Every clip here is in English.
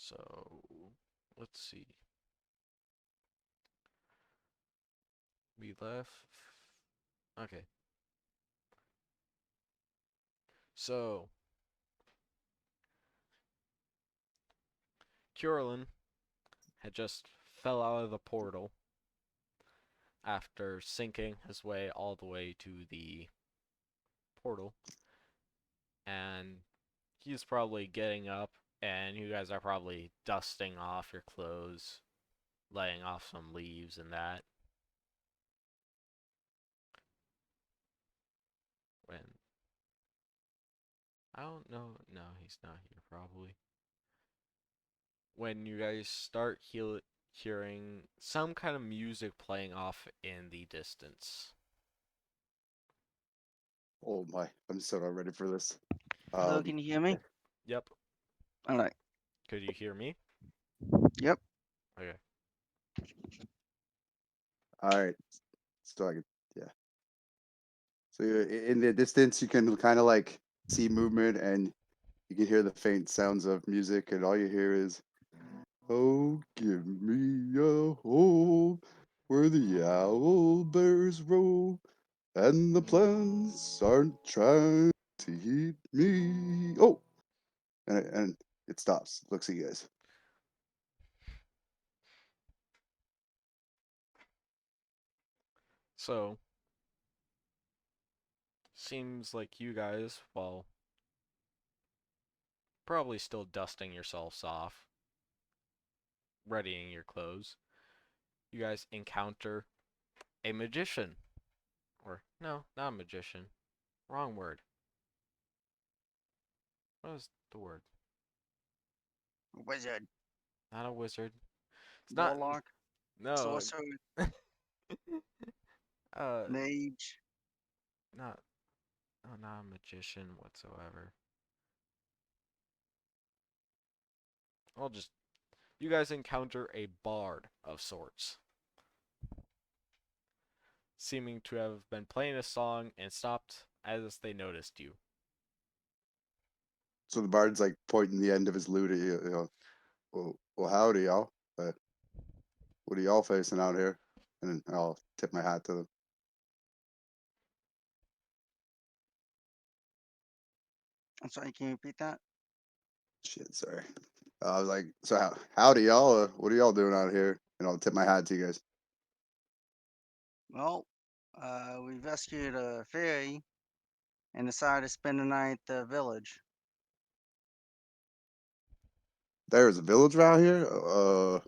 So, let's see. We left. Okay. So, Curlin had just fell out of the portal after sinking his way all the way to the portal, and he's probably getting up, and you guys are probably dusting off your clothes, laying off some leaves and that. When I don't know, no, he's not here probably. When you guys start hearing some kind of music playing off in the distance. Oh my, I'm so not ready for this. Hello, can you hear me? Yep. All right. Could you hear me? Yep. Okay. all right. So I can, yeah. So in the distance, you can kind of like see movement, and you can hear the faint sounds of music, and all you hear is, "Oh, give me a hole where the owl bears roll, and the plants aren't trying to eat me." Oh, and it stops. Looks at you guys. So, seems like you guys, well, probably still dusting yourselves off, readying your clothes. You guys encounter a magician. Or, no, not a magician. Wrong word. What is the word? Wizard, Not a wizard. It's not. warlock, No. sorcerer, uh, mage. not. No, not a magician whatsoever. I'll just. You guys encounter a bard of sorts, seeming to have been playing a song and stopped as they noticed you. So the bard's like pointing the end of his lute at you. Well, howdy, y'all. What are y'all facing out here? And I'll tip my hat to them. I'm sorry, can you repeat that? Shit, sorry. I was like, so howdy, y'all. What are y'all doing out here? And I'll tip my hat to you guys. Well, we rescued a fairy and decided to spend the night at the village. There's a village around here. Well,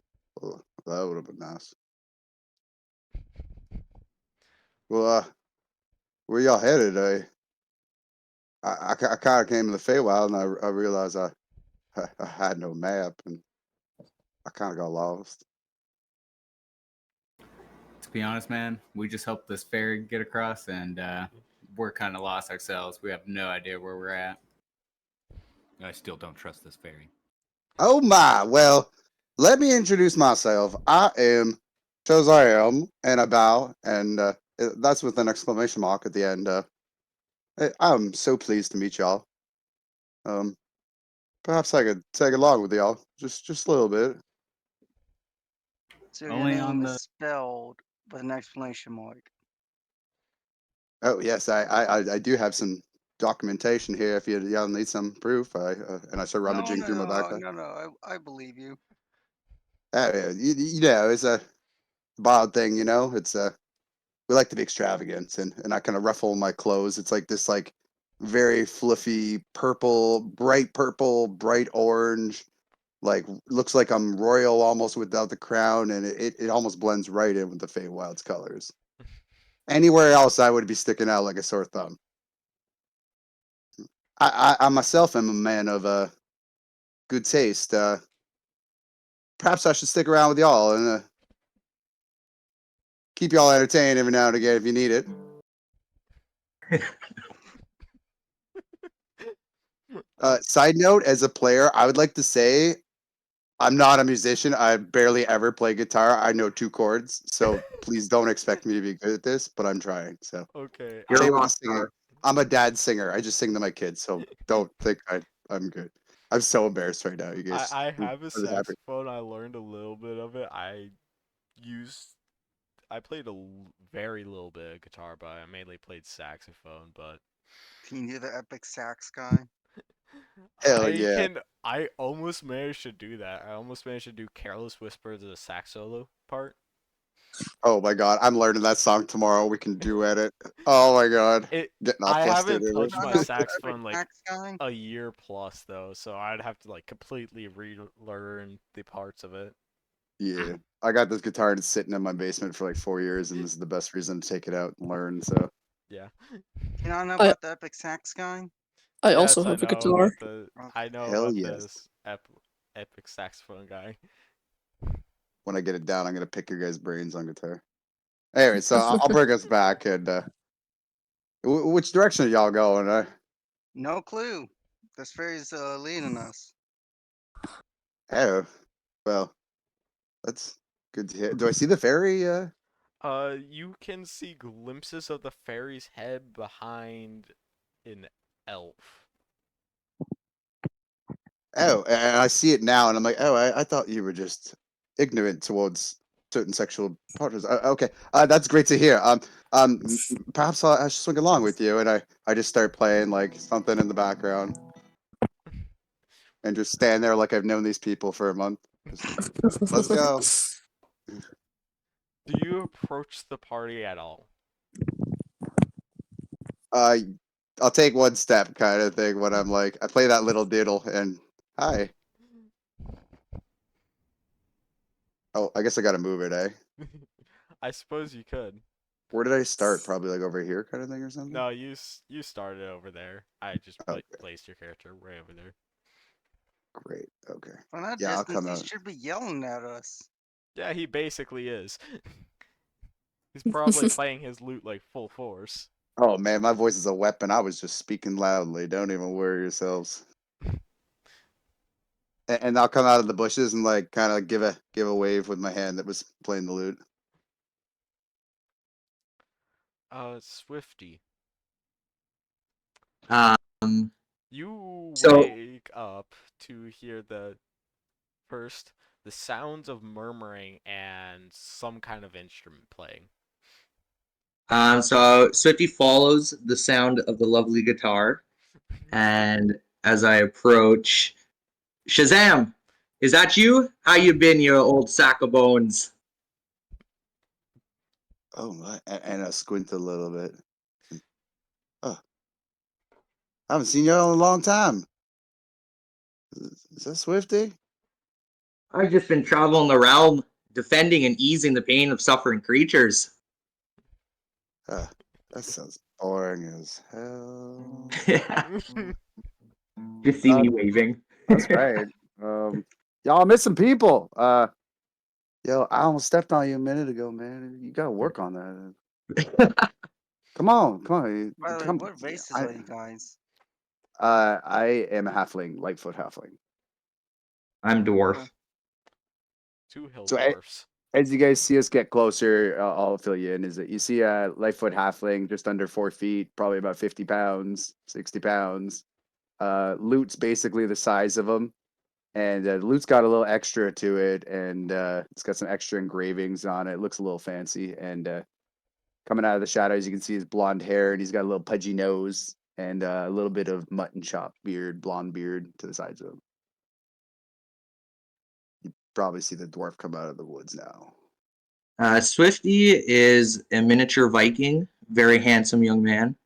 that would have been nice. Well, where y'all headed? I kind of came to the Feywild, and I realized I had no map, and I kind of got lost. To be honest, man, we just helped this ferry get across, and we're kind of lost ourselves. We have no idea where we're at. I still don't trust this fairy. Oh my! Well, let me introduce myself. I am Shazam, and I bow, and that's with an exclamation mark at the end. I'm so pleased to meet y'all. Um, Perhaps I could tag along with y'all, just a little bit. So your Only name on is the spelled with an exclamation mark. Oh yes, I do have some documentation here. If y'all need some proof, and I start No, rummaging no, through my no, backpack. no, no. I believe you. Yeah, you know, it's a wild thing. You know, it's we like to be extravagant, and I kind of ruffle my clothes. It's like this like very fluffy purple, bright orange. Like looks like I'm royal almost without the crown, and it almost blends right in with the Feywild's colors. Anywhere else, I would be sticking out like a sore thumb. I myself am a man of good taste. Perhaps I should stick around with y'all and keep y'all entertained every now and again if you need it. Side note, as a player, I would like to say I'm not a musician. I barely ever play guitar. I know two chords, so please don't expect me to be good at this, but I'm trying. So Okay, You're I a same with rock the singing. star. I'm a dad singer. I just sing to my kids, so don't think I'm good. I'm so embarrassed right now, you guys. I have a What is happening? saxophone. I learned a little bit of it. I played very little bit of guitar, but I mainly played saxophone. But Can you do the epic sax guy? Hell yeah. I almost managed to do that. I almost managed to do "Careless Whisper" the sax solo part. Oh my god, I'm learning that song tomorrow. We can duet it. Oh my god. It Getting all I flustered haven't over touched Not my know it. the epic saxophone like sax guy? a year plus though, so I'd have to like completely relearn the parts of it. Yeah. I got this guitar and it's sitting in my basement for like 4 years, and this is the best reason to take it out and learn. So Yeah. You not know I about the epic sax guy? I also Yes, I have a know guitar. about the Okay. I know hell about yes. this epic saxophone guy. When I get it down, I'm gonna pick your guys' brains on guitar. Anyway, so I'll bring us back. And which direction are y'all going? No clue. This fairy's leading us. Oh, well, that's good to hear. Do I see the fairy? You can see glimpses of the fairy's head behind an elf. Oh, and I see it now, and I'm like, oh, I thought you were just ignorant towards certain sexual partners. Okay, that's great to hear. Perhaps I should swing along with you, and I just start playing like something in the background, and just stand there like I've known these people for a month. Just like, let's go. Do you approach the party at all? Uh, I'll take one step, kind of thing. When I'm like, I play that little diddle, and hi. Oh, I guess I gotta move it, eh? I suppose you could. Where did I start? Probably like over here, kind of thing, or something. No, you started over there. I just Okay, placed your character right over there. great. Okay, From that yeah, I'll distance, come he out. should be yelling at us. Yeah, he basically is. He's probably playing his lute like full force. Oh man, my voice is a weapon. I was just speaking loudly. Don't even worry yourselves. And I'll come out of the bushes and like kind of give a wave with my hand that was playing the lute. Swifty, Um, you so wake up to hear the sounds of murmuring and some kind of instrument playing. So Swifty follows the sound of the lovely guitar, and as I approach, Shazam, is that you? How you been, you old sack of bones? Oh my! And I squint a little bit. Oh, I haven't seen y'all in a long time. Is that Swifty? I've just been traveling the realm, defending and easing the pain of suffering creatures. That sounds boring as hell. Just see me waving. That's right. Y'all missing people. Yo, I almost stepped on you a minute ago, man. You gotta work on that. Come on. By the way, Come. what races are you guys? I am a halfling, Lightfoot halfling. I'm dwarf. Two hill So dwarfs. as you guys see us get closer, I'll fill you in. Is that you see a Lightfoot halfling just under 4 feet, probably about 50 pounds, 60 pounds. Loot's basically the size of him. And loot's got a little extra to it, and it's got some extra engravings on it. It looks a little fancy. And coming out of the shadows, you can see his blonde hair, and he's got a little pudgy nose and a little bit of mutton chop beard, blonde beard to the sides of him. You probably see the dwarf come out of the woods now. Swifty is a miniature Viking, very handsome young man.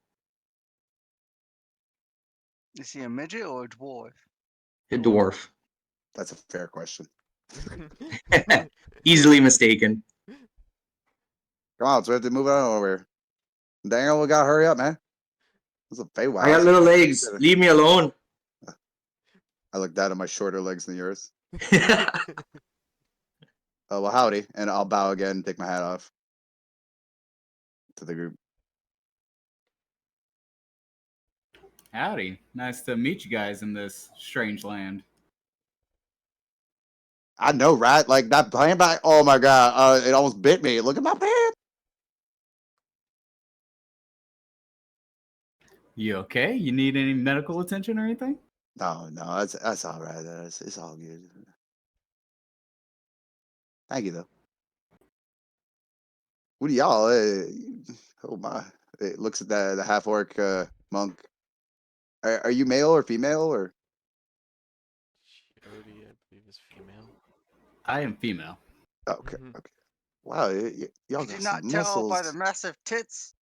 Is he a midget or a dwarf? A dwarf. That's a fair question. Easily mistaken. Come on, so we have to move on over here. Daniel, we gotta hurry up, man. This is a Feywild. I got little legs. Leave me alone. I look down at my shorter legs than yours. Well, howdy, and I'll bow again and take my hat off to the group. Howdy. Nice to meet you guys in this strange land. I know, right? Like that playing back. Oh my god, it almost bit me. Look at my pants. You okay? You need any medical attention or anything? No, that's all right. It's all good. Thank you though. What do y'all? Oh my! It looks at the half orc monk. Are you male or female or? Odie, I believe, is female. I am female. Okay, Mhm. okay. Wow, y'all Could you got not some tell by the muscles. massive tits?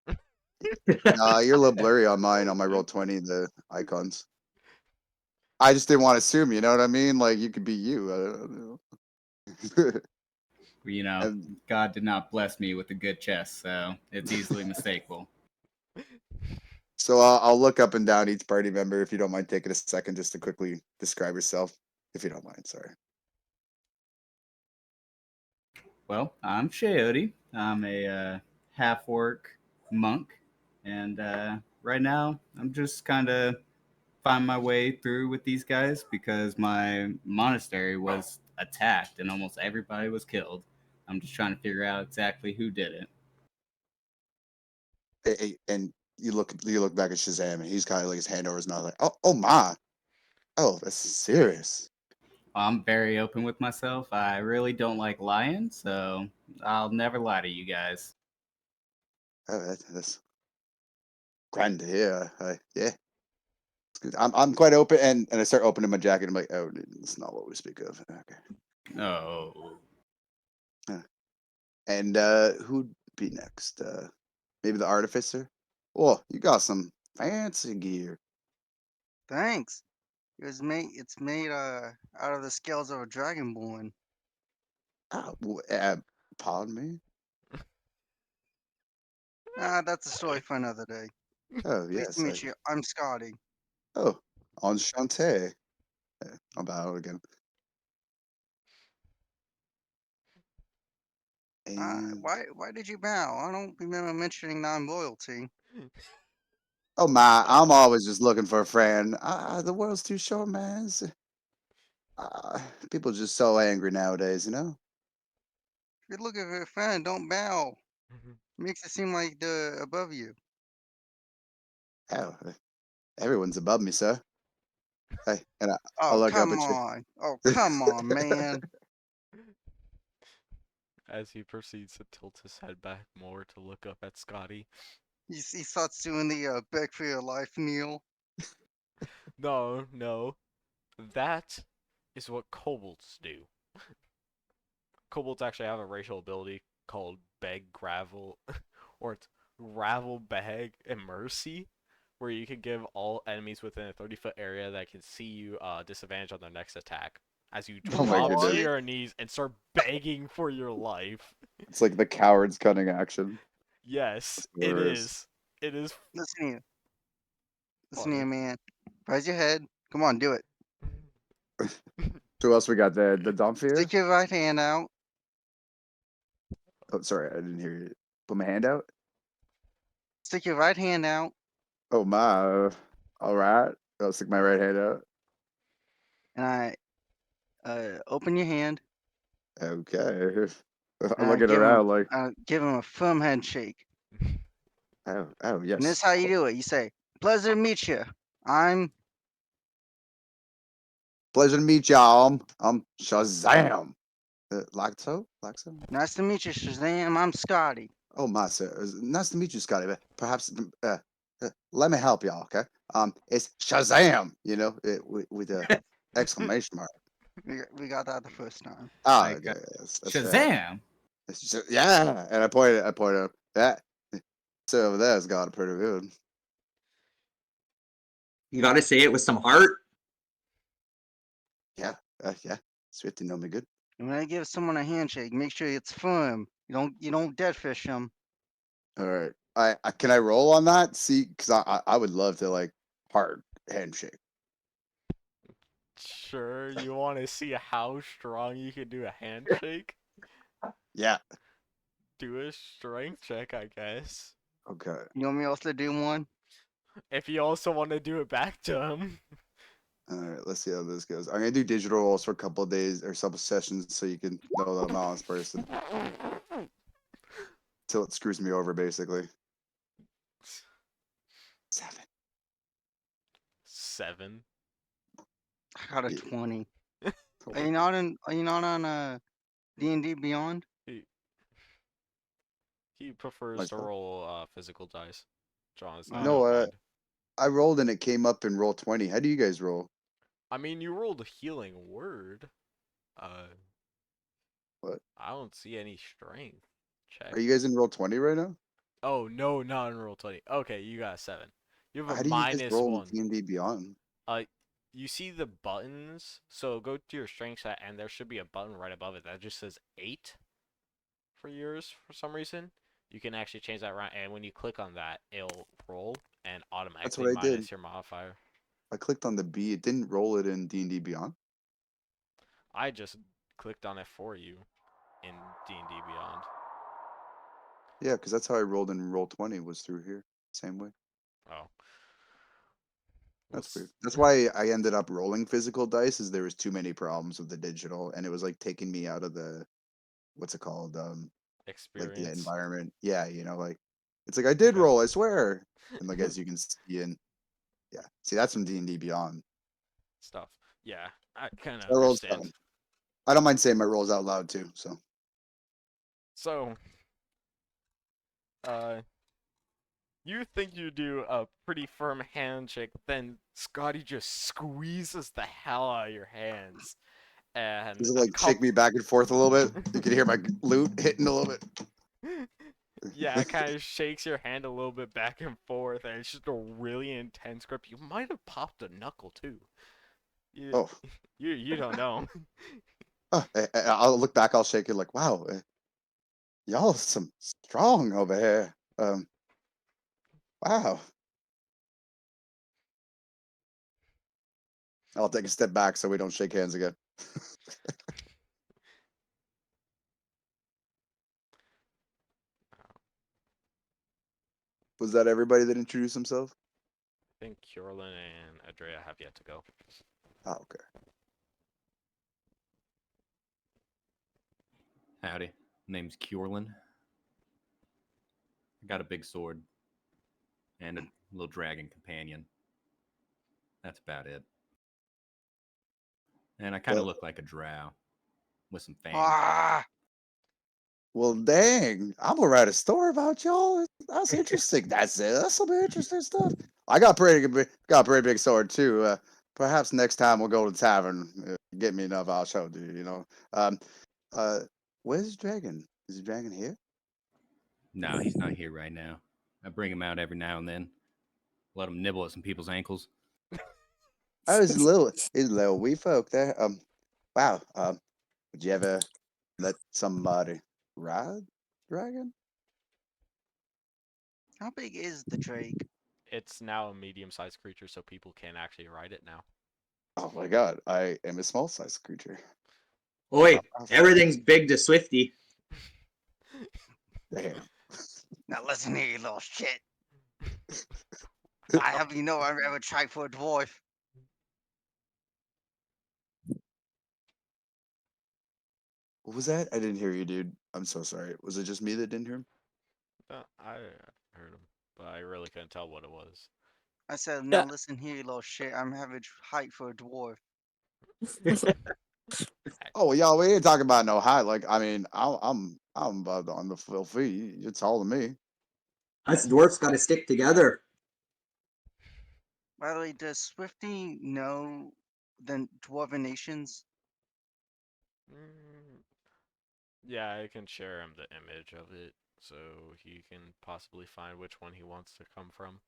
Nah, you're a little blurry on mine. On my roll 20, the icons. I just didn't want to assume. You know what I mean? Like you could be you. I don't know. You know, And God did not bless me with a good chest, so it's easily mistakable. so I'll look up and down each party member if you don't mind taking a second just to quickly describe yourself, if you don't mind. Sorry. Well, I'm Sheody. I'm a half orc monk, and right now I'm just kind of find my way through with these guys because my monastery was attacked and almost everybody was killed. I'm just trying to figure out exactly who did it. And you look back at Shazam, and he's kind of like his hand over his mouth, like, oh my, oh that's serious. I'm very open with myself. I really don't like lying, so I'll never lie to you guys. Oh, that's grand to hear. Yeah, it's good. I'm quite open, and I start opening my jacket. I'm like, oh, it's not what we speak of. Okay. Oh, And who'd be next? Maybe the artificer. Oh, you got some fancy gear. Thanks. It's made out of the scales of a dragonborn. Oh, pardon me. Ah, that's a story for another day. Oh Pleased to yes. meet you. I'm Scotty. Oh, enchanté. I'll bow again. And Why did you bow? I don't remember mentioning non-loyalty. oh my, I'm always just looking for a friend. The world's too short, man. Uh, People just so angry nowadays, you know. If you're looking for a friend, don't bow. Makes it seem like they're above you. Oh, everyone's above me, sir. Hey, and I'll Oh, look up come at you. on. Oh, come on, man. As he proceeds to tilt his head back more to look up at Scotty. He starts doing the beg for your life kneel. No, no. That is what kobolds do. Kobolds actually have a racial ability called Beg Gravel, or it's Ravel Beg and Mercy, where you can give all enemies within a 30-foot area that can see you disadvantage on their next attack as you Oh my drop to goodness. your knees and start begging for your life. It's like the coward's cunning action. Yes, the it worst. is. It is Listen here. Listen funny. here, man. Raise your head. Come on, do it. Who else we got? The Domphir? Stick your right hand out. Oh, sorry, I didn't hear you. Put my hand out. Stick your right hand out. Oh my. All right. I'll stick my right hand out. And I open your hand. Okay. I'm And I looking around like, give him a firm handshake. oh And yes. this is how you do it. You say, "Pleasure to meet you. I'm." Pleasure to meet y'all. I'm Shazam. Like so? Like so? Nice to meet you, Shazam. I'm Scotty. Oh my sir. Nice to meet you, Scotty. But perhaps let me help y'all, okay? It's Shazam, you know, with a exclamation mark. We got that the first time. Ah, like that's fair. Shazam! It's just, yeah, and I pointed up that. So over there's got it pretty good. You got to say it with some heart. Yeah, yeah. Swift to know me good. And when I give someone a handshake, make sure it's firm. You don't dead fish them. All right. I can I roll on that? See, because I would love to like hard handshake. Sure, you want to see how strong you can do a handshake? Yeah. Do a strength check, I guess. Okay. You want me also to do one? If you also want to do it back to him. All right. Let's see how this goes. I'm gonna do digital rolls for a couple of days or some sessions so you can know that I'm an honest person till it screws me over, basically. 7. 7. I got a Yeah. 20. Oh Are my you not in? Are you not on D&D Beyond? He prefers to Myself? roll physical dice. John is not, I Oh. No, don't mind. I rolled and it came up in roll 20. How do you guys roll? I mean, you rolled a healing word. Uh, What? I don't see any strength check. Are you guys in roll 20 right now? Oh, no, not in roll 20. Okay, you got a 7. You have How a do you guys roll in -1. D&D Beyond? You see the buttons? So go to your strength set, and there should be a button right above it that just says 8 for yours for some reason. You can actually change that around, and when you click on that, it'll roll and That's automatically what I did. minus your modifier. I clicked on the B. It didn't roll it in D&D Beyond. I just clicked on it for you in D&D Beyond. Yeah, because that's how I rolled in roll 20 was through here. Same way. Oh. That's Let's weird. That's why I ended up rolling physical dice, is there was too many problems with the digital, and it was like taking me out of the what's it called? Like the experience. environment. Yeah, like it's like I did roll, I swear. And like as you can see in yeah. See, that's from D&D Beyond. Stuff. Yeah, I kind of So I rolled understand. 7. I don't mind saying my rolls out loud too, so So, uh, you think you do a pretty firm handshake, then Scotty just squeezes the hell out of your hands, and does it a like shake me back and forth a little bit? You can hear my loot hitting a little bit. yeah, it kind of shakes your hand a little bit back and forth, and it's just a really intense grip. You might have popped a knuckle too. You, Oh, you don't know. I'll look back, I'll shake it like, wow, y'all some strong over here. Wow. I'll take a step back so we don't shake hands again. Was that everybody that introduced themselves? I think Kjorlin and Adrea have yet to go. Oh, okay. Howdy. Name's Kjorlin. I got a big sword and a little dragon companion. That's about it. And I kind of Well, look like a drow with some fangs. Ah! well, dang. I'm gonna write a story about y'all. That's interesting. That's it. That's some interesting stuff. I got got a pretty big sword too. Perhaps next time we'll go to the tavern. Get me enough, I'll show you. Um, uh, where's the dragon? Is the dragon here? No, he's not here right now. I bring him out every now and then. Let him nibble at some people's ankles. Oh, it's a little wee folk there. Wow. Would you ever let somebody ride dragon? How big is the Drake? It's now a medium-sized creature, so people can actually ride it now. Oh my god, I am a small sized creature. Oi, How powerful. everything's big to Swifty. Damn. Now listen here, you little shit. I have you know I've ever tried for a dwarf. What was that? I didn't hear you, dude. I'm so sorry. Was it just me that didn't hear him? I heard him, but I really couldn't tell what it was. I said, now Yeah. listen here, you little shit. I'm having height for a dwarf. Oh, well, y'all, we ain't talking about no height. Like, I mean, I'm about on the full feet. You're taller than me. Us dwarfs gotta stick together. By the way, does Swifty know the dwarven nations? Mm, yeah, I can share him the image of it, so he can possibly find which one he wants to come from.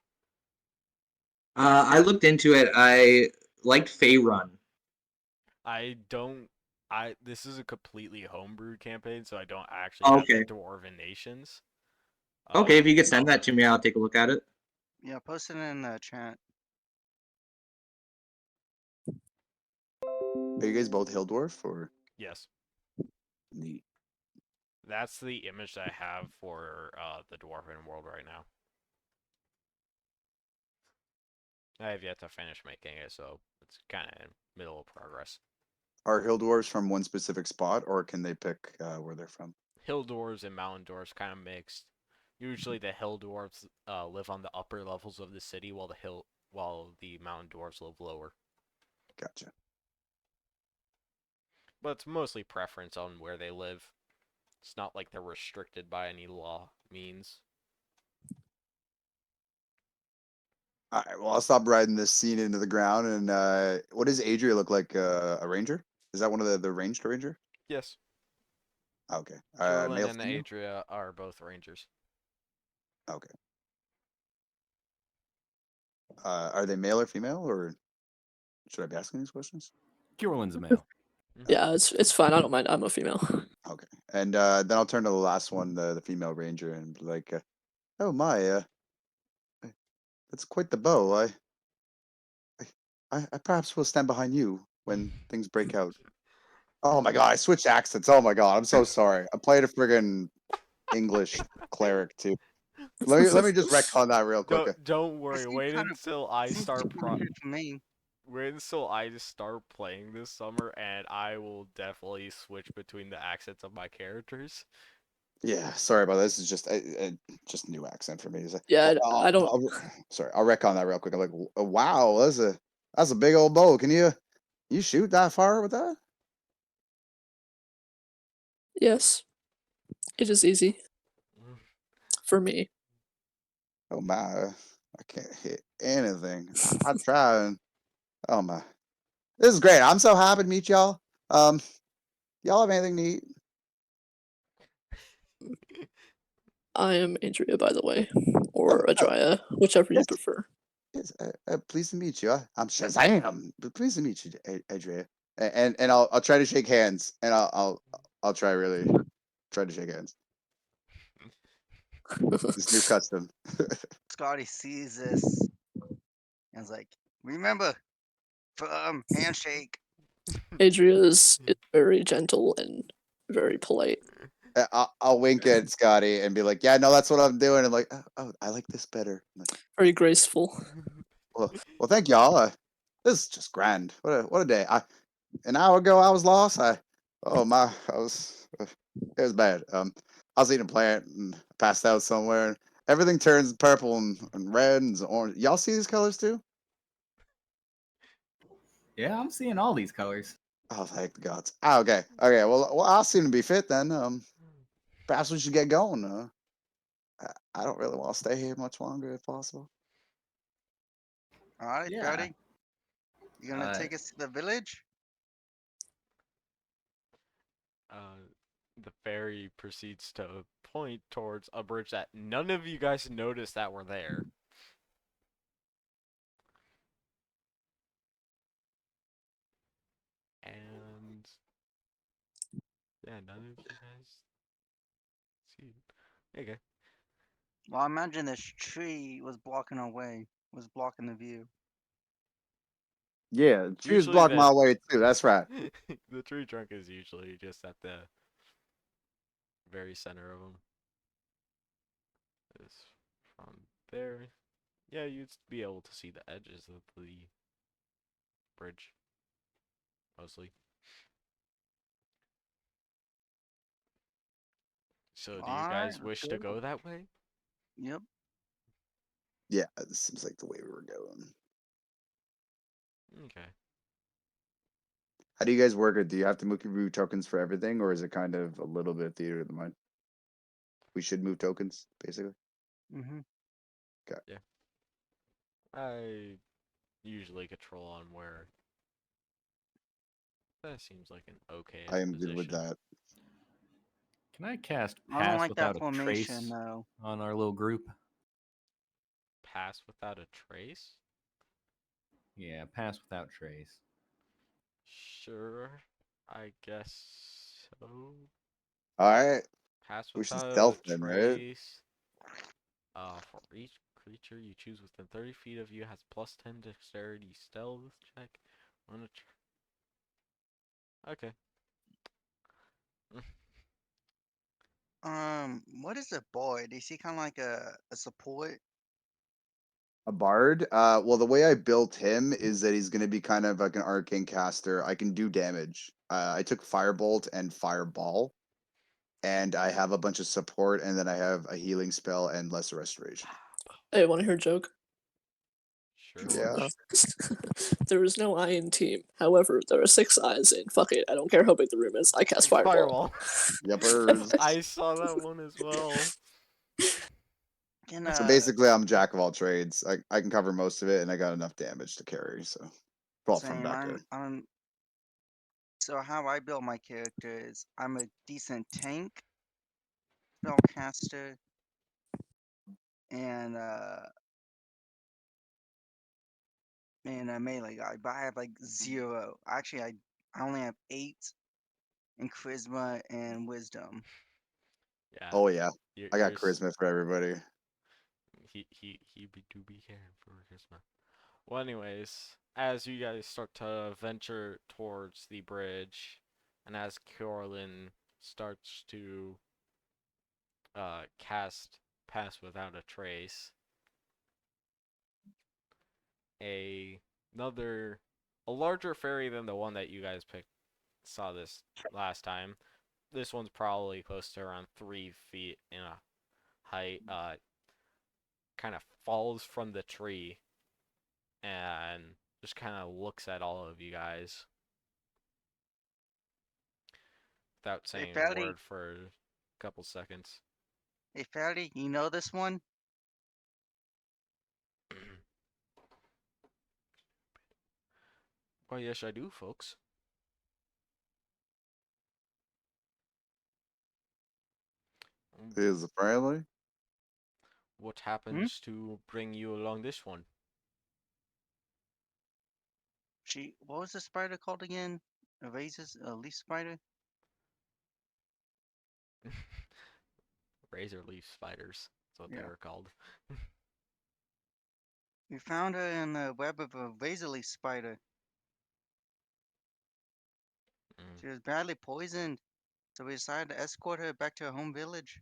I looked into it. I liked Faerun. I don't. This is a completely homebrewed campaign, so I don't actually have the Okay. Dwarven nations. Okay, if you could send that to me, I'll take a look at it. Yeah, post it in the chat. Are you guys both hill dwarf or Yes, neat? that's the image that I have for the Dwarven world right now. I have yet to finish making it, so it's kind of in middle of progress. Are hill dwarves from one specific spot, or can they pick where they're from? Hill dwarves and mountain dwarves kind of mixed. Usually, the hill dwarves live on the upper levels of the city, while the mountain dwarves live lower. Gotcha. but it's mostly preference on where they live. It's not like they're restricted by any law means. All right, well, I'll stop riding this scene into the ground. And what does Adria look like? A ranger? Is that one of the ranged ranger? Yes, Okay. Jorlin Male, and female? Adria are both rangers. Okay. Are they male or female, or should I be asking these questions? Curlin's a male. Yeah, it's fine. I don't mind. I'm a female. Okay. And then I'll turn to the last one, the female ranger, and be like, "Oh my, that's quite the bow. I perhaps will stand behind you when things break out." Oh my god, I switched accents. Oh my god, I'm so sorry. I played a friggin' English cleric too. Let me just retcon that real quick. Don't worry. seems Wait kind of- until I Seems start kinda weird for me. wait until I just start playing this summer, and I will definitely switch between the accents of my characters. Yeah, sorry about this. This is just a new accent for me. Yeah, I don't. Sorry, I'll retcon that real quick. I'm like, wow, that's a big old bow. Can you shoot that far with that? Yes, it is easy for me. Oh my, I can't hit anything. I try and oh my, this is great. I'm so happy to meet y'all. Y'all have anything to eat? I am Andrea, by the way, Oh, or Adria, whichever you yes, prefer. yes. Pleased to meet you. I'm Shazam. But pleased to meet you, Adria. And I'll try to shake hands, and I'll try really try to shake hands. This new custom. Scotty sees this and is like, remember, handshake. Adria is very gentle and very polite. I'll wink at Scotty and be like, "Yeah, no, that's what I'm doing." I'm like, "Oh, I like this better." I'm like, Very graceful. well, thank y'all. This is just grand. What a day. An hour ago I was lost. Oh my, it was bad. I was eating a plant and passed out somewhere. And everything turns purple and red and orange. Y'all see these colors too? Yeah, I'm seeing all these colors. Oh, thank the gods. Okay. Well, I seem to be fit then. Perhaps we should get going. I don't really want to stay here much longer if possible. All right, Yeah. Scotty. You gonna take us to the village? The fairy proceeds to point towards a bridge that none of you guys noticed that were there. And yeah, none of you guys see. Okay. Well, I imagine this tree was blocking our way, was blocking the view. Yeah, the trees Usually block the my way too. That's right. the tree trunk is usually just at the very center of them. Is from there. Yeah, you'd be able to see the edges of the bridge mostly. So, do you All right, guys let's wish to go. go that way? Yep. Yeah, this seems like the way we were going. Okay. How do you guys work it? Do you have to move tokens for everything, or is it kind of a little bit of theater of the mind? We should move tokens, basically. Mm-hmm. I usually control on where that seems like an okay I am good with position. that. Can I cast I don't Pass like that without a formation trace though. on our little group? Pass without a trace? Yeah, Pass without trace. Sure, I guess so. All right, Pass we should without stealth a then, right? trace. For each creature you choose within 30 feet of you has plus 10 dexterity stealth check on a okay. What is a boy? Is he kind of like a support? A bard. Well, the way I built him is that he's going to be kind of like an arcane caster. I can do damage. I took firebolt and fireball, and I have a bunch of support, and then I have a healing spell and lesser restoration. Hey, want to hear a joke? Sure. Yeah. There is no eye in team. However, there are 6 eyes, and fuck it, I don't care how big the room is. I cast Fireball. Yuppers. I saw that one as well. Can So basically, I'm jack of all trades. I can cover most of it, and I got enough damage to carry. So, well, from same. back here. I'm. So how I build my character is I'm a decent tank, spellcaster, and a melee guy. But I have like 0. Actually, I only have 8 in charisma and wisdom. Yeah. Oh yeah, I got Yours. charisma for everybody. He be do be caring for charisma. Well, anyways, as you guys start to venture towards the bridge, and as Carolyn starts to cast Pass Without a Trace, another, a larger fairy than the one that you guys saw this last time. This one's probably close to around 3 feet in a height. Kind of falls from the tree and just kind of looks at all of you guys without Hey, saying a Fatty. word for a couple seconds. Hey, Fatty, you know this one? Why, yes, I do, folks. Is friendly. What happens to bring you along this one? What was the spider called again? A leaf spider? Razor leaf spiders. That's what they Yeah. were called. We found her in the web of a razor leaf spider. Mm. She was badly poisoned, so we decided to escort her back to her home village.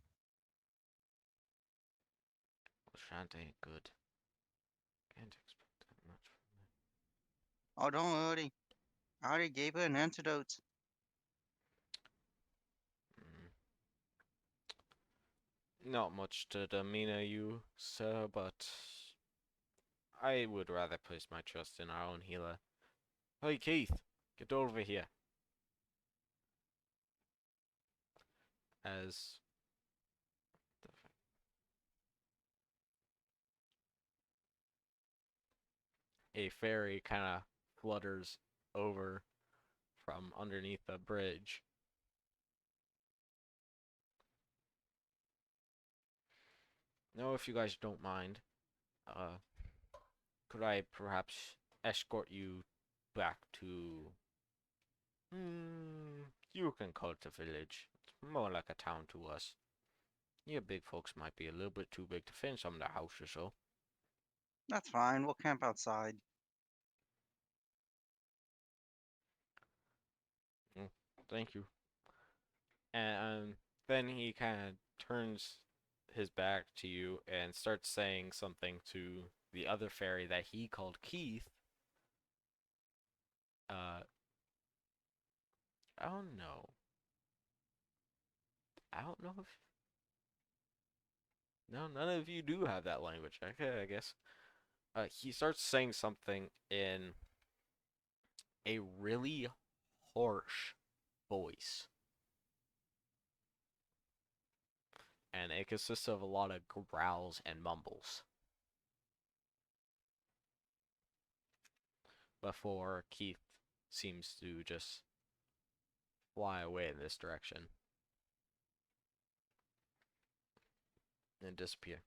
Well, Shant ain't good. Can't expect that much from me. Oh, don't worry. I already gave her an antidote. Mm. Not much to demeanor you, sir, but I would rather place my trust in our own healer. Hey, Keith, get over here. As a fairy kind of flutters over from underneath the bridge. Now, if you guys don't mind, could I perhaps escort you back to... you can call it a village. It's more like a town to us. You big folks might be a little bit too big to fit in some of the houses, so. That's fine. We'll camp outside. Thank you. And then he kind of turns his back to you and starts saying something to the other fairy that he called Keith. I don't know. I don't know if... No, none of you do have that language. Okay, I guess. He starts saying something in a really harsh voice. And it consists of a lot of growls and mumbles. Before Keith seems to just fly away in this direction and disappear.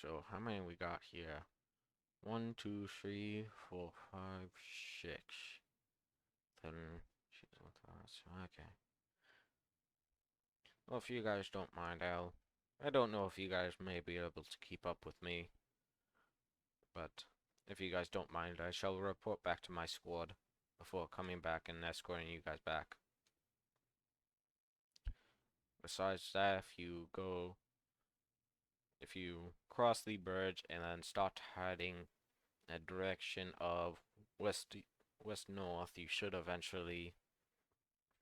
So how many we got here? 1, 2, 3, 4, 5, 6. Then okay. Well, if you guys don't mind, I don't know if you guys may be able to keep up with me, but if you guys don't mind, I shall report back to my squad before coming back and escorting you guys back. Besides that, if you cross the bridge and then start heading in a direction of west north, you should eventually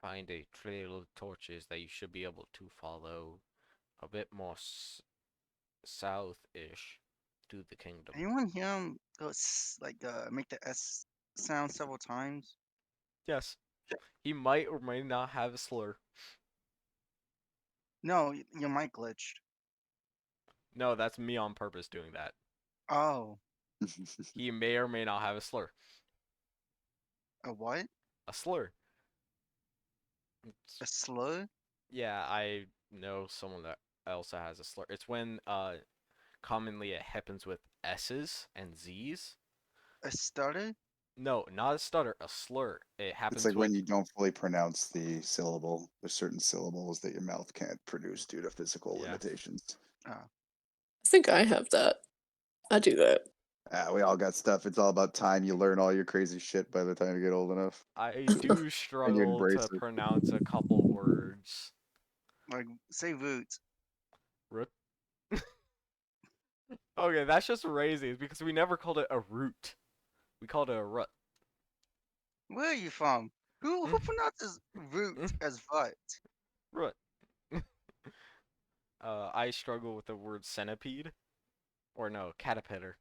find a trail of torches that you should be able to follow a bit more south-ish to the kingdom. Anyone hear him go make the S sound several times? Yes, he might or might not have a slur. No, your mic glitched. No, that's me on purpose doing that. Oh, He may or may not have a slur. a what? A slur. A slur? Yeah, I know someone that else that has a slur. It's when commonly it happens with S's and Z's. A stutter? No, not a stutter, a slur. It It's happens like when when you don't fully pronounce the syllable. There's certain syllables that your mouth can't produce due to physical Yeah. limitations. Oh. I think I have that. I do that. We all got stuff. It's all about time. You learn all your crazy shit by the time you get old enough. I do And you struggle embrace to it. pronounce a couple words. Like, say root. Root. Okay, that's just raisins because we never called it a root. We called it a rut. Where are you from? Who pronounces root as vut? Rut. I struggle with the word centipede. Or no, caterpillar.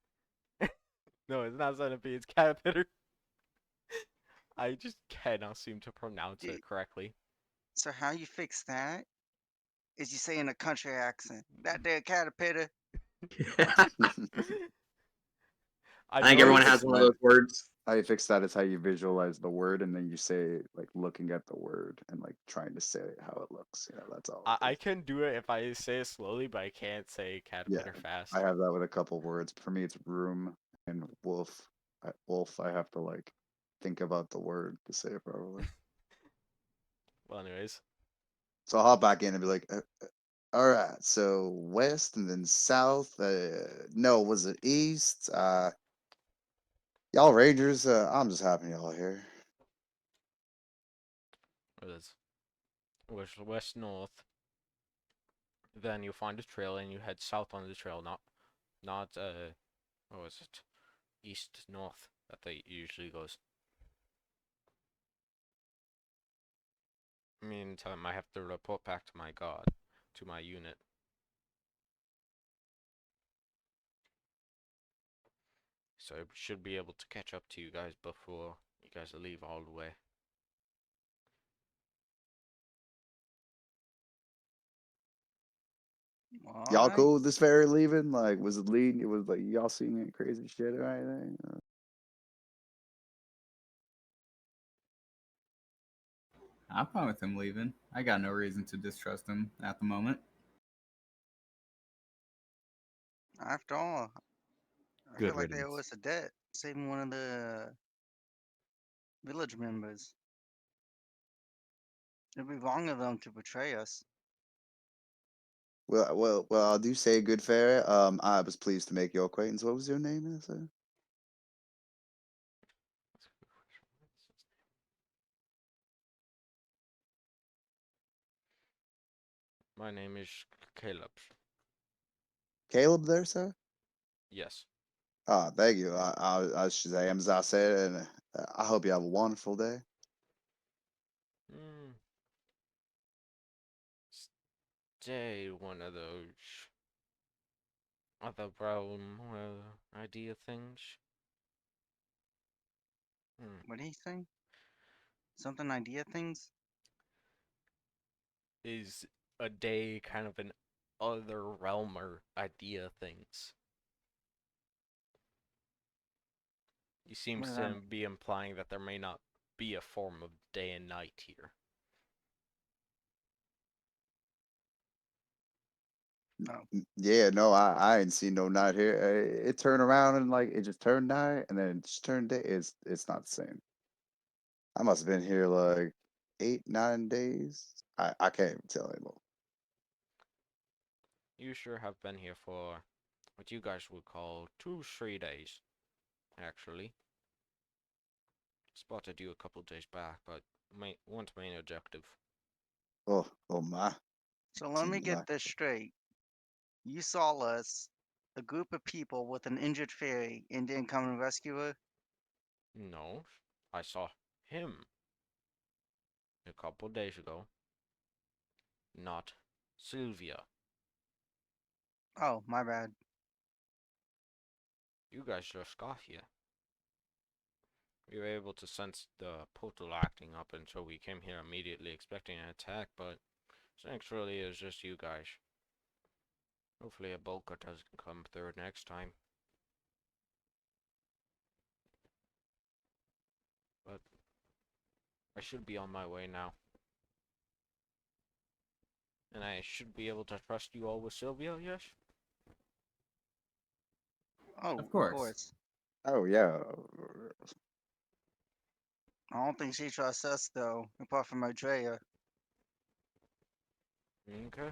No, it's not centipede, it's caterpillar. I just cannot seem to pronounce it Dude. correctly. So how you fix that is you say in a country accent, that there caterpillar. I think know everyone it's has one of those words. How you fix that is how you visualize the word, and then you say like looking at the word and like trying to say how it looks. That's all. I can do it if I say it slowly, but I can't say caterpillar fast. I have that with a couple words. For me, it's room and wolf. Wolf, I have to like think about the word to say it properly. Well, anyways. So I'll hop back in and be like, all right, so west and then south. No, was it east? Y'all Rangers, I'm just happy y'all here. It is west north. Then you find a trail and you head south on the trail, not what was it? East north that they usually goes. Meantime, I have to report back to my god, to my unit. So I should be able to catch up to you guys before you guys leave all the way. Y'all Alright. cool with this ferry leaving? Like, was it leading? It was like y'all seeing any crazy shit or anything? I'm fine with him leaving. I got no reason to distrust him at the moment. After all, I Good feel like they owe riddance. us a debt, saving one of the village members. It'd be wrong of them to betray us. Well. I do say good fare. I was pleased to make your acquaintance. What was your name, sir? My name is Caleb. Caleb, there, sir. Yes. Thank you. I should say, as I said, and I hope you have a wonderful day. Stay one of those other brown idea things. What do you say? Something idea things? Is a day kind of an other realmer idea things? You seems What does to that be implying that there may not be a form of day and night here. Yeah, no, I ain't seen no night here. It turned around and like it just turned night and then it just turned day. It's not the same. I must have been here like 8, 9 days. I can't even tell anymore. You sure have been here for what you guys would call 2, 3 days, actually. Spotted you a couple days back, but one's main objective. Oh my. So let me Seems get like this straight. You saw us, a group of people with an injured fairy, and didn't come and rescue her? No, I saw him a couple days ago. Not Sylvia. Oh, my bad. You guys just got here. We were able to sense the portal acting up until we came here immediately expecting an attack, but thankfully it was just you guys. Hopefully a Bolka doesn't come through next time. But I should be on my way now. And I should be able to trust you all with Sylvia, yes? Oh, Of course. Oh yeah. I don't think she trusts us though, apart from Andrea. Okay.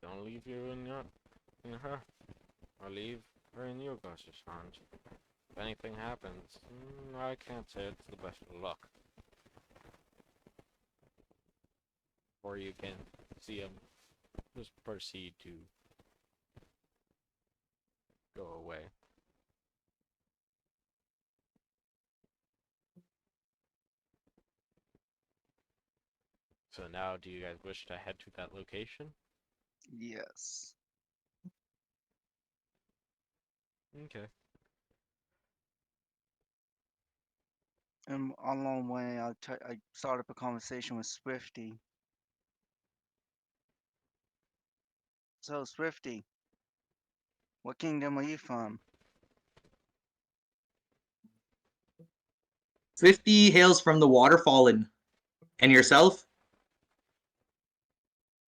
Don't leave you in her. I'll leave her in your guys' hands. If anything happens, I can't say it's the best of luck. Or you can see him just proceed to go away. So now, do you guys wish to head to that location? Yes. Okay. And along the way, I started up a conversation with Swifty. So, Swifty, what kingdom are you from? 50 hails from the Waterfallen. And yourself?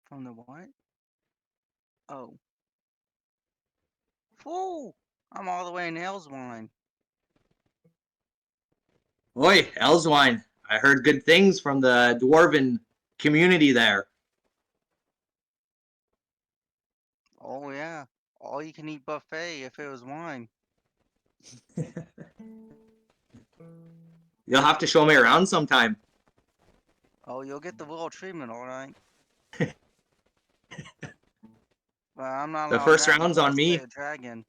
From the what? Oh. Fool! I'm all the way in Elswine. Oi, Elswine. I heard good things from the dwarven community there. Oh, yeah. All you can eat buffet if it was wine. You'll have to show me around sometime. Oh, you'll get the royal treatment, alright. But I'm not The allowed first that round's until I on slay me. a dragon.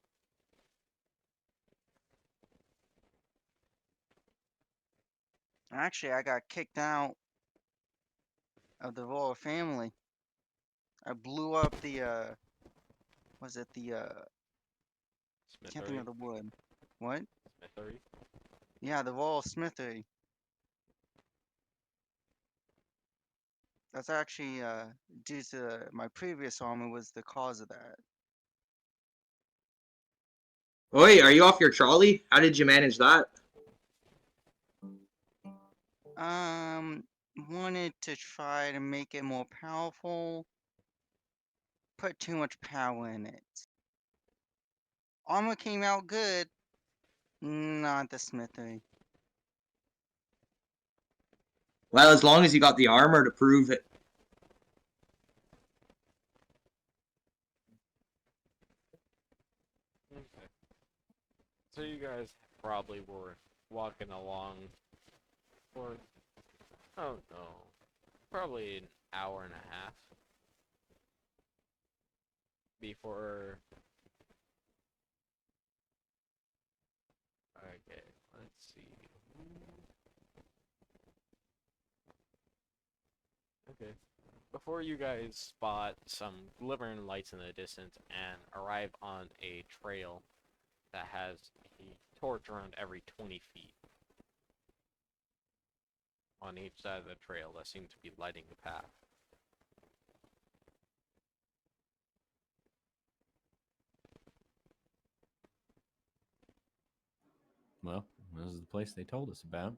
Actually, I got kicked out of the royal family. I blew up the, was it the, can't think Smithery? of the wood. What? Smithery? Yeah, the royal smithery. That's actually, due to my previous armor was the cause of that. Oi, are you off your trolley? How did you manage that? Um, Wanted to try to make it more powerful. Put too much power in it. Armor came out good. Not the smithery. Well, as long as you got the armor to prove it. Okay. So you guys probably were walking along for, oh no, probably an hour and a half before. Okay, let's see. Okay. Before you guys spot some glimmering lights in the distance and arrive on a trail that has a torch around every 20 feet on each side of the trail that seem to be lighting the path. Well, this is the place they told us about.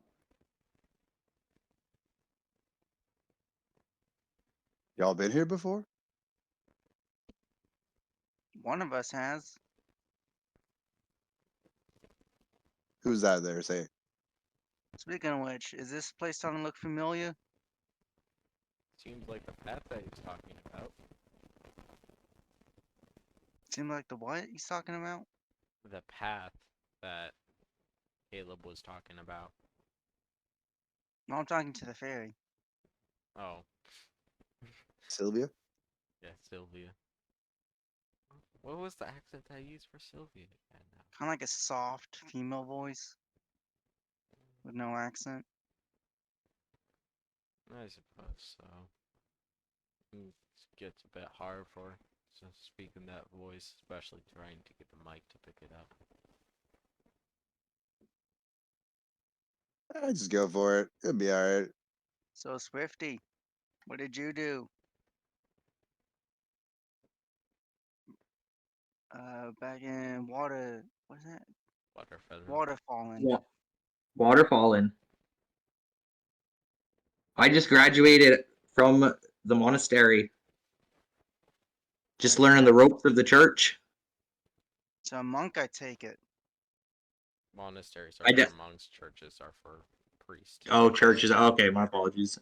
Y'all been here before? One of us has. Who's that there? Say. Speaking of which, is this place starting to look familiar? Seems like the path that he's talking about. Seems like the what he's talking about? The path that Caleb was talking about. No, I'm talking to the fairy. Oh, Sylvia? yeah, Sylvia. What was the accent I used for Sylvia again now? Kind of like a soft female voice with no accent. I suppose so. It gets a bit hard for speaking that voice, especially trying to get the mic to pick it up. I just go for it. It'll be all right. So Swifty, what did you do? Back in water. What's that? Waterfall. Waterfalling. Yeah. Waterfalling. I just graduated from the monastery. Just learning the ropes of the church. So a monk, I take it. Monasteries I are de- for monks, churches are for priests. Oh, churches. Okay, my apologies.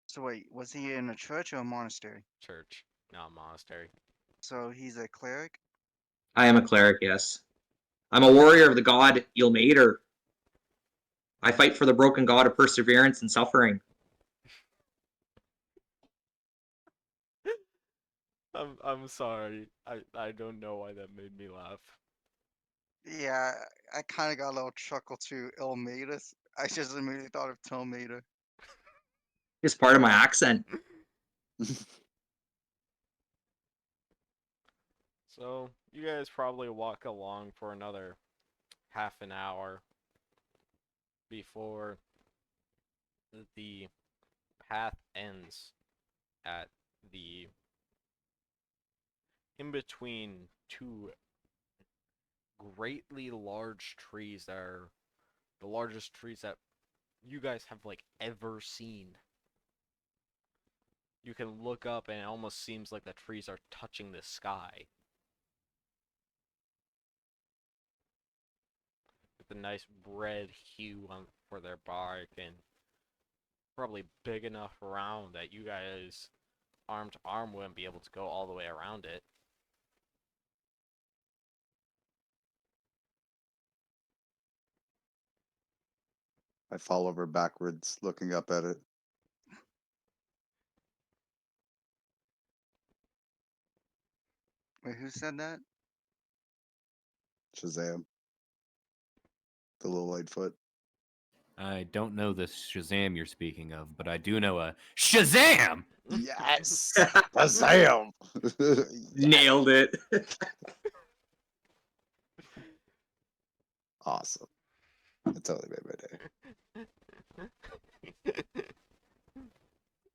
So wait, was he in a church or a monastery? Church, not monastery. So he's a cleric? I am a cleric, yes. I'm a warrior of the god Ilmater. I fight for the broken god of perseverance and suffering. I'm sorry. I don't know why that made me laugh. Yeah, I kind of got a little chuckle to Ilmatus. I just immediately thought of Tomato. It's part of my accent. So you guys probably walk along for another half an hour before the path ends at the in between two greatly large trees that are the largest trees that you guys have like ever seen. You can look up and it almost seems like the trees are touching the sky. With a nice red hue for their bark and probably big enough around that you guys arm to arm wouldn't be able to go all the way around it. I fall over backwards, looking up at it. Wait, who said that? Shazam. The little Lightfoot. I don't know the Shazam you're speaking of, but I do know a Shazam! Yes! Shazam! Nailed it. Awesome. That totally made my day.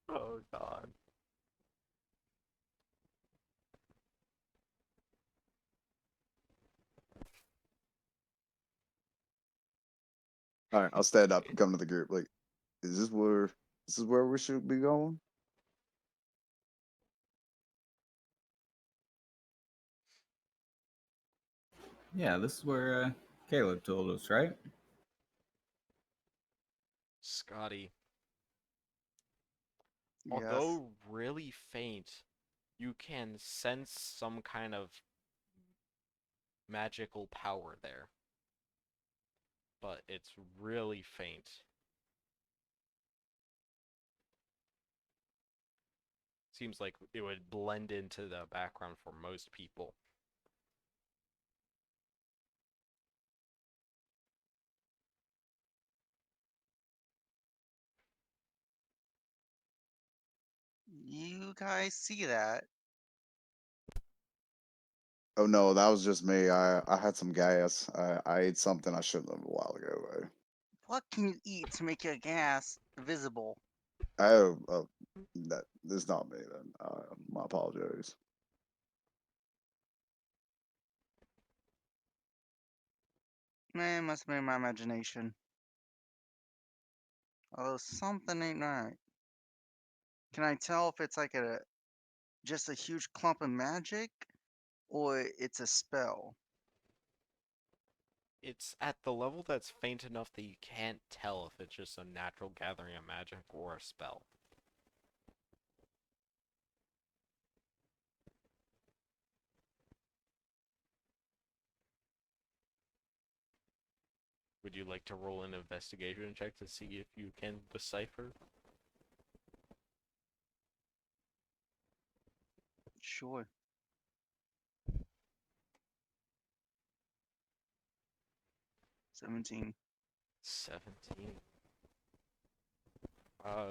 Oh god. All right, I'll stand up and come to the group. Like, is this is where we should be going? Yeah, this is where Caleb told us, right? Scotty, Yes. although really faint, you can sense some kind of magical power there. But it's really faint. Seems like it would blend into the background for most people. You guys see that? Oh no, that was just me. I had some gas. I ate something I shouldn't have a while ago. What can you eat to make your gas visible? That is not me then. My apologies. Man, must be my imagination. Although something ain't right. Can I tell if it's like just a huge clump of magic, or it's a spell? It's at the level that's faint enough that you can't tell if it's just a natural gathering of magic or a spell. Would you like to roll an investigation check to see if you can decipher? Sure. $17. 17. Uh,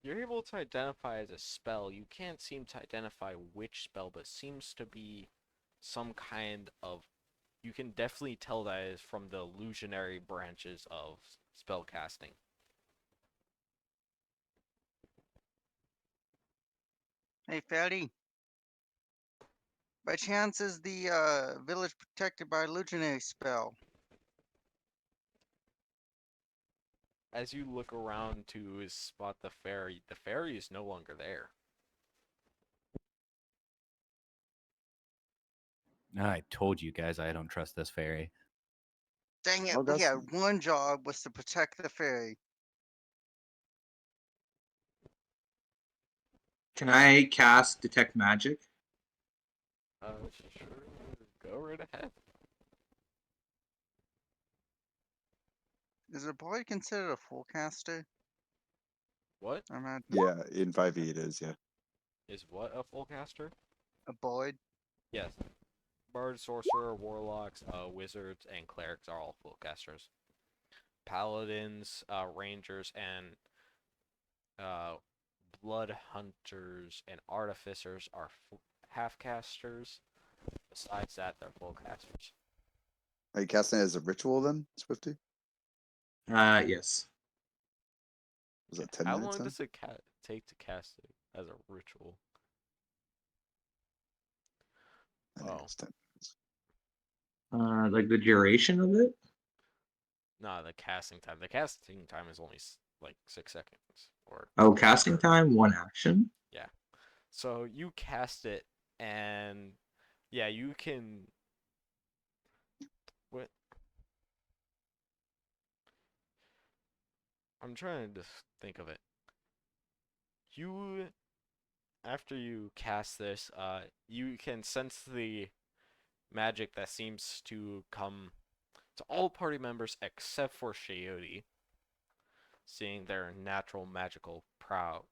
you're able to identify as a spell. You can't seem to identify which spell, but seems to be some kind of. You can definitely tell that is from the illusionary branches of spellcasting. Hey, Fatty. By chance, is the village protected by illusionary spell? As you look around to spot the fairy is no longer there. I told you guys I don't trust this fairy. Dang it, Oh, we that's had one job was to protect the fairy. Can I cast Detect Magic? Sure, go right ahead. Is a boy considered a full caster? What I imagine yeah. In 5e, it is. Yeah. is what a full caster? a boy. Yes, bard, sorcerer, warlocks, wizards, and clerics are all full casters. Paladins, rangers, and uh, blood hunters and artificers are half casters. Besides that, they're full casters. Are you casting it as a ritual then, Swifty? Yes. Was that 10 How minutes long then? does it take to cast it as a ritual? I think Oh, it's 10. Like the duration of it? no, the casting time. The casting time is only like 6 seconds. Or Oh, casting time, one action. yeah. So you cast it, and yeah, you can. What? I'm trying to think of it. You, after you cast this, you can sense the magic that seems to come to all party members except for Shayoti, seeing their natural magical prowess,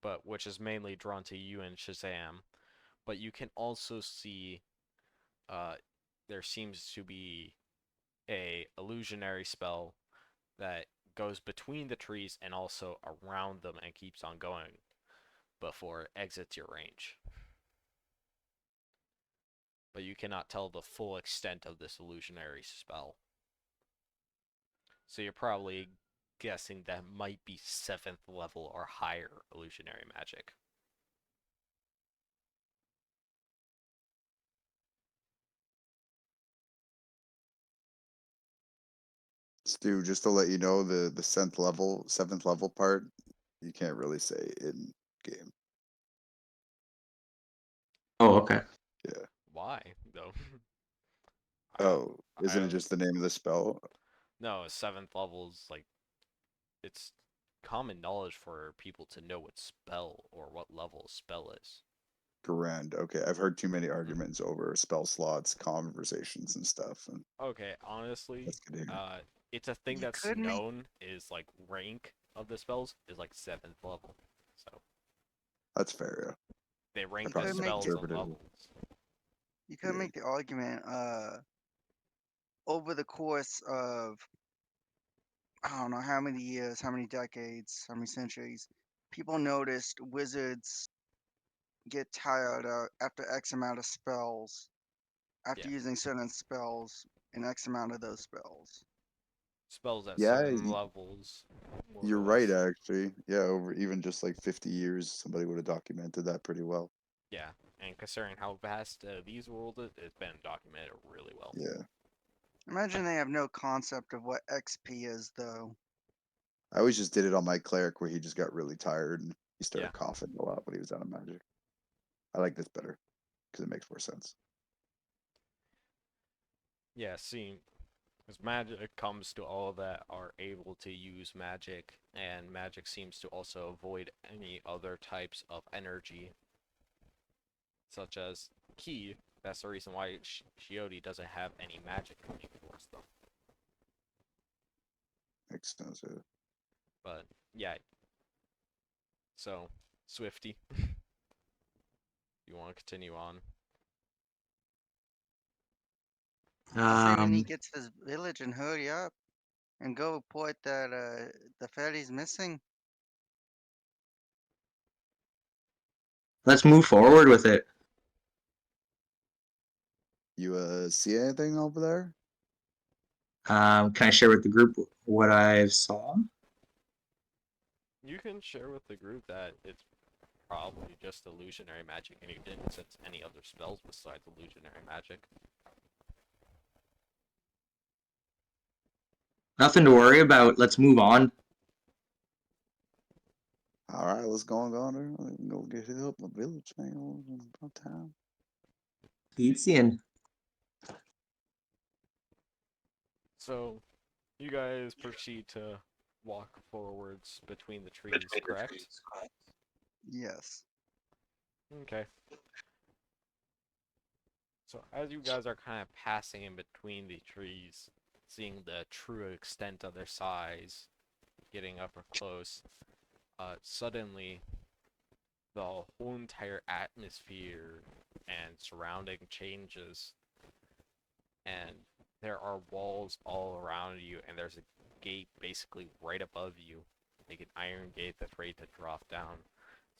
but which is mainly drawn to you and Shazam. But you can also see uh, there seems to be a illusionary spell that goes between the trees and also around them and keeps on going before it exits your range. But you cannot tell the full extent of this illusionary spell. So you're probably guessing that might be 7th level or higher illusionary magic. Stu, just to let you know, the seventh level part, you can't really say in game. Oh, okay. Yeah. Why, though? Oh, I isn't it don't. just the name of the spell? No, 7th level is like. It's common knowledge for people to know what spell or what level a spell is. Grand. Okay, I've heard too many arguments over spell slots, conversations, and stuff, and Okay, honestly, that's good to hear. it's a thing You that's could make known is like rank of the spells is like 7th level. So That's fair. Yeah, they I you rank the probably could make spells the on conservative. levels. you could Yeah, make the argument over the course of I don't know how many years, how many decades, how many centuries, people noticed wizards get tired after X amount of spells, after Yeah, using certain spells, and X amount of those spells. spells at yeah, certain levels, more you're or right. less. Actually, yeah, over even just like 50 years, somebody would have documented that pretty well. Yeah, and considering how vast these worlds is, it's been documented really well. Yeah, Imagine they have no concept of what XP is, though. I always just did it on my cleric where he just got really tired and he Yeah, started coughing a lot when he was out of magic. I like this better because it makes more sense. yeah. See, as magic comes to all that are able to use magic, and magic seems to also avoid any other types of energy, such as ki. That's the reason why Shioti doesn't have any magic coming towards them. Makes sense. Yeah. But yeah, so Swifty, you want to continue on? I say we need Um, to get to this village and hurry up and go report that the fairy's missing. Let's move forward with it. You see anything over there? Can I share with the group what I saw? You can share with the group that it's probably just illusionary magic, and you didn't sense any other spells besides illusionary magic. Nothing to worry about. Let's move on. All right, let's go on there. Go get help in the village, man. About time. Speedsian. So, you guys proceed to walk forwards between the trees, correct? Yes. Okay. So, as you guys are kind of passing in between the trees, seeing the true extent of their size, getting up close, suddenly the whole entire atmosphere and surrounding changes, and there are walls all around you, and there's a gate basically right above you, like an iron gate that's ready to drop down,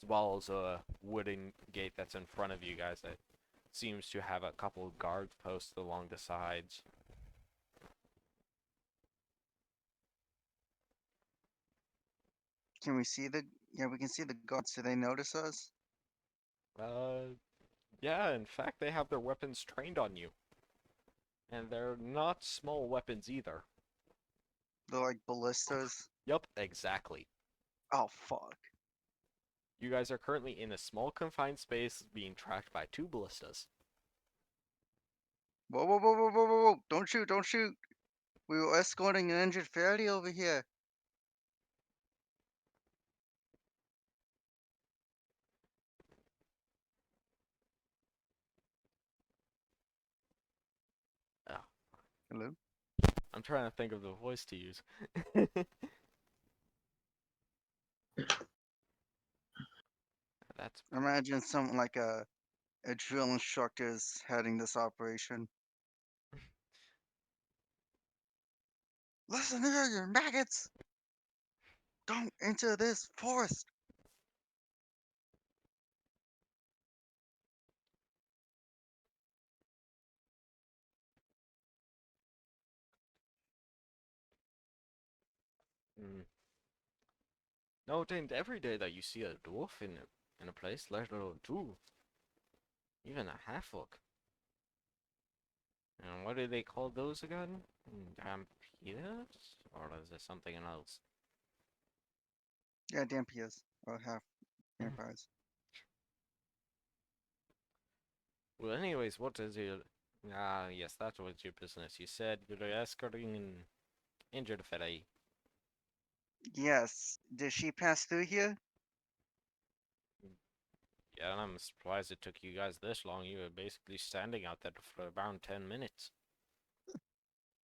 as well as a wooden gate that's in front of you guys that seems to have a couple of guard posts along the sides. Can we see the? Yeah, we can see the guards. Do they notice us? Yeah, in fact, they have their weapons trained on you. And they're not small weapons either. They're like ballistas. Yup, exactly. Oh fuck. You guys are currently in a small confined space being tracked by 2 ballistas. Whoa, whoa, whoa, whoa, whoa, whoa, whoa! Don't shoot! Don't shoot! We were escorting an injured fairy over here. Oh, Hello. I'm trying to think of the voice to use. That's Imagine something like a drill instructor's heading this operation. Listen here, you maggots! Don't enter this forest! mm. No, it ain't every day that you see a dwarf in a place, let alone 2. Even a half-orc. And what do they call those again? Vampires? Or is there something else? Yeah, Dampias. Or half vampires. Well, anyways, what is your... Ah, yes, that was your business. You said you were escorting an injured fairy. Yes. Did she pass through here? Yeah, and I'm surprised it took you guys this long. You were basically standing out there for around 10 minutes.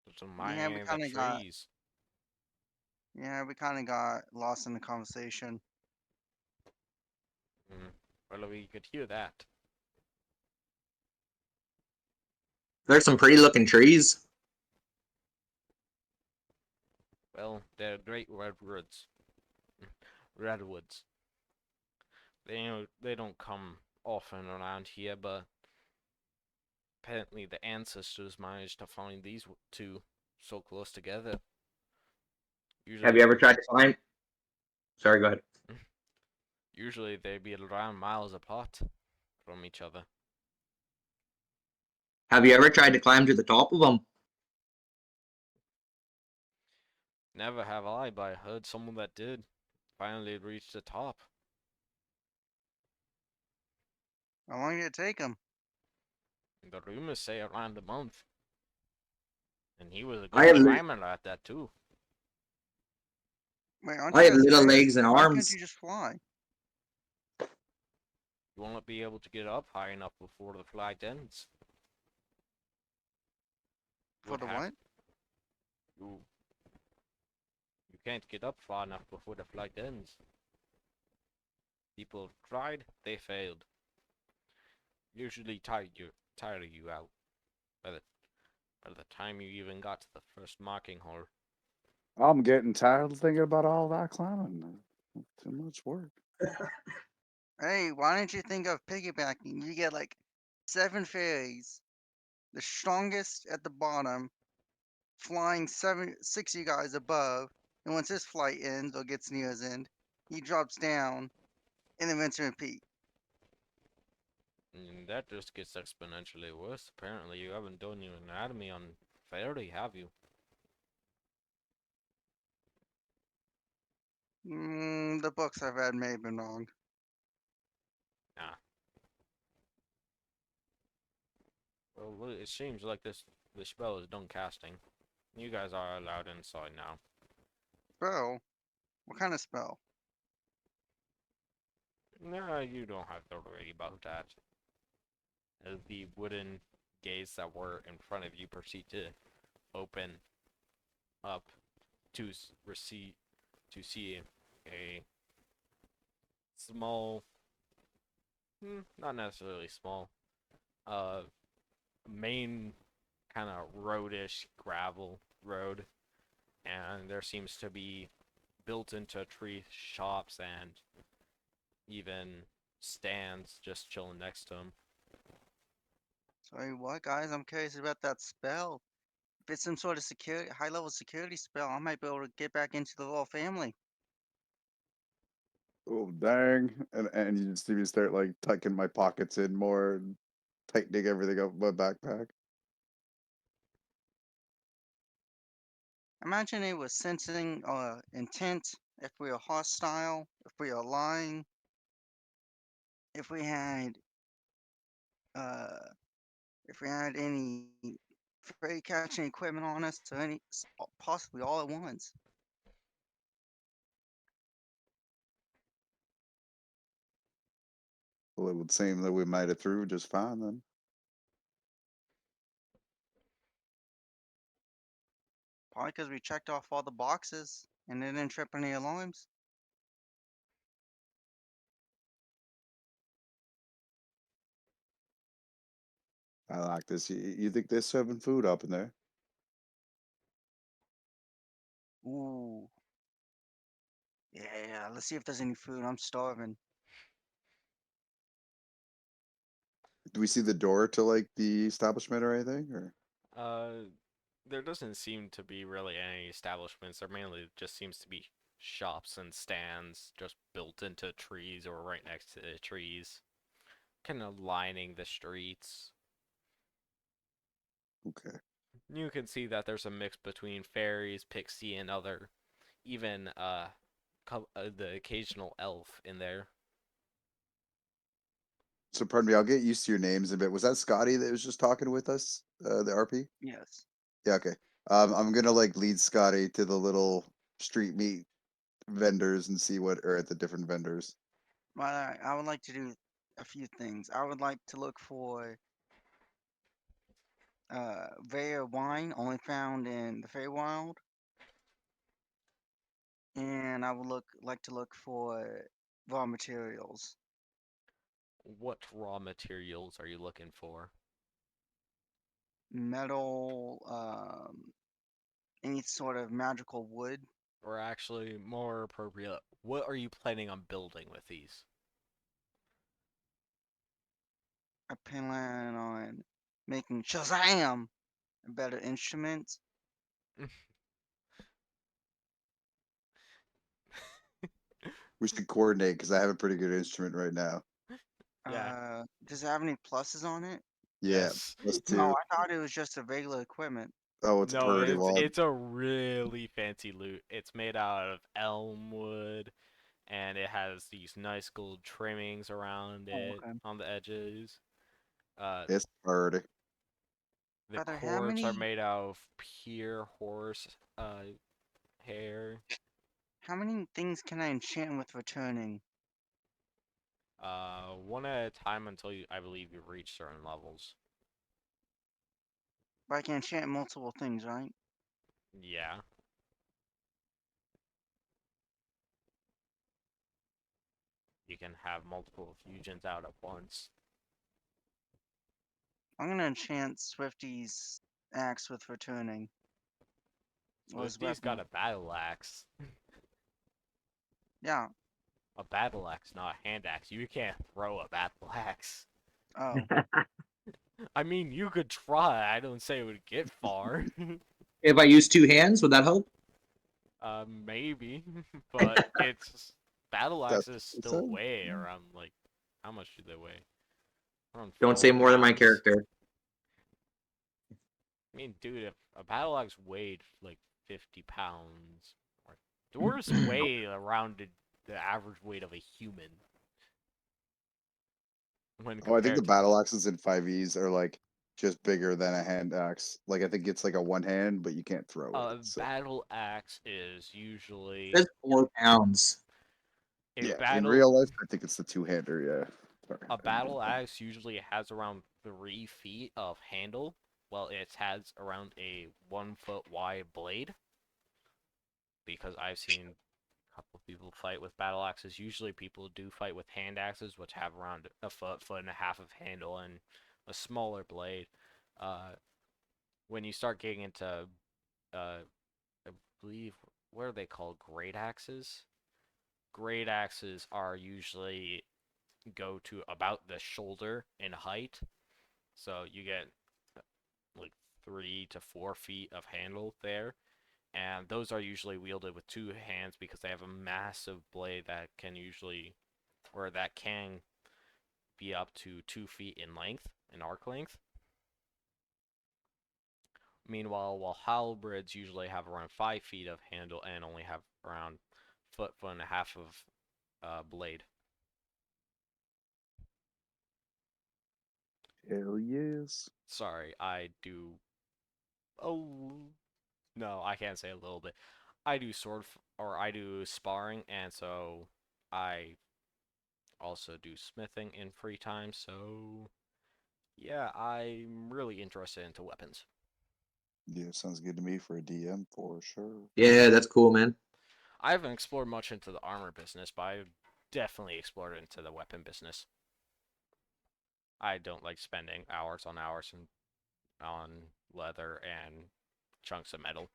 Just Yeah, admiring we the kind of got. trees. Yeah, we kind of got lost in the conversation. Mm. Well, we could hear that. There's some pretty looking trees. Well, they're great redwoods. Redwoods. They don't come often around here, but apparently the ancestors managed to find these 2 so close together. Have you ever tried to climb? Sorry, go ahead. Usually they'd be around miles apart from each other. Have you ever tried to climb to the top of them? Never have I, but I heard someone that did finally reached the top. How long did it take him? The rumors say around a month. And he was a I good have climber at that too. Wait, aren't I you have guys little birds? legs and Why can't arms. you just fly? You won't be able to get up high enough before the flight ends. For the what? You you can't get up far enough before the flight ends. People have tried, they failed. Usually tire you out by the time you even got to the first marking hole. I'm getting tired of thinking about all that climbing. Too much work. Hey, why don't you think of piggybacking? You get like 7 fairies, the strongest at the bottom, flying 6 you guys above, and once his flight ends or gets near his end, he drops down and then rinse and repeat. That just gets exponentially worse. Apparently, you haven't done your anatomy on fairy, have you? The books I've read may have been wrong. Nah. Well, it seems like the spell is done casting. You guys are allowed inside now. Spell? What kind of spell? No, you don't have to worry about that. As the wooden gates that were in front of you proceed to open up to see a small, not necessarily small, uh, main kind of roadish gravel road, and there seems to be built into tree shops and even stands just chilling next to them. Sorry, what, guys? I'm curious about that spell. If it's some sort of security, high-level security spell, I might be able to get back into the royal family. Oh dang! And you just see me start like tucking my pockets in more, and tightening everything up in my backpack. Imagine it was sensing intent, if we are hostile, if we are lying, if we had uh if we had any freight catching equipment on us, or possibly all at once. Well, it would seem that we made it through just fine then. Probably because we checked off all the boxes and it didn't trip any alarms. I like this. You think they're serving food up in there? Ooh, yeah. Let's see if there's any food. I'm starving. Do we see the door to like the establishment or anything? Or Uh, there doesn't seem to be really any establishments. There mainly just seems to be shops and stands just built into trees or right next to the trees, kind of lining the streets. okay, You can see that there's a mix between fairies, pixie, and other, even the occasional elf in there. so pardon me. I'll get used to your names a bit. Was that Scotty that was just talking with us? The RP? Yes. Yeah. Okay. I'm gonna like lead Scotty to the little street meat vendors and see what are at the different vendors. Well, I would like to do a few things. I would like to look for rare wine only found in the Feywild, and I would like to look for raw materials. What raw materials are you looking for? Metal, any sort of magical wood. Or actually, more appropriate, what are you planning on building with these? I plan on making Shazam a better instrument. We should coordinate because I have a pretty good instrument right now. Yeah. Does it have any pluses on it? Yeah, Yes. plus No, two. I thought it was just a regular equipment. Oh, it's a No, purdy one. it's a really fancy lute. It's made out of elm wood, and it has these nice gold trimmings around Oh, it okay. on the edges. Uh, It's purdy. the Brother, how cords are many made out of pure horse hair. how many things can I enchant with returning? One at a time until I believe you reach certain levels. But I can enchant multiple things, right? Yeah. You can have multiple fusions out at once. I'm gonna enchant Swifty's axe with returning. Or his Swifty's got weapon. a battle axe. Yeah. a battle axe, not a hand axe. You can't throw a battle axe. Oh, I mean, you could try. I don't say it would get far. If I use two hands, would that help? Maybe, but it's battle That's axes what it still said. weigh around like how much do they weigh? Around Don't say 4 more than my pounds. character. I mean, dude, if a battle axe weighed like 50 pounds, or doors weigh around the average weight of a human when Oh, I think the compared to battle axes in 5Es are like just bigger than a hand axe. Like I think it's like a one hand, but you can't throw a it. So battle axe is usually That's 4 pounds. a yeah, in battle real life, I think it's the two hander. Yeah. Sorry. a battle axe usually has around 3 feet of handle, while it has around a 1 foot wide blade. Because I've seen a couple of people fight with battle axes. Usually, people do fight with hand axes, which have around a foot and a half of handle, and a smaller blade. Uh, when you start getting into, I believe, what are they called? Great axes. Great axes are usually go to about the shoulder in height, so you get like 3 to 4 feet of handle there, and those are usually wielded with two hands because they have a massive blade that can usually, or that can be up to 2 feet in length, in arc length. Meanwhile, while halberds usually have around 5 feet of handle and only have around foot and a half of blade. Hell yes. Sorry, I do. Oh no, I can't say a little bit. I do or I do sparring, and so I also do smithing in free time. So yeah, I'm really interested into weapons. Yeah, sounds good to me for a DM for sure. Yeah, that's cool, man. I haven't explored much into the armor business, but I've definitely explored into the weapon business. I don't like spending hours on leather and chunks of metal,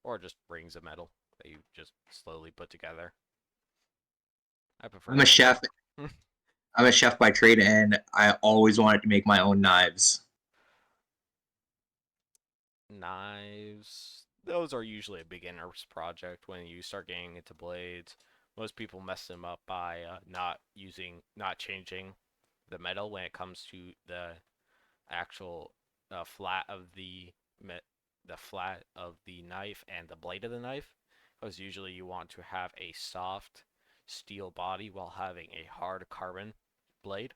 or just rings of metal that you just slowly put together. I prefer I'm a chef. simple. I'm a chef by trade, and I always wanted to make my own knives. Knives, those are usually a beginner's project when you start getting into blades. Most people mess them up by not changing the metal when it comes to the actual flat of the flat of the knife and the blade of the knife, because usually you want to have a soft steel body while having a hard carbon blade.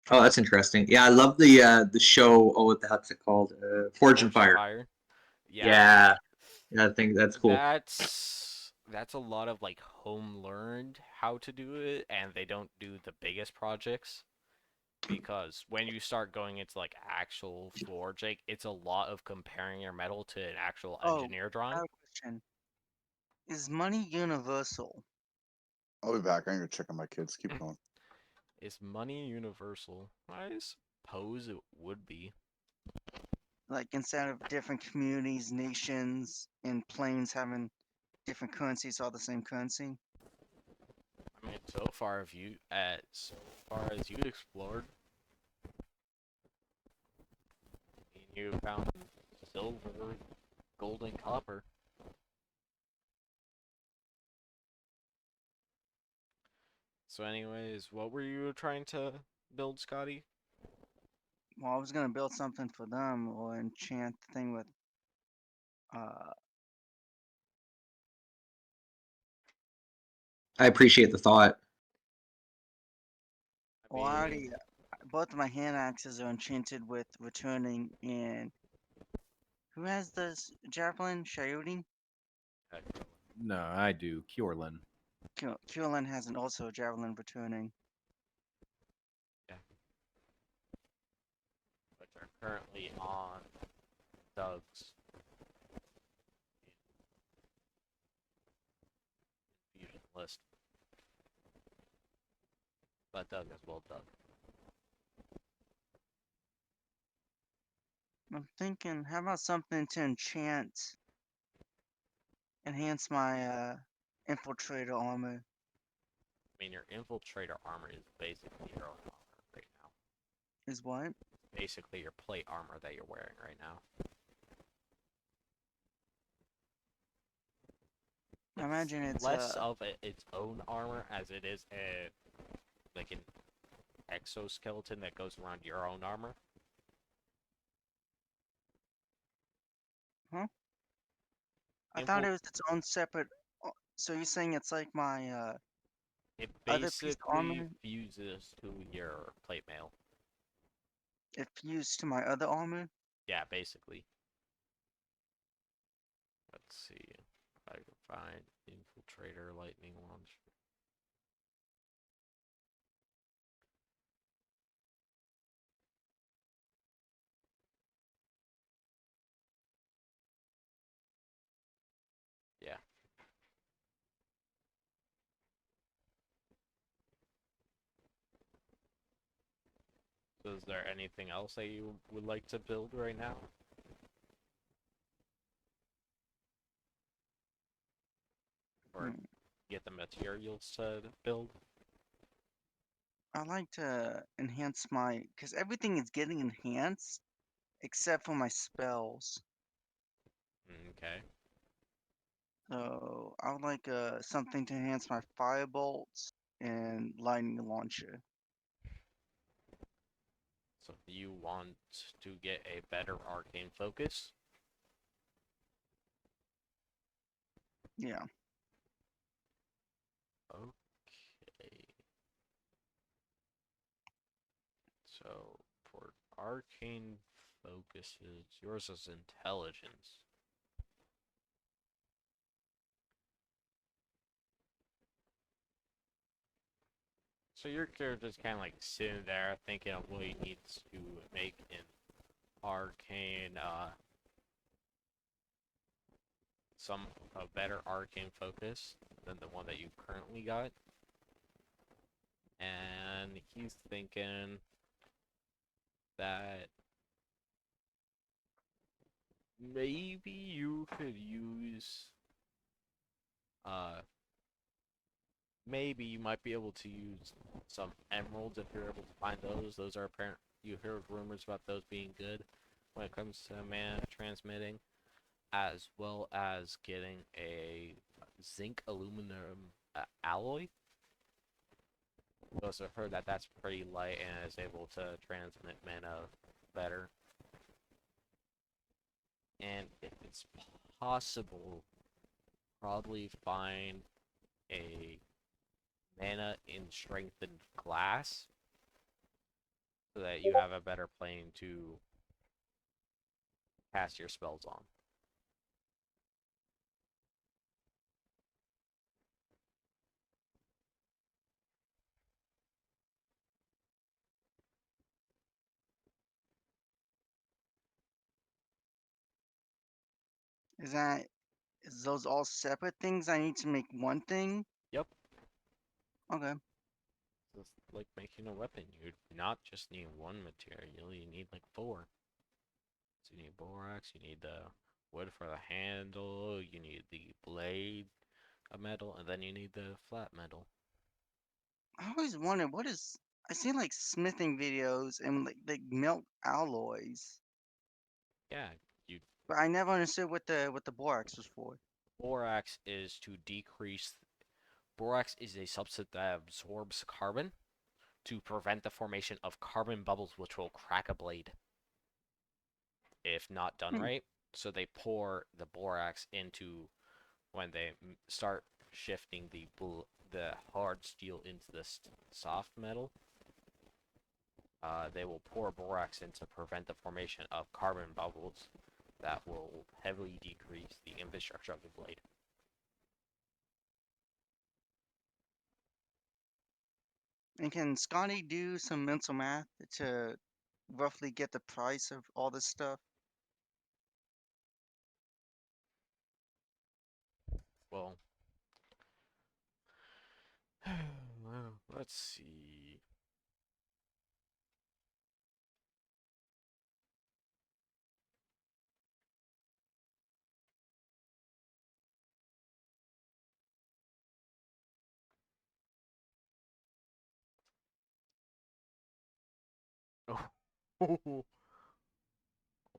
Oh, that's interesting. Yeah, I love the show. Oh, what the heck's it called? Forge and Forged in Fire. Fire. Yeah, Yeah, yeah, I think that's cool. that's a lot of like home learned how to do it, and they don't do the biggest projects because when you start going into like actual forging, it's a lot of comparing your metal to an actual oh, engineer I drawing. have a question. Is money universal? I'll be back. I'm gonna check on my kids. Keep going. Is money universal? I suppose it would be. Like instead of different communities, nations, and planes having different currencies, all the same currency? I mean, so far as you explored, you found silver, gold, and copper. So, anyways, what were you trying to build, Scotty? Well, I was gonna build something for them or enchant the thing with uh I appreciate the thought. I well I mean, already both of my hand axes are enchanted with returning, and who has this javelin? Shayudi? heck, No, I do. Kjorlin. Keelan has an also javelin returning. yeah, which are currently on Doug's fusion list. But Doug as well, Doug. I'm thinking, how about something to enhance my infiltrator armor? I mean, your infiltrator armor is basically your own armor right now. Is what? Basically, your plate armor that you're wearing right now. I imagine it's less of its own armor as it is a like an exoskeleton that goes around your own armor. I thought it was its own separate. So you're saying it's like my It other piece of basically armor? fuses to your plate mail. It fused to my other armor? Yeah, basically. Let's see if I can find infiltrator lightning launcher. Yeah. So is there anything else that you would like to build right now? Or Hmm. get the materials to build? I like to enhance my, because everything is getting enhanced except for my spells. Okay. So I would like something to enhance my firebolts and lightning launcher. So you want to get a better arcane focus? Yeah. Okay. So for arcane focuses, yours is intelligence. So your character's kind of like sitting there thinking of what he needs to make an arcane, a better arcane focus than the one that you currently got. And he's thinking that maybe you could use, maybe you might be able to use some emeralds if you're able to find those. Those are apparent. You hear rumors about those being good when it comes to mana transmitting, as well as getting a zinc aluminum alloy. You also heard that that's pretty light and is able to transmit mana better. And if it's possible, probably find a mana in strengthened glass so that you have a better plane to cast your spells on. Is that, is those all separate things? I need to make one thing? Yep. Okay. It's like making a weapon. You not just need one material, you need like 4. So you need borax, you need the wood for the handle, you need the blade of metal, and then you need the flat metal. I always wondered what is. I seen like smithing videos and like they melt alloys, Yeah, you but I never understood what the borax was for. borax is to decrease. Borax is a substance that absorbs carbon to prevent the formation of carbon bubbles, which will crack a blade if not done Hmm. right. So they pour the borax into when they start shifting the hard steel into the soft metal. They will pour borax in to prevent the formation of carbon bubbles that will heavily decrease the infrastructure of the blade. And can Scotty do some mental math to roughly get the price of all this stuff? Well, let's see.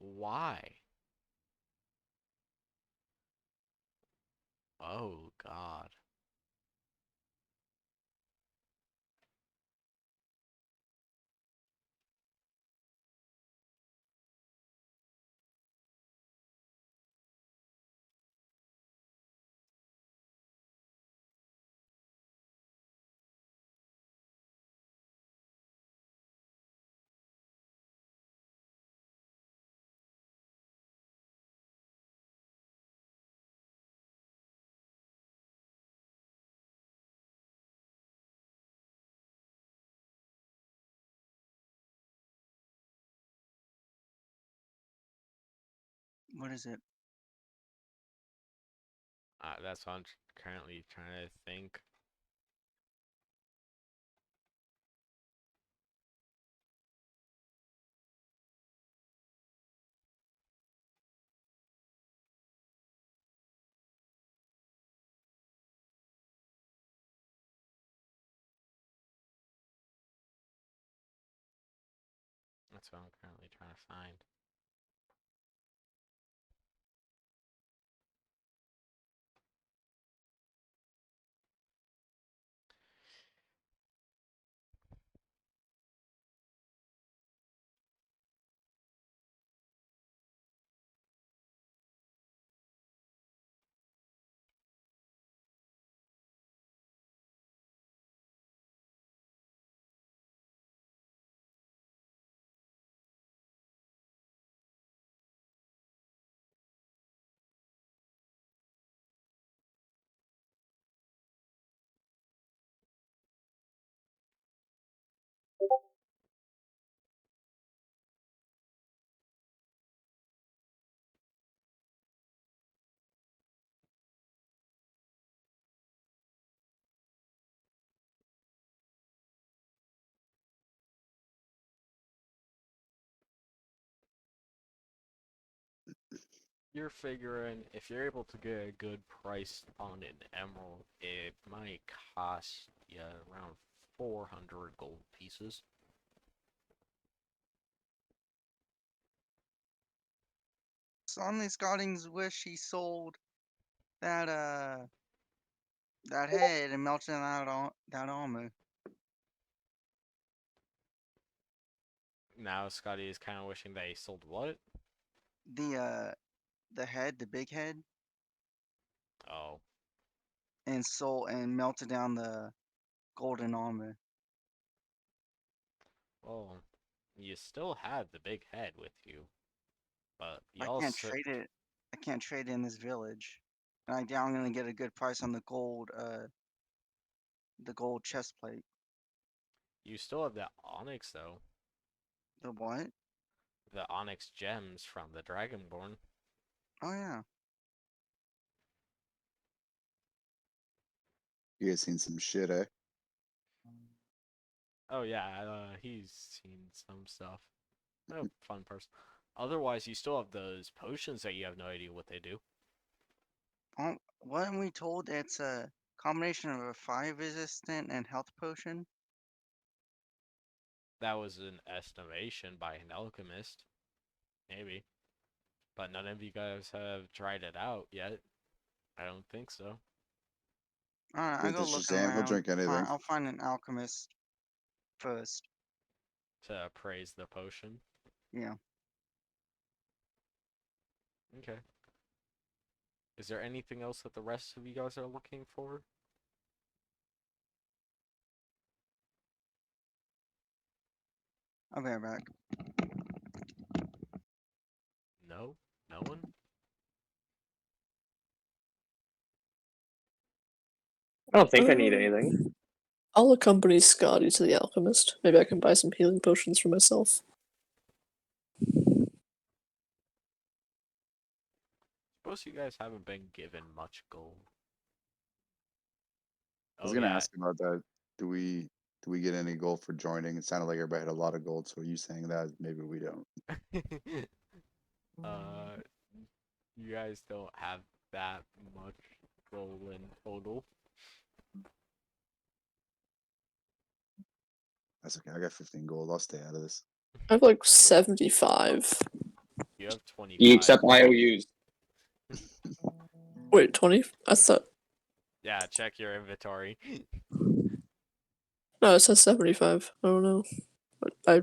Why? Oh, God. What is it? That's what I'm currently trying to think. That's what I'm currently trying to find. You're figuring if you're able to get a good price on an emerald, it might cost you around 400 gold pieces. Suddenly Scottings wish he sold that that head and melted that armor. Now Scotty is kind of wishing that he sold what? The head, the big head, Oh, and sold and melted down the golden armor. well, you still have the big head with you, but you I can't also trade it. I can't trade it in this village. And I doubt I'm gonna get a good price on the gold chest plate. you still have the onyx though, The what? the onyx gems from the Dragonborn. Oh yeah. You guys seen some shit, eh? Oh yeah, he's seen some stuff. Oh, fun person. Otherwise, you still have those potions that you have no idea what they do. Wasn't we told it's a combination of a fire resistant and health potion? That was an estimation by an alchemist, maybe. But none of you guys have tried it out yet. I don't think so. Alright, I Give it to go looking Shazam. He'll around. drink anything. I'll find an alchemist first. To appraise the potion. Yeah. Okay. Is there anything else that the rest of you guys are looking for? I'll be right back. No? No one? I don't think I need anything. I'll accompany Scotty to the alchemist. Maybe I can buy some healing potions for myself. Suppose you guys haven't been given much gold. I was Oh gonna yeah. ask about that. Do we get any gold for joining? It sounded like everybody had a lot of gold, so are you saying that maybe we don't? uh, you guys don't have that much gold in total. That's okay. I got 15 gold. I'll stay out of this. I have like 75. You have 25. You accept IOUs. Wait, 20? I thought. Yeah, check your inventory. No, it says 75. I don't know. But I.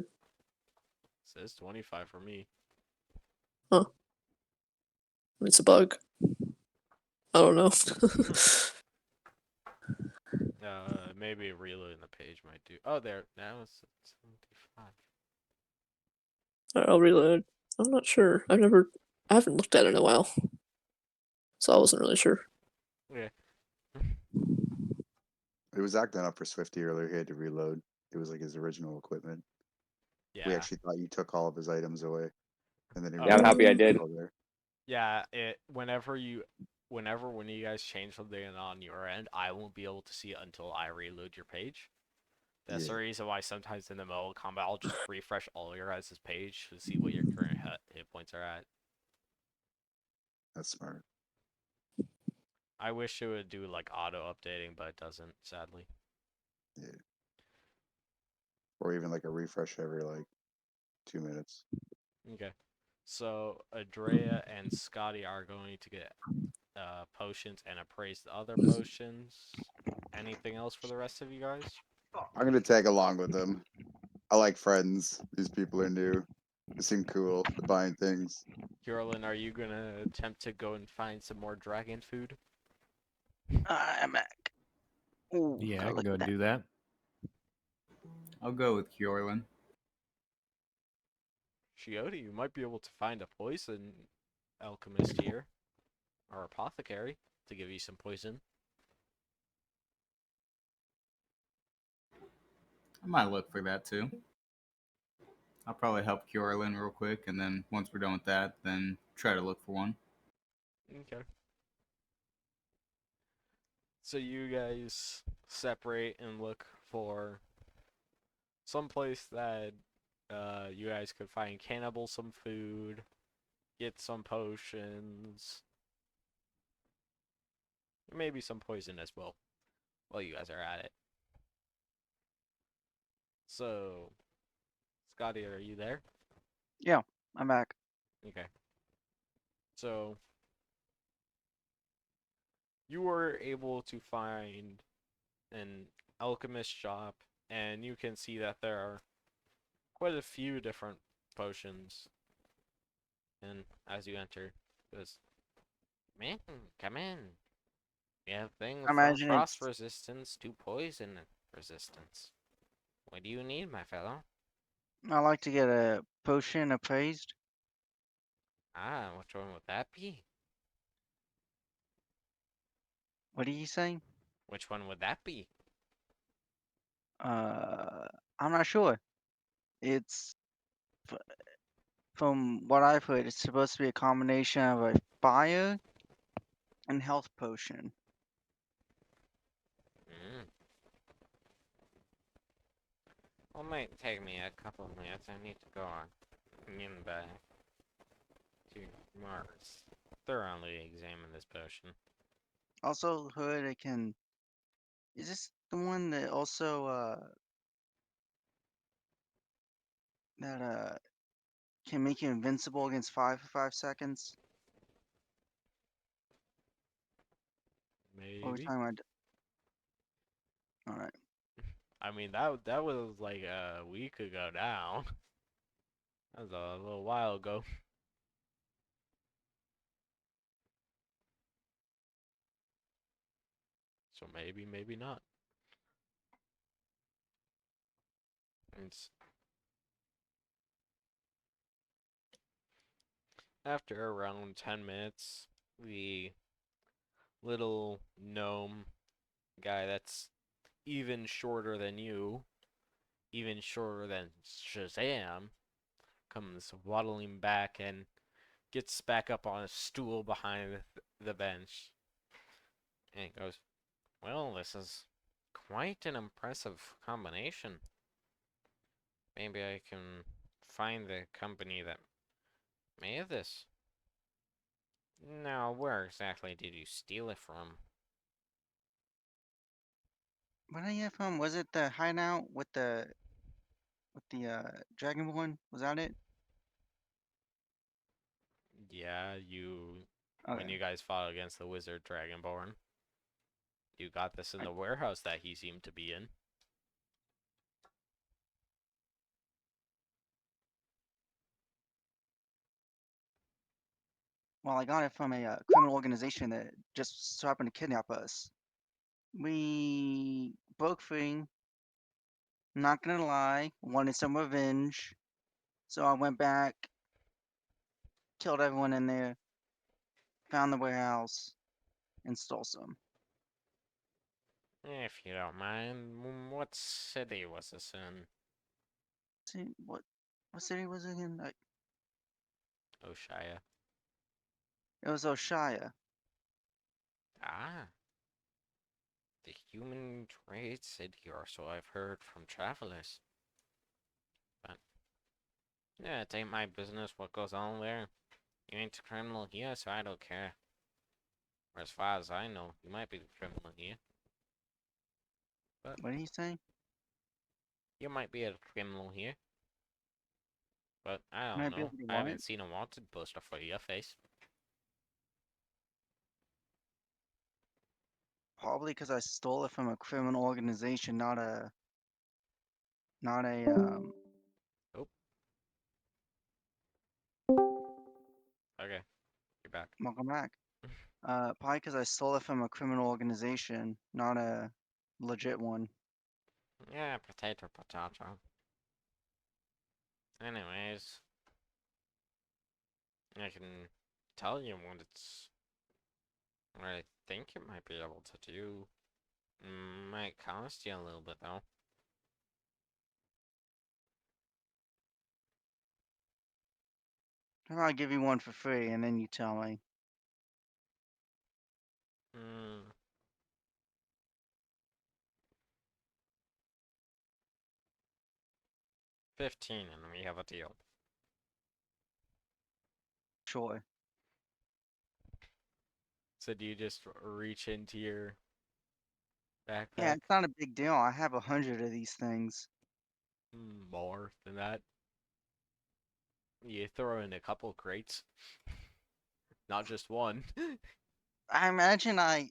Says 25 for me. It's a bug. I don't know. Maybe reloading the page might do. Oh, there. Now it's 75. Alright, I'll reload. I'm not sure. I haven't looked at it in a while. So I wasn't really sure. Yeah. It was acting up for Swifty earlier. He had to reload. It was like his original equipment. Yeah. We actually thought you took all of his items away, and then he Oh. Yeah, I'm happy I reloaded did. all there. Yeah, whenever you guys change something on your end, I won't be able to see it until I reload your page. That's the Yeah. reason why sometimes in the middle of combat, I'll just refresh all your guys' page to see what your current hit points are at. That's smart. I wish it would do like auto updating, but it doesn't, sadly. Yeah. Or even like a refresh every like 2 minutes. Okay. So Adrea and Scotty are going to get potions and appraise the other potions. Anything else for the rest of you guys? I'm gonna tag along with them. I like friends. These people are new. They seem cool. They're buying things. Carolyn, are you gonna attempt to go and find some more dragon food? I'm back. Ooh, Yeah, I can look go at and that. do that. I'll go with Kjorlin. Shioti, you might be able to find a poison alchemist here, or apothecary, to give you some poison. I might look for that too. I'll probably help Kjorlin real quick, and then once we're done with that, then try to look for one. Okay. So you guys separate and look for some place that you guys could find cannibal some food, get some potions, maybe some poison as well, while you guys are at it. So, Scotty, are you there? Yeah, I'm back. Okay. So, you were able to find an alchemist shop, and you can see that there are quite a few different potions. And as you enter, it goes, "Man, come in. We have things I from imagine frost it's. resistance to poison resistance. What do you need, my fellow?" I like to get a potion appraised. Ah, which one would that be? What are you saying? Which one would that be? Uh, I'm not sure. It's f- from what I've heard. It's supposed to be a combination of a fire and health potion. Mm. Well, it might take me a couple of minutes. I need to go on in back to Mars. Thoroughly examine this potion. Also heard it can. Is this the one that also that can make you invincible against fire for 5 seconds? What are we Maybe. talking about? All right. I mean, that was like a week ago now. That was a little while ago. So maybe, maybe not. It's after around 10 minutes, the little gnome guy that's even shorter than you, even shorter than Shazam, comes waddling back and gets back up on a stool behind the bench. And goes, "Well, this is quite an impressive combination. Maybe I can find the company that made this. Now, where exactly did you steal it from?" Where did I get it from? Was it the hideout with the with the Dragonborn. Was that it? Yeah, when Okay. you guys fought against the wizard Dragonborn, you got this in the warehouse that he seemed to be in. Well, I got it from a criminal organization that just so happened to kidnap us. We broke free. Not gonna lie, wanted some revenge. So I went back, killed everyone in there, found the warehouse, and stole some. If you don't mind, what city was this in? See what city was it in? Oshaya. It was Oshaya. Ah, the human trade city, or so I've heard from travelers. But, yeah, it ain't my business what goes on there. You ain't a criminal here, so I don't care. Or as far as I know, you might be the criminal here. But What did he say? you might be a criminal here. But I don't Might be know. able to I what? haven't seen a wanted poster for your face. Probably because I stole it from a criminal organization, not a. Oh. Okay, you're back. Welcome back. Probably because I stole it from a criminal organization, not a legit one. Yeah, potato, potato. Anyways, I can tell you what I think you might be able to do. Might cost you a little bit though. How about I give you one for free and then you tell me? Hmm. $15 and we have a deal. Sure. So do you just reach into your Yeah, backpack? it's not a big deal. I have 100 of these things. More than that. You throw in a couple crates. Not just one. I imagine I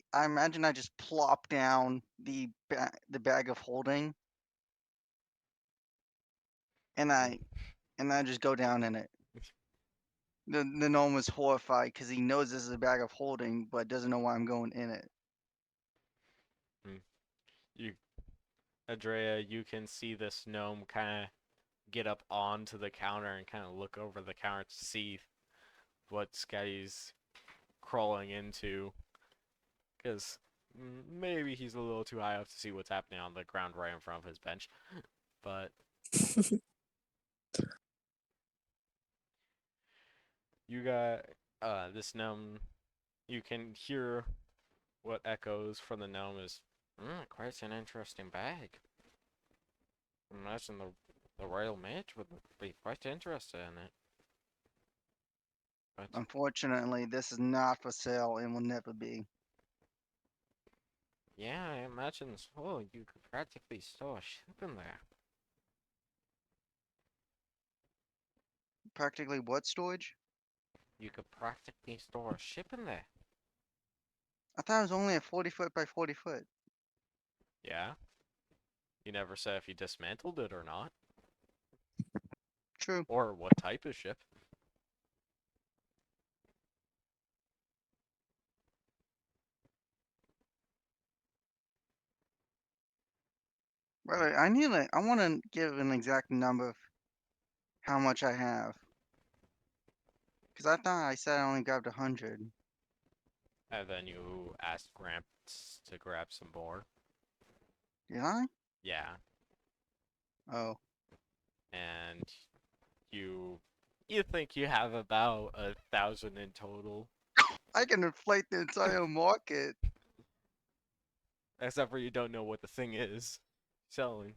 just plop down the bag of holding and I just go down in it. The gnome was horrified because he knows this is a bag of holding, but doesn't know why I'm going in it. You, Andrea, you can see this gnome kind of get up onto the counter and kind of look over the counter to see what Scotty's crawling into. Because maybe he's a little too high up to see what's happening on the ground right in front of his bench. But you got this gnome. You can hear what echoes from the gnome is, quite an interesting bag. Imagine the royal mage would be quite interested in it. But Unfortunately, this is not for sale and will never be. yeah, I imagine so. You could practically store a ship in there. Practically what storage? You could practically store a ship in there. I thought it was only a 40 foot by 40 foot. Yeah? You never said if you dismantled it or not. True. Or what type of ship. Wait, I want to give an exact number of how much I have. Because I thought I said I only grabbed 100. And then you asked Gramps to grab some more. Did I? Yeah. Oh. And you think you have about 1,000 in total. I can inflate the entire market. Except for you don't know what the thing is selling.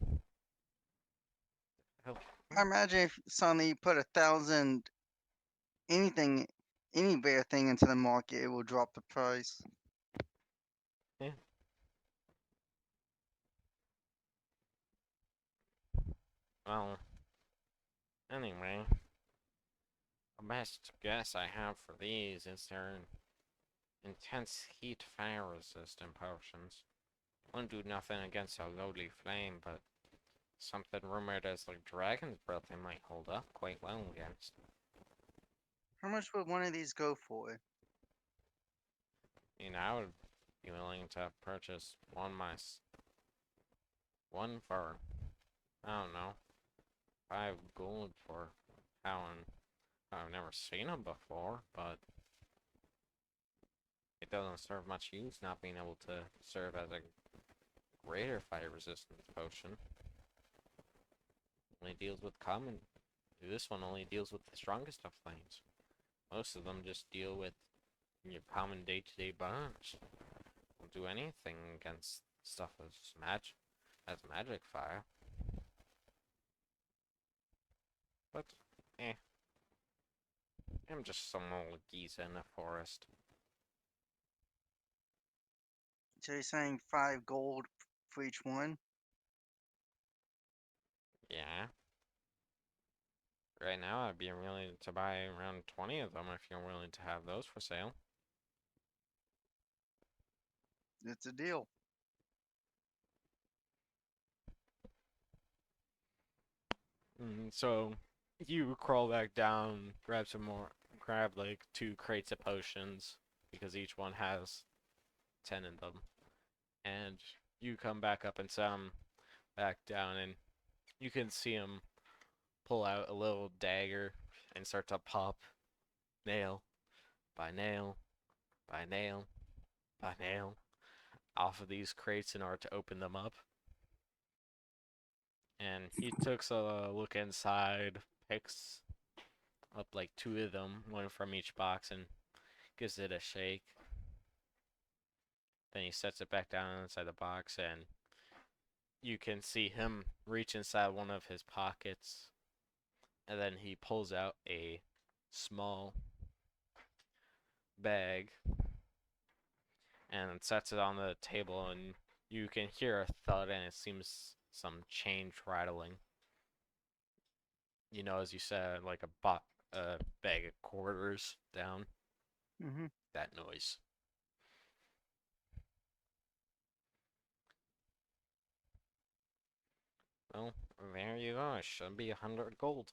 Hell, I imagine if suddenly you put 1,000 anything, any rare thing into the market, it will drop the price. yeah. Well, Anyway, the best guess I have for these is they're intense heat fire resistant potions. Won't do nothing against a lowly flame, but something rumored as like dragon's breath they might hold up quite well against. How much would one of these go for? I would be willing to purchase one for, I don't know, 5 gold for Alan. I've never seen them before, but it doesn't serve much use not being able to serve as a greater fire resistance potion. Only deals with common. This one only deals with the strongest of flames. Most of them just deal with your common day-to-day burns. Don't do anything against stuff as magic fire. But, I'm just some old geezer in the forest. So you're saying 5 gold for each one? Yeah. Right now, I'd be willing to buy around 20 of them if you're willing to have those for sale. It's a deal. So, you crawl back down, grab like 2 crates of potions, because each one has 10 in them. And you come back up and set 'em back down, and you can see him pull out a little dagger and start to pop nail by nail by nail by nail off of these crates in order to open them up. And he takes a look inside, picks up like 2 of them, one from each box, and gives it a shake. Then he sets it back down inside the box, and you can see him reach inside one of his pockets, and then he pulls out a small bag and sets it on the table, and you can hear a thud, and it seems some change rattling. As you said, like a bag of quarters down. Mm-hmm. That noise. Well, there you go. It should be 100 gold.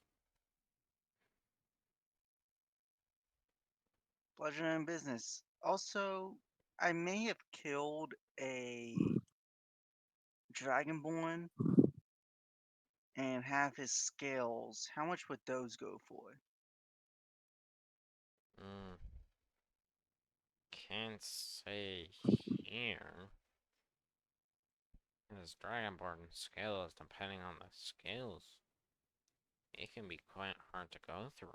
Pleasure in business. Also, I may have killed a dragonborn and have his scales. How much would those go for? Mm, can't say here. His dragonborn scales, depending on the scales, it can be quite hard to go through.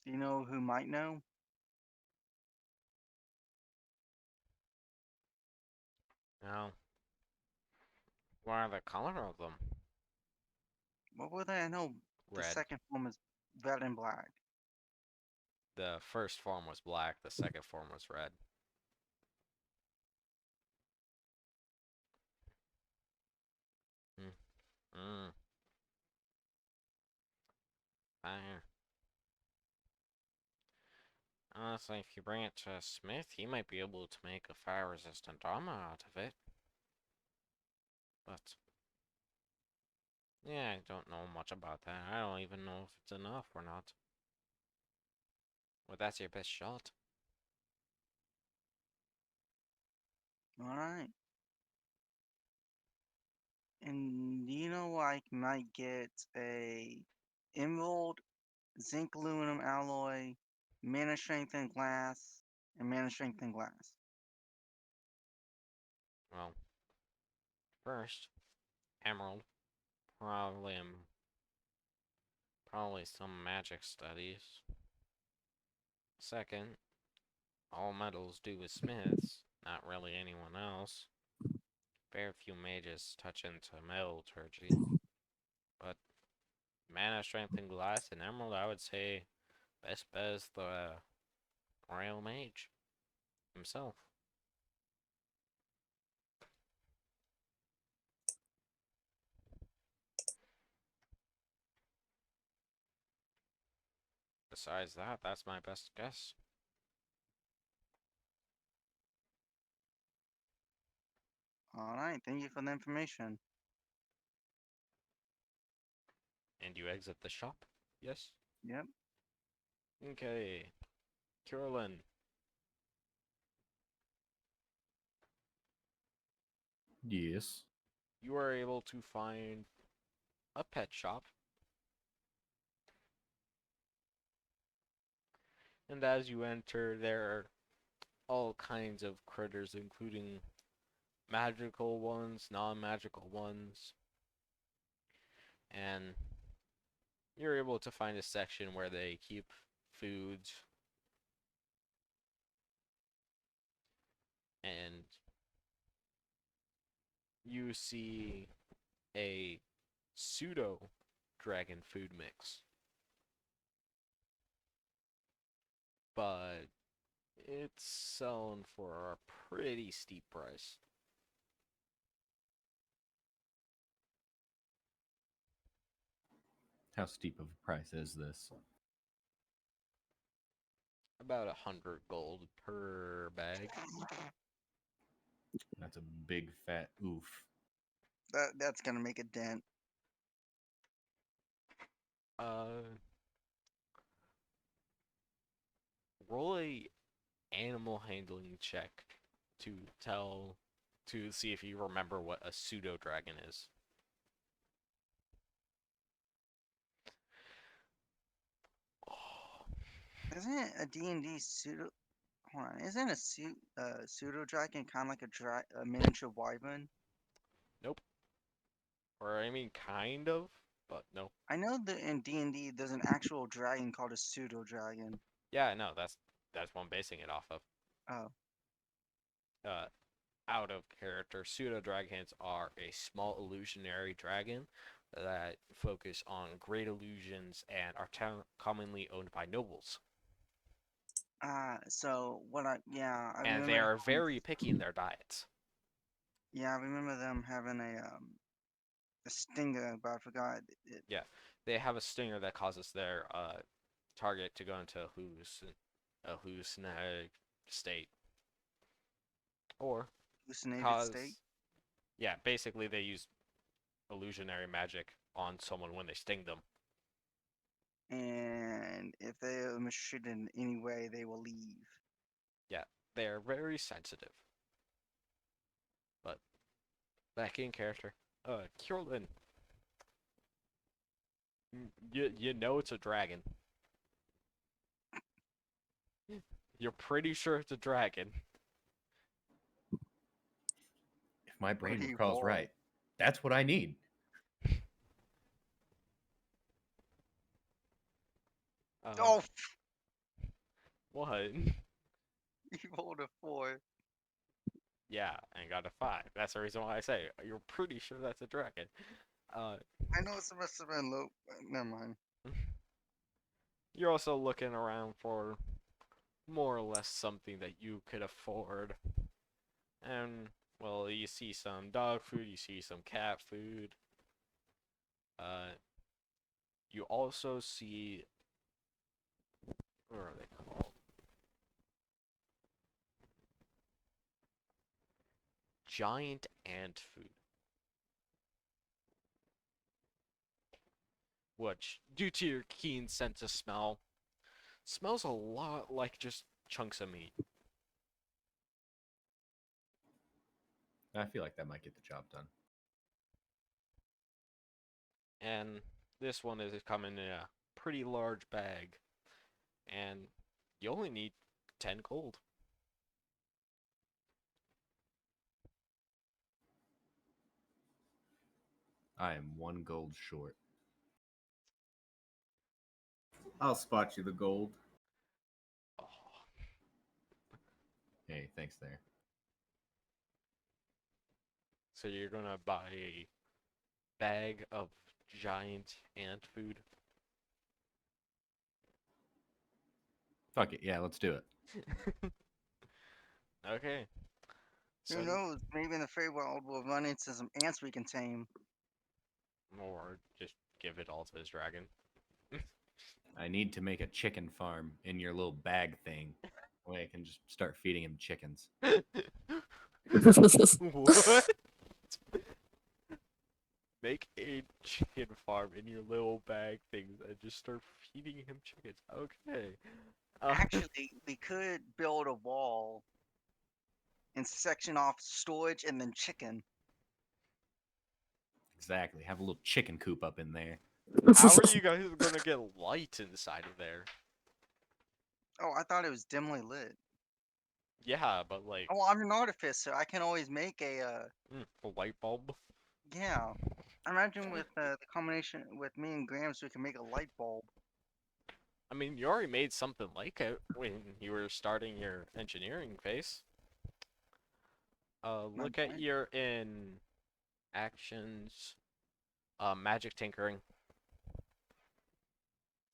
Do you know who might know? Now, what are the color of them? What were they? I know the Red. second form is red and black. The first form was black, the second form was red. Mm. Fire. Honestly, if you bring it to a smith, he might be able to make a fire-resistant armor out of it. But, yeah, I don't know much about that. I don't even know if it's enough or not. Well, that's your best shot. Alright. And do you know I might get a emerald, zinc aluminum alloy, mana strength and glass, and mana strength and glass? Well, first, emerald. Probably, probably some magic studies. Second, all metals do with smiths, not really anyone else. Very few mages touch into metallurgy. But mana strength and glass and emerald, I would say best bet is the Royal Mage himself. Besides that, that's my best guess. All right, thank you for the information. And you exit the shop? Yes? Yep. Okay. Carolyn, Yes. you are able to find a pet shop. And as you enter, there are all kinds of critters, including magical ones, non-magical ones. And you're able to find a section where they keep foods. And you see a pseudo dragon food mix. But it's selling for a pretty steep price. How steep of a price is this? About 100 gold per bag. That's a big fat oof. That's gonna make a dent. Roll a animal handling check to see if you remember what a pseudo dragon is. Isn't a D&D pseudo? Hold on, isn't a pseudo dragon kind of like a miniature wyvern? Nope. Or I mean, kind of, but no. I know that in D&D there's an actual dragon called a pseudo dragon. Yeah, no, that's what I'm basing it off of. Oh, Out of character, pseudo dragons are a small illusionary dragon that focus on great illusions and are commonly owned by nobles. so what I And remember. they are very picky in their diets. Yeah, I remember them having a stinger, but I forgot it. Yeah, they have a stinger that causes their target to go into a hallucinate state, or Hallucinated state. cause yeah, basically they use illusionary magic on someone when they sting them. And if they are mistreated in any way, they will leave. Yeah, they are very sensitive. But back in character, Kierlin, you know it's a dragon. You're pretty sure it's a dragon. If my brain Pretty recalls bold. right, that's what I need. Oh, What? you rolled a 4. Yeah, and got a 5. That's the reason why I say you're pretty sure that's a dragon. I know it's supposed to be low. Never mind. You're also looking around for more or less something that you could afford. And, well, you see some dog food, you see some cat food. You also see, what are they called? Giant ant food. Which, due to your keen sense of smell, smells a lot like just chunks of meat. I feel like that might get the job done. And this one is coming in a pretty large bag. And you only need 10 gold. I am 1 gold short. I'll spot you the gold. Oh, Hey, thanks there. so you're gonna buy a bag of giant ant food? Fuck it. Yeah, let's do it. Okay. Who So, knows? Maybe in the Feywild we'll run into some ants we can tame. or just give it all to his dragon. I need to make a chicken farm in your little bag thing. That way I can just start feeding him chickens. What? Make a chicken farm in your little bag things and just start feeding him chickens. Okay. Actually, we could build a wall and section off storage and then chicken. Exactly. Have a little chicken coop up in there. How are you guys gonna get light inside of there? Oh, I thought it was dimly lit. Yeah, but like, Oh, I'm an artificer. I can always make a light bulb. yeah. Imagine with the combination with me and Grams, we can make a light bulb. I mean, you already made something like it when you were starting your engineering phase. Look at Okay. your in actions, magic tinkering.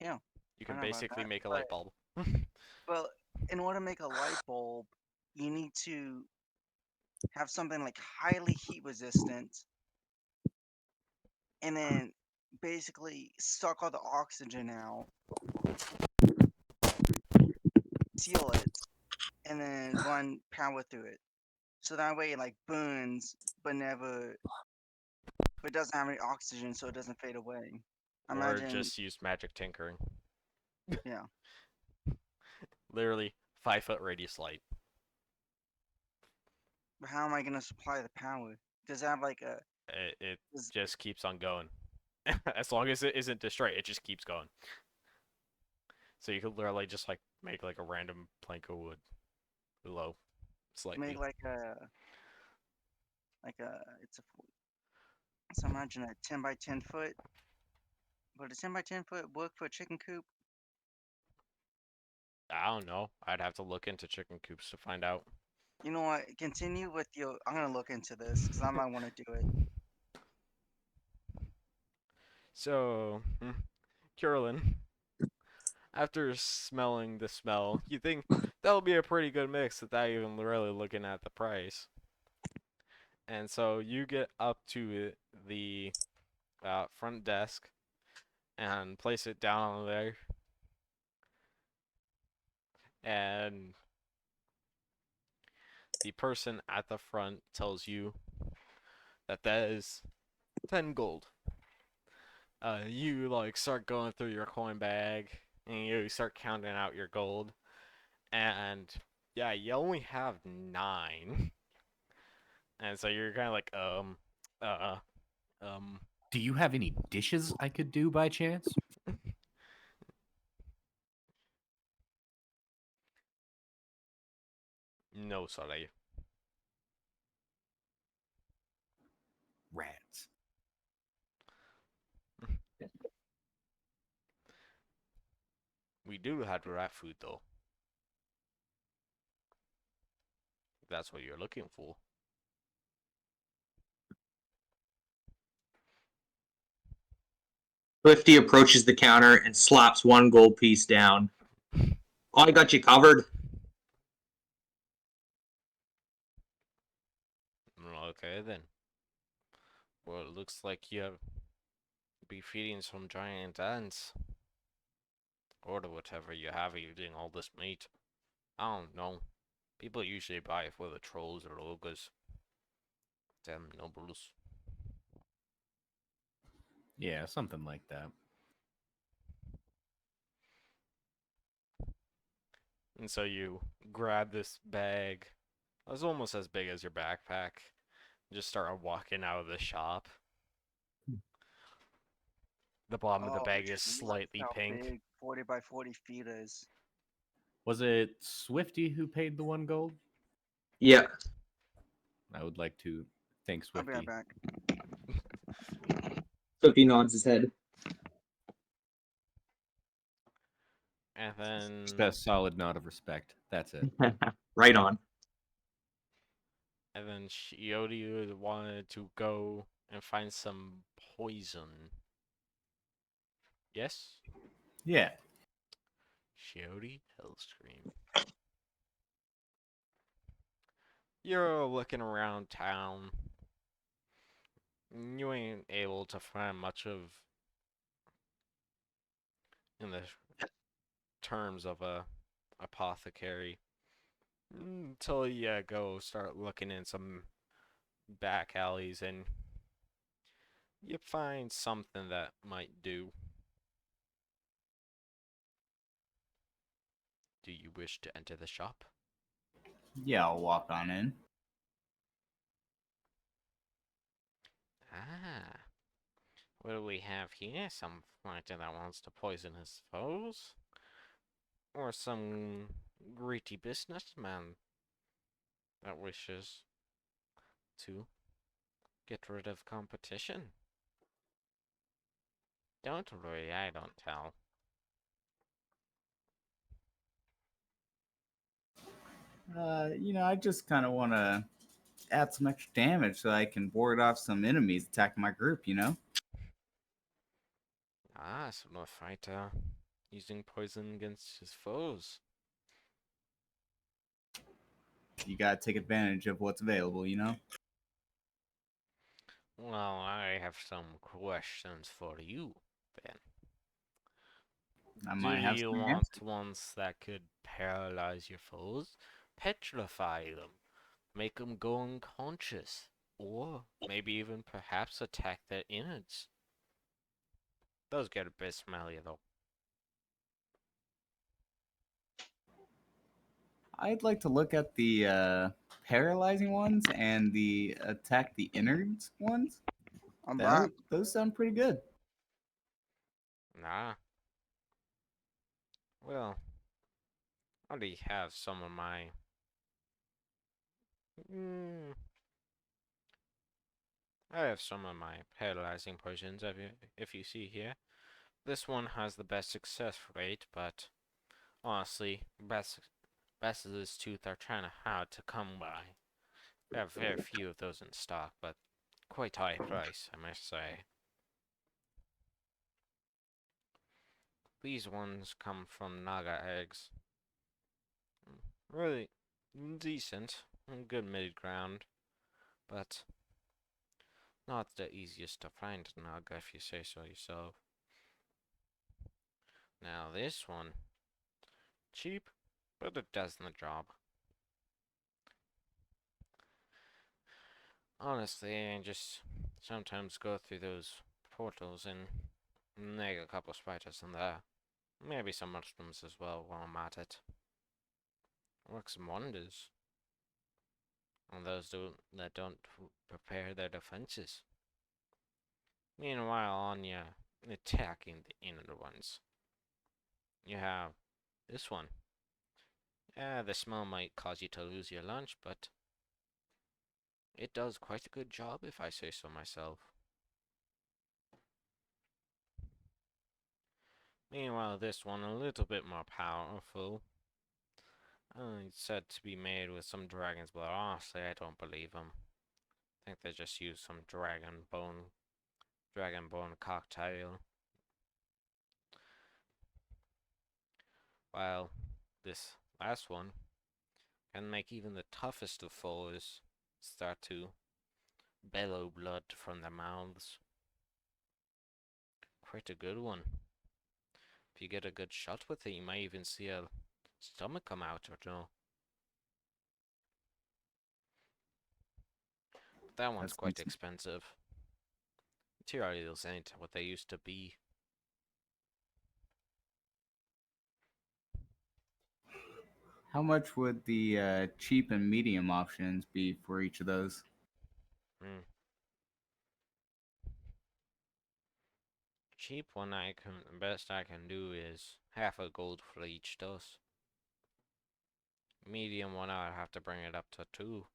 Yeah, You I can know about basically that. make a But light bulb. well, in order to make a light bulb, you need to have something like highly heat resistant, and then basically suck all the oxygen out, seal it, and then run power through it. So that way it like burns, but doesn't have any oxygen, so it doesn't fade away. Or Imagine, just use magic tinkering. yeah. Literally 5 foot radius light. But how am I gonna supply the power? Does it have like a? It Does, just keeps on going. As long as it isn't destroyed, it just keeps going. So you could literally just like make like a random plank of wood low, make slightly. like a it's a so imagine a 10 by 10 foot. Would a 10 by 10 foot work for a chicken coop? I don't know. I'd have to look into chicken coops to find out. You know what? Continue with your. I'm gonna look into this because I might want to do it. So, Carolyn, after smelling the smell, you think that'll be a pretty good mix without even really looking at the price. And so you get up to the front desk and place it down on there. And the person at the front tells you that is 10 gold. You like start going through your coin bag and you start counting out your gold. And yeah, you only have 9. And so you're kind of like, uh, um, Do you have any dishes I could do by chance? no, sorry. Rats. We do have rat food though. If that's what you're looking for. Swifty approaches the counter and slaps one gold piece down. Oh, I got you covered. Okay then. Well, it looks like you have be feeding some giant ants. Or whatever you have eating all this meat. I don't know. People usually buy it for the trolls or ogres. Damn nobles. Yeah, something like that. And so you grab this bag. It's almost as big as your backpack. Just start walking out of the shop. The bottom of the Oh, bag is just look slightly how pink. big 40 by 40 feet is. Was it Swifty who paid the 1 gold? Yeah. I would like to thank I'll be right Swifty. back. Swifty nods his head. And Just then a solid nod of respect. That's it. Right on. Shiodi wanted to go and find some poison. Yes? Yeah. Shiodi Hellscream. You're looking around town. You ain't able to find much of in the terms of a apothecary until you go start looking in some back alleys and you find something that might do. Do you wish to enter the shop? Yeah, I'll walk on in. Ah, what do we have here? Some fighter that wants to poison his foes? Or some greedy businessman that wishes to get rid of competition? Don't worry, I don't tell. I just kind of want to add some extra damage so I can ward off some enemies attacking my group. Ah, so no fighter using poison against his foes. You gotta take advantage of what's available. Well, I have some questions for you, then. I Do might have you some want answers. ones that could paralyze your foes, petrify them, make them go unconscious, or maybe even perhaps attack their innards? Those get a bit smelly, though. I'd like to look at the paralyzing ones and the attack the innards ones. I'm back. Those sound pretty good. Nah. Well, I already have some of my. Mm, I have some of my paralyzing potions. If you see here, this one has the best success rate, but honestly, Bess's tooth are kind of hard to come by. We have very few of those in stock, but quite high price, I must say. These ones come from Naga eggs. Really decent, good mid ground, but not the easiest to find Naga if you say so yourself. Now this one, cheap, but it does the job. Honestly, I just sometimes go through those portals and make a couple spiders in there. Maybe some mushrooms as well while I'm at it. Works wonders on those that don't prepare their defenses. Meanwhile, on you attacking the inner ones, you have this one. The smell might cause you to lose your lunch, but it does quite a good job if I say so myself. Meanwhile, this one a little bit more powerful. It's said to be made with some dragon's blood. Honestly, I don't believe them. I think they just use some dragon bone cocktail. While this last one can make even the toughest of foes start to bellow blood from their mouths. Quite a good one. If you get a good shot with it, you might even see a stomach come out or no. But that one's That's quite expensive. Materials ain't what they used to be. How much would the cheap and medium options be for each of those? Hmm. Cheap one best I can do is half a gold for each dose. Medium one I'd have to bring it up to 2.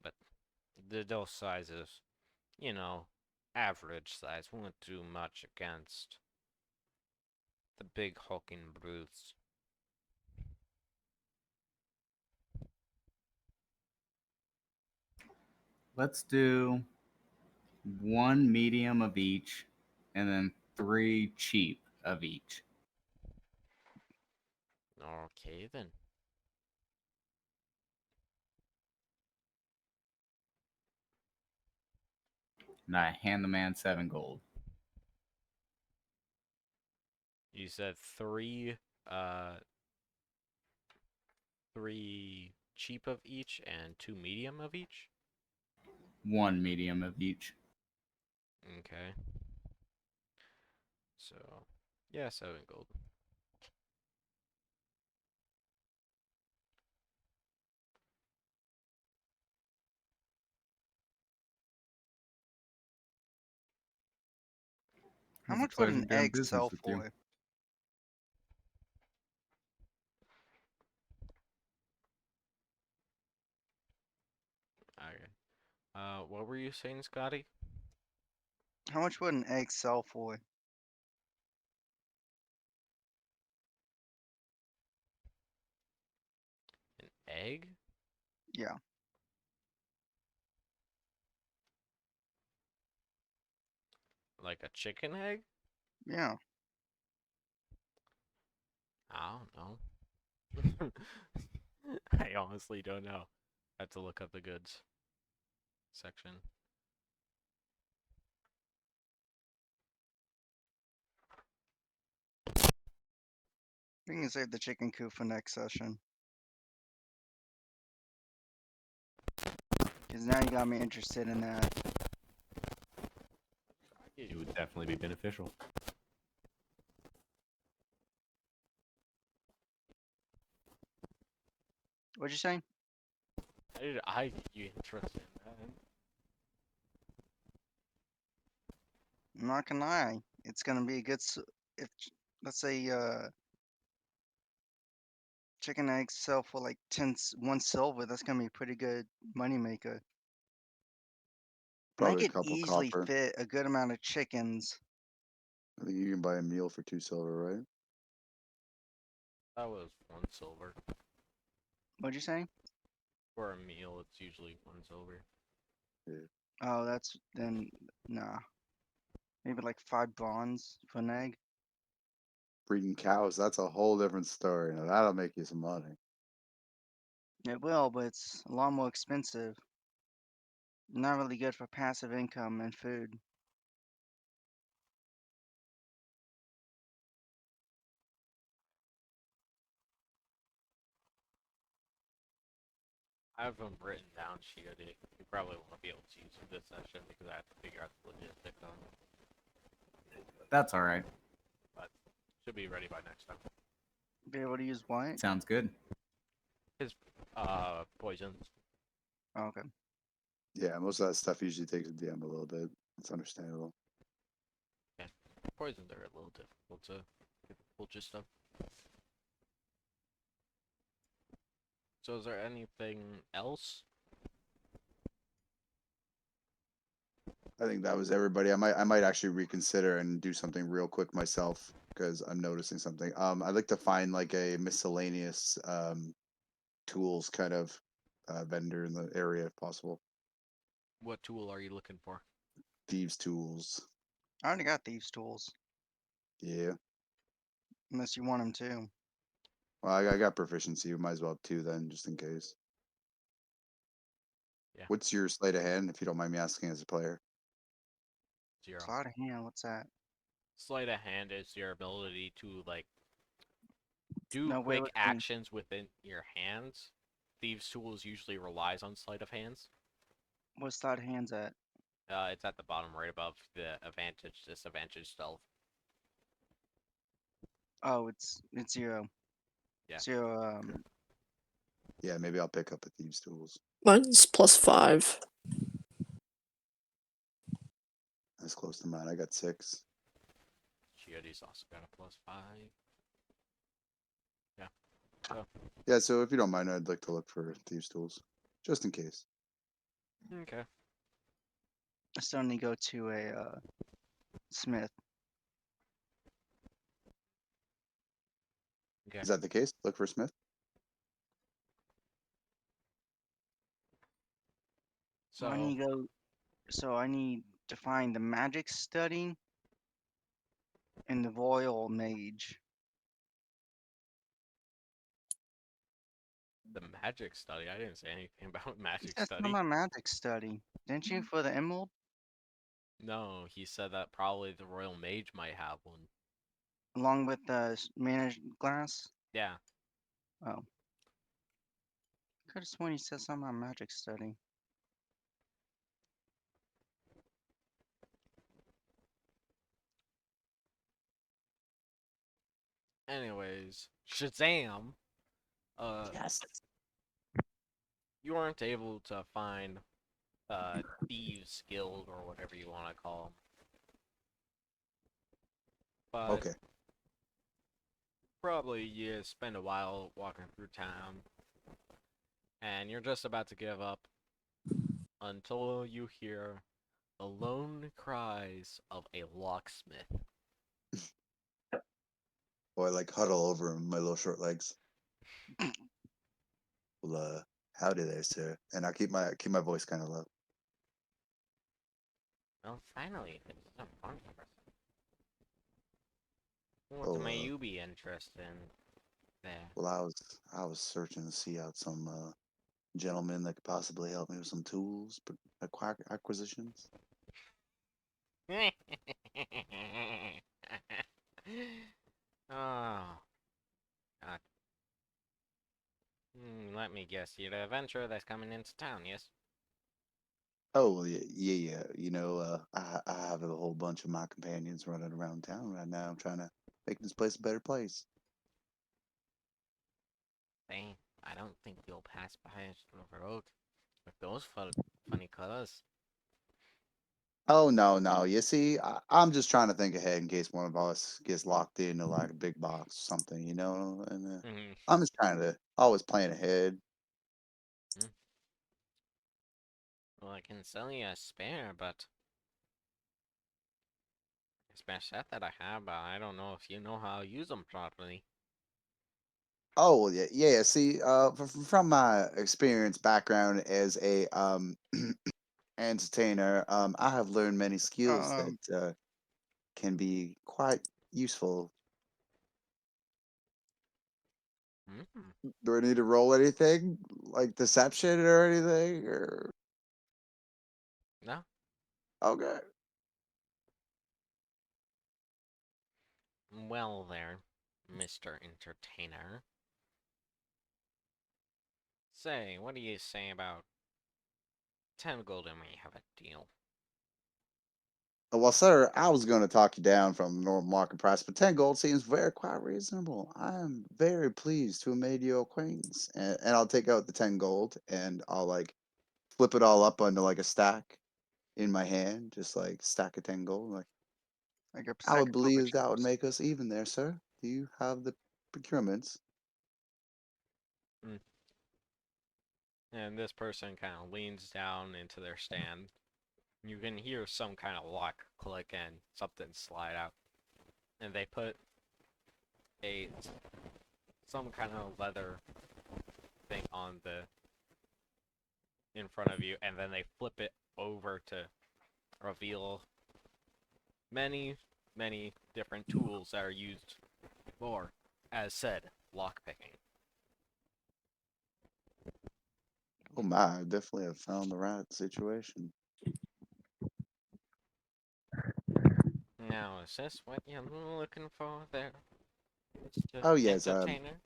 But the dose sizes, average size, won't do much against the big hulking brutes. Let's do 1 medium of each, and then 3 cheap of each. Okay then. And I hand the man 7 gold. You said uh, three cheap of each and 2 medium of each? 1 medium of each. Okay. So, yeah, 7 gold. How It was a much would pleasure an doing egg business sell with you. for? Okay. What were you saying, Scotty? How much would an egg sell for? An egg? Yeah. Like a chicken egg? Yeah. I don't know. I honestly don't know. I have to look up the goods section. We can save the chicken coop for next session. Because now you got me interested in that. It would definitely be beneficial. What'd you say? I get you interested in that. I'm not gonna lie. It's gonna be a good. If let's say chicken eggs sell for like 1 silver, that's gonna be a pretty good money maker. And I Probably a could couple easily copper. fit a good amount of chickens. I think you can buy a meal for 2 silver, right? That was 1 silver. What'd you say? For a meal, it's usually 1 silver. Yeah. Oh, that's then nah. Maybe like 5 bronze for an egg. Breeding cows, that's a whole different story. Now that'll make you some money. It will, but it's a lot more expensive. Not really good for passive income and food. I have them written down, Shia. You probably won't be able to use them this session because I have to figure out the logistics on it. That's all right. But should be ready by next time. Be able to use what? Sounds good. His poisons. Oh, okay. Yeah, most of that stuff usually takes a DM a little bit. It's understandable. Yeah, poisons are a little difficult to get the full gist of. So is there anything else? I think that was everybody. I might actually reconsider and do something real quick myself because I'm noticing something. I'd like to find like a miscellaneous tools kind of vendor in the area if possible. What tool are you looking for? Thieves tools. I already got thieves' tools. Yeah. Unless you want them too. Well, I got proficiency. We might as well have 2 then, just in case. Yeah. What's your sleight of hand, if you don't mind me asking as a player? 0. Sleight of hand, what's that? Sleight of hand is your ability to like do No, wait, quick what do you mean? actions within your hands. Thieves' tools usually relies on sleight of hands. What's sleight of hands at? It's at the bottom right above the advantage, disadvantage, stealth. Oh, it's 0. Yeah. 0, Okay. Yeah, maybe I'll pick up the thieves tools. Mine's +5. That's close to mine. I got 6. Chiody's also got a +5. Yeah. So, Yeah, so if you don't mind, I'd like to look for thieves tools, just in case. okay. I still need to go to a smith. Okay. Is that the case? Look for Smith. So I So, need to go. So I need to find the magic study and the royal mage. The magic study? I didn't say anything about You magic said something study. about magic study, didn't you, for the emerald? No, he said that probably the royal mage might have one. Along with the managed glass? Yeah. Oh. Could have sworn you said something about magic study. Anyways, Shazam. Yes. You weren't able to find thieves guild or whatever you want to call them, but Okay. probably you spend a while walking through town, and you're just about to give up until you hear the lone cries of a locksmith. Or like huddle over my little short legs. Well, howdy there, sir. And I keep my voice kind of low. Well, finally, it's some fun person. What Oh, may you be interested in there? well, I was searching to see out some gentleman that could possibly help me with some tools, but acquisitions. Oh, God. Let me guess, you're the adventurer that's coming into town, yes? Oh, well, yeah, yeah, yeah. I have a whole bunch of my companions running around town right now. I'm trying to make this place a better place. Hey, I don't think you'll pass by a road with those funny colors. Oh no, no. You see, I'm just trying to think ahead in case one of us gets locked into like a big box or something, And Mm-hmm. I'm just trying to always plan ahead. Well, I can sell you a spare, but a spare set that I have, but I don't know if you know how to use them properly. Oh well, yeah, yeah. See, from my experience background as a entertainer, I have learned many skills that Um, can be quite useful. Mm-hmm. Do I need to roll anything like deception or anything? Or No? okay. Well there, Mr. Entertainer. Say, what do you say about 10 gold and we have a deal? Well, sir, I was going to talk you down from the normal market price, but 10 gold seems very quite reasonable. I am very pleased to have made your acquaintance. And I'll take out the 10 gold and I'll like flip it all up onto like a stack in my hand, just like stack of 10 gold. Like, like a I sack would of poker believe that would chips. make us even there, sir. Do you have the procurements? Mm. And this person kind of leans down into their stand. You can hear some kind of lock click and something slide out. And they put a some kind of leather thing on the in front of you, and then they flip it over to reveal many, many different tools that are used for, as said, lockpicking. Oh my, I definitely have found the right situation. Now, is this what you're looking for there, Mr. Oh yes, Entertainer?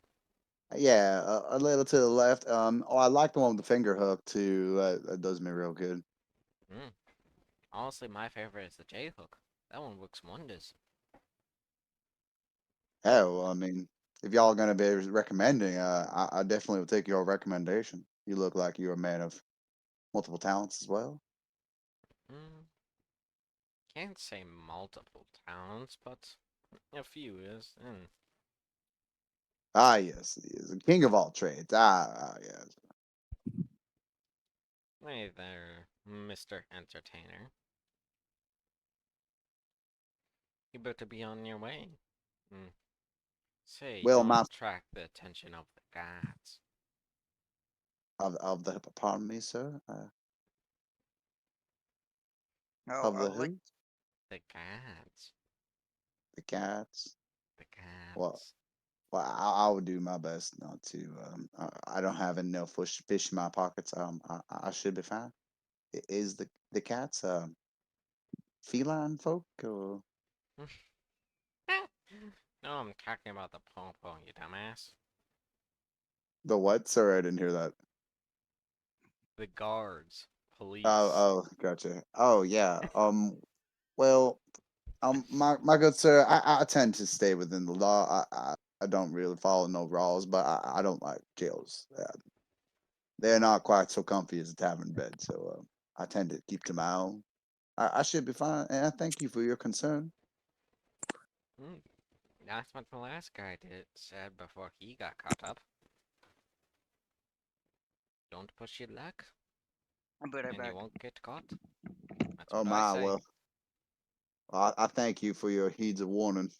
yeah, a little to the left. Oh, I like the one with the finger hook too. That does me real good. Mm. Honestly, my favorite is the J hook. That one works wonders. Oh, well, I mean, if y'all gonna be recommending, I definitely would take your recommendation. You look like you're a man of multiple talents as well. Mm. Can't say multiple talents, but a few is. Ah, yes, he is the king of all trades. Yes. Hey there, Mr. Entertainer. You better be on your way. Mm. Say, Well, don't my attract the attention of the gods. of the pardon me, sir. Oh, Of I the like. who? The gods. The cats. The Well, gods. Well, I will do my best not to. I don't have any no fish in my pockets. I should be fine. Is the cats feline folk or No, I'm talking about the popo, you dumbass. the what? Sorry, I didn't hear that. The guards, Oh, police. gotcha. Oh, yeah. Well, my good sir, I tend to stay within the law. I don't really follow no laws, but I don't like jails. They're not quite so comfy as a tavern bed, so I tend to keep to my own. I should be fine, and I thank you for your concern. Mm, that's what the last guy said before he got caught up. Don't push your luck, I'll be right and you back. won't get caught. That's Oh what I my, say. well, I thank you for your heeds of warning.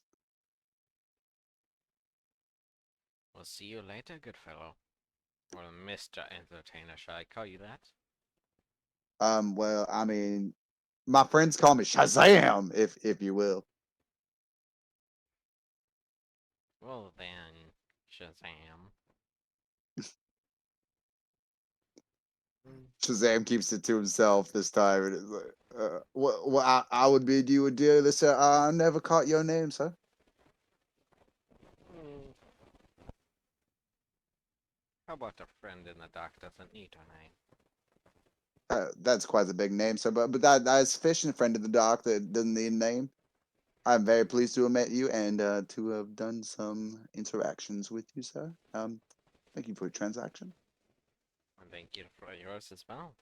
We'll see you later, good fellow. Or Mr. Entertainer, shall I call you that? Well, I mean, my friends call me Shazam, if you will. Well then, Shazam. Mm, Shazam keeps it to himself this time, and it's like, what I would bid you adieu. This, I never caught your name, sir. mm. How about a friend in the dock doesn't need a name? That's quite a big name, sir. But that is fishing friend of the dock that doesn't need a name. I'm very pleased to have met you and to have done some interactions with you, sir. Thank you for your transaction. And thank you for yours as well.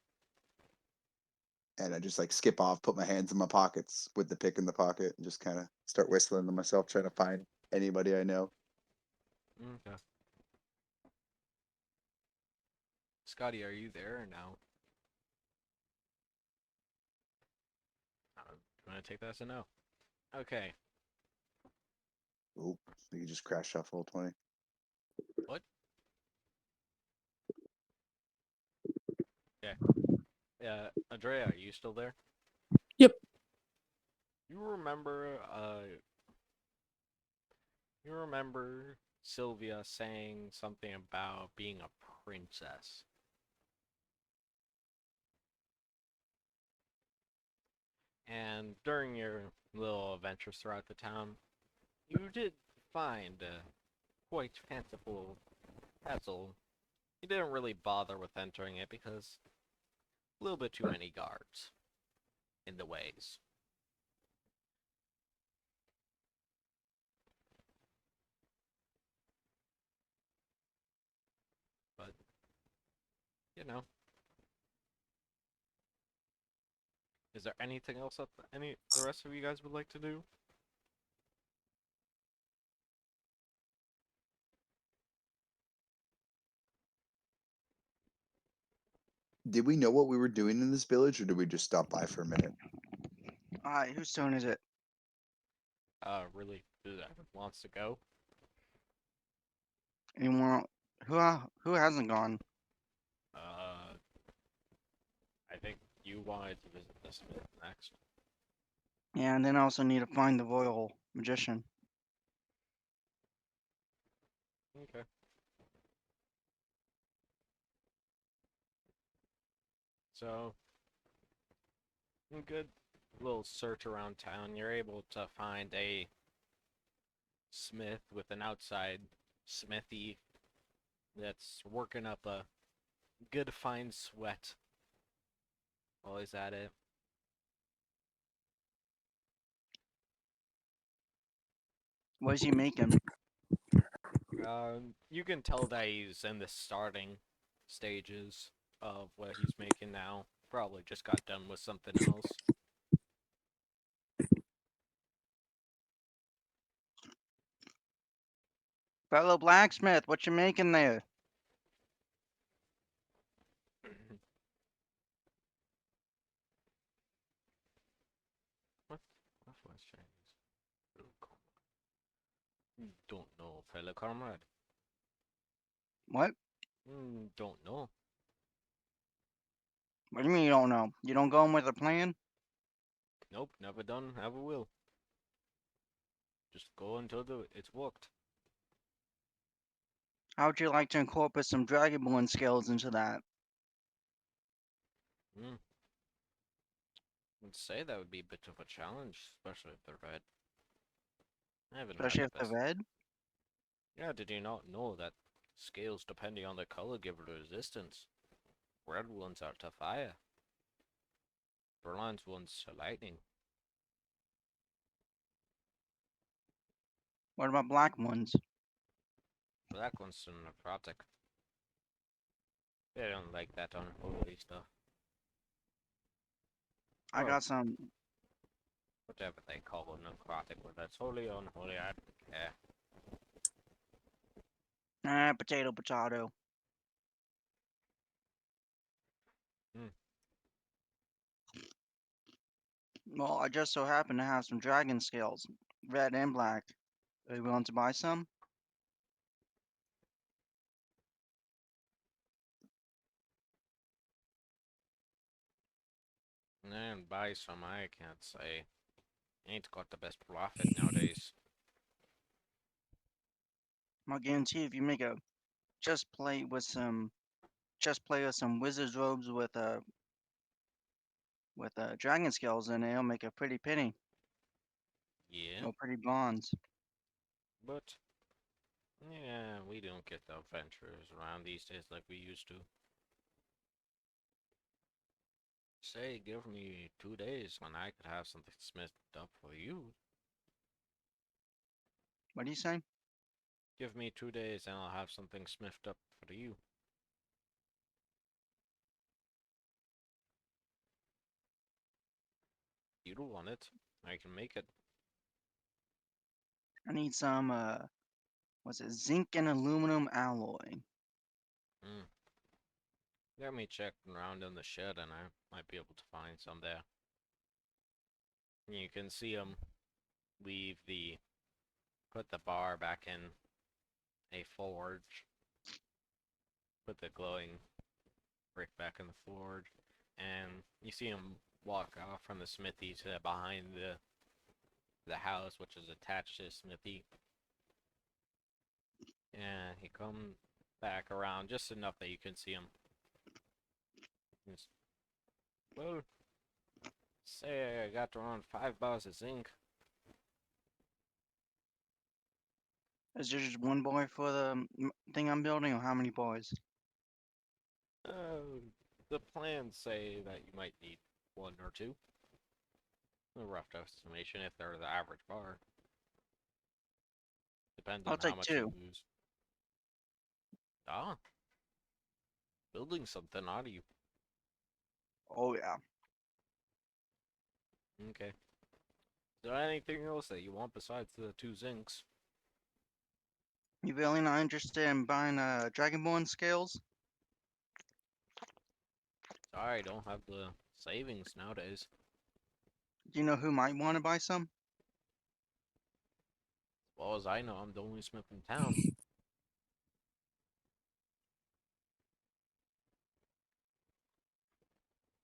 And I just like skip off, put my hands in my pockets with the pick in the pocket, and just kind of start whistling to myself, trying to find anybody I know. Okay. Scotty, are you there or no? I'm gonna take that as a no. Okay. Oop, you just crash shuffle 20. What? Yeah. Yeah. Andrea, are you still there? Yep. You remember, you remember Sylvia saying something about being a princess? And during your little adventures throughout the town, you did find a quite fanciful castle. You didn't really bother with entering it because a little bit too many guards in the ways. But, you know, is there anything else that the rest of you guys would like to do? Did we know what we were doing in this village, or did we just stop by for a minute? Alright, whose turn is it? Really, whoever wants to go? Anyone? Who hasn't gone? Uh, I think you wanted to visit the smith next. Yeah, and then I also need to find the royal magician. Okay. So, a good little search around town. You're able to find a smith with an outside smithy that's working up a good fine sweat while he's at it. What is he making? You can tell that he's in the starting stages of what he's making now. Probably just got done with something else. Fellow blacksmith, what you making there? What? What was Chinese? Don't know, fellow comrade. What? Don't know. What do you mean you don't know? You don't go in with a plan? Nope, never done, never will. Just go until it's worked. How would you like to incorporate some Dragonborn skills into that? Hmm. I'd say that would be a bit of a challenge, especially if they're red. I haven't had Especially the if they're best. red? Yeah, did you not know that scales, depending on the color, give resistance? Red ones are to fire. Bronze ones to lightning. What about black ones? Black ones to necrotic. They don't like that unholy stuff. I Well, got some. whatever they call it, necrotic, whether that's holy or unholy, I don't care. Potato, potato. Hmm. Well, I just so happen to have some dragon scales, red and black. Are you willing to buy some? And buy some, I can't say. Ain't got the best profit nowadays. I'll guarantee if you make a just play with some wizard's robes with dragon scales in it, it'll make a pretty penny Yeah, or pretty bronze. but yeah, we don't get the adventurers around these days like we used to. Say, give me 2 days when I could have something smithed up for you. What do you say? Give me 2 days and I'll have something smithed up for you. You don't want it. I can make it. I need some what's it? Zinc and aluminum alloy. Hmm. Let me check around in the shed and I might be able to find some there. You can see them put the bar back in a forge. Put the glowing brick back in the forge. And you see him walk off from the smithy to behind the house, which is attached to the smithy. And he comes back around just enough that you can see him. He's, well, say I got around 5 bars of zinc. Is there just one boy for the thing I'm building, or how many boys? The plans say that you might need 1 or 2. A rough estimation if they're the average bar. Depends I'll on how take much you 2. lose. Ah, building something out of you. Oh yeah. Okay. Is there anything else that you want besides the 2 zincs? You really not interested in buying Dragonborn scales? Sorry, I don't have the savings nowadays. Do you know who might want to buy some? As far as I know, I'm the only smith in town.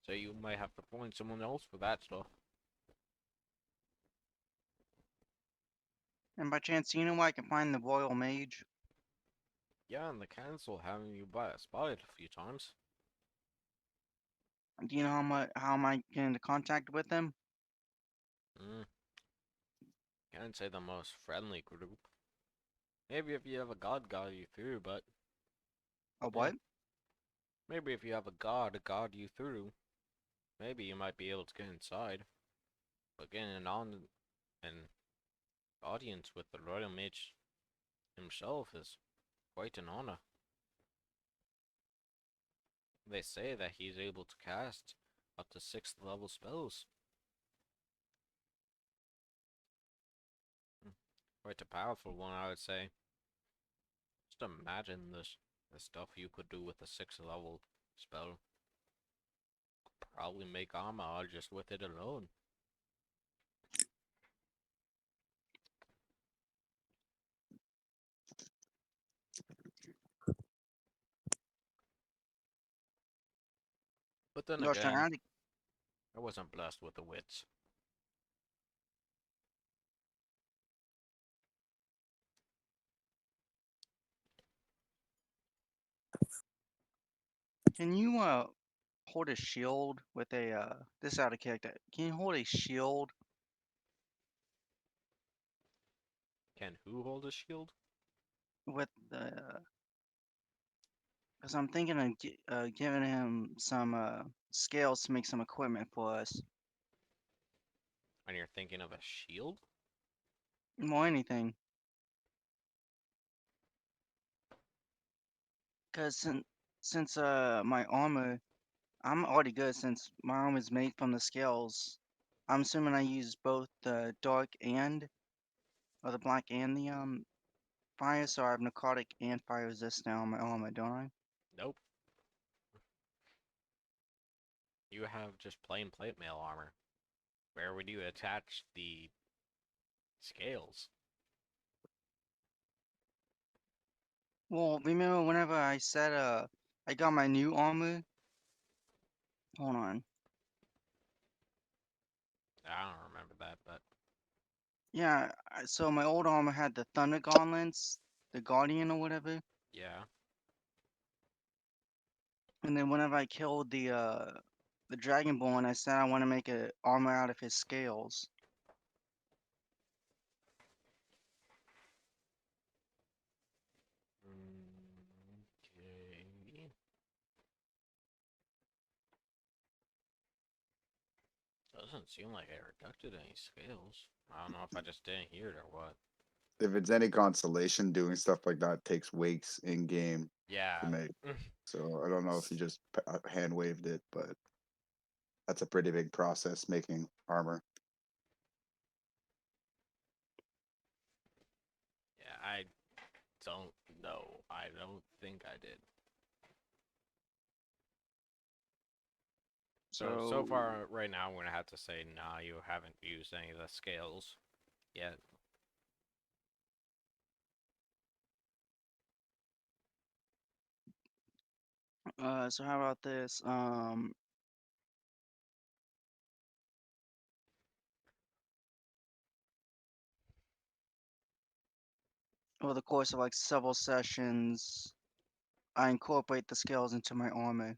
So you might have to find someone else for that stuff. And by chance, you know where I can find the Royal Mage? Yeah, and the council having you buy a spot a few times. Do you know how am I getting into contact with them? Hmm. Can't say the most friendly group. Maybe if you have a god guide you through, but Oh yeah. what? Maybe if you have a god to guide you through, maybe you might be able to get inside. But getting on an audience with the Royal Mage himself is quite an honor. They say that he's able to cast up to 6th level spells. Quite a powerful one, I would say. Just imagine the stuff you could do with a 6th level spell. Probably make armor just with it alone. But then Gosh, again, I I wasn't blessed with the wits. Can you hold a shield with a this out of character? Can you hold a shield? Can who hold a shield? With the because I'm thinking of giving him some scales to make some equipment for us. When you're thinking of a shield? More anything. Cause since my armor, I'm already good since my armor is made from the scales. I'm assuming I use both the dark and or the black and the fire, so I have necrotic and fire resist now on my armor, don't I? Nope. You have just plain plate mail armor. Where would you attach the scales? Well, remember whenever I said I got my new armor? Hold on. I don't remember that, but Yeah, so my old armor had the thunder gauntlets, the guardian or whatever. yeah. And then whenever I killed the dragonborn, I said I want to make a armor out of his scales. Okay. Doesn't seem like I reducted any scales. I don't know if I just didn't hear it or what. If it's any consolation, doing stuff like that takes weeks in game Yeah. to make. So I don't know if you just hand waved it, but that's a pretty big process making armor. Yeah, I don't know. I don't think I did. So far, right now, I'm gonna have to say, nah, you haven't used any of the scales yet. So how about this? Over the course of like several sessions, I incorporate the scales into my armor.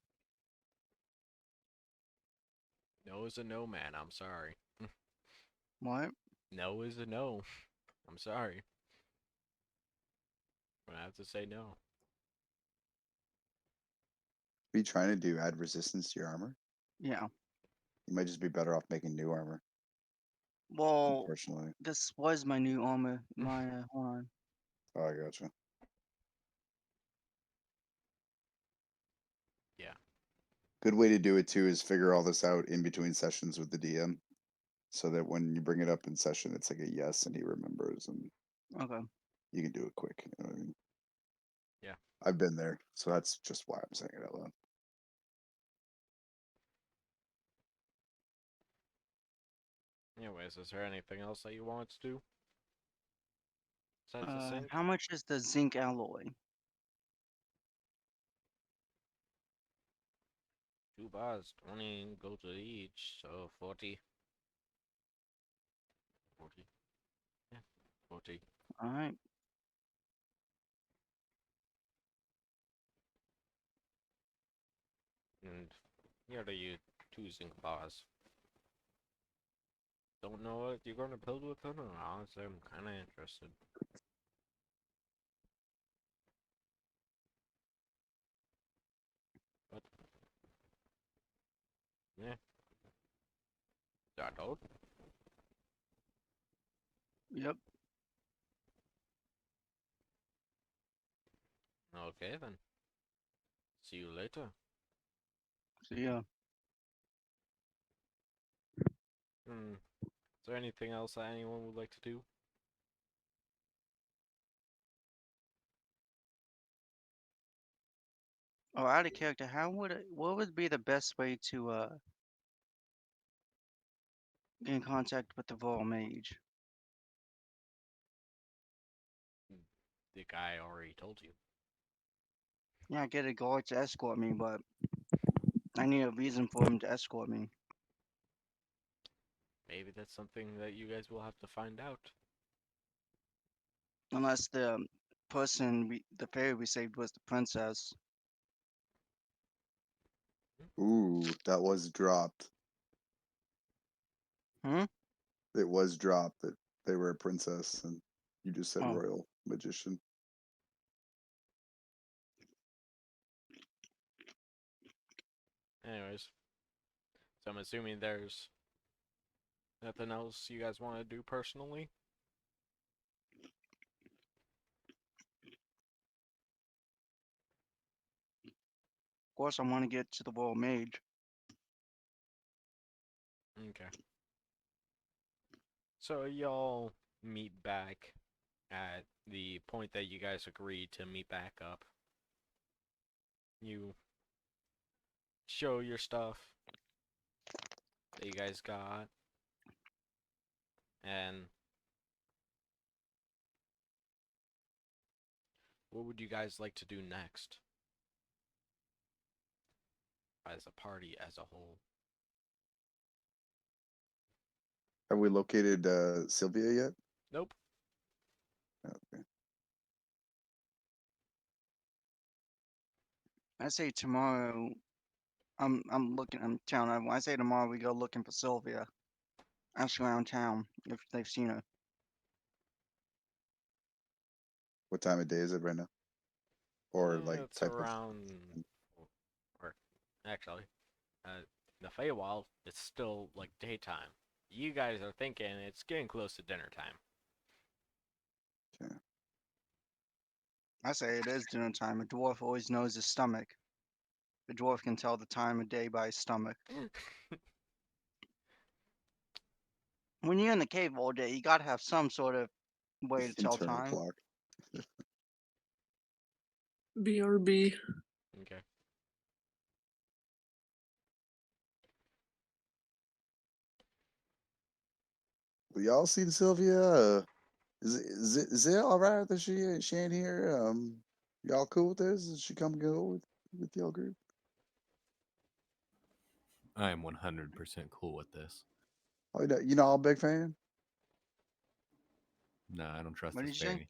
No is a no, man. I'm sorry. What? No is a no. I'm sorry. I'm gonna have to say no. What are you trying to do? Add resistance to your armor? Yeah. You might just be better off making new armor, Well, unfortunately. this was my new armor. My hold on. Oh, I gotcha. Yeah. Good way to do it too is figure all this out in between sessions with the DM, so that when you bring it up in session, it's like a yes and he remembers, and Okay. you can do it quick. You know what I mean? Yeah. I've been there, so that's just why I'm saying it out loud. Anyways, is there anything else that you want to do? Besides the sync? How much is the zinc alloy? 2 bars, 20 go to each, so 40. 40. Yeah, 40. All right. And here are you 2 zinc bars. Don't know what you're gonna build with them, or honestly, I'm kinda interested. But, yeah. That all? Yep. Okay then. See you later. So yeah. Is there anything else that anyone would like to do? Oh, out of character. What would be the best way to get in contact with the Royal Mage? The guy already told you. Yeah, I get a guard to escort me, but I need a reason for him to escort me. Maybe that's something that you guys will have to find out. Unless the person the fairy we saved was the princess. Ooh, that was dropped. Hmm? It was dropped that they were a princess, and you just said Oh. royal magician. Anyways, so I'm assuming there's nothing else you guys want to do personally. Of course, I want to get to the World Mage. Okay. So y'all meet back at the point that you guys agreed to meet back up. You show your stuff that you guys got, and what would you guys like to do next? As a party, as a whole. Have we located Sylvia yet? Nope. Okay. I say tomorrow. I'm looking. I'm town. I say tomorrow we go looking for Sylvia. Ask around town if they've seen her. What time of day is it right now? Or like It's type of? around, or actually, the Feywild, it's still like daytime. You guys are thinking it's getting close to dinner time. Okay. I say it is dinner time. A dwarf always knows his stomach. The dwarf can tell the time of day by his stomach. When you're in the cave all day, you gotta have some sort of way to tell Internal time. clock. BRB. Okay. Well, y'all seen Sylvia? Is it all right that she ain't here? Y'all cool with this? Is she come go with y'all group? I am 100% cool with this. Oh, you know, I'm a big fan. No, I don't trust What this did you say? fairy.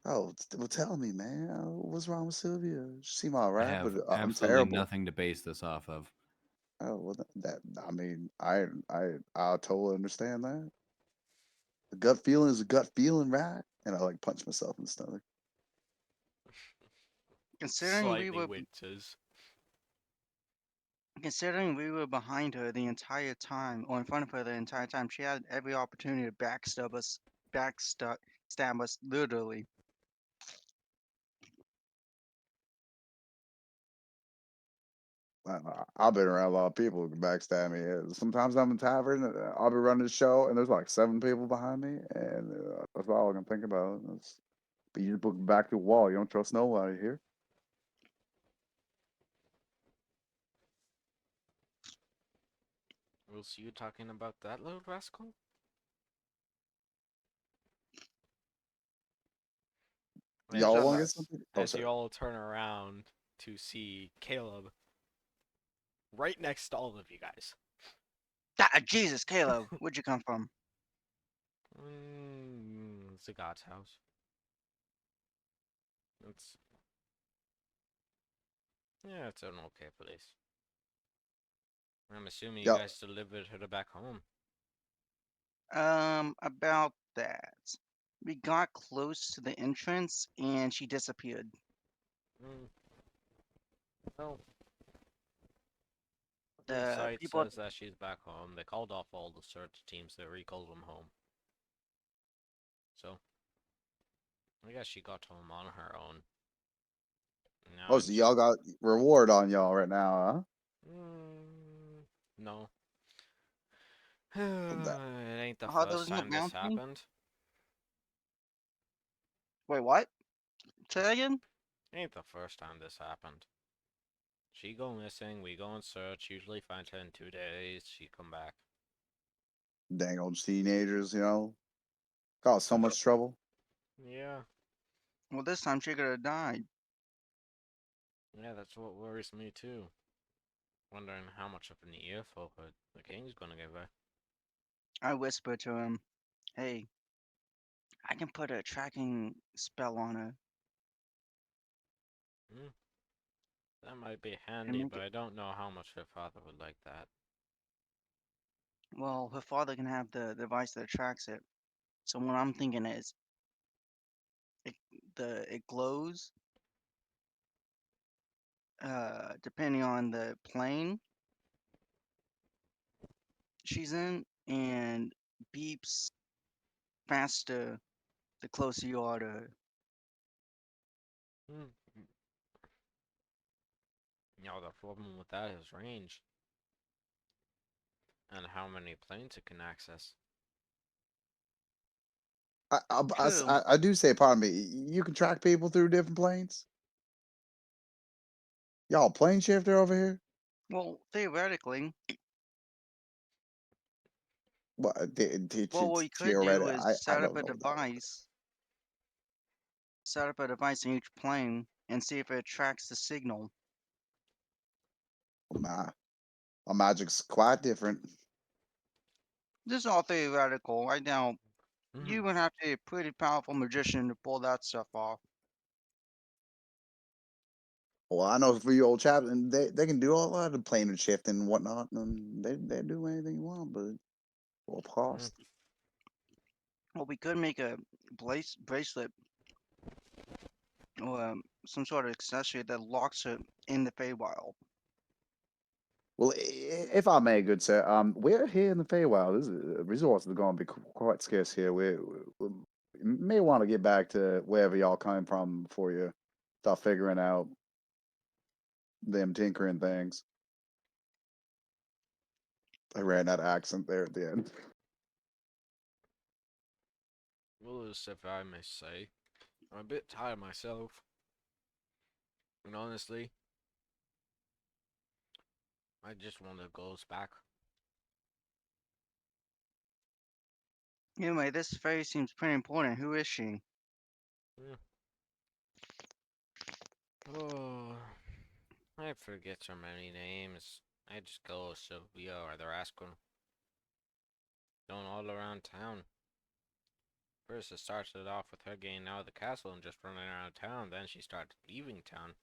Oh, well, tell me, man. What's wrong with Sylvia? She seem all I right, but have I'm absolutely terrible. nothing to base this off of. Oh, well, I mean, I totally understand that. A gut feeling is a gut feeling, right? And I like punch myself in the stomach. Considering we Slightly were winces. considering we were behind her the entire time, or in front of her the entire time, she had every opportunity to stab us literally. I've been around a lot of people who can backstab me. Sometimes I'm in tavern, I'll be running the show, and there's like 7 people behind me, and that's all I can think about. But you look back to the wall. You don't trust nobody here. We'll see you talking about that little rascal? Y'all As, want to get Nonetheless, something? Oh, as sorry. you all turn around to see Caleb right next to all of you guys. Jesus, Caleb, where'd you come from? It's a god's house. It's Yeah, it's an okay place. I'm assuming you Y'all, guys delivered her back home. About that. We got close to the entrance and she disappeared. Mm. Well, the The site people, says that she's back home. They called off all the search teams. They recalled them home. So, I guess she got home on her own. Now so it's y'all got reward on y'all right now, huh? no. Well, It ain't the oh, there first was no time this bounty? happened. Wait, what? Say that again? Ain't the first time this happened. She go missing, we go and search, usually find her in 2 days, she come back. dang old teenagers, cause so much trouble. Yeah, Well, this time she could have died. yeah, that's what worries me too. Wondering how much of an earful the king's gonna give her. I whispered to him, hey, I can put a tracking spell on her. That might be and handy, make but it. I don't know how much her father would like that. Well, her father can have the device that tracks it. So what I'm thinking is, it it glows, depending on the plane she's in, and beeps faster the closer you are to her. Hmm. The problem with that is range and how many planes it can access. True. I do say, pardon me, you can track people through different planes? Y'all plane shifter over here? Well, theoretically, Well, well, what you could do theoretically, is I don't know that. set up a device in each plane, and see if it tracks the signal. My magic's quite different. This is all theoretical. Right now, Mhm. you would have to be a pretty powerful magician to pull that stuff off. Well, I know for you old chaps, and they can do all that of plane and shifting and whatnot, and they do anything you want, but well, of course. Well, we could make a bracelet or some sort of accessory that locks it in the Feywild. Well, if I may, good sir, we're here in the Feywild. This is, resources are going to be quite scarce here. We may want to get back to wherever y'all came from before you start figuring out them tinkering things. I ran that accent there at the end. Well, as if I may say, I'm a bit tired myself. And honestly, I just want to go back. Anyway, this fairy seems pretty important. Who is she? Oh, I forget so many names. I just go Sylvia or the Rascal. Going all around town. First, it started off with her getting out of the castle and just running around town. Then she started leaving town.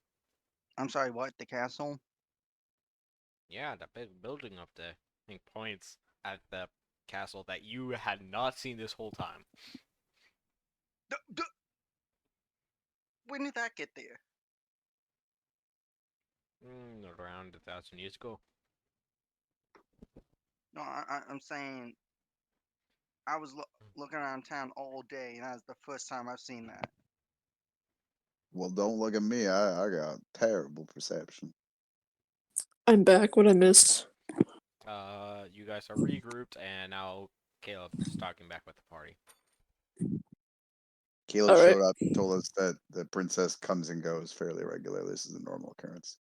I'm sorry, what? The castle? Yeah, that big building up there. I think points at the castle that you had not seen this whole time. When did that get there? Around 1,000 years ago. No, I'm saying I was looking around town all day, and that was the first time I've seen that. Well, don't look at me. I got terrible perception. I'm back. What I missed? You guys are regrouped, and now Caleb is talking back with the party. Caleb All right. showed up, told us that the princess comes and goes fairly regularly. This is a normal occurrence.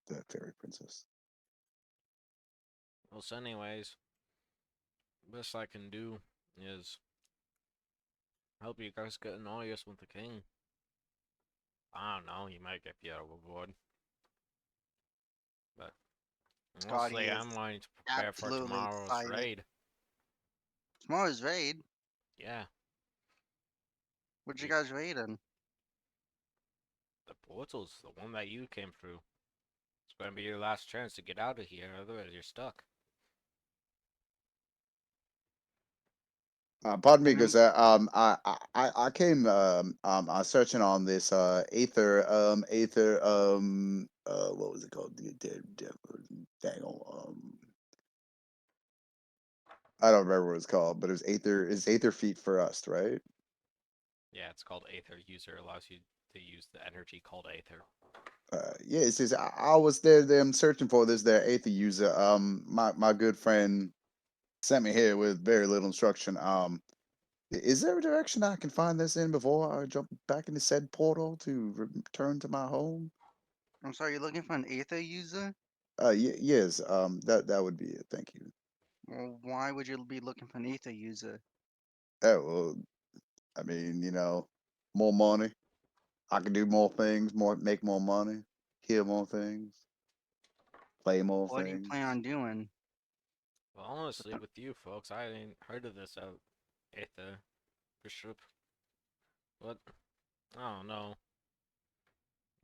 The fairy princess. Well, so anyways, best I can do is help you guys get an audience with the king. I don't know, he might get you overboard. But Scotty mostly is I'm wanting to prepare for absolutely tomorrow's excited. raid. Tomorrow's raid? Yeah, What you Yeah. guys raiding? the portal's the one that you came through. It's gonna be your last chance to get out of here, otherwise you're stuck. Pardon me, And because I came I was searching on this what was it called? Dang, I don't remember what it's called, but it was Aether. Is Aether feet for us, right? Yeah, it's called Aether User. Allows you to use the energy called Aether. Yeah, it says I was there. Them searching for this. Their Aether user. My good friend sent me here with very little instruction. Is there a direction I can find this in before I jump back into said portal to return to my home? I'm sorry, you're looking for an Aether user? Yes. That would be it. Thank you. Well, why would you be looking for an Aether user? Oh, well, I mean, more money. I can do more things, make more money, hear more things, play more What do you things. plan on doing? Well, honestly, with you folks, I ain't heard of this Aether Bishop. What? I don't know.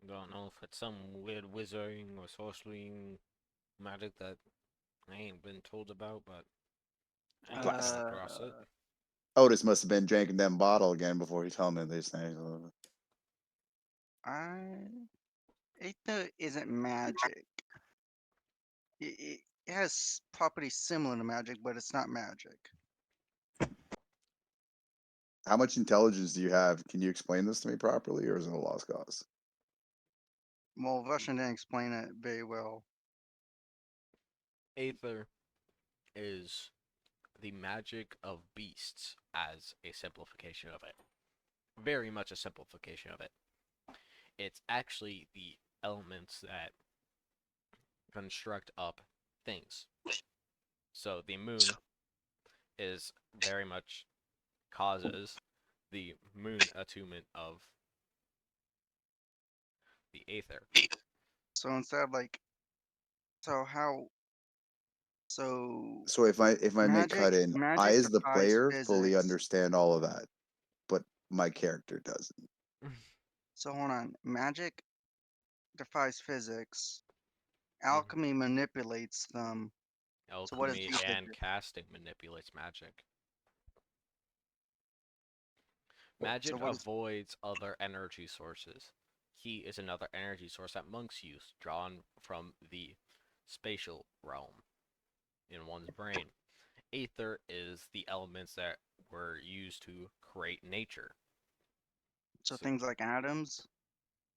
Don't know if it's some weird wizarding or sorcering magic that I ain't been told about, but I ain't Blast. come across it. Otis must have been drinking them bottle again before he told me these things. Aether isn't magic. It has properties similar to magic, but it's not magic. How much intelligence do you have? Can you explain this to me properly, or is it a lost cause? Well, Russian didn't explain it very well. Aether is the magic of beasts as a simplification of it. Very much a simplification of it. It's actually the elements that construct up things. So the moon is very much causes the moon attunement of the aether. So instead of like, so how? So So if I may cut in, I magic as the defies player fully physics. understand all of that, but my character doesn't. So hold on, magic defies physics. Mhm. Alchemy manipulates them. So what does Alchemy ether and do? casting manipulates magic. So Magic what is? avoids other energy sources. Heat is another energy source that monks use, drawn from the spatial realm in one's brain. Aether is the elements that were used to create nature. So So, things like atoms.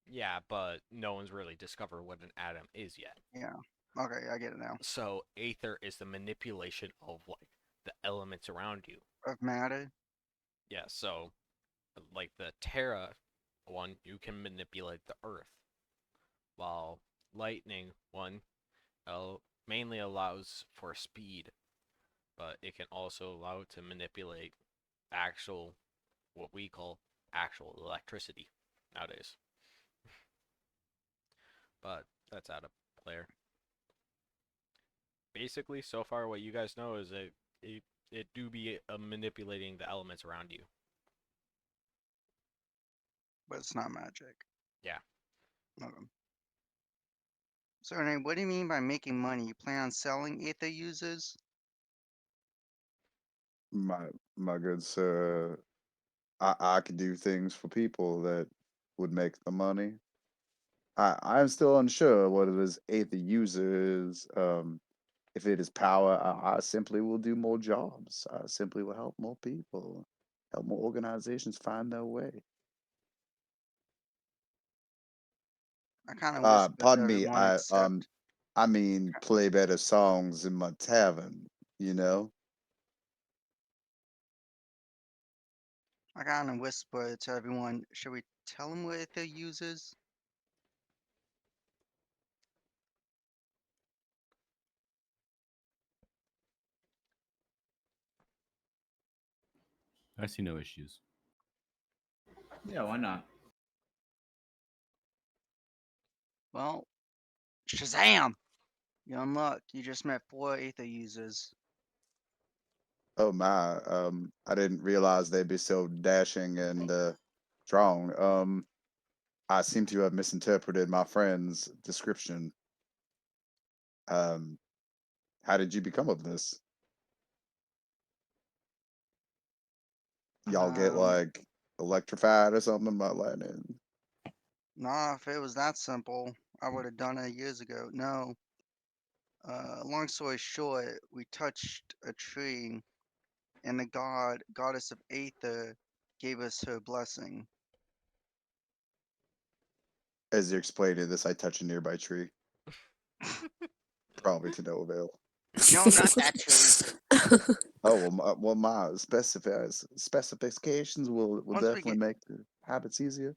yeah, but no one's really discovered what an atom is yet. Yeah. Okay, I get it now. So aether is the manipulation of like the elements around you. Of matter. Yeah, so like the Terra one, you can manipulate the earth, while lightning one mainly allows for speed, but it can also allow it to manipulate actual, what we call actual electricity nowadays. But that's out of player. Basically, so far what you guys know is that it do be manipulating the elements around you. But it's not magic. Yeah. Okay. So Renee, what do you mean by making money? You plan on selling ether users? My good sir, I could do things for people that would make the money. I'm still unsure what it is Aether uses. If it is power, I simply will do more jobs. I simply will help more people, help more organizations find their way. I kind of whisper to Pardon me. everyone except I mean, play better songs in my tavern. You know. I kind of whisper to everyone. Should we tell them what ether uses? I see no issues. Yeah, why not? Well, Shazam! You're unlocked. You just met 4 ether users. Oh my. I didn't realize they'd be so dashing and strong. I seem to have misinterpreted my friend's description. Um, how did you become of this? Y'all get Um, like electrified or something by lightning? nah, if it was that simple, I would have done it years ago. No. Long story short, we touched a tree, and the goddess of Aether, gave us her blessing. As you explained it, this I touch a nearby tree, probably to no avail. No, not that tree. Oh my specifications will Once we definitely get make the habits easier.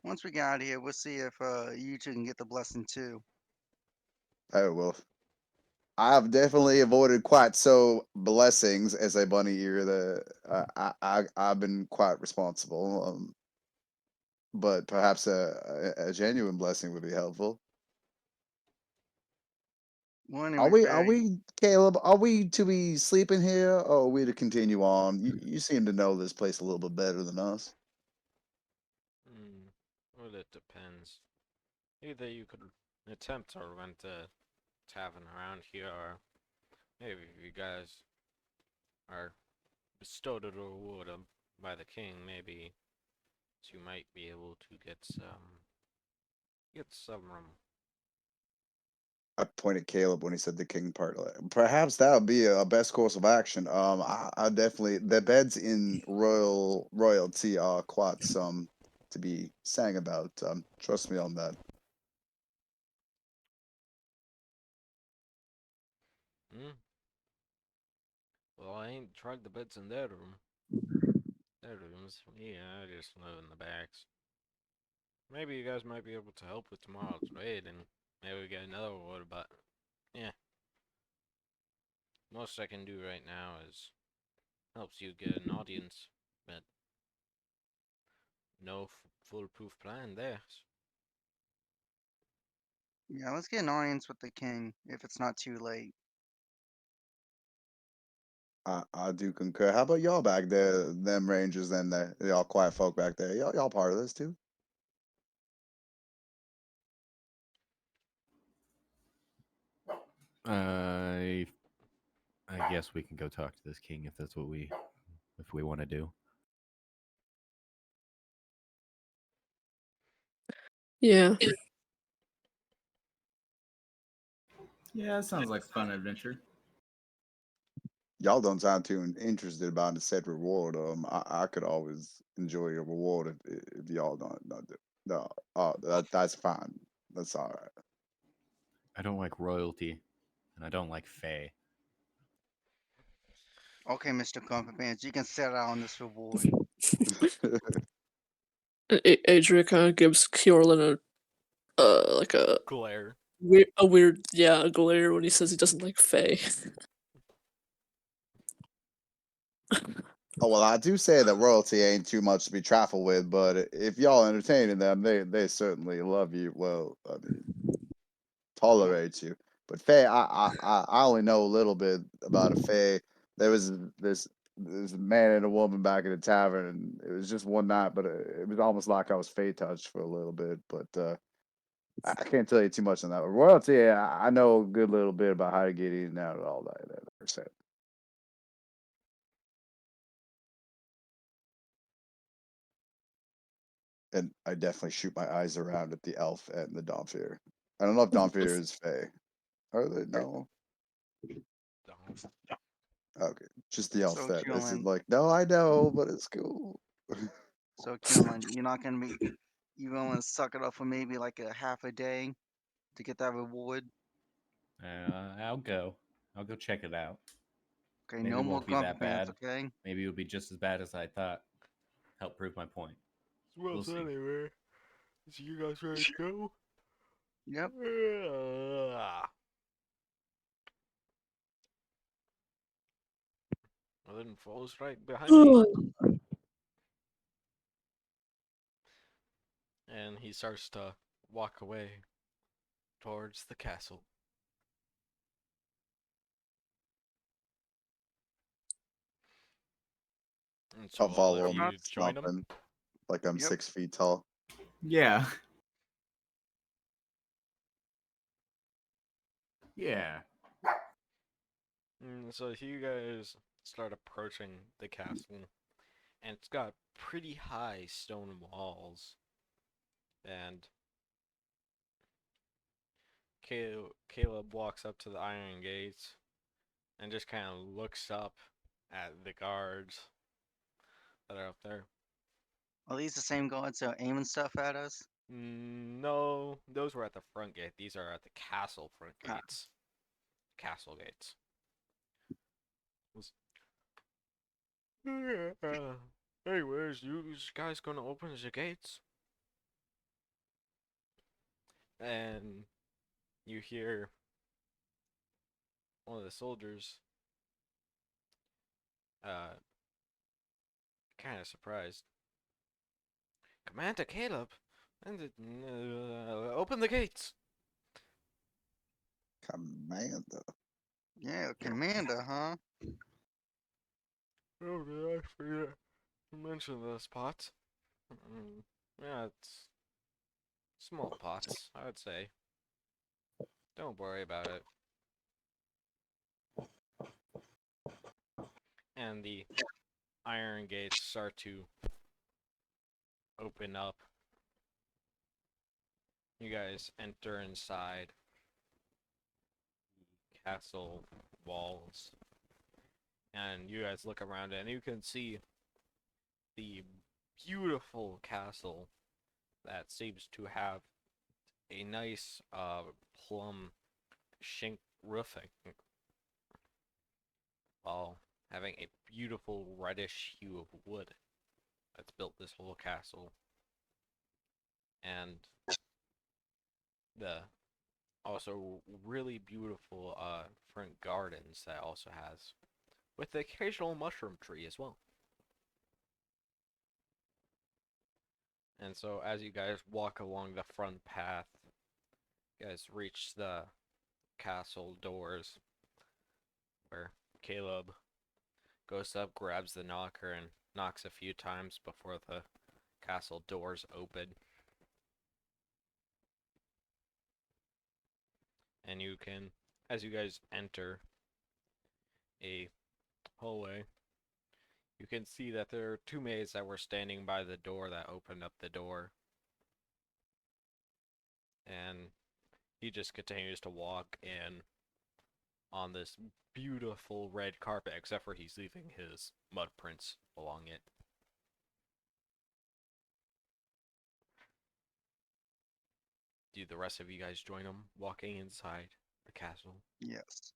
once we get out of here, we'll see if you two can get the blessing too. Oh well, I've definitely avoided quite so blessings as a bunny ear. I've been quite responsible. But perhaps a genuine blessing would be helpful. Well, Are anyway, we Fairy, Caleb? Are we to be sleeping here, or are we to continue on? You seem to know this place a little bit better than us. Well, it depends. Either you could attempt to rent a tavern around here, or maybe if you guys are bestowed a reward by the king, maybe you might be able to get some room. I pointed Caleb when he said the king part. Like, perhaps that would be a best course of action. I definitely the beds in royalty are quite some to be sang about. Trust me on that. Hmm? Well, I ain't tried the beds in their room. Their rooms. Yeah, I just live in the backs. Maybe you guys might be able to help with tomorrow's raid, and maybe we get another reward, but yeah. Most I can do right now is helps you get an audience, but no foolproof plan there. Yeah, let's get an audience with the king if it's not too late. I do concur. How about y'all back there, them rangers and the y'all quiet folk back there? Y'all part of this too? I I guess we can go talk to this king if that's what we want to do. Yeah. Yeah, that sounds like a fun adventure. Y'all don't sound too interested about the said reward. I could always enjoy your reward if y'all don't do. No, that's fine. That's all right. I don't like royalty, and I don't like Fae. Okay, Mr. Pants, you can set out on this reward. Adria kind of gives Kjorlin like Glare. a weird a glare when he says he doesn't like Faye. Oh well, I do say that royalty ain't too much to be trifled with, but if y'all entertaining them, they certainly love you. Well, I mean, tolerate you. But Faye, I only know a little bit about a Faye. There was this man and a woman back in the tavern, and it was just one night, but it was almost like I was Faye touched for a little bit. But I can't tell you too much on that. Royalty, I know a good little bit about how to get in and out of all that percent. And I definitely shoot my eyes around at the elf and the Domfear. I don't know if Domfear is Faye. Are they? No. Don't. Okay, just the elf So, then. Is it Keelan, like, no, I know, but it's cool. you're not gonna be, you gonna suck it up for maybe like a half a day to get that reward. I'll go. I'll go check it out. Okay, Maybe no it more won't be grumpy that pants, bad. okay? Maybe it'll be just as bad as I thought. Help prove my point. Well, We'll see. anyway, so you guys ready to go? Yep. Well, then falls right behind me, and he starts to walk away towards the castle. And so I'll all follow of him, you join him. stomping like I'm Yep. 6 feet tall. Yeah. Yeah. So you guys start approaching the castle, and it's got pretty high stone walls. And Caleb walks up to the iron gates and just kind of looks up at the guards that are up there. Are these the same guards that are aiming stuff at us? No, those were at the front gate. These are at the castle front Ah. gates. Castle gates. Anyways, you guys gonna open the gates? And you hear one of the soldiers, uh, kind of surprised. Commander Caleb, and open the gates. Commander. Yeah, Commander, huh? Oh, did I forget to mention the spot? Yeah, it's Small pots, I would say. Don't worry about it. And the iron gates start to open up. You guys enter inside the castle walls. And you guys look around it, and you can see the beautiful castle that seems to have a nice plum shink roofing while having a beautiful reddish hue of wood that's built this whole castle. And the also really beautiful front gardens that also has, with the occasional mushroom tree as well. And so as you guys walk along the front path, you guys reach the castle doors where Caleb goes up, grabs the knocker, and knocks a few times before the castle doors open. And you can, as you guys enter a hallway, you can see that there are two maids that were standing by the door that opened up the door. And he just continues to walk in on this beautiful red carpet, except for he's leaving his mud prints along it. Do the rest of you guys join him walking inside the castle? Yes.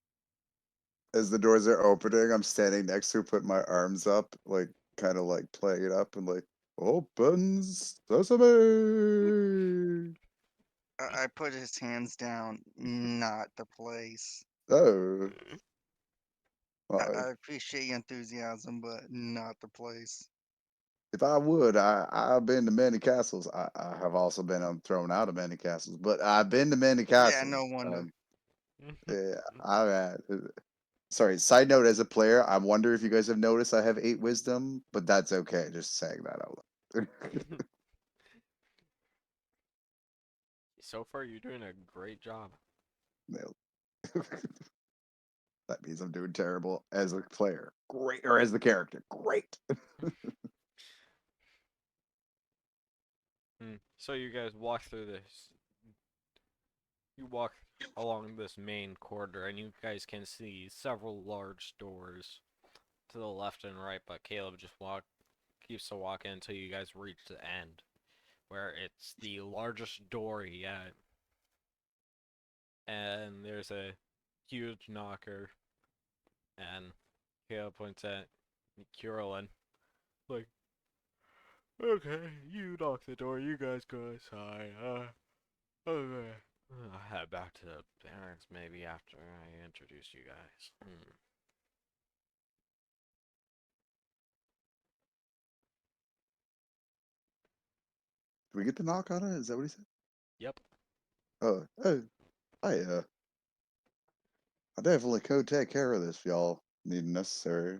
As the doors are opening, I'm standing next to it, putting my arms up, like kind of like playing it up and like open sesame. I put his hands down, not the place. Oh, I, well, I appreciate your enthusiasm, but not the place. if I would, I've been to many castles. I have also been thrown out of many castles, but I've been to many Yeah, castles. no wonder. Yeah, sorry. Side note: as a player, I wonder if you guys have noticed I have 8 wisdom, but that's okay. Just saying that out loud. So far, you're doing a great job. Nailed. That means I'm doing terrible as a player. Great, or as the character. Great. So you guys walk through this. You walk along this main corridor, and you guys can see several large doors to the left and right. But Caleb just keeps walking until you guys reach the end, where it's the largest door yet. And there's a huge knocker, and Caleb points at Curlin, like, okay, you knock the door, you guys go inside. Okay. I'll head back to the barracks maybe after I introduce you guys. Did we get the knock on it? Is that what he said? Yep. Oh, I definitely could take care of this if y'all need necessary.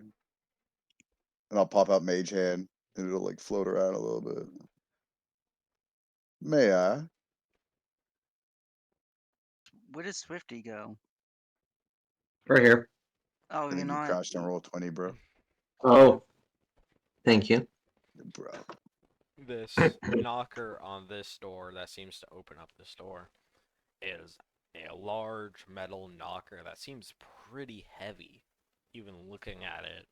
And I'll pop out Mage Hand, and it'll like float around a little bit. May I? Where does Swifty go? Right here. Oh, And you're then you not. crouched and roll 20, bro. Oh, thank you. Bro. This knocker on this door that seems to open up this door is a large metal knocker that seems pretty heavy, even looking at it.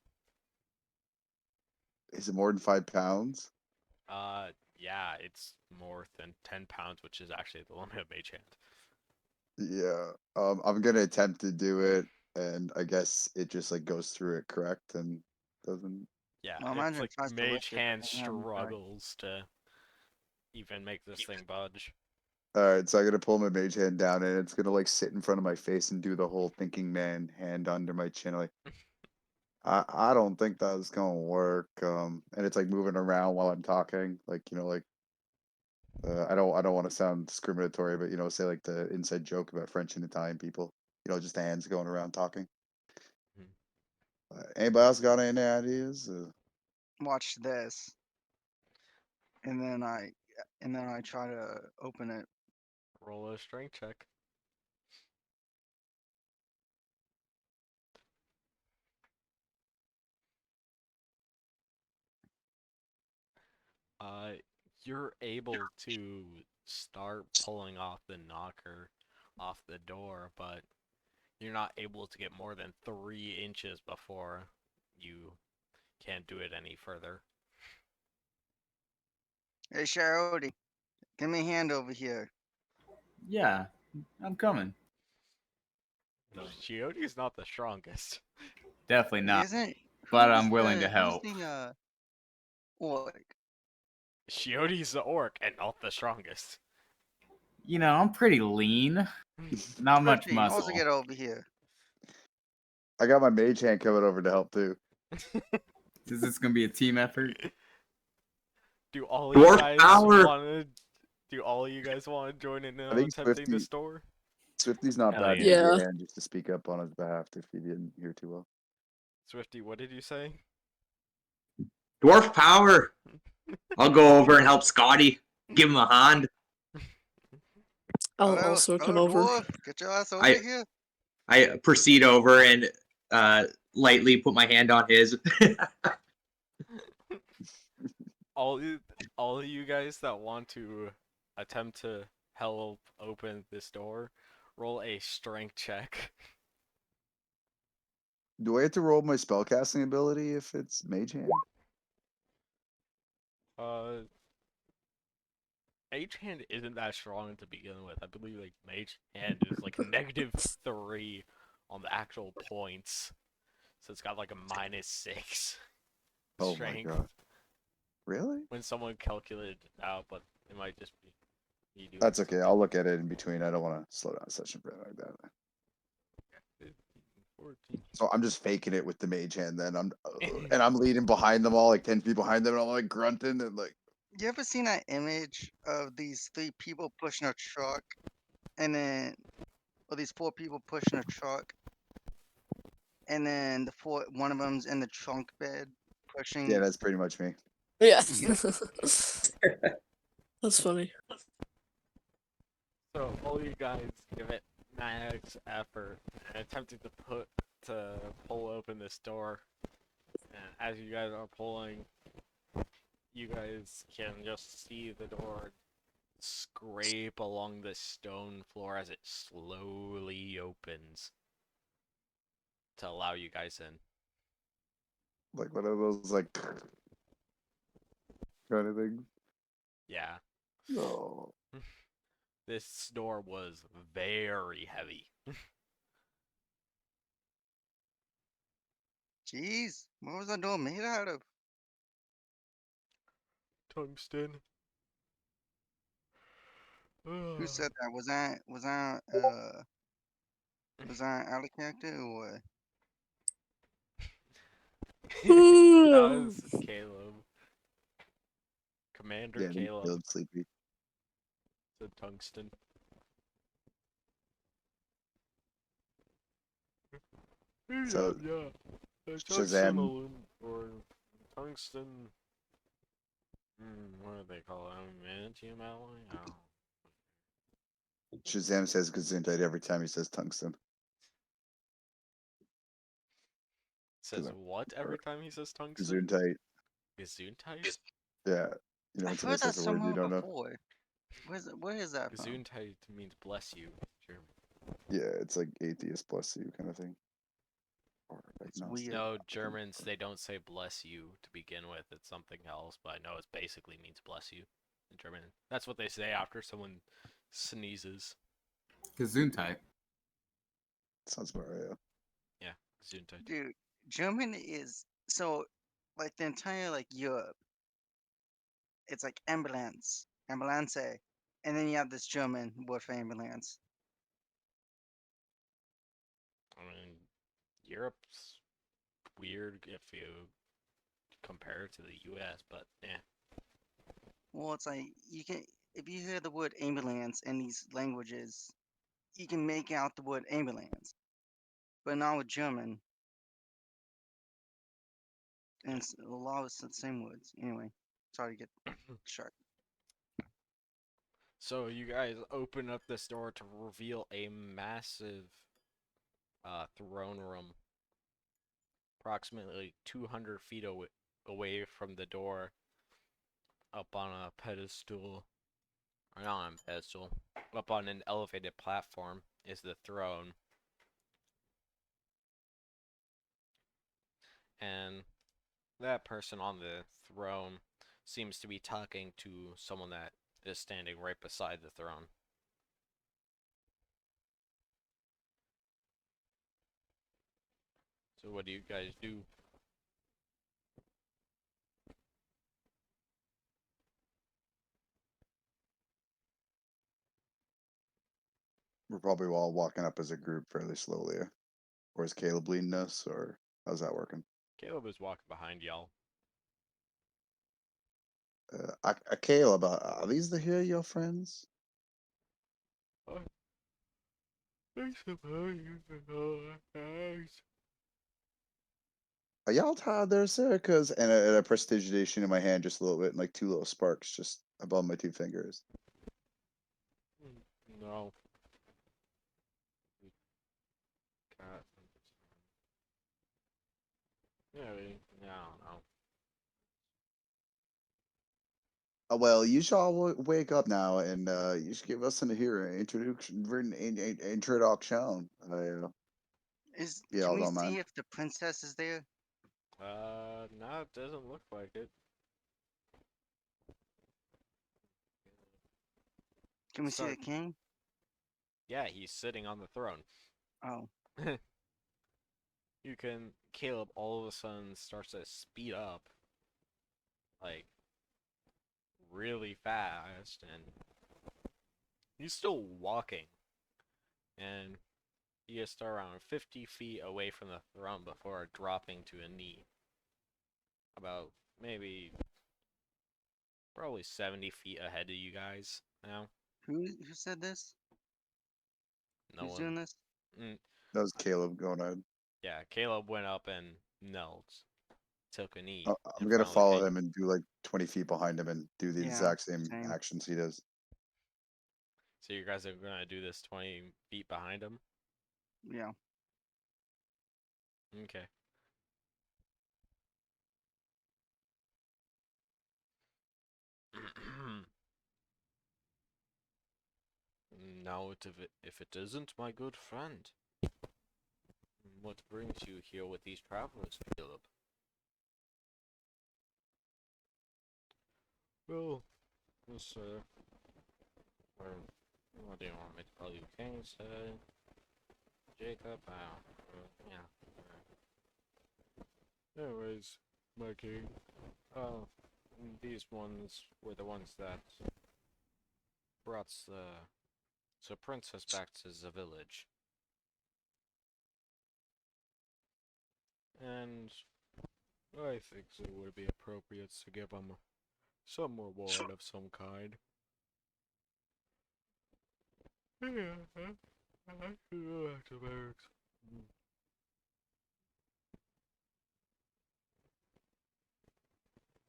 Is it more than 5 pounds? Yeah, it's more than 10 pounds, which is actually the limit of Mage Hand. Yeah. I'm gonna attempt to do it, and I guess it just like goes through it, correct? And doesn't. Yeah, Well, it's imagine like it tries to Mage lift it, Hand but it hasn't tried. struggles to even make this thing budge. All right, so I'm gonna pull my Mage Hand down, and it's gonna like sit in front of my face and do the whole thinking man hand under my chin, like. I don't think that's gonna work. And it's like moving around while I'm talking, like like I don't want to sound discriminatory, but say like the inside joke about French and Italian people, just the hands going around talking. Mhm. Anybody else got any ideas? Watch this. And then and then I try to open it. Roll a strength check. Uh, you're able to start pulling off the knocker off the door, but you're not able to get more than 3 inches before you can't do it any further. Hey, Shirody, give me a hand over here. Yeah, I'm coming. Shioti's not the strongest. Definitely not. Isn't But who's I'm willing the, to help. Who's the orc? Shioti's the orc and not the strongest. You know, I'm pretty lean. Not much Thrifty, muscle. also get over here. I got my mage hand coming over to help too. Is this gonna be a team effort? Do all Dwarf you guys power! want to? Do all you guys want to join in I think attempting Swifty- this door? Swifty's not Hell bad. yeah. To give you Yeah. a hand just to speak up on his behalf if he didn't hear too well. Swifty, what did you say? Dwarf power! I'll go over and help Scotty. Give him a hand. I'll Hello, also come hello, over. dwarf. Get your ass over I- here. I proceed over and lightly put my hand on his. all of you guys that want to attempt to help open this door, roll a strength check. Do I have to roll my spellcasting ability if it's mage hand? Mage hand isn't that strong to begin with. I believe like mage hand is like -3 on the actual points, so it's got like a -6 Oh my strength god. Really? when someone calculated it out, but it might just be you doing That's okay. I'll look at it in between. I don't want to slow down a session for it like that. 15, 14. So I'm just faking it with the mage hand. Then I'm leading behind them all, like 10 feet behind them, and I'm like grunting and like. You ever seen that image of these 3 people pushing a truck, and then, or these 4 people pushing a truck, and then one of them's in the trunk bed pushing. Yeah, that's pretty much me. Yeah. Yeah. That's funny. So all you guys give it max effort and attempting to pull open this door. And as you guys are pulling, you guys can just see the door scrape along the stone floor as it slowly opens to allow you guys in. Like one of those like kind of things. Yeah, No. this door was very heavy. Jeez, what was that door made out of? Tungsten. Who said that? Was that out of character or? That was Caleb. Commander Yeah, they Caleb killed Sleepy. said tungsten. So, yeah. Shazam. Or tungsten. What do they call it? Adamantium alloy? I don't know. Shazam says Gesundheit every time he says tungsten. Says Good. what every time he says tungsten? Gesundheit. Gesundheit? Yeah. You know when I've somebody heard that says a word you somewhere don't know? before. Where is that from? Gesundheit means bless you. German. Yeah, it's like atheist bless you kind of thing. Or It's agnostic. weird. No, I think. Germans, they don't say bless you to begin with. It's something else, but I know it basically means bless you in German. That's what they say after someone sneezes. Gesundheit. Sounds about right. Yeah, Gesundheit. Dude, German is so like the entire like Europe. It's like ambulance, and then you have this German word for ambulance. I mean, Europe's weird if you compare it to the U.S., but yeah. Well, it's like you can if you hear the word ambulance in these languages, you can make out the word ambulance, but not with German. And a lot of it's the same words. Anyway, sorry to get sharp. So you guys open up this door to reveal a massive throne room, approximately 200 feet away from the door, up on a pedestal, or not on a pedestal, up on an elevated platform is the throne. And that person on the throne seems to be talking to someone that is standing right beside the throne. So what do you guys do? We're probably all walking up as a group fairly slowly. Or is Caleb leading us, or how's that working? Caleb is walking behind y'all. Caleb, are these your friends? I suppose Are y'all tired there, sir? Cause and a prestidigitation in my hand, just a little bit, and like two little sparks just above my two fingers. No. God. Yeah, I don't know. Well, you should all wake up now, and you should give us introduction. Introduction. Can Y'all we don't see mind. if the princess is there? No, it doesn't look like it. Can we see the Start. king? Yeah, he's sitting on the throne. Oh, Caleb all of a sudden starts to speed up, like, really fast, and he's still walking, and he gets to around 50 feet away from the throne before dropping to a knee. About maybe probably 70 feet ahead of you guys now. who said this? No Who's one. doing this? That was Caleb going on. Yeah, Caleb went up and knelt, took a knee in I'm gonna front of the follow king. him and do like 20 feet behind him and do the Yeah, exact same same. actions he does. So you guys are gonna do this 20 feet behind him? Yeah. Okay. Now, if it isn't my good friend, what brings you here with these travelers, Caleb? Well, sir, what do you want me to call you, King? Said Jacob. Yeah. Anyways, my king. Uh, these ones were the ones that brought the princess back to the village. And I think it would be appropriate to give them some reward of some kind. Yeah, I should go back to barracks.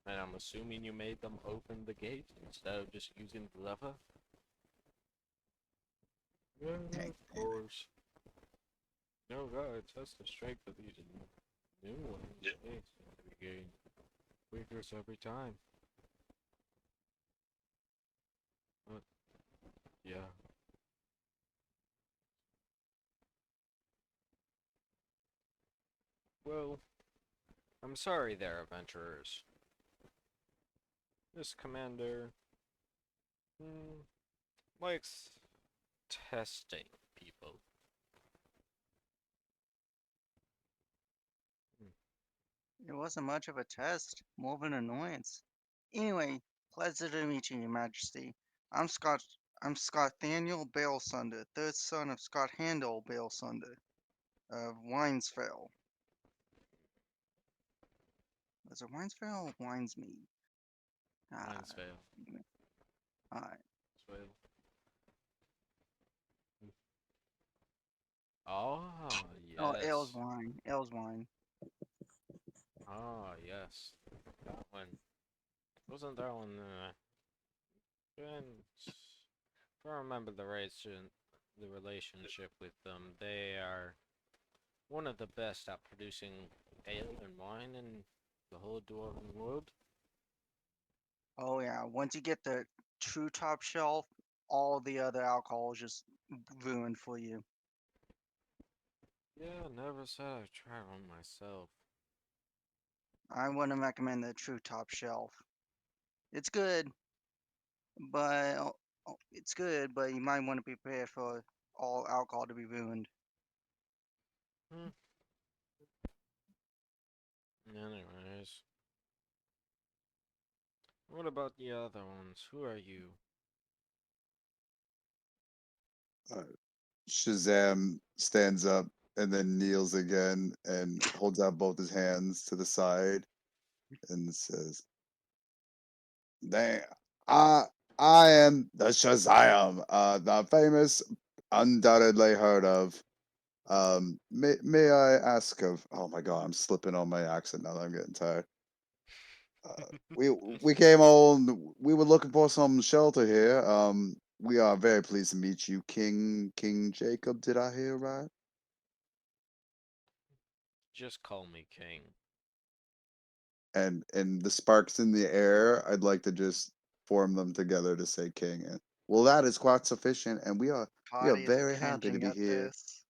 And I'm assuming you made them open the gate instead of just using the lever? Yeah, Dang, of course. No, God, it tests the strength of these new ones. They seem to be getting weaker every time. But, yeah. Well, I'm sorry there, adventurers. This commander likes testing people. It wasn't much of a test, more of an annoyance. Anyway, pleasure to meet you, Your Majesty. I'm Scott. I'm Scott Daniel Balesunder, third son of Scott Handel Balesunder of Winesfell. Was it Winesfell or Winesmead? Mine's fail. Alright. Fail. Ah, Oh, ale's yes. wine. Ale's wine. Ah, yes. That one. Wasn't that one, been If I remember the relationship with them, they are one of the best at producing ale and wine in the whole dwarven world. Oh yeah, once you get the true top shelf, all the other alcohol is just ruined for you. Yeah, never said I'd try one myself. I wouldn't recommend the true top shelf. It's good, but it's good, but you might want to be prepared for all alcohol to be ruined. Hmm. Anyways, what about the other ones? Who are you? Shazam stands up and then kneels again and holds out both his hands to the side and says, "They, I, I am the Shazam, the famous, undoubtedly heard of. May I ask of? Oh my God, I'm slipping on my accent now that I'm getting tired. We came on. We were looking for some shelter here. We are very pleased to meet you, King Jacob. Did I hear right? Just call me King. And the sparks in the air, I'd like to just form them together to say King. And well, that is quite sufficient, and we are Party is very happy to cringing be at here. this.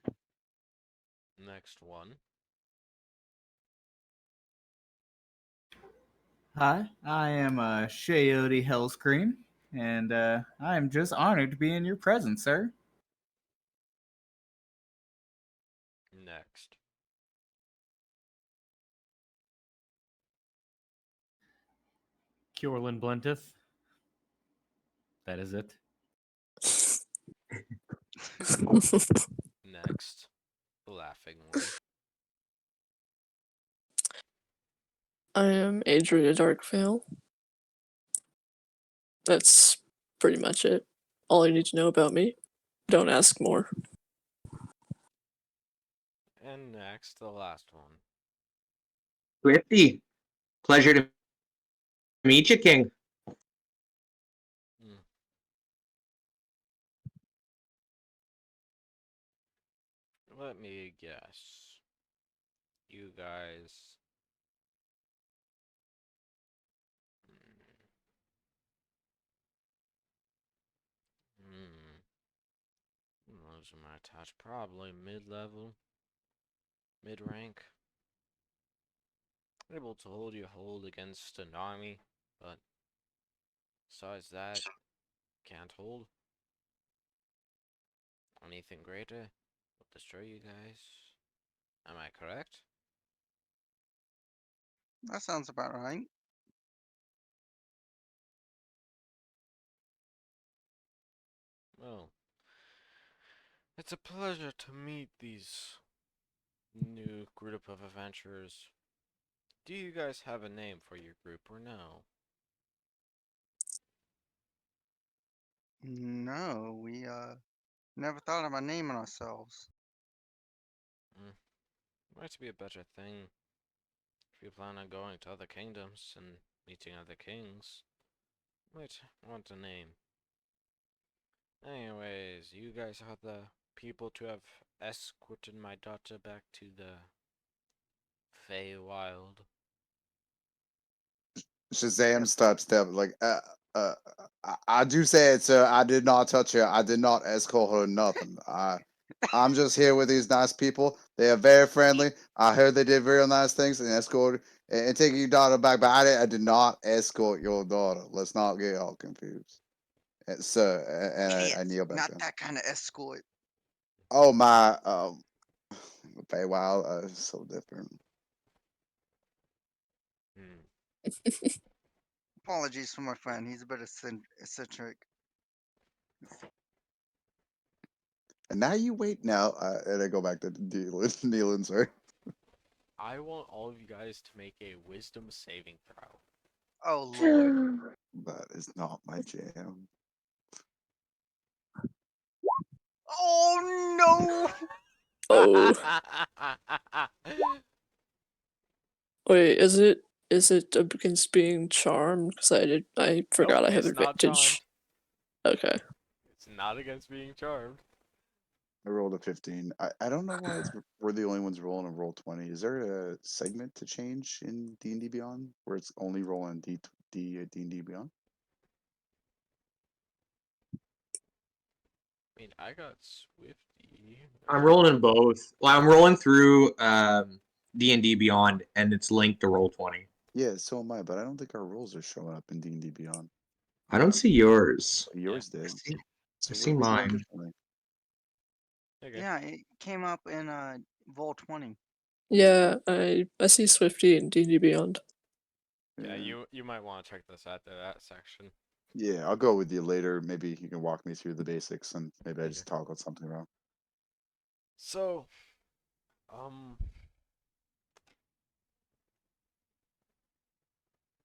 Mm. Next one. Hi, I am Shayoti Hellscream, and I am just honored to be in your presence, sir. Next. Kjorlin Blentith. That is it. Next. Laughing one. I am Adria Darkvale. That's pretty much it. All you need to know about me. Don't ask more. And next, the last one. Thrifty. Pleasure to meet you, King. Mm. Let me guess. You guys. Hmm. Those are my attached. Probably mid-level. Mid-rank. Able to hold your hold against an army, but besides that, can't hold. Anything greater will destroy you guys. Am I correct? That sounds about right. Well, it's a pleasure to meet these new group of adventurers. Do you guys have a name for your group or no? No, we never thought about naming ourselves. Might be a better thing if you plan on going to other kingdoms and meeting other kings. Might want a name. Anyways, you guys are the people to have escorted my daughter back to the Feywild. Shazam Yes. stops step like I do say it, sir. I did not touch her. I did not escort her nothing. I'm just here with these nice people. They are very friendly. I heard they did real nice things and escorted and taking your daughter back, but I did not escort your daughter. Let's not get all confused, sir. And I Idiots. kneel back Not down. that kind of escort. Oh my, Feywild is so different. Hmm. Apologies for my friend. He's a bit eccentric. And now you wait now, and I go back to kneeling, sir. I want all of you guys to make a wisdom saving throw. Oh lord. That is not my jam. Oh no. Oh, Wait, is it against being charmed? Because I forgot Nope, I have it's not charmed. advantage. Okay. It's not against being charmed. I rolled a 15. I don't know why we're the only ones rolling a roll 20. Is there a segment to change in D&D Beyond where it's only rolling D&D Beyond? I mean, I got Swifty. I'm rolling in both. Well, I'm rolling through D&D Beyond, and it's linked to Roll20. Yeah, so am I, but I don't think our rolls are showing up in D&D Beyond. I don't see yours. Yours I did. see, So I see we're rolling mine. differently. Okay. Yeah, it came up in Vol 20. Yeah, I see Swifty and D&D Beyond. Yeah, you might want to check this out there, that section. Yeah, I'll go with you later. Maybe you can walk me through the basics, and maybe I Okay. just toggled something wrong. So,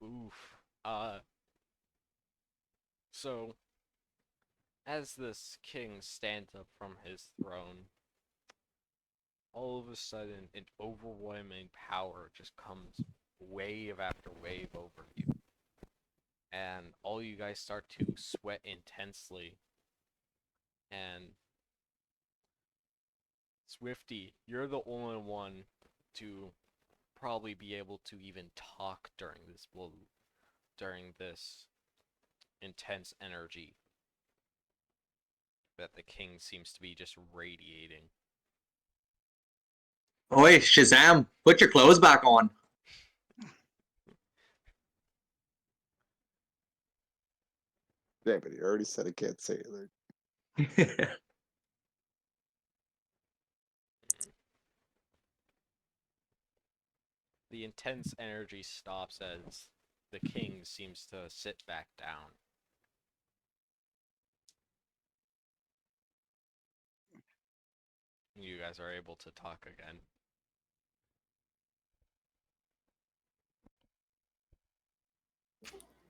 oof. So, as this king stands up from his throne, all of a sudden, an overwhelming power just comes wave after wave over you. And all you guys start to sweat intensely. And Swifty, you're the only one to probably be able to even talk during this intense energy that the king seems to be just radiating. Oi, Shazam, put your clothes back on. Yeah, but he already said I can't say it. The intense energy stops as the king seems to sit back down. You guys are able to talk again.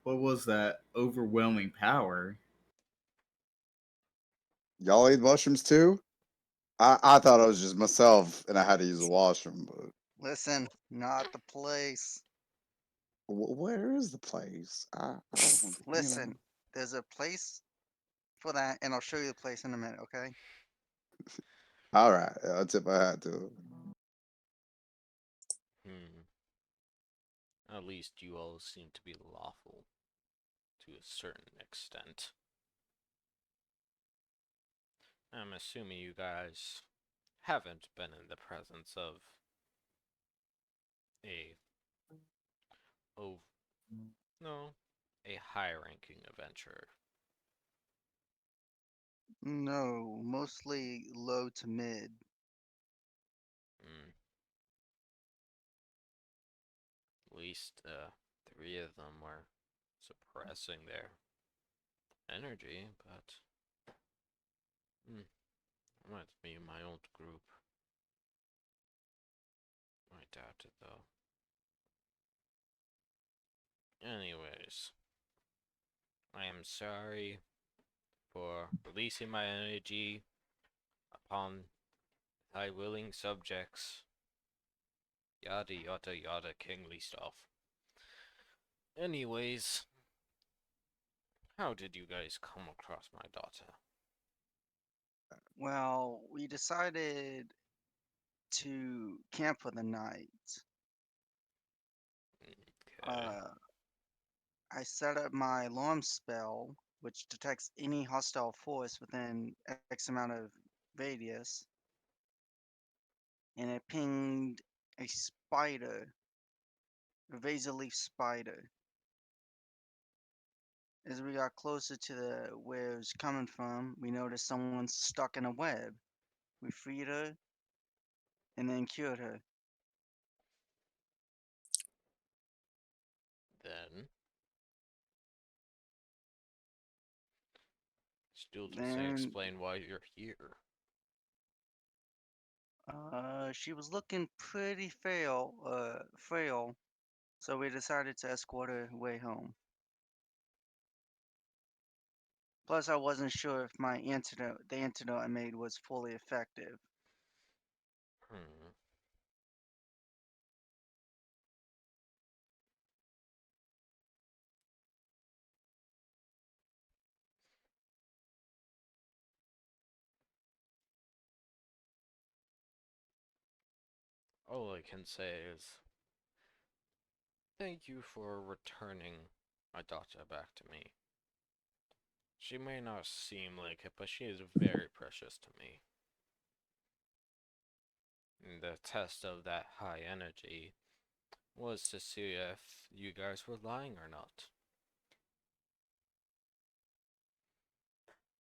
What was that overwhelming power? Y'all ate mushrooms too? I thought I was just myself and I had to use the washroom, but Listen, not the place. where is the place? I don't, Listen, there's a place for that, and I'll show you the place in a minute, okay? All right, I'll tip my hat to it. At least you all seem to be lawful to a certain extent. I'm assuming you guys haven't been in the presence of a oh no, a high-ranking adventurer. No, mostly low to mid. At least three of them were suppressing their energy, but might be my old group. I doubt it though. Anyways, I am sorry for releasing my energy upon thy willing subjects. Yada yada yada kingly stuff. Anyways, how did you guys come across my daughter? Well, we decided to camp for the night. Okay. I set up my alarm spell, which detects any hostile force within X amount of radius, and it pinged a spider, a razor leaf spider. As we got closer to where it was coming from, we noticed someone stuck in a web. We freed her and then cured her. Then, still doesn't Then explain why you're here. she was looking pretty frail, so we decided to escort her way home. Plus, I wasn't sure if the antidote I made was fully effective. Hmm. All I can say is thank you for returning my daughter back to me. She may not seem like it, but she is very precious to me. And the test of that high energy was to see if you guys were lying or not.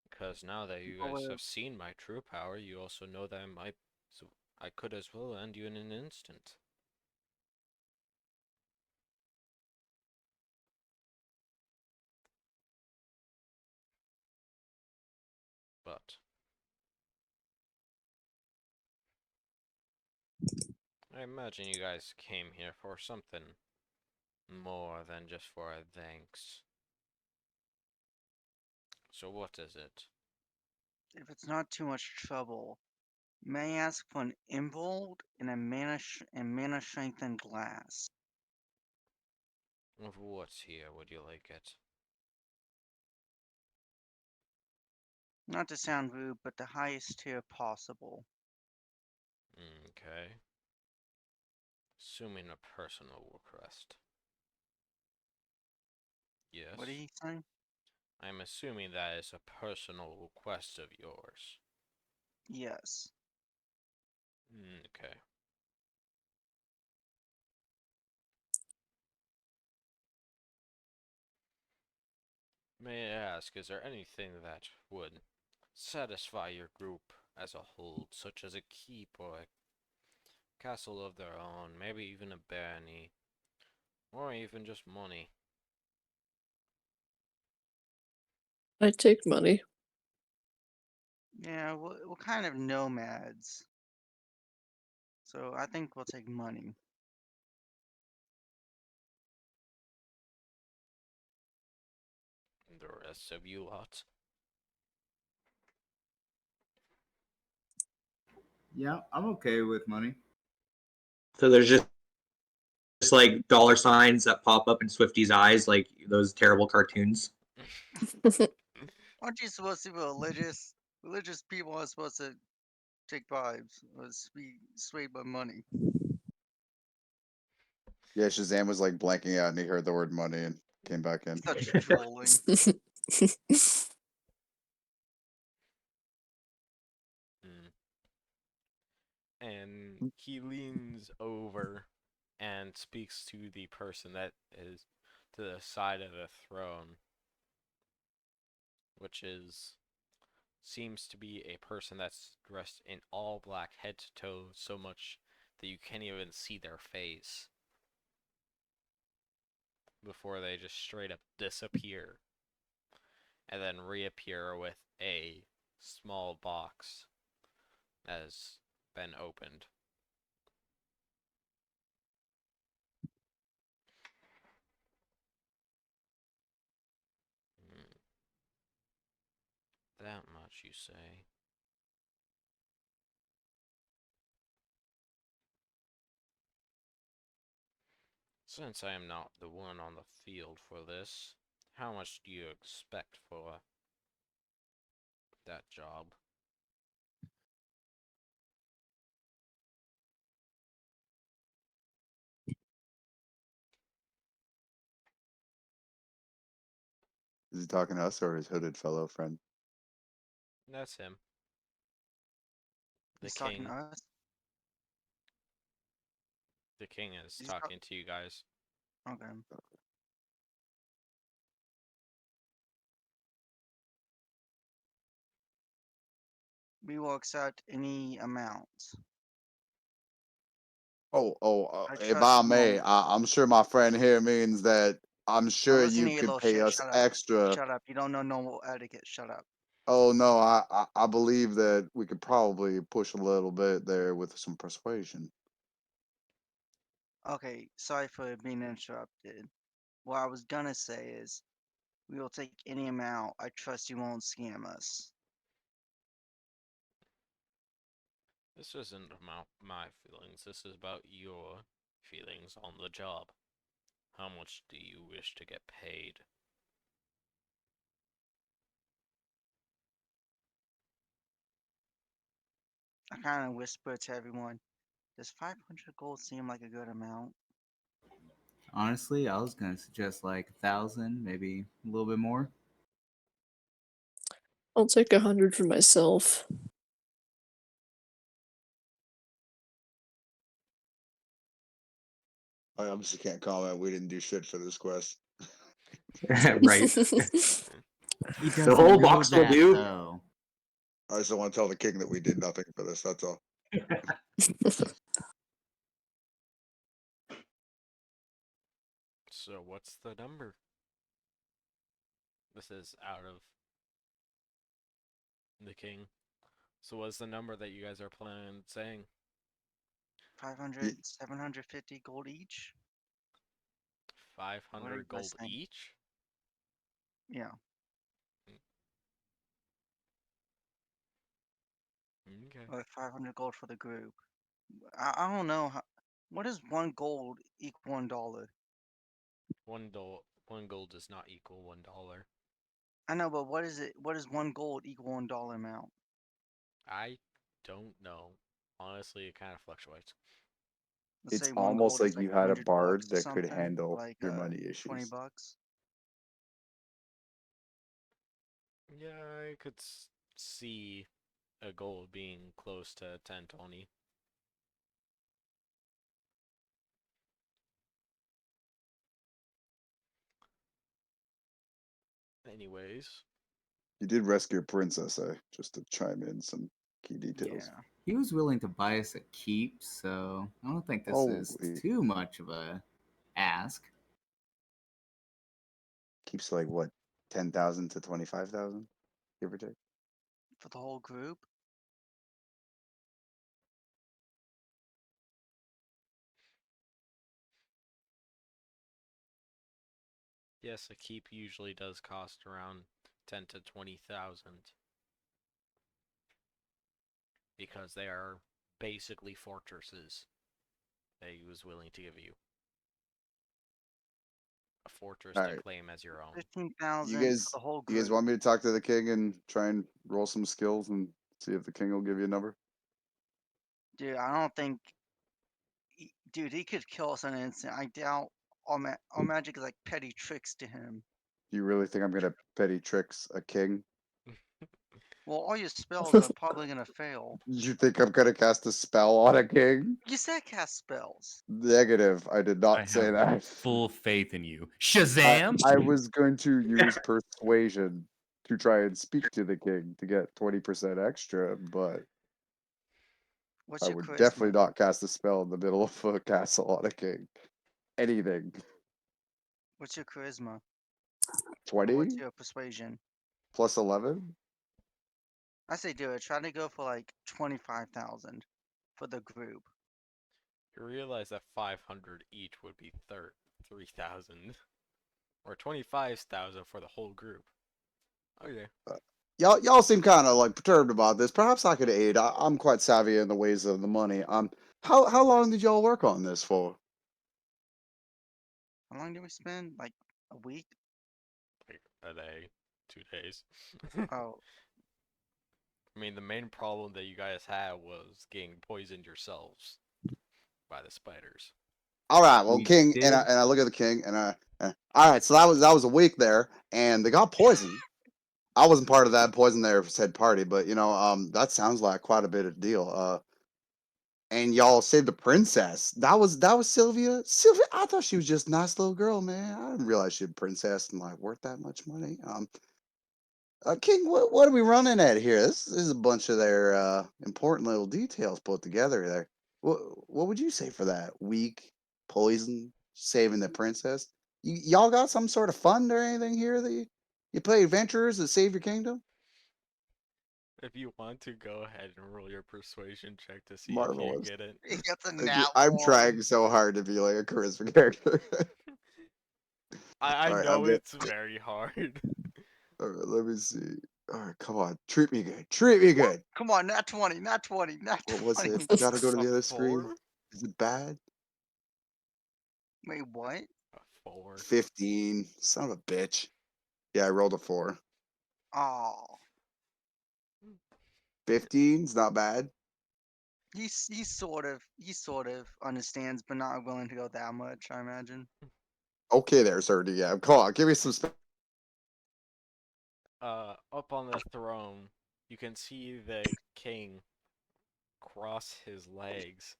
Because now that you guys have seen my true power, you also know that I could as well end you in an instant. But I imagine you guys came here for something more than just for a thanks. So what is it? If it's not too much trouble, may I ask for an emerald and a mana strengthened glass? Of what here would you like it? Not to sound rude, but the highest tier possible. Okay. Assuming a personal request. Yes. What are you saying? I'm assuming that is a personal request of yours. Yes. Okay. May I ask, is there anything that would satisfy your group as a whole, such as a keep or a castle of their own, maybe even a barony, or even just money? I take money. Yeah, we're kind of nomads. So I think we'll take money. The rest of you lot? Yeah, I'm okay with money. So there's just like dollar signs that pop up in Swifty's eyes, like those terrible cartoons. Aren't you supposed to be religious? Religious people are supposed to take bribes or be swayed by money. Yeah, Shazam was like blanking out and he heard the word money and came back in. Such trolling. And he leans over and speaks to the person that is to the side of the throne, which seems to be a person that's dressed in all black head to toe, so much that you can't even see their face before they just straight up disappear and then reappear with a small box that has been opened. That much, you say? Since I am not the one on the field for this, how much do you expect for that job? Is he talking to us or his hooded fellow friend? That's him. The He's talking king. to us. The king is He's talking to you guys. Okay. We will accept any amount. I If trust I you may, won't. I'm sure my friend here means that I'm Now sure listen you to your could little pay shit. us Shut up. extra. Shut up. You don't know normal etiquette. Shut up. Oh no, I believe that we could probably push a little bit there with some persuasion. Okay, sorry for being interrupted. What I was gonna say is, we will take any amount. I trust you won't scam us. This isn't about my feelings, this is about your feelings on the job. How much do you wish to get paid? I kind of whisper to everyone, Does 500 gold seem like a good amount? Honestly, I was gonna suggest like 1,000, maybe a little bit more. I'll take 100 for myself. I obviously can't comment. We didn't do shit for this quest. Right. He The doesn't whole know box will that, do. though. I just don't want to tell the king that we did nothing for this. That's all. So what's the number? This is out of the king. So what's the number that you guys are planning on saying? 500, 750 gold each? What are you 500 guys gold saying? each? Yeah. Okay. Or 500 gold for the group. I don't know. What does 1 gold equal $1? One gold does not equal $1. I know, but what is it? What does 1 gold equal $1 amount? I don't know. Honestly, it kind of fluctuates. Let's It's say one almost gold is like like you had a 100 bucks bard or that could something. handle Like your money 20 issues. bucks. Yeah, I could see a gold being close to 10-20. Anyways, You did rescue a princess, just to chime in some key details. Yeah. He was willing to buy us a keep, so I don't think this is Holy. too much of a ask. Keeps like what, 10,000 to 25,000, give or take. For the whole group. yes, a keep usually does cost around 10 to 20,000 because they are basically fortresses that he was willing to give you. A fortress All to right. claim as your own. 15,000 for the whole You guys group. want me to talk to the king and try and roll some skills and see if the king will give you a number? Dude, I don't think. Dude, he could kill us in an instant. I doubt all magic is like petty tricks to him. Do you really think I'm gonna petty tricks a king? Well, all your spells are probably gonna fail. You think I'm gonna cast a spell on a king? You said cast spells. Negative. I did I not say have that. full faith in you. I, Shazam! I was going to use persuasion to try and speak to the king to get 20% extra, but What's I your would definitely charisma? not cast a spell in the middle of a castle on a king. Anything. What's your charisma? Or 20 what's your persuasion? plus 11? I say do it. Try to go for like 25,000 for the group. You realize that 500 each would be 3,000 or 25,000 for the whole group. Okay. Y'all seem kind of like perturbed about this. Perhaps I could aid. I'm quite savvy in the ways of the money. How long did y'all work on this for? How long did we spend? Like a week? Like a day, 2 days. Oh, I mean, the main problem that you guys had was getting poisoned yourselves by the spiders. All right, well, We king, and did. I look at the king, and all right, so that was a week there, and they got poisoned. I wasn't part of that poison there said party, but that sounds like quite a bit of deal. And y'all saved the princess. That was Sylvia. Sylvia, I thought she was just a nice little girl, man. I didn't realize she was a princess and like worth that much money. King, what are we running at here? This is a bunch of their important little details put together there. What would you say for that? Weak, poison, saving the princess. Y'all got some sort of fund or anything here that you play adventurers that save your kingdom? If you want to, go ahead and roll your persuasion check to see if you Marvelous. get it. he gets a Thank you. nat I'm one. trying so hard to be like a charisma character. I All right, know it's very hard. all right, let me see. All right, come on, treat me good. Treat me good. Come on, nat 20, nat 20, nat What was it? 20. If I gotta go to A the other screen, 4? is it bad? Wait, what? A 4. 15. Son of a bitch. Yeah, I rolled a 4. Oh, 15's not bad. he sort of understands, but not willing to go that much. I imagine. Okay, there, sir. DM. Come on, give me some. Up on the throne, you can see the king cross his legs,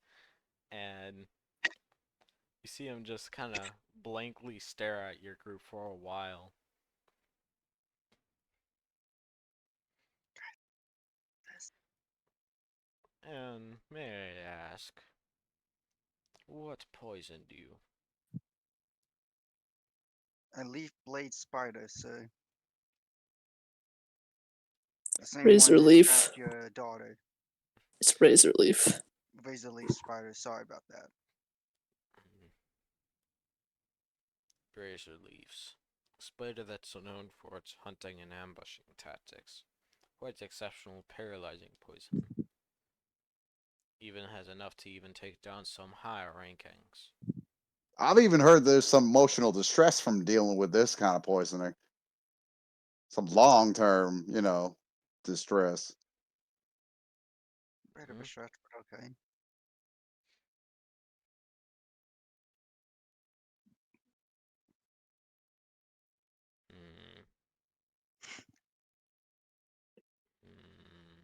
and you see him just kind of blankly stare at your group for a while. And may I ask, what poisoned you? A leaf blade spider, sir. The same one Razor that leaf. trapped your daughter. It's razor leaf. Razor leaf spider. Sorry about that. Razor leaves. A spider that's known for its hunting and ambushing tactics. Quite exceptional, paralyzing poison. Even has enough to even take down some higher rankings. I've even heard there's some emotional distress from dealing with this kind of poisoning. Some long term, distress. Bit of a stretch, but okay. Mm. Mm.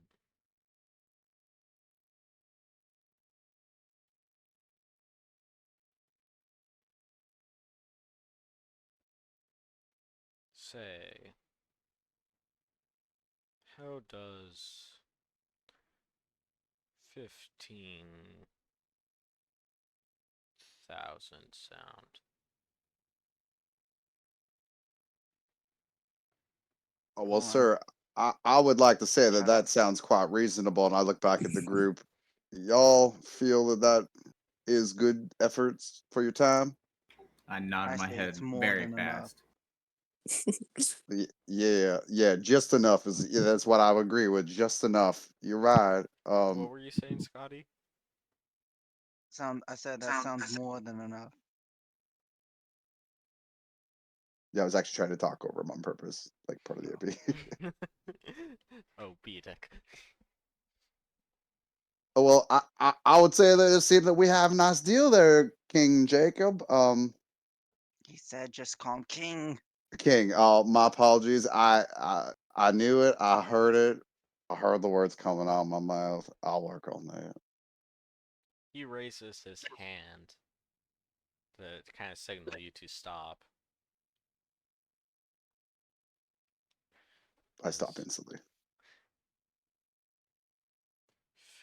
Say, how does 15,000 sound? Oh, well, Hold on. sir, I would like to say that Shut that up. sounds quite reasonable. And I look back at the group. Y'all feel that is good efforts for your time? I nod I my say it's head more very than enough. fast. Yeah, just enough that's what I would agree with. Just enough. You're right. What were you saying, Scotty? I said that sounds more than enough. Yeah, I was actually trying to talk over him on purpose, like part of the AP. Oh, Beedick. Oh, well, I would say that it seems that we have a nice deal there, King Jacob. He said, "Just call him King." King. My apologies. I knew it. I heard it. I heard the words coming out of my mouth. I'll work on that. He raises his hand to kind of signal you to stop. I stop Is instantly.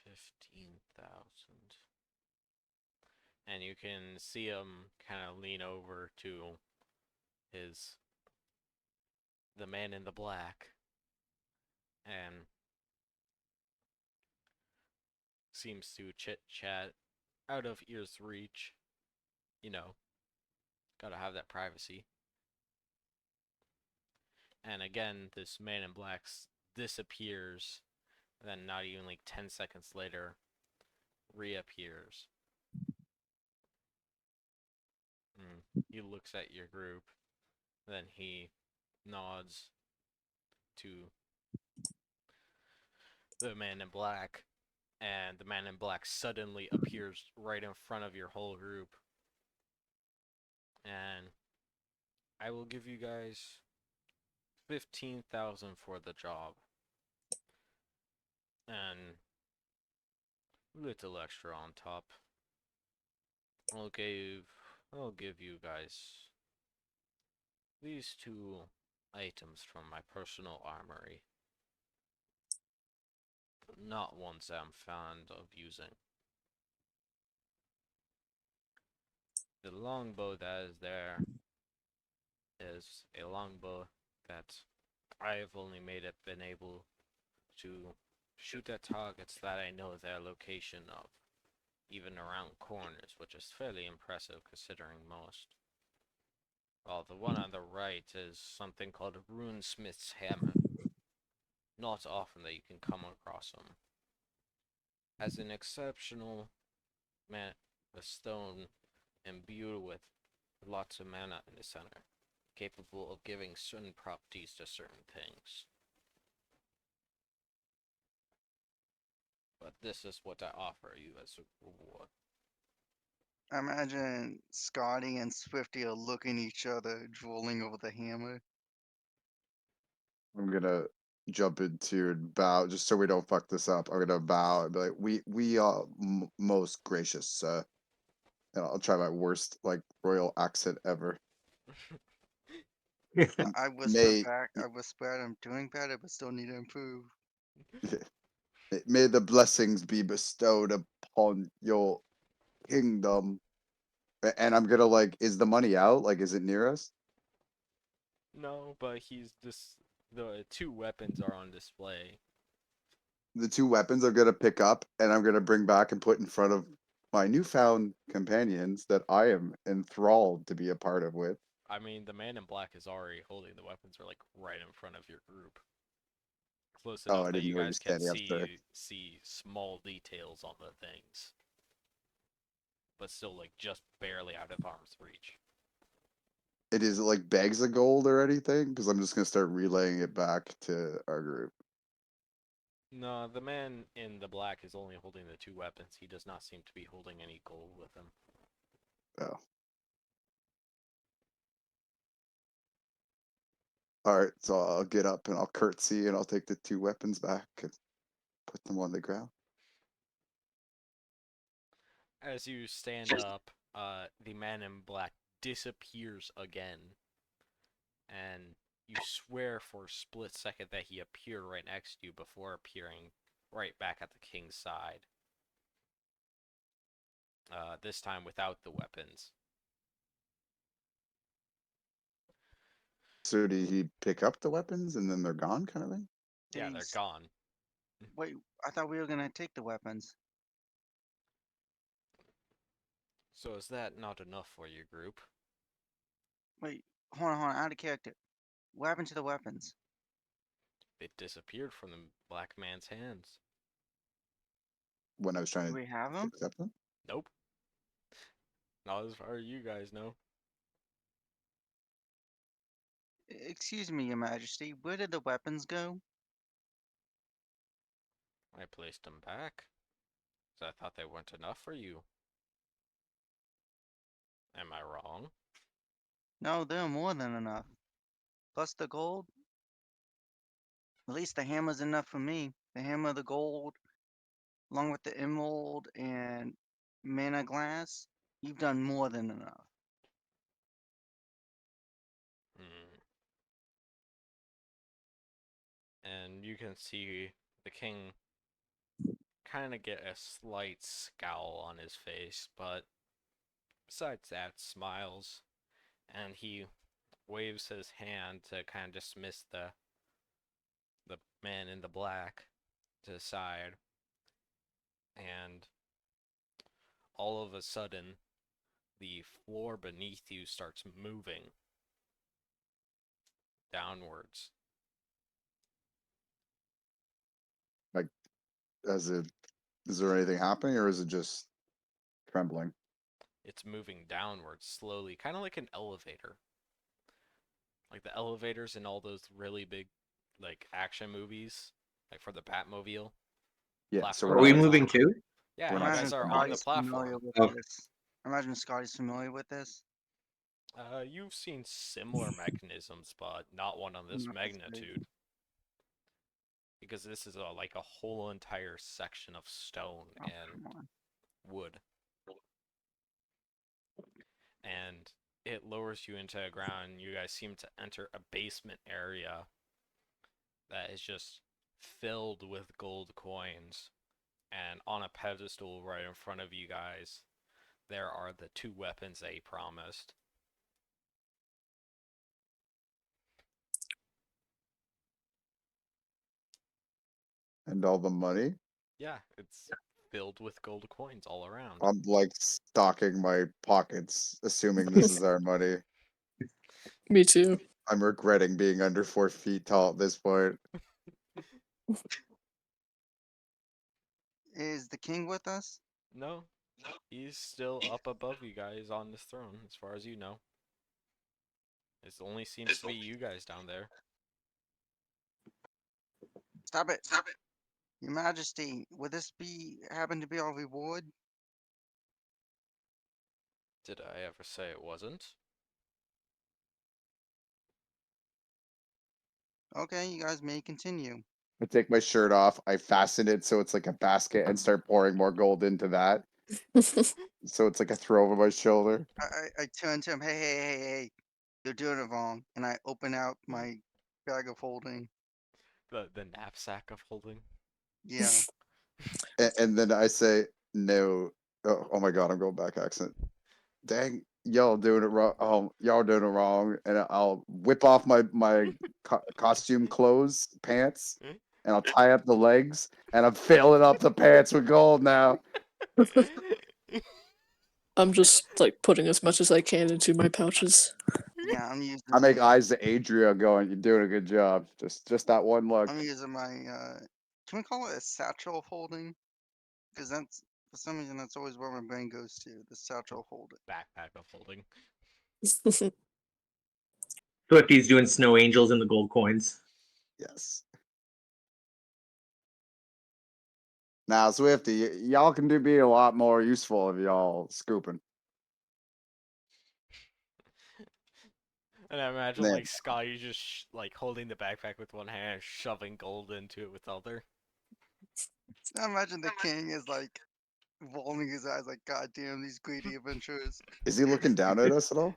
15,000. And you can see him kind of lean over to the man in the black, and seems to chit chat out of ear's reach. You know, gotta have that privacy. And again, this man in black disappears, and then not even like 10 seconds later, reappears. He looks at your group, then he nods to the man in black, and the man in black suddenly appears right in front of your whole group. And I will give you guys 15,000 for the job. And a little extra on top. I'll give you guys these two items from my personal armory. Not ones I'm fond of using. The longbow that is there is a longbow that I have only been able to shoot at targets that I know their location of, even around corners, which is fairly impressive considering most. While the one on the right is something called a runesmith's hammer. Not often that you can come across them. Has an exceptional a stone imbued with lots of mana in the center, capable of giving certain properties to certain things. But This is what I offer you as a reward. I imagine Scotty and Swifty are looking at each other, drooling over the hammer. I'm gonna jump into and bow just so we don't fuck this up. I'm gonna bow and be like, "We are most gracious, and I'll try my worst like royal accent ever. And I whisper may back. I whisper at him, doing better, but still need to improve. may the blessings be bestowed upon your kingdom." And I'm gonna like, is the money out? Like, is it near us? No, but the two weapons are on display. The two weapons I'm gonna pick up and I'm gonna bring back and put in front of my newfound companions that I am enthralled to be a part of with. I mean, the man in black is already holding the weapons, are like right in front of your group, close Oh, enough I that didn't you know he guys was can standing up there. see small details on the things, but still like just barely out of arm's reach. It is like bags of gold or anything, because I'm just gonna start relaying it back to our group. No, the man in the black is only holding the two weapons. He does not seem to be holding any gold with him. Oh. All right, so I'll get up and I'll curtsy and I'll take the two weapons back and put them on the ground. As you stand up, the man in black disappears again, and you swear for a split second that he appeared right next to you before appearing right back at the king's side. This time without the weapons. So did he pick up the weapons and then they're gone, kind of thing? Yeah, they're gone. Wait, I thought we were gonna take the weapons. So is that not enough for your group? Wait, hold on, out of character. What happened to the weapons? It disappeared from the black man's hands. When I was Do trying we have to them? accept them? Nope. Not as far as you guys know. Excuse me, Your Majesty. Where did the weapons go? I placed them back. So I thought they weren't enough for you. Am I wrong? No, they're more than enough. Plus the gold. At least the hammer's enough for me. The hammer, the gold, along with the emerald and mana glass. You've done more than enough. Hmm. And you can see the king kind of get a slight scowl on his face, but besides that, smiles, and he waves his hand to kind of dismiss the man in the black to the side, and all of a sudden, the floor beneath you starts moving downwards. Like, is there anything happening or is it just trembling? It's moving downwards slowly, kind of like an elevator. Like the elevators in all those really big, like, action movies, like for the Batmobile. Yeah, so Are we're we not Imagine, moving too? Yeah, we're you not guys imagine are on the Scotty's familiar platform. with Oh. this. Imagine Scotty's familiar with this. You've seen similar mechanisms, but not one on this Not this big. magnitude. Because this is like a whole entire section of stone Oh, and come on. wood. And it lowers you into the ground. You guys seem to enter a basement area that is just filled with gold coins. And on a pedestal right in front of you guys, there are the two weapons they promised. and all the money. Yeah, it's filled with gold coins all around. I'm like stocking my pockets, assuming this is our money. Me too. I'm regretting being under 4 feet tall at this point. Is the king with us? No, he's still up above you guys on this throne, as far as you know. It only seems to be you guys down there. Stop it! Stop it! Your Majesty, would this be happen to be our reward? Did I ever say it wasn't? Okay, you guys may continue. I take my shirt off. I fasten it so it's like a basket and start pouring more gold into that. So it's like a throw over my shoulder. I turn to him. Hey! You're doing it wrong. And I open out my bag of holding. The knapsack of holding. Yeah. And then I say, no. Oh my God, I'm going back accent. Dang, y'all doing it wrong. Oh, y'all doing it wrong. And I'll whip off my costume clothes, pants, and I'll tie up the legs, and I'm filling up the pants with gold now. I'm just like putting as much as I can into my pouches. Yeah, I'm using I make my, eyes to Adria going, you're doing a good job. Just that one look. I'm using my can we call it a satchel of holding? Because that's for some reason that's always where my brain goes to, the satchel of holding. Backpack of holding. Swifty's doing snow angels in the gold coins. Yes. Now, Swifty, y'all can be a lot more useful if y'all scooping. And I imagine Man. like Scotty just like holding the backpack with one hand, shoving gold into it with the other. Now imagine the king is like rolling his eyes like, God damn, these greedy adventurers. Is he looking down at us at all?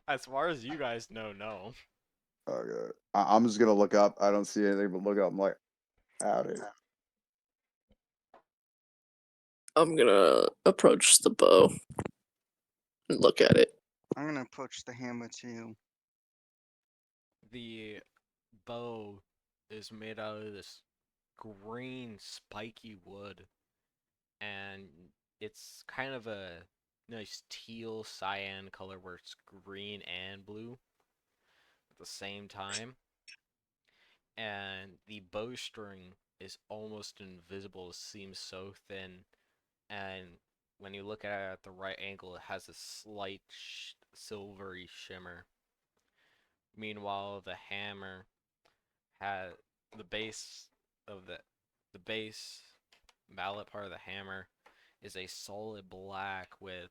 As far as you guys know, no. Okay. I'm just gonna look up. I don't see anything but look up. I'm like, howdy. I'm gonna approach the bow and look at it. I'm gonna approach the hammer too. The bow is made out of this green spiky wood, and it's kind of a nice teal cyan color where it's green and blue at the same time. And the bowstring is almost invisible, it seems so thin, and when you look at it at the right angle, it has a slight silvery shimmer. Meanwhile, the hammer has the base of the base mallet part of the hammer is a solid black with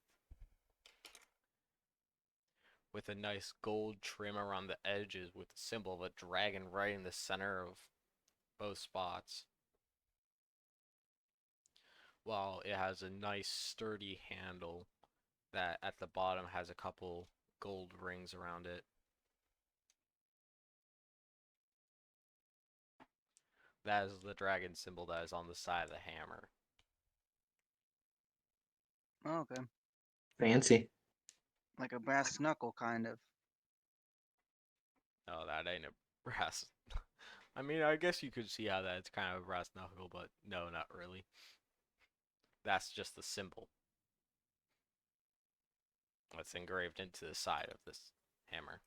a nice gold trim around the edges with the symbol of a dragon right in the center of both spots. While it has a nice sturdy handle that at the bottom has a couple gold rings around it. That is the dragon symbol that is on the side of the hammer. Oh, okay. Fancy. Like a brass knuckle, kind of. Oh, that ain't a brass. I mean, I guess you could see how that's kind of a brass knuckle, but no, not really. That's just the symbol that's engraved into the side of this hammer.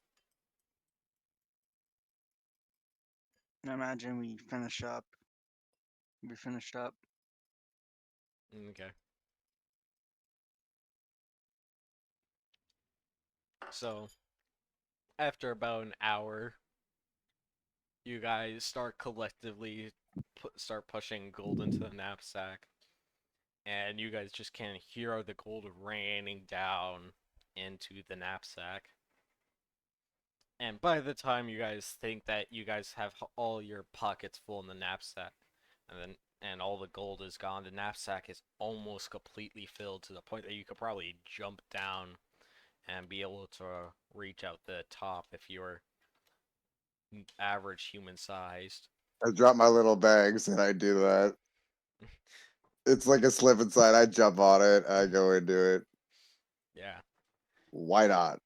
I imagine we finish up. We finished up. Okay. So, after about an hour, you guys start collectively start pushing gold into the knapsack, and you guys just can hear the gold raining down into the knapsack. And by the time you guys think that you guys have all your pockets full in the knapsack, and all the gold is gone, the knapsack is almost completely filled to the point that you could probably jump down and be able to reach out the top if you're average human sized. I drop my little bags and I do that. It's like a slip inside. I jump on it. I go into it. Yeah. Why not?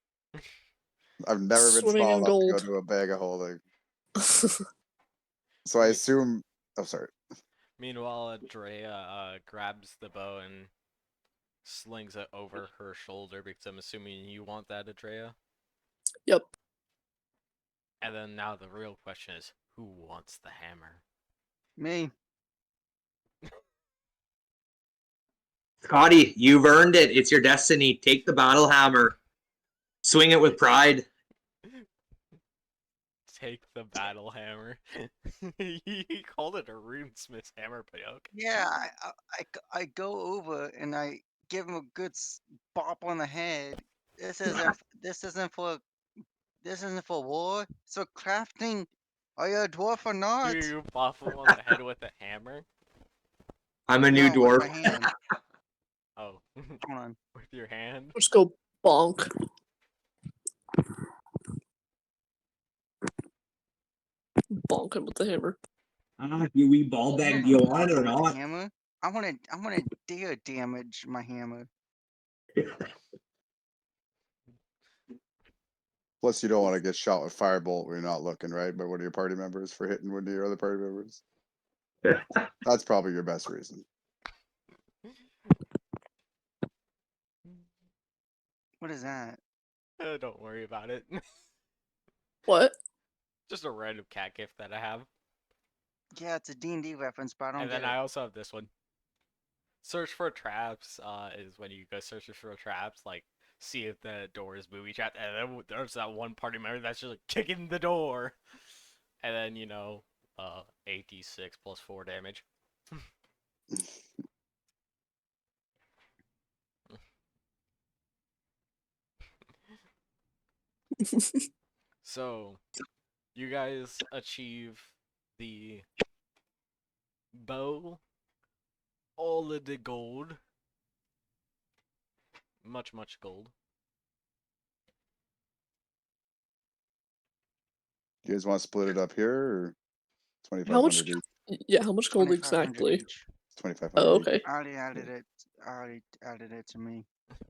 I've never been Swimming small in enough to go gold. to a bag of holding. So I assume. Oh, sorry. Meanwhile, Drea grabs the bow and slings it over her shoulder because I'm assuming you want that, Adrea. Yep. And then now the real question is, who wants the hammer? Me. Scotty, you've earned it. It's your destiny. Take the battle hammer. Swing it with pride. take the battle hammer. He called it a runesmith's hammer, but okay. Yeah, I go over and I give him a good bop on the head. This isn't this isn't for war. So crafting. Are you a dwarf or not? You buff him on the head with a hammer? I'm a new No, with my dwarf. hand. Oh, Hold on. with your hand? Just go bonk. Bonk him with the hammer. Do we ball I'm bag not you on bonking or with the not? hammer. I wanna dare damage my hammer. Plus, you don't want to get shot with firebolt when you're not looking, right? By one of your party members for hitting one of your other party members. That's probably your best reason. What is that? Don't worry about it. What? Just a random cat gift that I have. Yeah, it's a D&D reference, but I don't And get then it. I also have this one. Search for traps is when you go searching for traps, like see if the door is booby trapped, and then there's that one party member that's just like kicking the door, and then 8d6 plus 4 damage. So, you guys achieve the bow, all of the gold, much gold. You guys want to split it up here or How much? 2,500 each? Yeah, how much gold 2,500 exactly? each. 2,500 Oh, each. okay. I already added it. I already added it to me.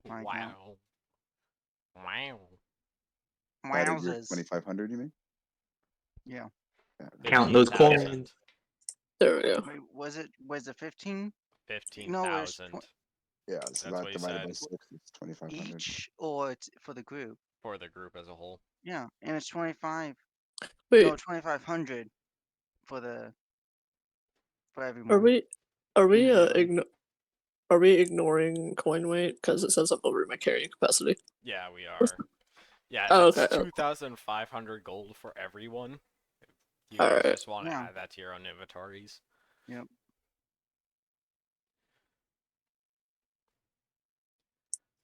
My account. Wow. Added your Wowzers. 2,500, you mean? Yeah. Yeah. Count those 15,000. coins. There we go. Wait, was it 15? 15,000. Yeah, so That's that what he divided by said. 6 is 2,500. Each or it's for the group? For the group as a whole. Yeah, and it's 25. Wait, No, 2,500 for are everyone. we Individually. are we ignoring coin weight because it says I'm over my carrying capacity? Yeah, we are. Yeah, Oh, that's okay. 2,500 gold for everyone. You All guys right. just want to Yeah. add that to your own inventories. Yep.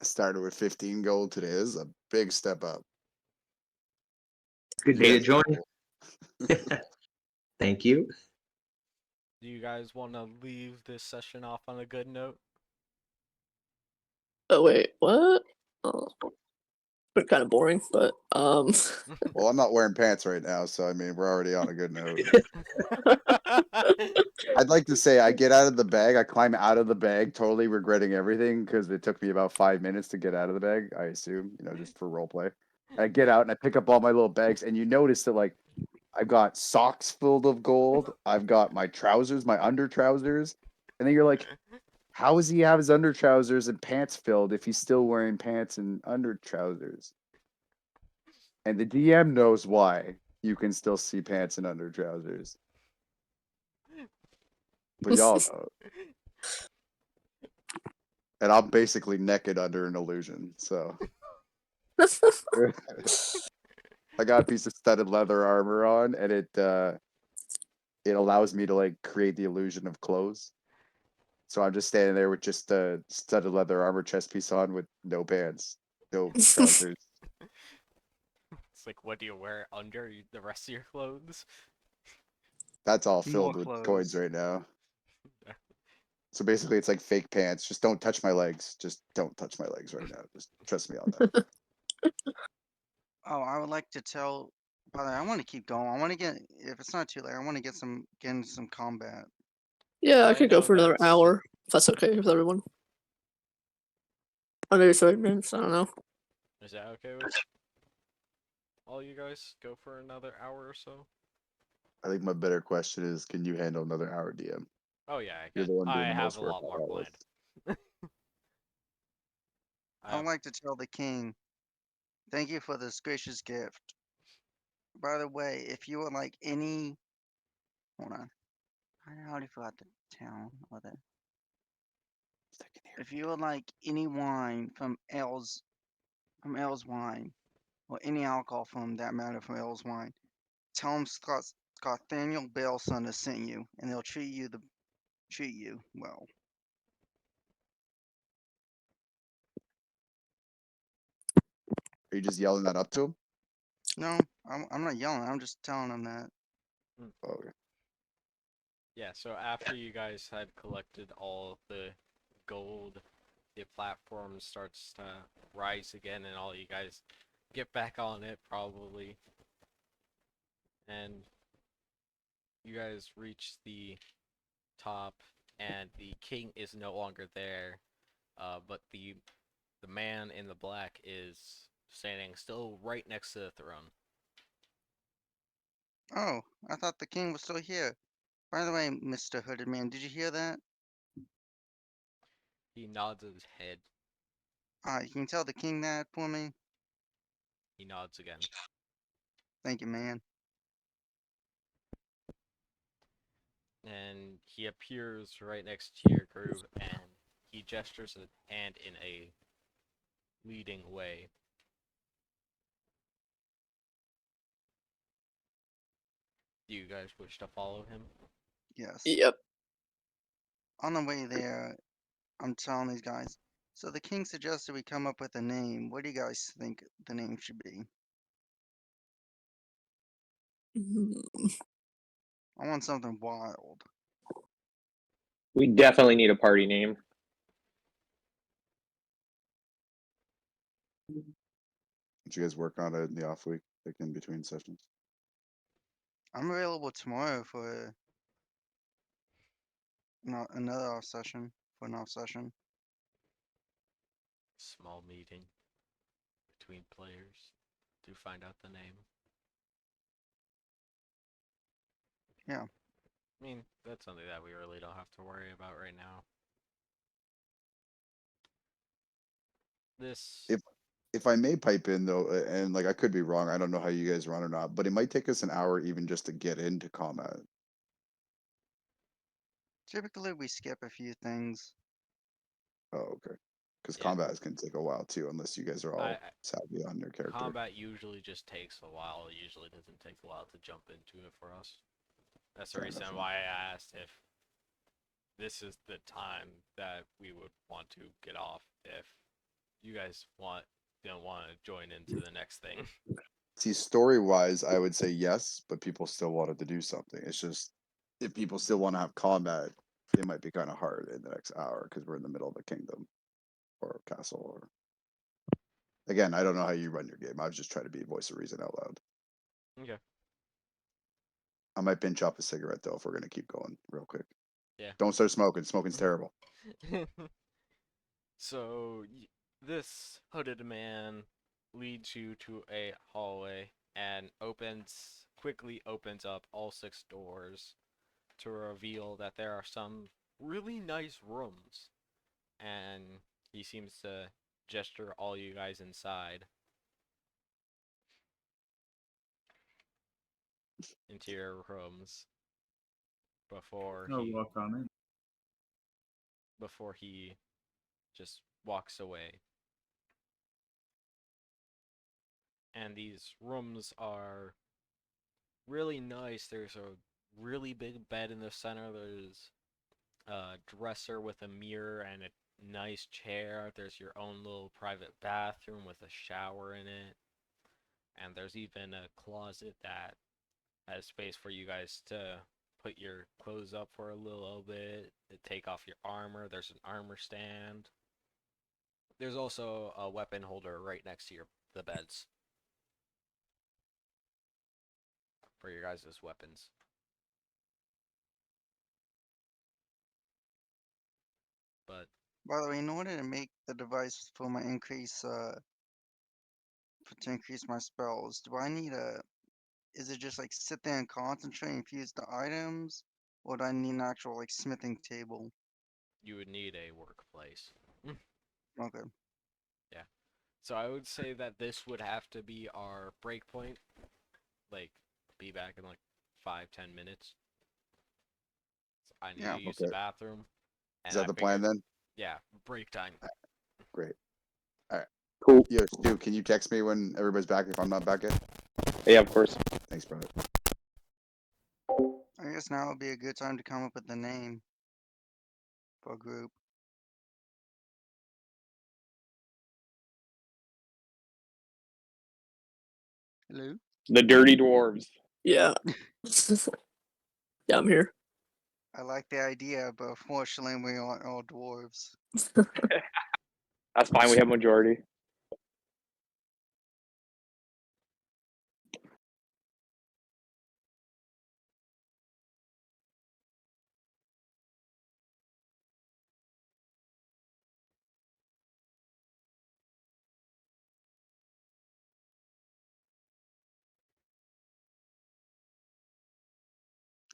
I started with 15 gold today. This is a big step up. Good You day to guys join. are cool. Thank you. Do you guys want to leave this session off on a good note? Oh wait, what? Oh, been kind of boring, but Well, I'm not wearing pants right now, so I mean, we're already on a good note. I'd like to say I get out of the bag, I climb out of the bag, totally regretting everything because it took me about 5 minutes to get out of the bag. I assume, just for role play. I get out and I pick up all my little bags, and you notice that like I've got socks filled of gold. I've got my trousers, my under trousers, and then you're like, how does he have his under trousers and pants filled if he's still wearing pants and under trousers? And the DM knows why you can still see pants and under trousers. But y'all know. And I'm basically naked under an illusion, so I got a piece of studded leather armor on, and it allows me to like create the illusion of clothes. So I'm just standing there with just a studded leather armor chest piece on with no pants, no trousers. It's like, what do you wear under the rest of your clothes? That's all More filled with clothes. coins right now. So basically, it's like fake pants. Just don't touch my legs. Just don't touch my legs right now. Just trust me on that. Oh, I would like to tell. By the way, I want to keep going. I want to get. If it's not too late, I want to get into some combat. yeah, I I could go know for another that's- hour if that's okay with everyone. Under 30 minutes, I don't know. Is that okay with all you guys? Go for another hour or so? I think my better question is, can you handle another hour, DM? Oh yeah, You're the one doing I the have most a work lot out more of all planned. this. I would like to tell the king, thank you for this gracious gift. By the way, if you would like any, hold on, I already forgot the town or the. If you would like any wine from L's wine, or any alcohol from that matter from L's wine, Tell him Scott Daniel Bale's son has sent you, and they'll treat you well. Are you just yelling that up to him? No, I'm not yelling. I'm just telling him that. Oh, okay. Yeah, so after you guys had collected all the gold, the platform starts to rise again, and all you guys get back on it probably. And you guys reach the top, and the king is no longer there, but the man in the black is standing still right next to the throne. Oh, I thought the king was still here. By the way, Mr. Hooded Man, did you hear that? He nods his head. You can tell the king that for me. He nods again. Thank you, man. And he appears right next to your group, and he gestures a hand in a leading way. Do you guys wish to follow him? Yes. Yep. On the way there, I'm telling these guys. So the king suggested we come up with a name. What do you guys think the name should be? Mm, I want something wild. We definitely need a party name. Did you guys work on it in the off week, like in between sessions? I'm available tomorrow for another off session. For an off session. Small meeting between players to find out the name. Yeah. I mean, that's something that we really don't have to worry about right now. This If I may pipe in though, and like I could be wrong, I don't know how you guys run or not, but it might take us an hour even just to get into combat. Typically, we skip a few things. Oh, okay. Because Yeah. combat can take a while too, unless you guys are all savvy on your character. combat usually just takes a while. It usually doesn't take a while to jump into it for us. That's the Fair reason enough, why I asked if this is the time that we would want to get off if you guys don't want to join into the next thing. See, story wise, I would say yes, but people still wanted to do something. It's just if people still want to have combat, it might be kind of hard in the next hour because we're in the middle of a kingdom or a castle. Or again, I don't know how you run your game. I was just trying to be voice of reason out loud. Okay. I might pinch off a cigarette though if we're gonna keep going real quick. Yeah. Don't start smoking. Smoking's terrible. So this hooded man leads you to a hallway and quickly opens up all 6 doors to reveal that there are some really nice rooms, and he seems to gesture all you guys inside into your rooms before walk on in. he just walks away. And these rooms are really nice. There's a really big bed in the center. There's a dresser with a mirror and a nice chair. There's your own little private bathroom with a shower in it. And there's even a closet that has space for you guys to put your clothes up for a little bit, to take off your armor. There's an armor stand. There's also a weapon holder right next to the beds for your guys' weapons. But By the way, in order to make the device for my to increase my spells, do I need is it just like sit there and concentrate and fuse the items? Or do I need an actual like smithing table? you would need a workplace. Okay. Yeah. So I would say that this would have to be our break point. Like, be back in like 5-10 minutes. So I need Yeah. to use the Okay. bathroom. Is And that I the plan figured, then? yeah, break time. Great. Cool. Yo, Stu, can you text me when everybody's back if I'm not back yet? Yeah, of course. Thanks, brother. guess now would be a good time to come up with the name for a group. Hello? The Dirty Dwarves. Yeah. Yeah, I'm here. I like the idea, but unfortunately we aren't all dwarves. That's fine. We have majority.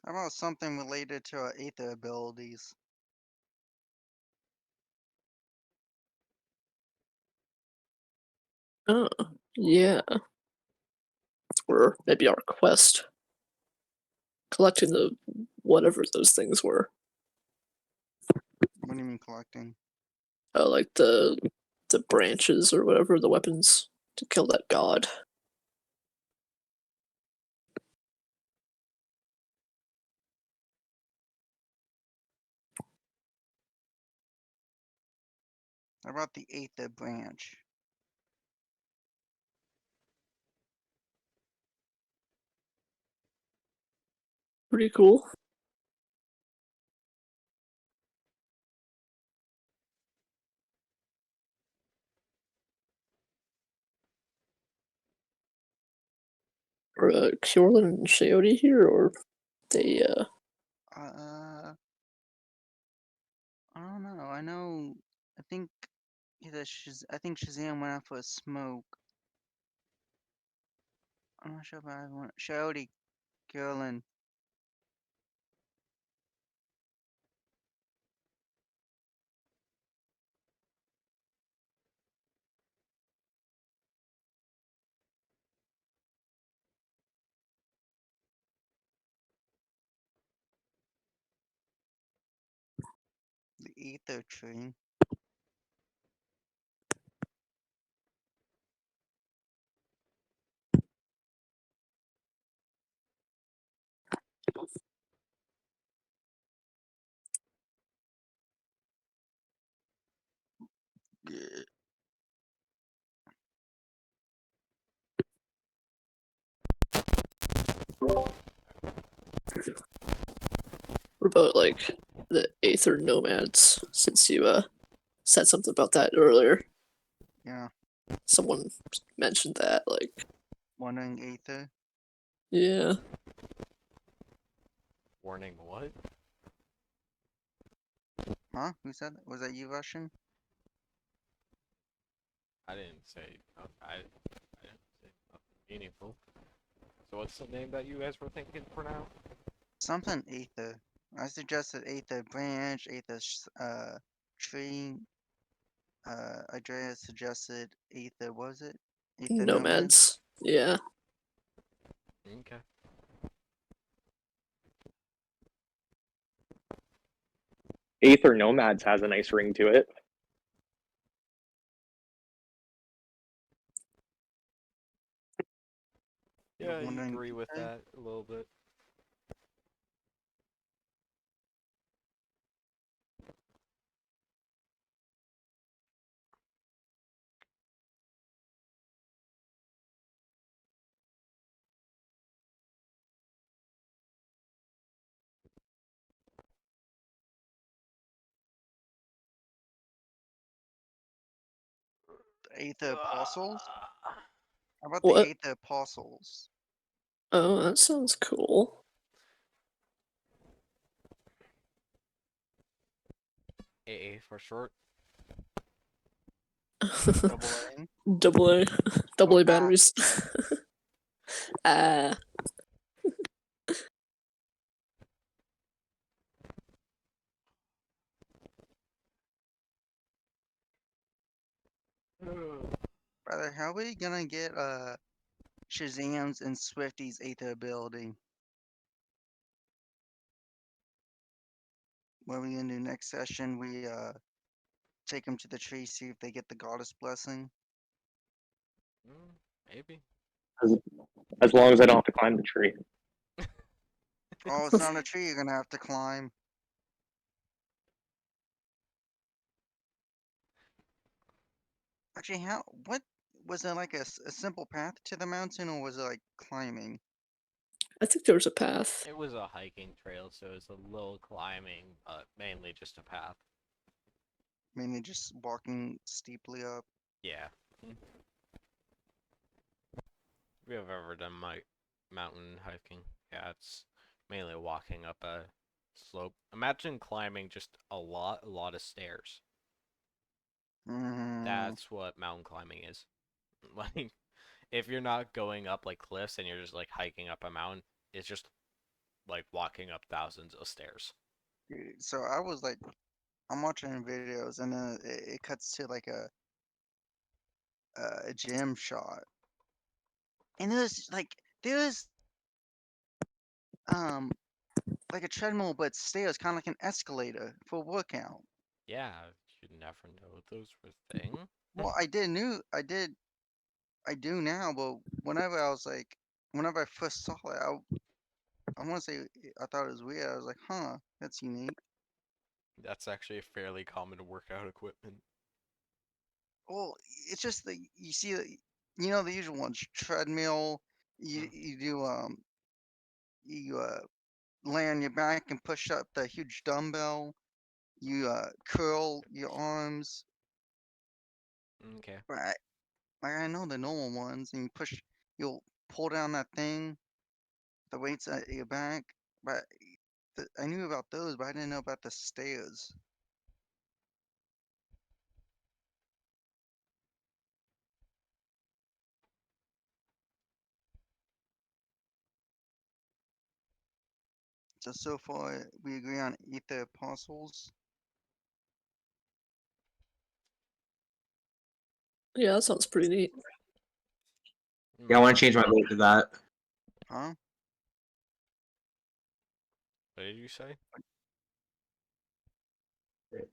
How about something related to our aether abilities? Oh, yeah. Or maybe our quest. Collecting the whatever those things were. What do you mean collecting? Like the branches or whatever, the weapons to kill that god. How about the aether branch? Pretty cool. Are Kjorlin and Shaoti here, or they I don't know. I think I think Shazam went out for a smoke. I'm not sure if I want Shouty, Carolyn. The ether tree. Yeah. what about like the Aether Nomads? Since you said something about that earlier. Yeah. Someone mentioned that, like, Wandering aether. yeah. Warning what? Huh? Who said that? Was that you, Russian? I didn't say. I didn't say nothing meaningful. So what's the name that you guys were thinking for now? Something aether. I suggested aether branch, aether tree. Andrea suggested aether. What was it? Aether nomad. Nomads. Yeah. Okay. Aether Nomads has a nice ring to it. Yeah, I Wandering agree with aether? that a little bit. The aether apostles? How about the What? aether apostles? Oh, that sounds cool. AA for short. Double A? Double A. Double Oh, A batteries. Ah. Brother, how are we gonna get Shazam's and Swifty's aether ability? What are we gonna do next session? We take them to the tree, see if they get the goddess blessing. Maybe. As long as I don't have to climb the tree. Oh, it's not a tree you're gonna have to climb. Actually, how? What was it like a simple path to the mountain, or was it like climbing? I think there was a path. It was a hiking trail, so it's a little climbing, but mainly just a path. Mainly just walking steeply up. Yeah. If you have ever done my mountain hiking, yeah, it's mainly walking up a slope. Imagine climbing just a lot of stairs. Mm, That's what mountain climbing is. Like, if you're not going up like cliffs and you're just like hiking up a mountain, it's just like walking up thousands of stairs. dude, so I was like, I'm watching videos, and then it cuts to like a gym shot, and there's um like a treadmill, but stairs, kind of like an escalator for workout. Yeah, you never know those were thing. Well, I do now, but whenever I first saw it, I want to say I thought it was weird. I was like, huh, that's unique. That's actually a fairly common workout equipment. Well, it's just the you see the usual ones, treadmill. You do you lay on your back and push up the huge dumbbell. You curl your arms. Okay. Right. I know the normal ones, and you'll pull down that thing, the weights at your back. But I knew about those, but I didn't know about the stairs. So far we agree on eat the apostles. Yeah, that sounds pretty neat. Yeah, I want to change my vote to that. Huh? What did you say?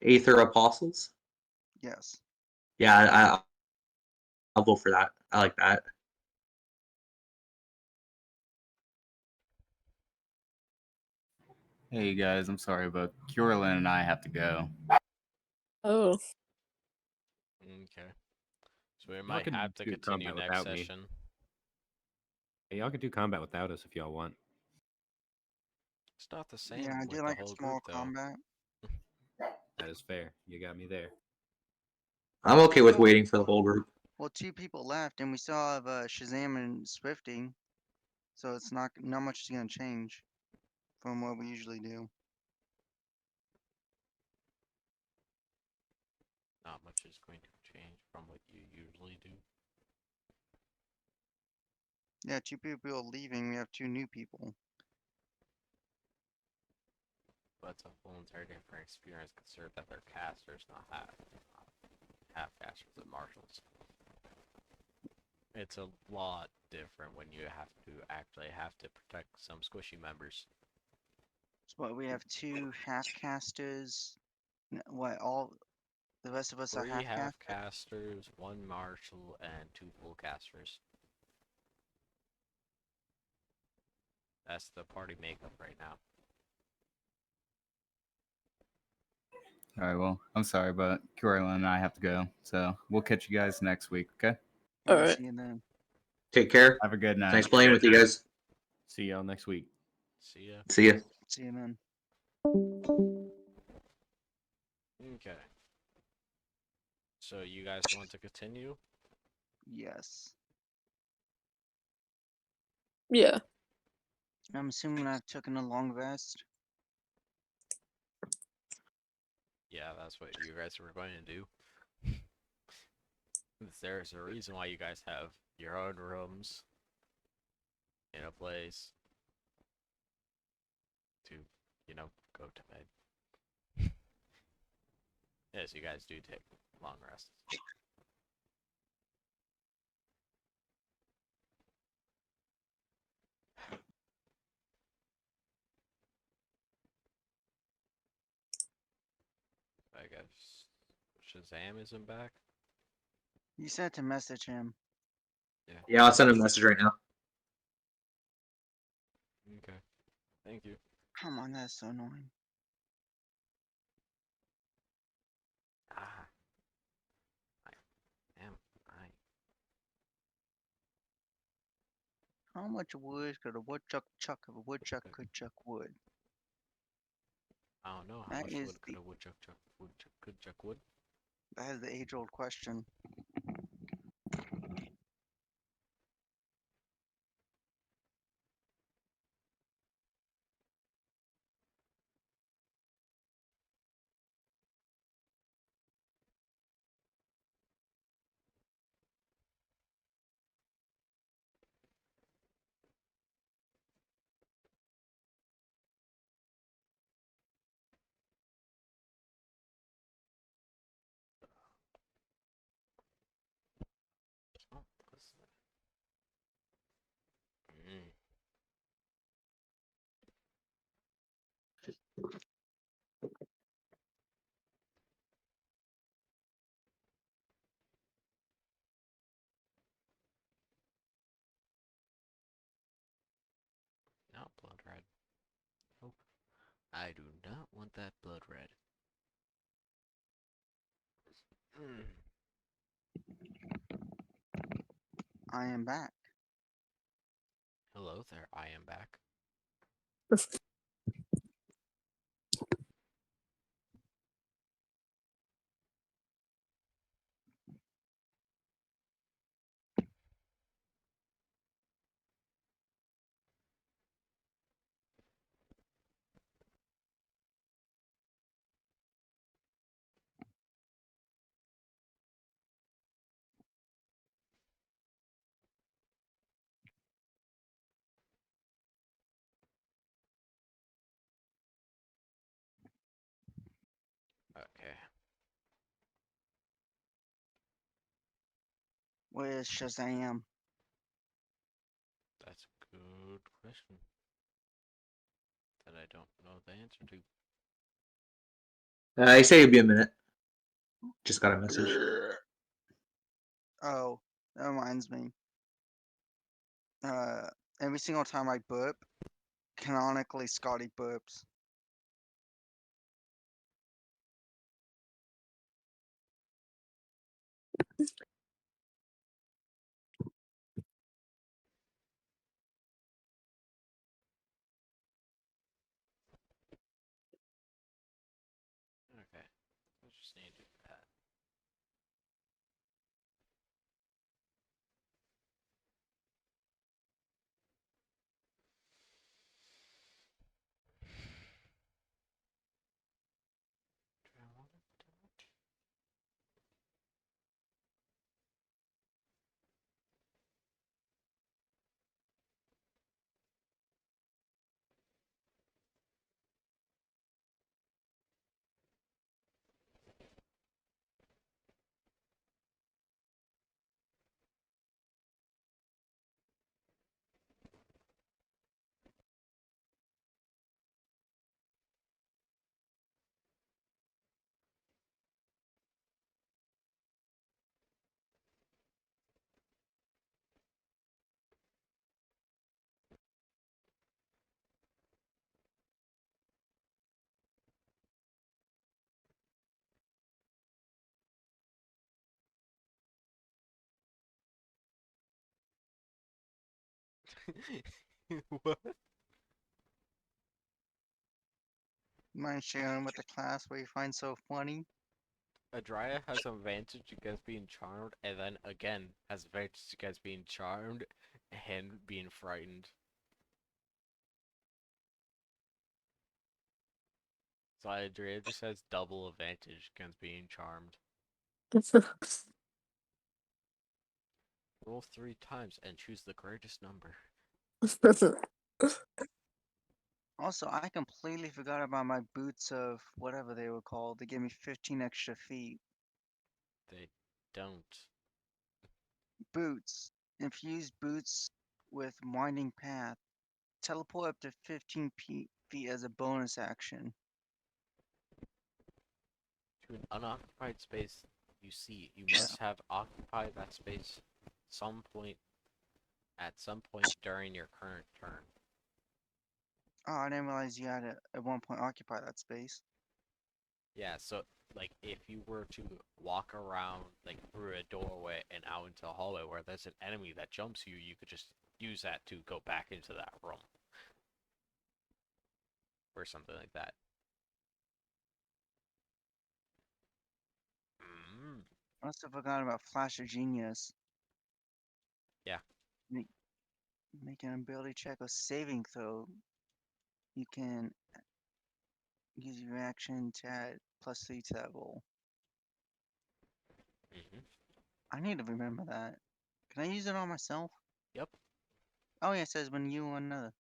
Aether Apostles. Yes. Yeah, I'll vote for that. I like that. Hey guys, I'm sorry, but Curlin and I have to go. Oh, Okay. So we Y'all might could have to do continue combat next without me. session. Hey, y'all could do combat without us if y'all want. It's not the same Yeah, I with do the like a whole small group, though. combat. That is fair. You got me there. I'm okay with Oh, waiting for the whole group. well, two people left, and we still have Shazam and Swifty, so it's not much is gonna change from what we usually do. Not much is going to change from what you usually do. Yeah, two people are leaving. We have two new people. But it's a whole entire different experience considered that they're casters, not half casters and marshals. It's a lot different when you have to actually have to protect some squishy members. So we have two half casters. What all the rest of us are 3 half half cast. casters, 1 marshal, and 2 full casters. That's the party makeup right now. All right, well, I'm sorry, but Curlin and I have to go. So we'll catch you guys next week, okay? all right. See you then. Take care. Have a good night. Nice playing with you guys. See y'all next week. See ya. See ya. See you then. Okay. So you guys want to continue? Yes. Yeah. I'm assuming I've taken a long rest. Yeah, that's what you guys were going to do. There's a reason why you guys have your own rooms in a place to, go to bed. Yes, you guys do take long rests. I guess Shazam isn't back. You said to message him. Yeah, I'll send a message right now. Okay. Thank you. Come on, that's so annoying. Ah. I. How much wood could a woodchuck chuck if a woodchuck could chuck wood? I don't know how That much is wood could a woodchuck chuck. Woodchuck could chuck wood. that is the age-old question. Oh, what's that? Mm. Not blood red. Nope. I do not want that blood red. Mm. I am back. Hello there, I am back. Okay. Where's Shazam? That's a good question. That I don't know the answer to. I say it'll be a minute. Just got a message. Oh, that reminds me. Uh, every single time I burp, canonically Scotty burps. Okay. I just need to do that. Do I want to do it? What? Mind sharing with the class what you find so funny? Adria has advantage against being charmed, and then again has advantage against being charmed and being frightened. So Adria just has double advantage against being charmed. Roll 3 times and choose the greatest number. Also, I completely forgot about my boots of whatever they were called. They gave me 15 extra feet. They don't. Boots. Infuse boots with winding path. Teleport up to 15 feet as a bonus action. To an unoccupied space you see, you Yeah. must have occupied that space some point at some point during your current turn. Oh, I didn't realize you had to at one point occupy that space. Yeah, so like if you were to walk around like through a doorway and out into a hallway where there's an enemy that jumps you, you could just use that to go back into that room. Or something like that. Mm. I must have forgotten about Flash of Genius. Yeah. Make an ability check or saving throw. You can use your action to add +3 to that roll. Mm-hmm. I need to remember that. Can I use it on myself? Yep. Oh yeah, it says when you or another.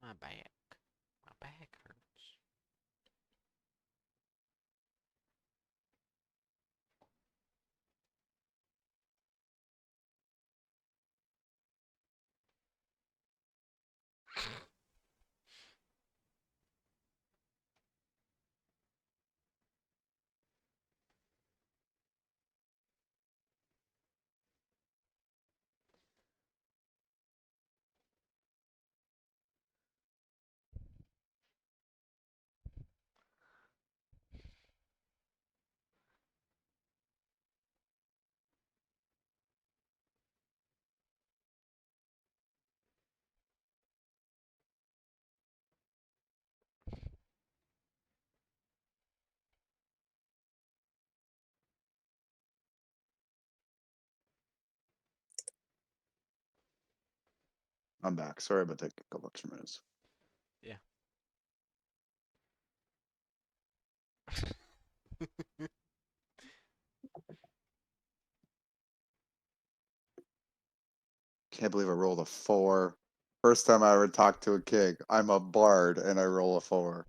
My back. My back hurts. I'm back. Sorry about that couple extra minutes. Yeah. Can't believe I rolled a 4. First time I ever talked to a king. I'm a bard and I roll a 4.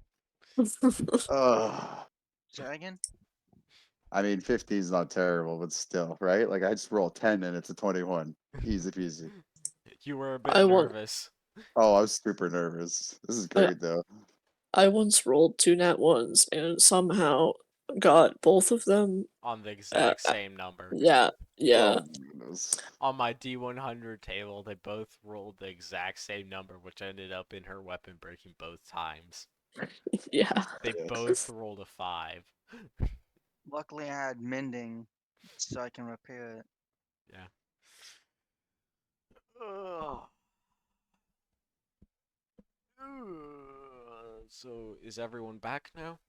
Ugh. Say that again? I mean, 50 is not terrible, but still, right? Like I just roll 10 and it's a 21. Easy peasy. You were a bit I want. nervous. Oh, I was super nervous. This is I, great though. I once rolled 2 nat ones and somehow got both of them. On the exact same number. Yeah, yeah. Oh my goodness. On my D100 table, they both rolled the exact same number, which ended up in her weapon breaking both times. Yeah. They Yeah. both rolled a 5. Luckily, I had mending, so I can repair it. Yeah. Ugh. So, is everyone back now?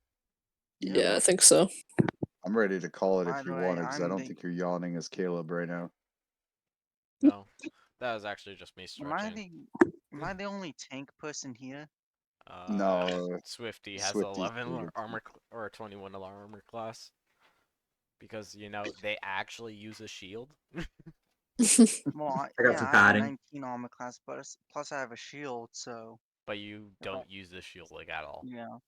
Yep. Yeah, I think so. I'm ready to call it By if the you way, want it, because I I'm don't the. think you're yawning as Caleb right now. No. That was actually just me Am I stretching. the only tank person here? No, Swifty has Swifty's 11 pretty good. armor or 21 armor class. Because, you know, they actually use a shield. Well, I got yeah, some I have padding. 19 armor class, plus I have a shield, so But you don't use the shield like at all. yeah.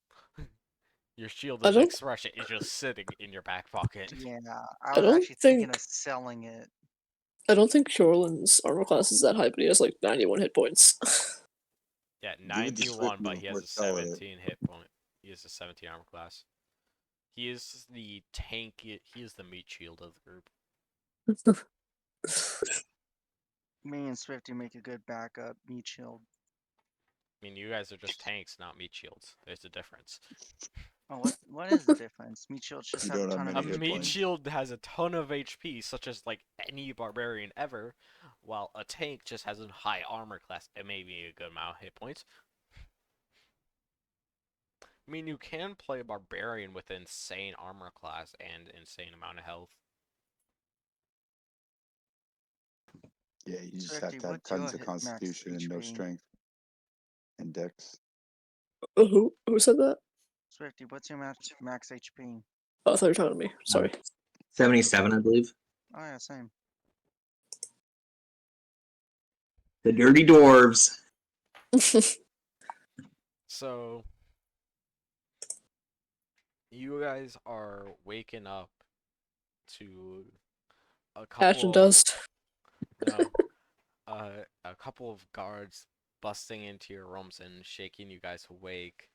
Your shield I of don't. expression is just sitting in your back pocket. Yeah, I I was don't actually thinking think. of selling it. I don't think Shoreland's armor class is that high, but he has like 91 hit points. Yeah, Give it to 91, Swifty but he has before a selling it. 17 hit point. He has a 17 armor class. He is the tank. He is the meat shield of the group. Me and Swifty make a good backup meat shield. I mean, you guys are just tanks, not meat shields. There's a difference. Oh, what is the difference? Meat shields just You have a don't have ton of A many hit meat HP. points. shield has a ton of HP, such as like any barbarian ever, while a tank just has a high armor class and maybe a good amount of hit points. I mean, you can play barbarian with insane armor class and insane amount of health. Yeah, you just have Swifty, to have what's your tons of hit max constitution and no HP? strength and dex. Who said that? Swifty, what's your max HP? Oh, I thought you were talking to me. Sorry. 77, I believe. Oh yeah, same. The Dirty Dwarves. So you guys are waking up to a Ash and couple of dust. no, a couple of guards busting into your rooms and shaking you guys awake.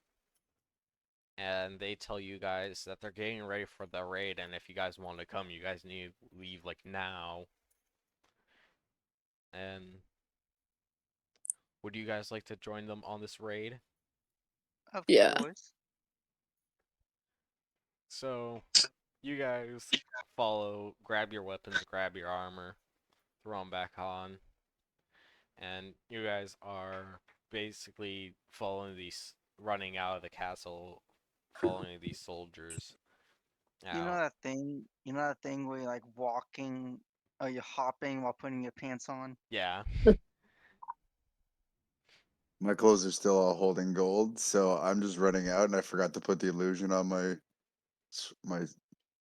And they tell you guys that they're getting ready for the raid, and if you guys want to come, you guys need to leave like now. And would you guys like to join them on this raid? Of Yeah. course. So you guys follow, grab your weapons, grab your armor, throw them back on, and you guys are basically following these, running out of the castle, following these soldiers. You know Now, that thing? You know that thing where you're like walking, or you're hopping while putting your pants on? yeah. My clothes are still all holding gold, so I'm just running out, and I forgot to put the illusion on my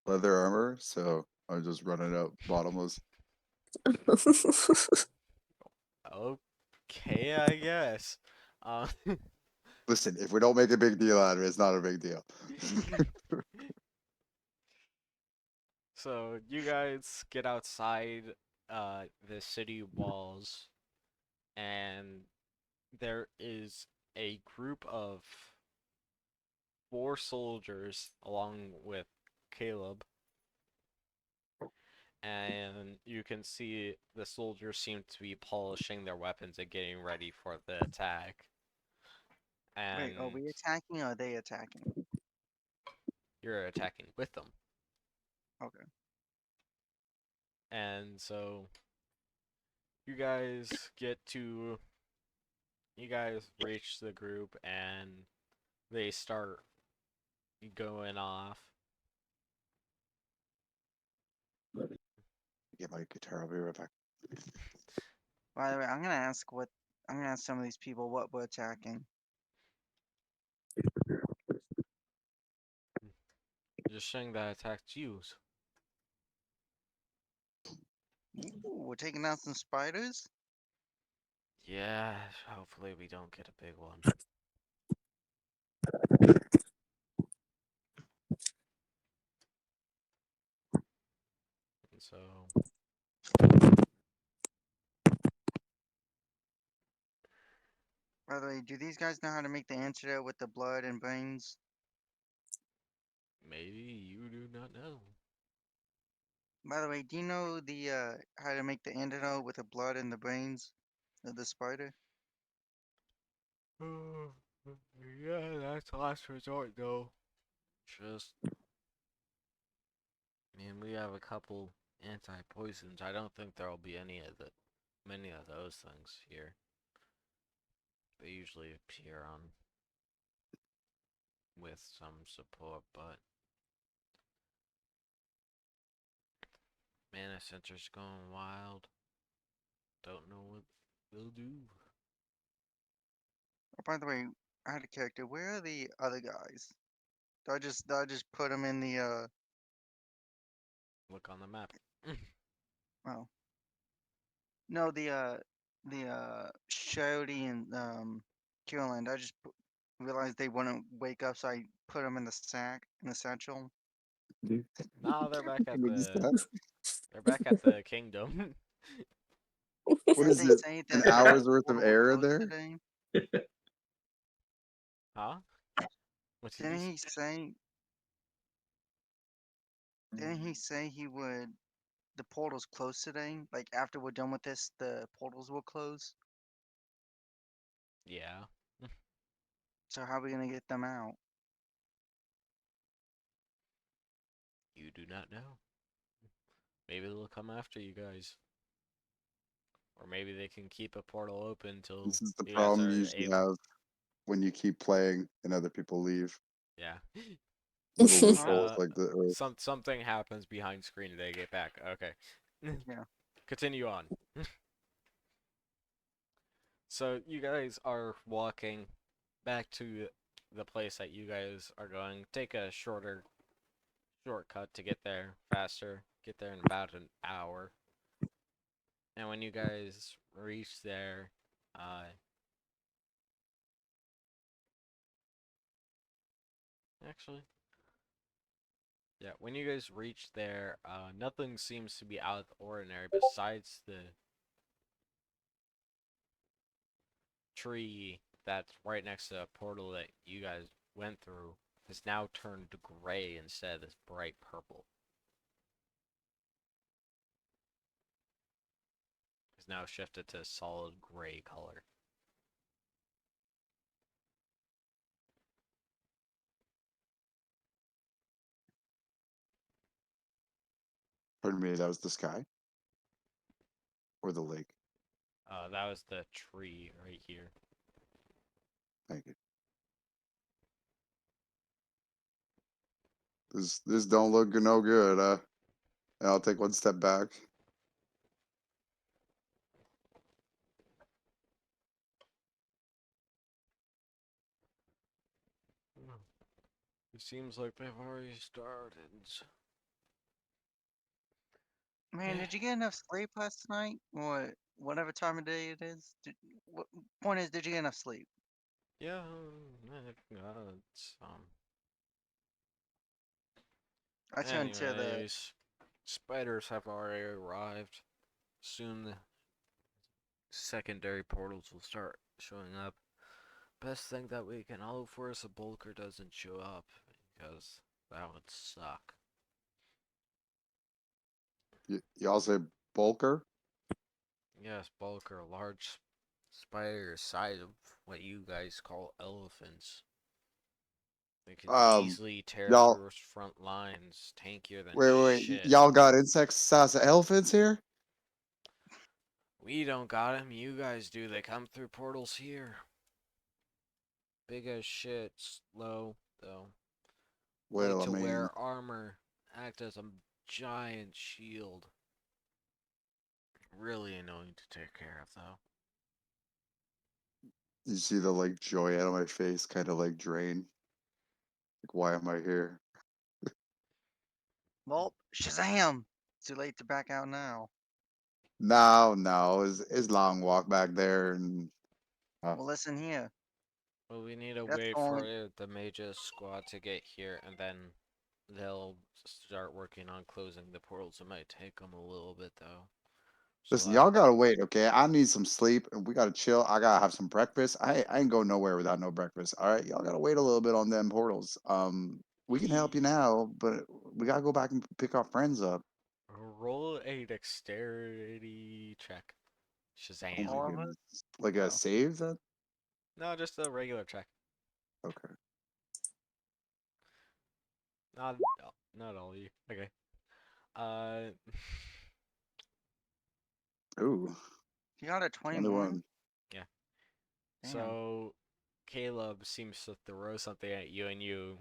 leather armor, so I'm just running out bottomless. Okay, I guess. Uh, Listen, if we don't make a big deal out of it, it's not a big deal. so you guys get outside the city walls, and there is a group of 4 soldiers along with Caleb, and you can see the soldiers seem to be polishing their weapons and getting ready for the attack. And Wait, are we attacking or are they attacking? you're attacking with them. Okay. And so you guys you guys reach the group and they start going off. Get my guitar. I'll be right back. By the way, I'm gonna ask some of these people what we're attacking. Just saying that attacked you. Ooh, we're taking out some spiders? Yeah, hopefully we don't get a big one. And so By the way, do these guys know how to make the antidote with the blood and brains? maybe you do not know. By the way, do you know the how to make the antidote with the blood and the brains of the spider? Yeah, that's last resort though. Just, I mean, we have a couple anti-poisons. I don't think there'll be many of those things here. They usually appear on with some support, but mana center's going wild. Don't know what they'll do. Oh, by the way, I had a character. Where are the other guys? Do I just put them in the Look on the map. oh no the Shody and Caroline. Realized they wouldn't wake up, so I put them in the sack in the satchel. Nah, they're back at What is the that? they're back at the kingdom. What Didn't is they it? say An that hour's worth of portal was air in closed there? today? Huh? What did you Didn't say? he say? Didn't he say he would? The portal's closed today. Like after we're done with this, the portals will close. Yeah. So how are we gonna get them out? You do not know. Maybe they'll come after you guys. Or maybe they can keep a portal open till This is the you guys problem you are usually able. have when you keep playing and other people leave. Yeah. Little Huh? loopholes like the or Something happens behind screen and they get back. Okay. Yeah. Continue on. So you guys are walking back to the place that you guys are going. Take a shortcut to get there faster. Get there in about an hour. And when you guys reach there, actually, yeah, when you guys reach there, nothing seems to be out of the ordinary besides the tree that's right next to the portal that you guys went through has now turned gray instead of this bright purple. It's now shifted to a solid gray color. Pardon me, that was the sky or the lake. That was the tree right here. Thank you. This don't look no good. And I'll take one step back. It seems like they've already started. Man, did you get enough sleep last night? What, whatever time of day it is? What point is, did you get enough sleep? Yeah, it's, I turned to the. anyways, spiders have already arrived. Soon the secondary portals will start showing up. Best thing that we can hope for is a bulker doesn't show up, because that would suck. Y'all say bulker? Yes, bulker, large spider size of what you guys call elephants. They can Um, easily tear y'all. through front lines, tankier than Wait. shit. Y'all got insect size elephants here? We don't got 'em, you guys do. They come through portals here. Big as shit, slow, though. Like Well, I to mean, wear armor, act as a giant shield. Really annoying to take care of, though. you see the like joy out of my face, kind of like drain. Like, why am I here? Well, Shazam! Too late to back out now. No, it's long walk back there, and Well, listen here. Well, we need to That's wait the only. for the mages squad to get here, and then they'll start working on closing the portals. It might take them a little bit, though. So listen, y'all gotta wait, okay? I need some sleep, and we gotta chill. I gotta have some breakfast. I ain't going nowhere without no breakfast. All right, y'all gotta wait a little bit on them portals. We can help you now, but we gotta go back and pick our friends up. roll a dexterity check. Oh my Shazam. All of us? goodness, like a Oh. save that? No, just a regular check. Okay. Not, not all of you. Okay. Uh, Ooh, You got a 21? 21. yeah. Damn. So, Caleb seems to throw something at you, and you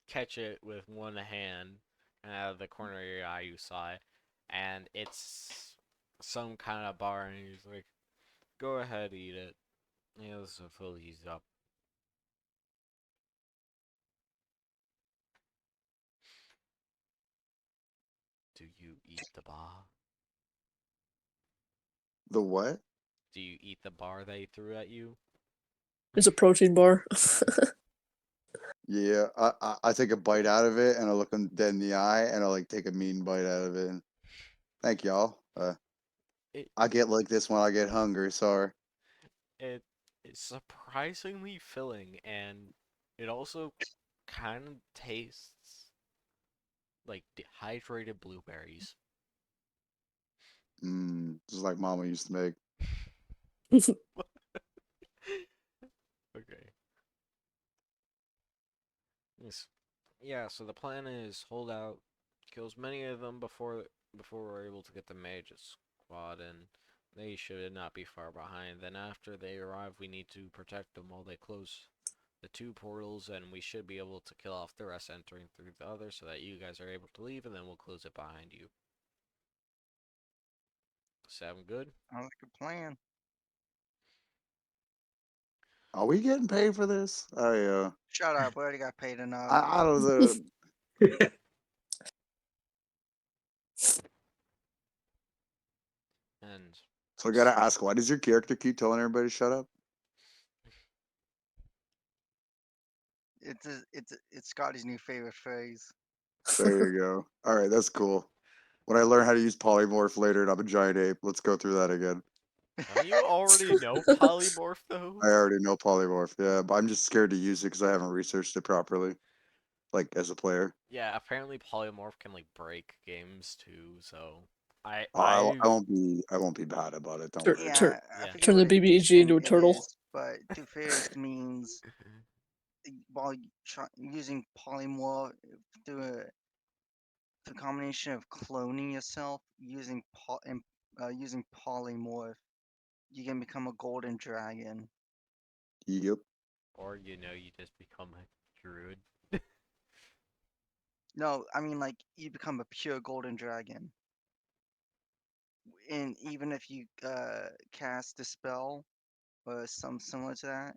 catch it with one hand, and out of the corner of your eye, you saw it, and it's some kind of bar, and he's like, "Go ahead, eat it." Yeah, this will fill these up. Do you eat the bar? The what? Do you eat the bar they threw at you? It's a protein bar. Yeah, I take a bite out of it, and I look them dead in the eye, and I like take a mean bite out of it. Thank y'all. It I get like this when I get hungry. Sorry. it is surprisingly filling, and it also kind of tastes like dehydrated blueberries. Just like Mama used to make. Okay. Yes. Yeah, so the plan is hold out, kill as many of them before we're able to get the mages squad in. They should not be far behind. Then after they arrive, we need to protect them while they close the two portals, and we should be able to kill off the rest entering through the other so that you guys are able to leave, and then we'll close it behind you. Sound good? I like a plan. Are we getting paid for this? Shut up. We already got paid enough. I don't know. So I gotta ask, why does your character keep telling everybody to shut up? It's Scotty's new favorite phrase. There you go. All right, that's cool. When I learn how to use polymorph later and I'm a giant ape, let's go through that again. Don't you already know polymorph though? I already know polymorph, yeah, but I'm just scared to use it because I haven't researched it properly, like as a player. Yeah, apparently polymorph can like break games too. So I I won't be bad about it. Don't Turn, worry. turn, Yeah, I yeah. forget turn what the BBG edition into a it turtle. is, but Doofus means while using polymorph through the combination of cloning yourself using using polymorph, you can become a golden dragon. Yep. Or you just become a druid. No, I mean like you become a pure golden dragon. And even if you cast a spell or some similar to that,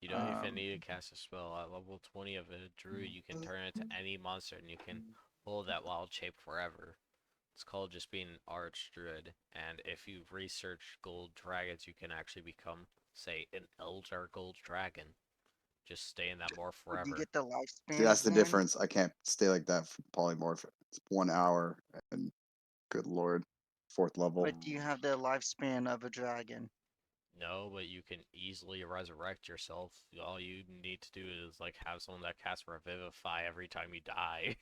You don't even need to cast a spell. At level 20 of a druid, you can turn it to any monster and you can hold that wild shape forever. It's called just being an arch druid. And if you research gold dragons, you can actually become, say, an elder gold dragon. Just stay in that morph would you forever. get the See, lifespan that's of the one? difference. I can't stay like that for polymorph. It's 1 hour, and good lord, 4th level. But do you have the lifespan of a dragon? No, but you can easily resurrect yourself. All you need to do is like have someone that casts Revivify every time you die.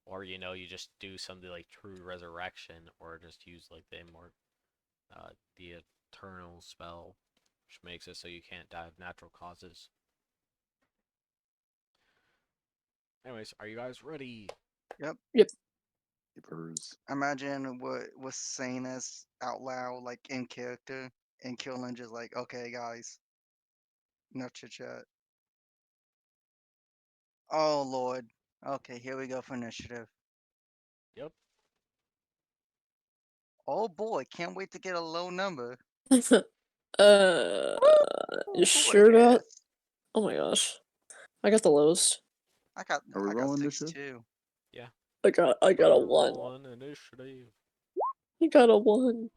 Or you just do something like True Resurrection, or just use like the Eternal spell, which makes it so you can't die of natural causes. Anyways, are you guys ready? Yep. Keepers. Imagine what was saying this out loud, like in character, and Killing just like, okay, guys, no chit chat. Oh Lord. Okay, here we go for initiative. Yep. Oh boy, can't wait to get a low number. uh, Ooh, you who would have sure about? guessed? Oh my gosh, I got the lowest. Are we I got rolling this 6 shit? too. Yeah. I got a We're 1. rolling initiative. I got a 1.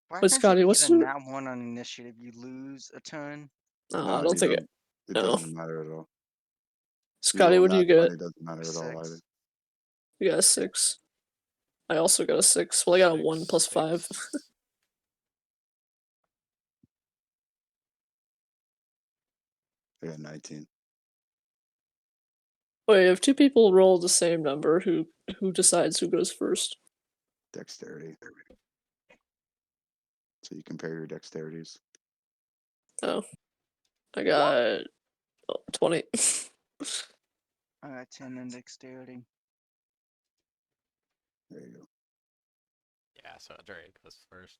What Wait, happens if Scotty, you what's get a your? nat 1 on initiative? You lose a turn? No, I No, don't you think it. don't. It No, doesn't matter at all. You Scotty, roll what do nat you get? 20, doesn't matter A at all either. 6. You got a 6. I also got a 6. Well, I got a 1 Six, plus 5. six. I got 19. Wait, if two people roll the same number, who decides who goes first? Dexterity. So you compare your dexterities. Oh, I got 20. I got 10 in dexterity. There you go. Yeah, so Drake goes first.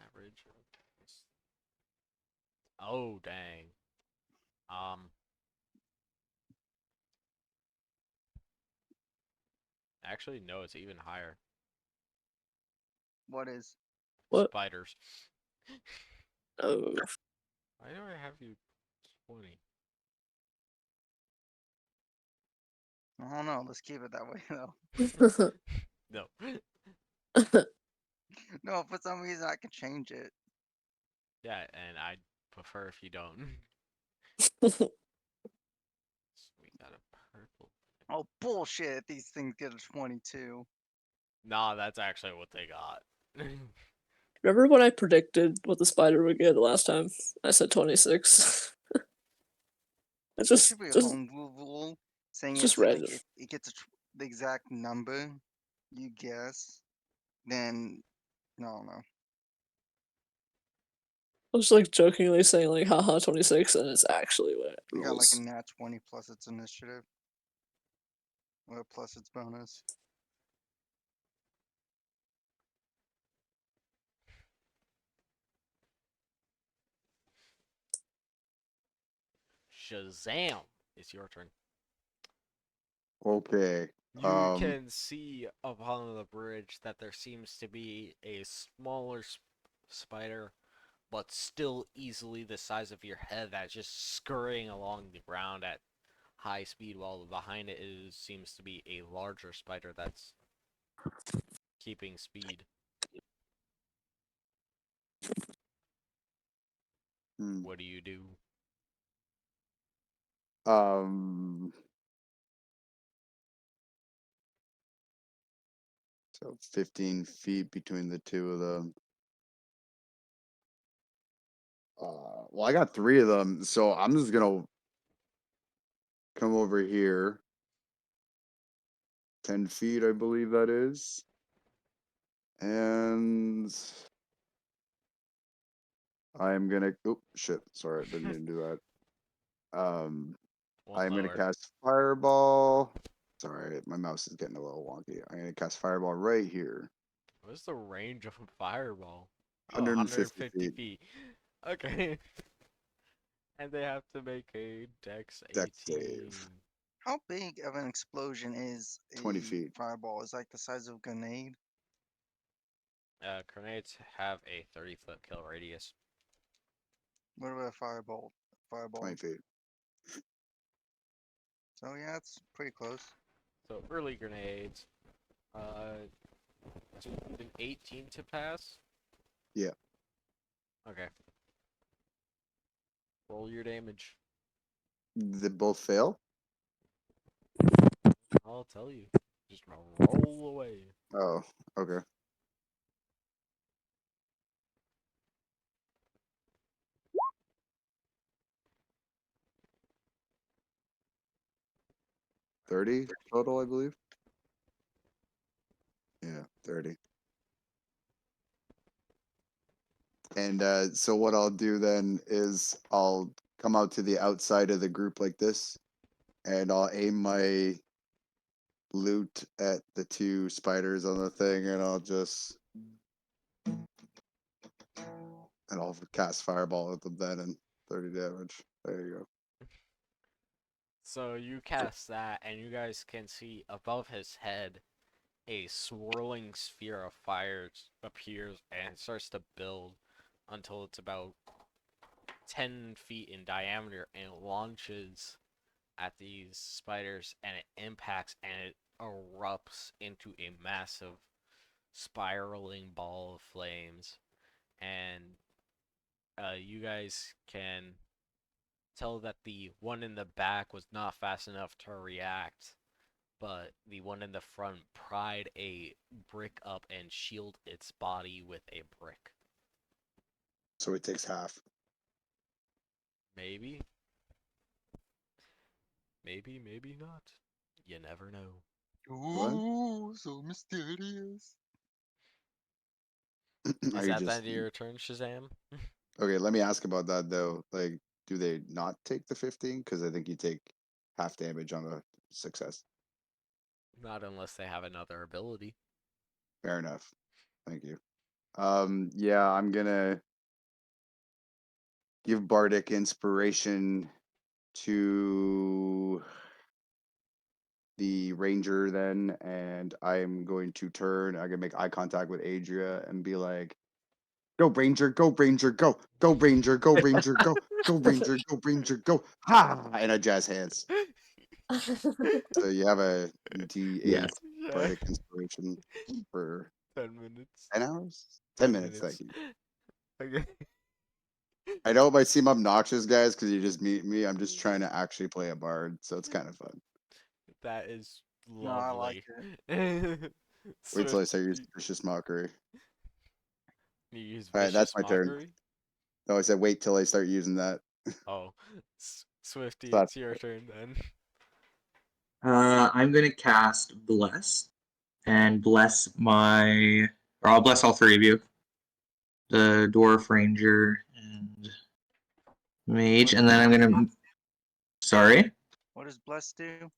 Average. Oh dang. Um. Actually, no, it's even higher. What is? What? Spiders. Oh, Why do I have you 20? I don't know. Let's keep it that way though. No. No, for some reason I can change it. Yeah, and I'd prefer if you don't. We got a purple. Oh bullshit! These things get a 22. Nah, that's actually what they got. remember when I predicted what the spider would get last time? I said 26. It's There should be a just home rule saying just it's like random. if it gets the exact number you guess, then no, no. I was like jokingly saying like haha 26 and it's actually what it You got like a rolls. nat 20 plus its initiative or plus its bonus. Shazam! It's your turn. Okay. You can see upon the bridge that there seems to be a smaller spider, but still easily the size of your head that's just scurrying along the ground at high speed, while behind it is seems to be a larger spider that's keeping speed. Hmm. What do you do? So 15 feet between the two of them. Well, I got 3 of them, so I'm just gonna come over here. 10 feet, I believe that is. And I'm gonna. Oh shit! Sorry, I didn't mean to do that. One I'm gonna lower. cast Fireball. Sorry, my mouse is getting a little wonky. I'm gonna cast Fireball right here. What's the range of a fireball? Oh, 150 150 feet. feet. Okay. And they have to make a dex Dex 18. save. How big of an explosion is 20 a feet. fireball? Is like the size of a grenade? Grenades have a 30-foot kill radius. What about a fireball? 20 Fireball. feet. So yeah, it's pretty close. So early grenades. So you need an 18 to pass? Yeah. Okay. Roll your damage. They both fail. I'll tell you. Just roll away. Oh, okay. $30 total, I believe. Yeah, 30. And so what I'll do then is I'll come out to the outside of the group like this, and I'll aim my loot at the 2 spiders on the thing, and I'll cast Fireball at them then, and 30 damage. There you go. So you cast that, and you guys can see above his head a swirling sphere of fire appears and it starts to build until it's about 10 feet in diameter, and it launches at these spiders and it impacts and it erupts into a massive spiraling ball of flames. And you guys can tell that the one in the back was not fast enough to react, but the one in the front pried a brick up and shielded its body with a brick. So it takes half. Maybe. Maybe, maybe not. You never know. What? Ooh, so mysterious. Is Are you that the just end of your turn, Shazam? okay? Let me ask about that though. Like, do they not take the 15? Because I think you take half damage on a success. Not unless they have another ability. Fair enough. Thank you. Yeah, I'm gonna give Bardic inspiration to the ranger then, and I'm going to turn. I'm gonna make eye contact with Adria and be like, "Go ranger, go ranger, go, go ranger, go ranger, go, go ranger, go ranger, go!" Ha! And I jazz hands. So you have a D8 Yes. Yeah. Bardic inspiration for 10 minutes. 10 hours. 10 10 minutes. minutes. Thank you. Okay. I know it might seem obnoxious, guys, because you just meet me. I'm just trying to actually play a bard, so it's kind of fun. That is No, I like lovely. Wait till I Swift, start using vicious mockery. you use All right, that's vicious my turn. mockery? No, I said wait till I start using that. Oh, Swifty, So it's your turn then. I'm gonna cast Bless and bless my, or I'll bless all 3 of you, the Dwarf Ranger and Mage, and then I'm gonna. Sorry. What does Bless do?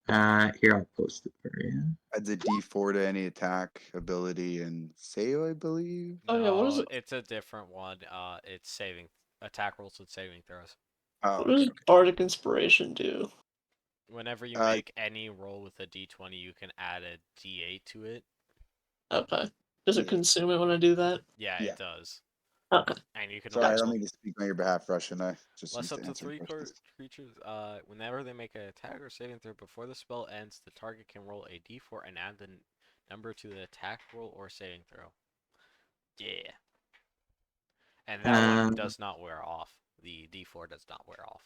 Here I'll post it for you. Adds a D4 to any attack, ability, and save, I believe. Oh, yeah, what is No, it? it's a different one. It's saving attack rolls with saving throws. Oh, What okay. does Bardic Inspiration do? Whenever you Uh, make any roll with a d20, you can add a d8 to it. Okay. Does it Yeah. consume it when I do that? Yeah, Yeah. it does. Okay. And you can Sorry, I only don't roll mean to speak on your behalf, Russian. I just less used up to to answer 3 questions. creatures. Whenever they make an attack or saving throw before the spell ends, the target can roll a d4 and add the number to the attack roll or saving throw. Yeah. And that one Um, does not wear off. The d4 does not wear off.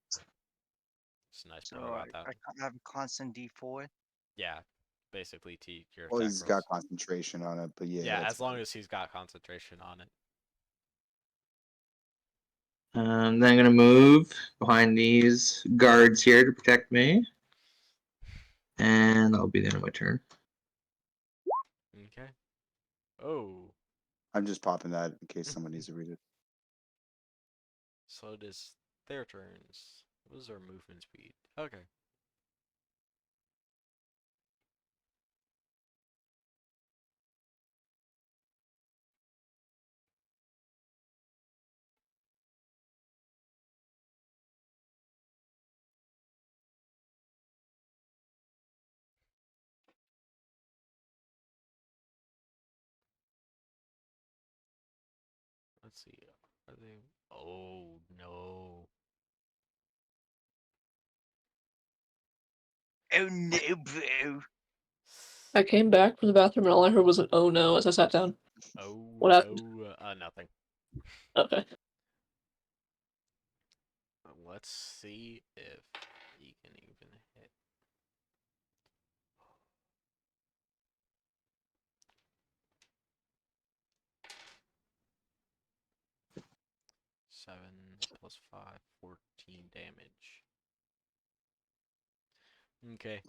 It's a nice So part about that. I have a constant D4. Yeah, basically to your Well, attack he's rolls. got concentration on it, but yeah, Yeah, that's as long fine. as he's got concentration on it. then I'm gonna move behind these guards here to protect me, and that'll be the end of my turn. Okay. Oh, I'm just popping that in case someone needs to read it. so it is their turns. What is their movement speed? Okay. Let's see. Are they? Oh no. Oh no, bro. I came back from the bathroom and all I heard was an "oh no" as I sat down. Oh What happened? no. Nothing. Okay. Let's see if he can even hit. Seven plus 5, 14 damage. Okay.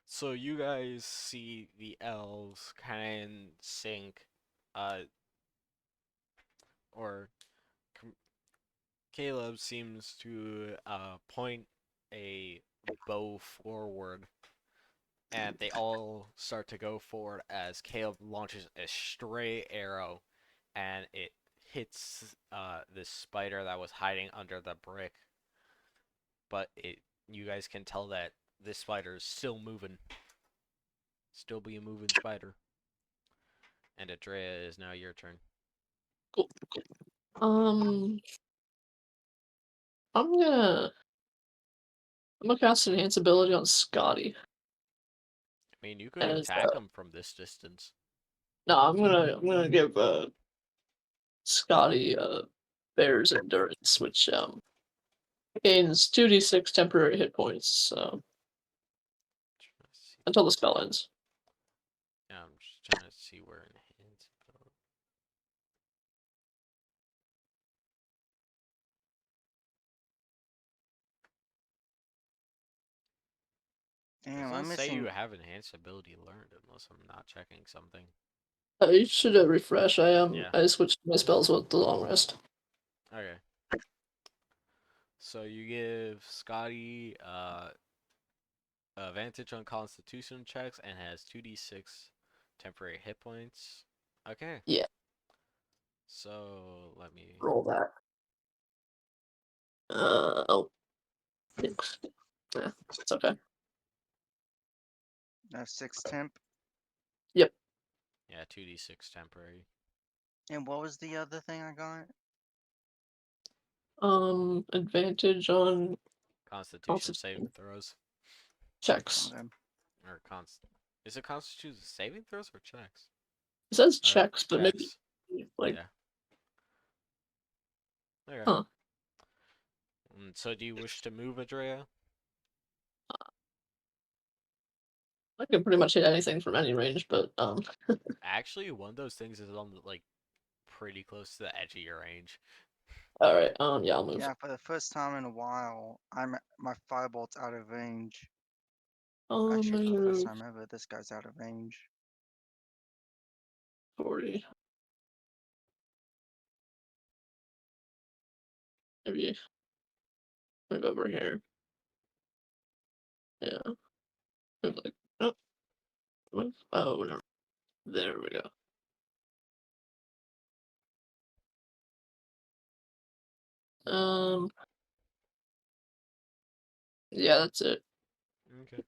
So you guys see the elves kind of in sync, or Caleb seems to point a bow forward, and they all start to go forward as Caleb launches a stray arrow, and it hits this spider that was hiding under the brick. But you guys can tell that this spider is still moving, still be a moving spider. And Adrea, is now your turn. Cool. Um, I'm gonna cast Enhance ability on Scotty. I mean, you could As attack him from this distance. no, I'm gonna give Scotty Bear's Endurance, which gains 2d6 temporary hit points until the spell ends. Yeah, I'm just trying to see where enhance. It Damn, doesn't I'm say you missing. have enhanced ability learned unless I'm not checking something. You should refresh. Yeah. I switched my spells with the long rest. Okay. So you give Scotty advantage on Constitution checks and has 2d6 temporary hit points. Okay. Yeah. So let me. Roll that. Oh, thanks. Yeah, it's okay. 6 temp. Yep. Yeah, 2d6 temporary. And what was the other thing I got? Advantage on Constitution saving throws. checks. Okay. Or Is it Constitution saving throws or checks? It says Or checks, but checks. maybe like Yeah. Okay. Huh. So do you wish to move, Adrea? I can pretty much hit anything from any range, but Actually, one of those things is on like pretty close to the edge of your range. all right. Yeah, I'll move. Yeah, for the first time in a while, my firebolt's out of range. I'm Actually, for gonna the first move time ever, this guy's out of range. 40. Maybe move over here. Yeah. Move like oh, move. Oh, whatever. There we go. Yeah, that's it. Okay.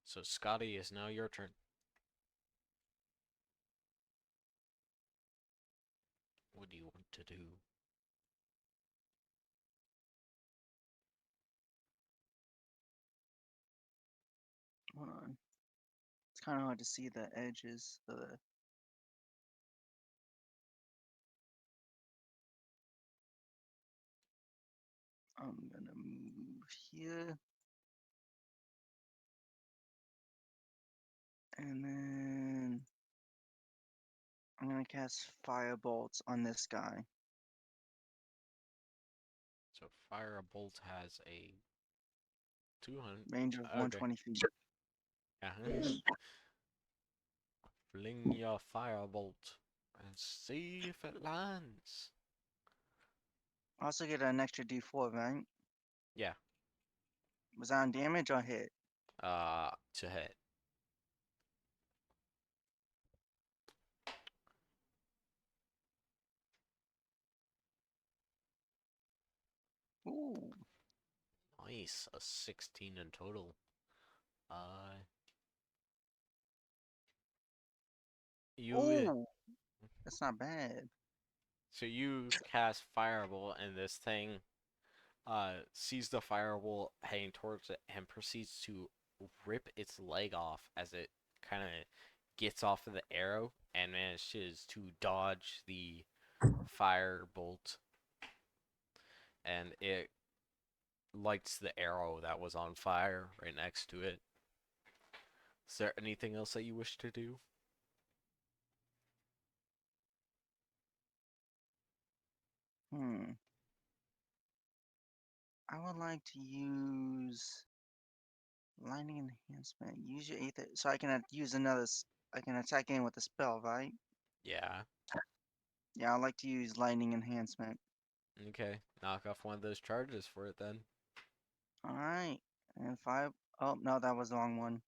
So Scotty, is now your turn. What do you want to do? Hold on. It's kind of hard to see the edges. I'm gonna move here. And then I'm gonna cast Firebolts on this guy. So Firebolt has a 200. Range of Okay. 120 feet. Uh-huh. Fling your firebolt and see if it lands. Also get an extra D4, right? Yeah. Was that on damage or hit? To hit. Ooh. Nice. A 16 in total. You Ooh. That's not bad. so you cast Firebolt and this thing sees the Firebolt heading towards it and proceeds to rip its leg off as it kind of gets off of the arrow and manages to dodge the Firebolt, and it lights the arrow that was on fire right next to it. Is there anything else that you wish to do? I would like to use lightning enhancement. Use your ether, so I can use another. I can attack in with a spell, right? Yeah. Yeah, I'd like to use lightning enhancement. Okay. Knock off one of those charges for it then. All right, and 5. Oh no, that was the wrong one.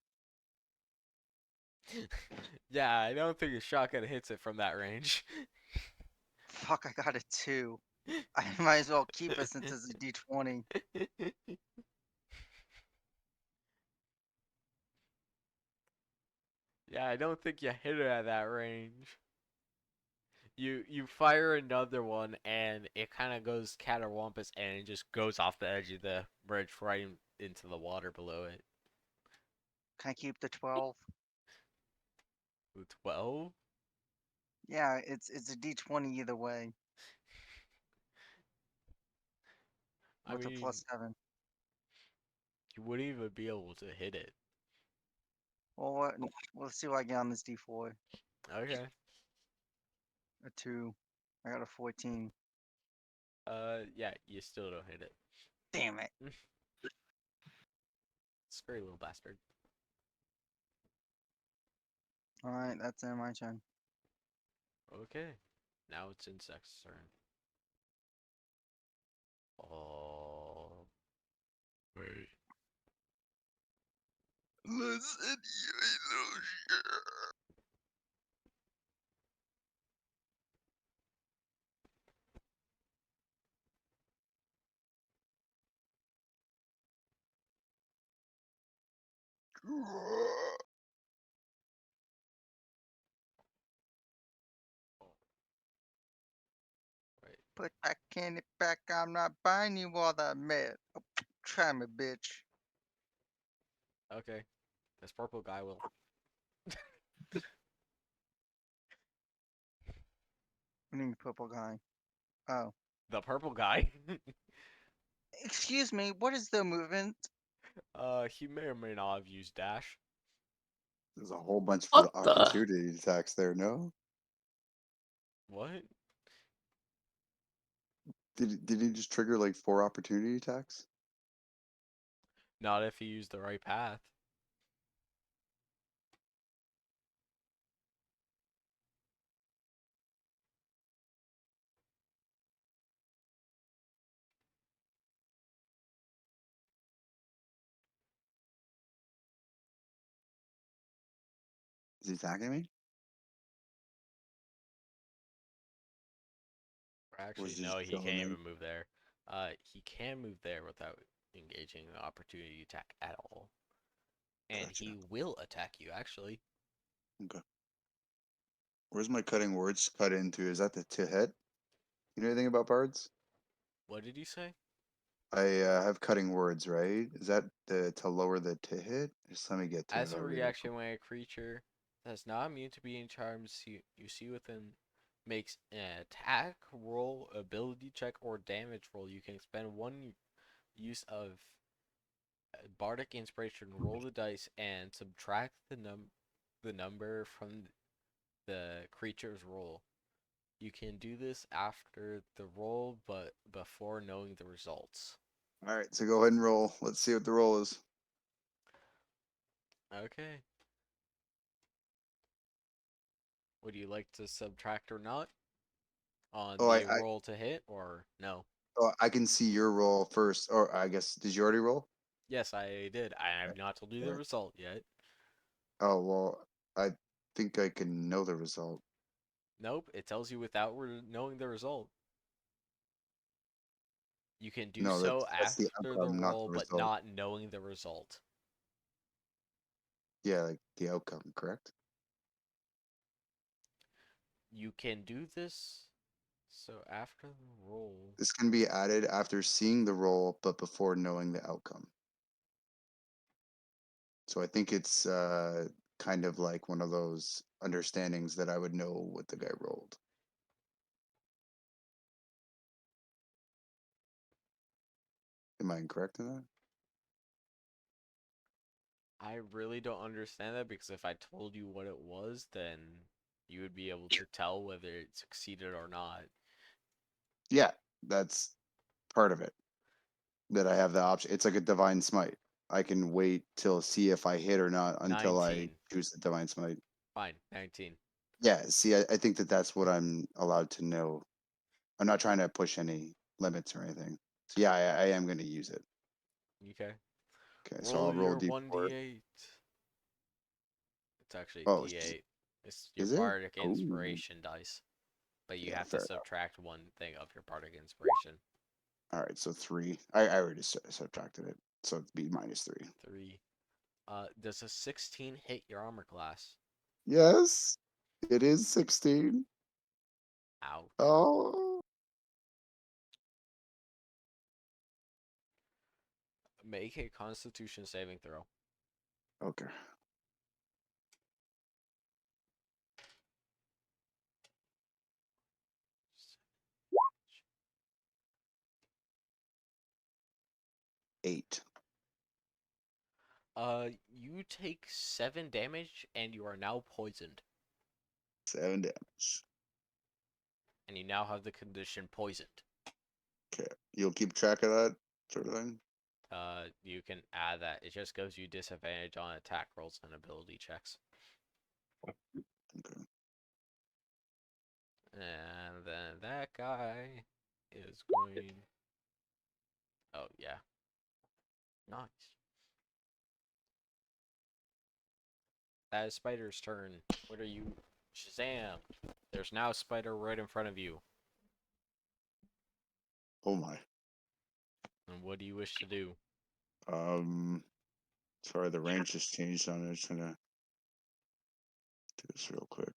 Yeah, I don't think a shotgun hits it from that range. Fuck, I got a 2. I might as well keep it since it's a D20. Yeah, I don't think you hit it at that range. You fire another one and it kind of goes catawampus and it just goes off the edge of the bridge right into the water below it. Can I keep the 12? With 12? Yeah, it's a D20 either way I with a mean, +7. you wouldn't even be able to hit it. Well, what? Let's see what I get on this D4. Okay. A 2. I got a 14. Yeah, you still don't hit it. Damn it. Scary little bastard. All right, that's it. My turn. Okay. Now it's Insect's turn. Oh. Wait. Listen, you Wait. Put that candy back. I'm not buying you all that mess. Oh, try me, bitch. Okay. This purple guy will. What do you mean, purple guy? Oh. The purple guy? Excuse me, what is the movement? He may or may not have used dash. There's a whole bunch What of the? opportunity attacks there. No, What? did he just trigger like 4 opportunity attacks? Not if he used the right path. Is he attacking me? Or Or actually, is he no, just he chilling can't in? even move there. He can move there without engaging the opportunity attack at all. And Gotcha. he will attack you, actually. Okay. Where's my cutting words cut into? Is that the to hit? You know anything about bards? What did you say? I have cutting words, right? Is that to lower the to hit? Just let me get to it. As a I'll read it. reaction, when a creature that's not immune to being charms you see within makes an attack, roll, ability check, or damage roll, you can spend one use of Bardic Inspiration, roll the dice, and subtract the number from the creature's roll. You can do this after the roll, but before knowing the results. All right, so go ahead and roll. Let's see what the roll is. Okay. Would you like to subtract or not on Oh, the roll to hit, or no? I can see your roll first. Or I guess did you already roll? Yes, I did. I have not told you the Yeah. result yet. Oh well, I think I can know the result. Nope, it tells you without knowing the result. You can do No, so that's the after the outcome, not roll, the but result. not knowing the result. Yeah, like the outcome, correct? You can do this. So after the roll, This can be added after seeing the roll, but before knowing the outcome. So I think it's kind of like one of those understandings that I would know what the guy rolled. Am I incorrect in that? I really don't understand that because if I told you what it was, then you would be able to tell whether it succeeded or not. Yeah, that's part of it. That I have the option. It's like a divine smite. I can wait till see if I hit or not until I 19. choose the divine smite. Fine, 19. Yeah, see, I think that that's what I'm allowed to know. I'm not trying to push any limits or anything. So yeah, I am going to use it. Okay. Okay, so Roll I'll roll your d4. 1d8. It's actually Oh, d8. It's your is it? bardic Oh, inspiration dice. But you yeah, have to fair enough. subtract one thing of your bardic inspiration. All right, so 3. I already subtracted it, so it'd be -3. 3. Does a 16 hit your armor class? Yes, it is 16. Ouch. Oh, Make a constitution saving throw. okay. Eight. You take 7 damage and you are now poisoned. 7 damage. And you now have the condition poisoned. Okay, you'll keep track of that sort of thing. You can add that. It just gives you disadvantage on attack rolls and ability checks. Okay. And then that guy is going. Oh, yeah. Nice. That is Spider's turn. What are you? Shazam! There's now a spider right in front of you. Oh my. And what do you wish to do? Um, sorry, the range just changed on it. I'm just gonna do this real quick.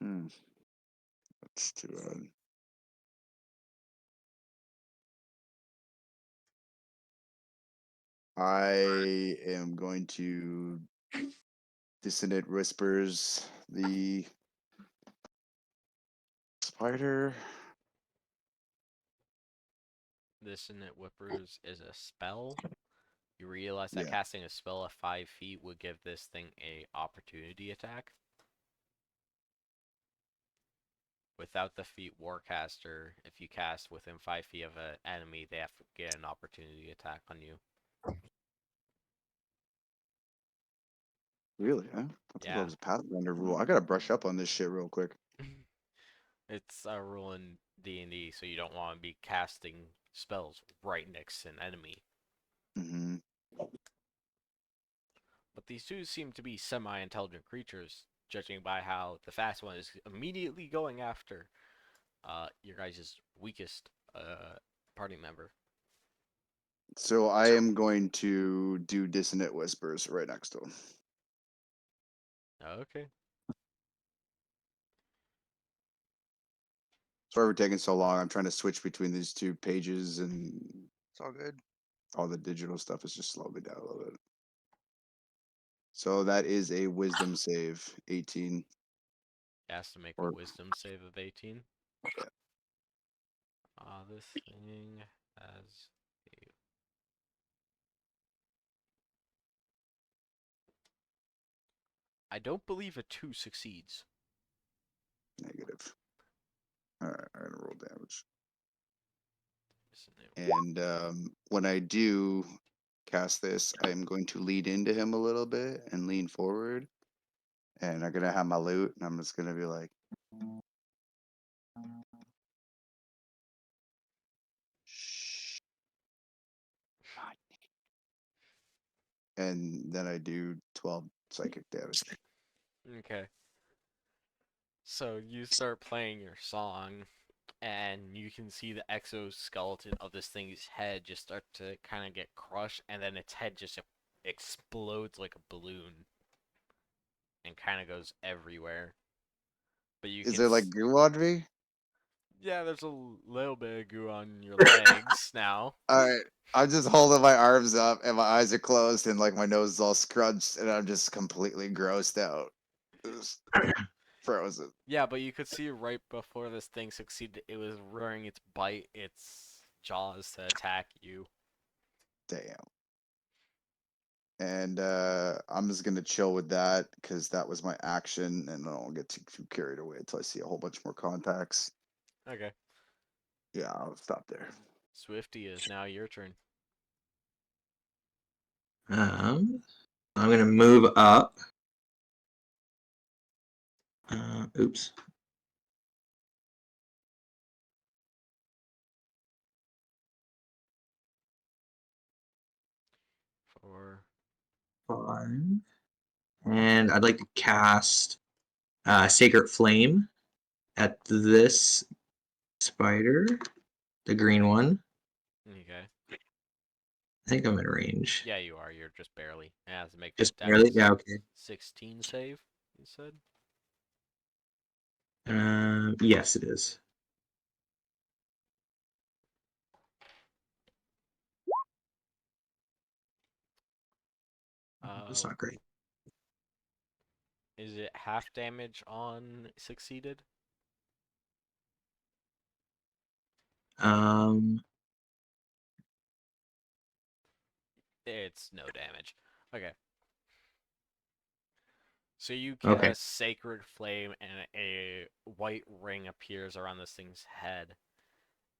Hmm, that's too bad. I am going to Dissonant Whispers the spider. Dissonant Whippers is a spell. You realize that Yeah, casting a spell at 5 feet would give this thing a opportunity attack. Without the feat Warcaster, if you cast within 5 feet of an enemy, they have to get an opportunity attack on you. really? Huh? I thought that Yeah. was a Pathfinder rule. I gotta brush up on this shit real quick. It's a rule in D&D, so you don't want to be casting spells right next to an enemy. Hmm. But these two seem to be semi-intelligent creatures, judging by how the fast one is immediately going after your guys' weakest party member. So I am going to do Dissonant Whispers right next to him. Okay. Sorry for taking so long. I'm trying to switch between these two pages, and It's all good. all the digital stuff is just slowing me down a little bit. So that is a Wisdom save, 18. Has to make a Or wisdom save of 18. Yeah. This thing has a... I don't believe a 2 succeeds. negative. All right, I'm gonna roll damage. Isn't it? And when I do cast this, I'm going to lead into him a little bit and lean forward. And I'm gonna have my loot, and I'm just gonna be like, shh. And then I do 12 psychic damage. Okay. So you start playing your song, and you can see the exoskeleton of this thing's head just start to kind of get crushed, and then its head just explodes like a balloon and kind of goes everywhere. But you Is can there like goo on me? yeah, there's a little bit of goo on your legs now. All right. I'm just holding my arms up and my eyes are closed and like my nose is all scrunched and I'm just completely grossed out. Just frozen. Yeah, but you could see right before this thing succeeded, it was rearing its jaws to attack you. Damn. And I'm just gonna chill with that because that was my action, and I don't get too carried away until I see a whole bunch more contacts. Okay. Yeah, I'll stop there. Swifty is now your turn. I'm gonna move up. Oops. For 5. And I'd like to cast Sacred Flame at this spider, the green one. okay. I think I'm in range. Yeah, you are. You're just barely. It has to make Just a barely? dex Yeah, okay. 16 save, you said? Yes, it is. That's not great. Is it half damage on succeeded? Um, It's no damage. Okay. So you okay. cast Sacred Flame, and a white ring appears around this thing's head.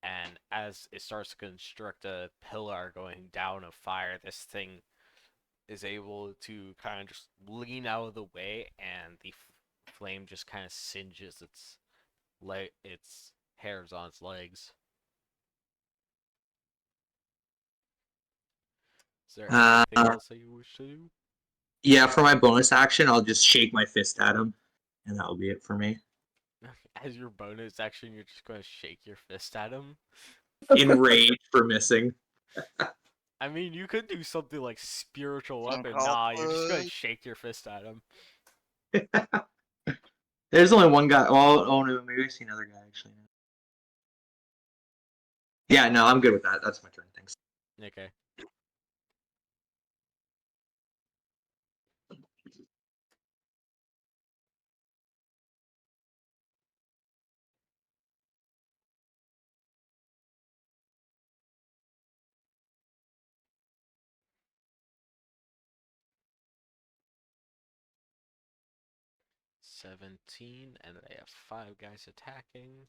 And as it starts to construct a pillar going down of fire, this thing is able to kind of just lean out of the way, and the flame just kind of singes its hairs on its legs. Is there Uh, anything else that you wish to do? yeah, for my bonus action, I'll just shake my fist at him, and that'll be it for me. As your bonus action, you're just going to shake your fist at him? Enraged for missing. I mean, you could do something like spiritual Phone weapon. call, Nah, you're just going to please. shake your fist at him. There's only one guy. Well, oh no, maybe I see another guy actually. Yeah, no, I'm good with that. That's my turn. Thanks. Okay. $17, and they have 5 guys attacking.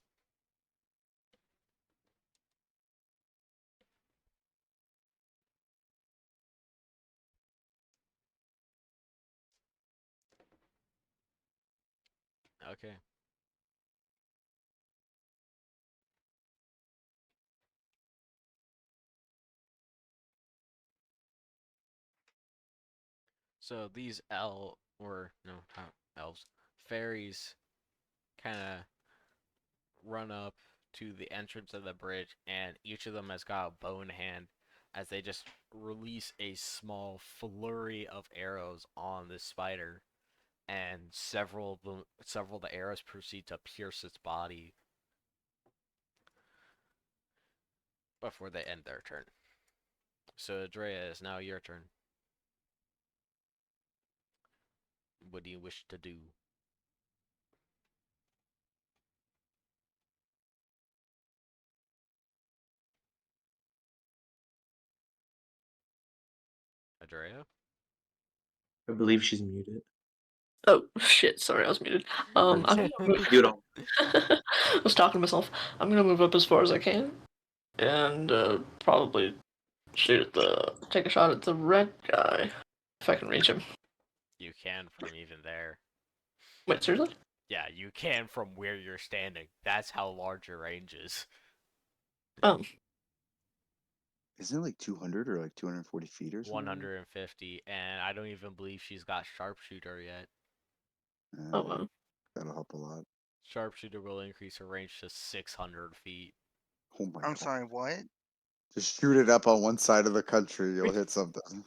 Okay. So these not elves, fairies kind of run up to the entrance of the bridge, and each of them has got a bow in hand. as they just release a small flurry of arrows on this spider, and several of the arrows proceed to pierce its body before they end their turn. So, Drea, is now your turn. What do you wish to do? Adrea? I believe she's muted. Oh shit! Sorry, I was muted. I'm gonna move. You don't. I was talking to myself. I'm gonna move up as far as I can, and probably take a shot at the red guy if I can reach him. You can from even there. Wait, seriously? Yeah, you can from where you're standing. That's how large your range is. Oh, Isn't it like 200 or like 240 feet or something? 150, and I don't even believe she's got sharpshooter yet. oh wow. That'll help a lot. Sharpshooter will increase her range to 600 feet. Oh my I'm god. sorry, what? Just shoot it up on one side of the country. You'll hit something.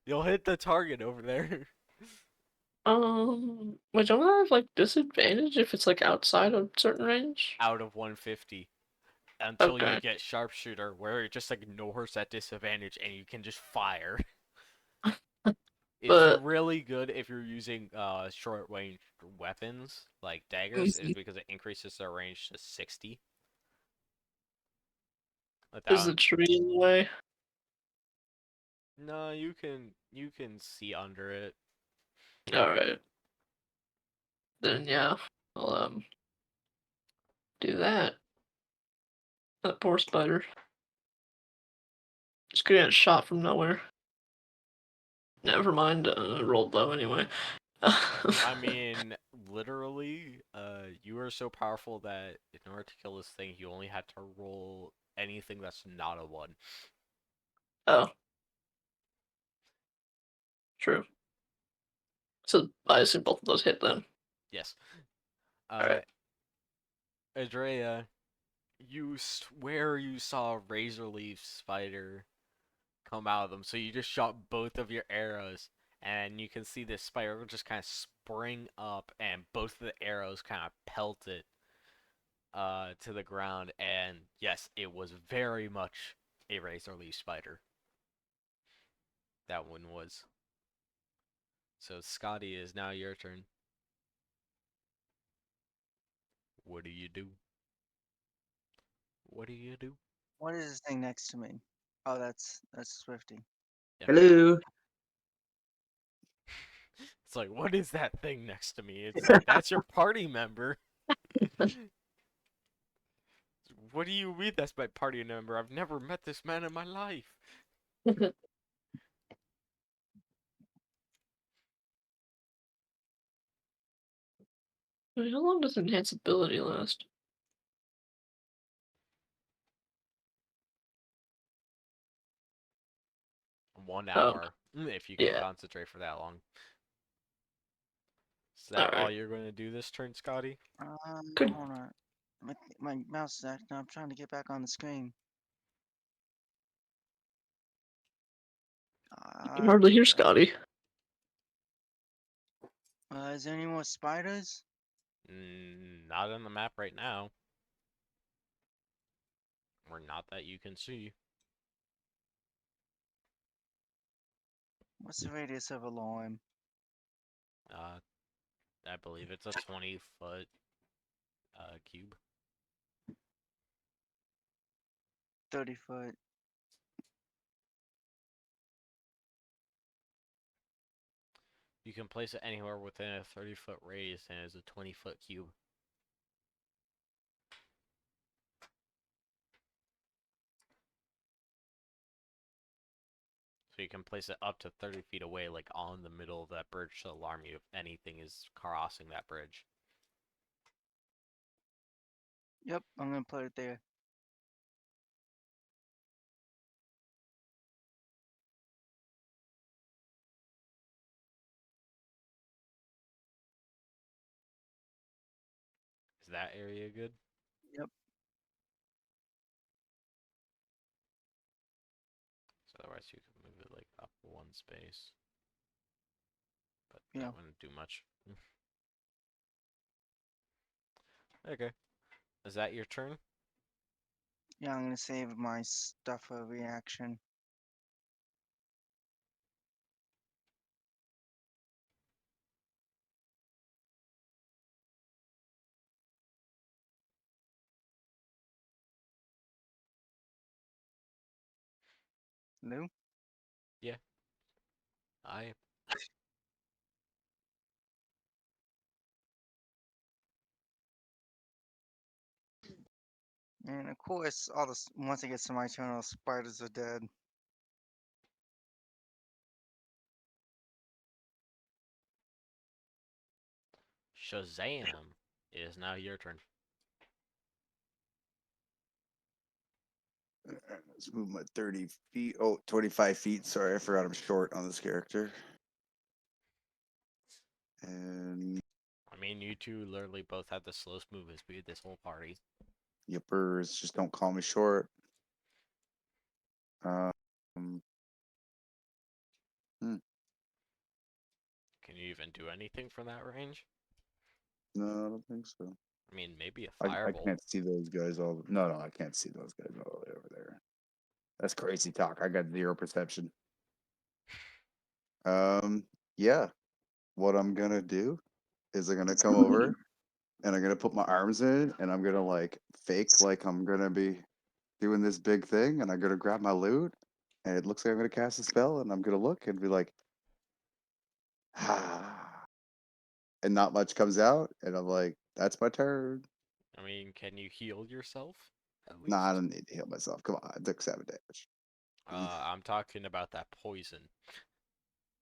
You'll hit the target over there. Wait, don't I have like disadvantage if it's like outside of certain range? Out of 150. Until you Okay. get sharpshooter, where it just ignores that disadvantage and you can just fire. It's But really good if you're using short range weapons like daggers, is because it increases their range to 60. is the tree in the way? No, you can see under it. All right. Then yeah, I'll do that. That poor spider. Just getting shot from nowhere. Never mind. Rolled low anyway. I mean, literally, you are so powerful that in order to kill this thing, you only had to roll anything that's not a 1. Oh, true. So I assume both of those hit then. Yes. Alright. Adrea, you swear you saw a razor leaf spider come out of them, so you just shot both of your arrows, and you can see this spider just kind of spring up, and both of the arrows kind of pelt it to the ground, and yes, it was very much a razor leaf spider. That one was. So, Scotty, is now your turn. What do you do? What do you do? What is this thing next to me? Oh, that's Swifty. Hello. It's like, what is that thing next to me? It's like, that's your party member. What do you mean that's my party member? I've never met this man in my life. Wait, how long does enhance ability last? 1 Oh, hour, if you can yeah. concentrate for that long. Is that all you're going to do this turn, Scotty? Good. Hold on. My mouse is acting. I'm trying to get back on the screen. You can hardly hear Okay. Scotty. Is there any more spiders? Not on the map right now. Or not that you can see. What's the radius of alarm? I believe it's a 20-foot cube. 30 foot. You can place it anywhere within a 30-foot radius, and it's a 20-foot cube. So you can place it up to 30 feet away, like on the middle of that bridge, to alarm you if anything is crossing that bridge. Yep, I'm gonna put it there. Is that area good? Yep. otherwise you could move it like up one space. But Yeah. that wouldn't do much. Okay. Is that your turn? Yeah, I'm gonna save my stuff for reaction. Lou? Yeah. I. And of course, once it gets to my turn, all the spiders are dead. Shazam! It is now your turn. Let's move my 30 feet. Oh, 25 feet. Sorry, I forgot I'm short on this character. And I mean, you two literally both had the slowest movement speed this whole party. yippers, just don't call me short. Um, Can you even do anything from that range? no, I don't think so. I mean, maybe a I firebolt. can't see those guys all. No, I can't see those guys all the way over there. That's crazy talk. I got 0 perception. Yeah. What I'm gonna do is I'm gonna come over and I'm gonna put my arms in and I'm gonna like fake like I'm gonna be doing this big thing and I'm gonna grab my loot and it looks like I'm gonna cast a spell and I'm gonna look and be like, ah, and not much comes out and I'm like, that's my turn. I mean, can you heal yourself? At least? Nah, I don't need to heal myself. Come on, I took 7 damage. I'm talking about that poison.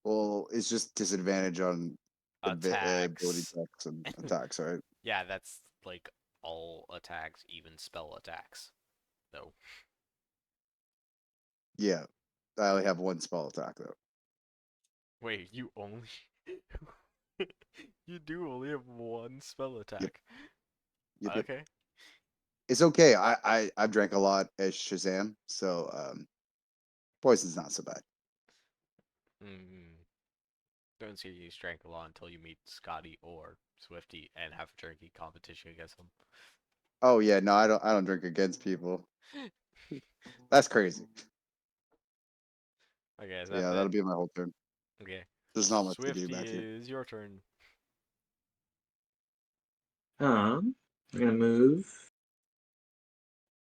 Well, it's just disadvantage on ability Attacks. checks and attacks, right? Yeah, that's like all attacks, even spell attacks. Though. Yeah, I only have 1 spell attack though. Wait, you only. You do only have 1 spell attack. Yep. Okay. It's okay. I've drank a lot as Shazam, so poison's not so bad. Don't see you drank a lot until you meet Scotty or Swifty and have a drinking competition against them. Oh yeah, no, I don't drink against people. That's crazy. Okay, is So, that yeah, it? that'll be my whole turn. Okay. There's not much to do Swifty back here. is your turn. I'm gonna move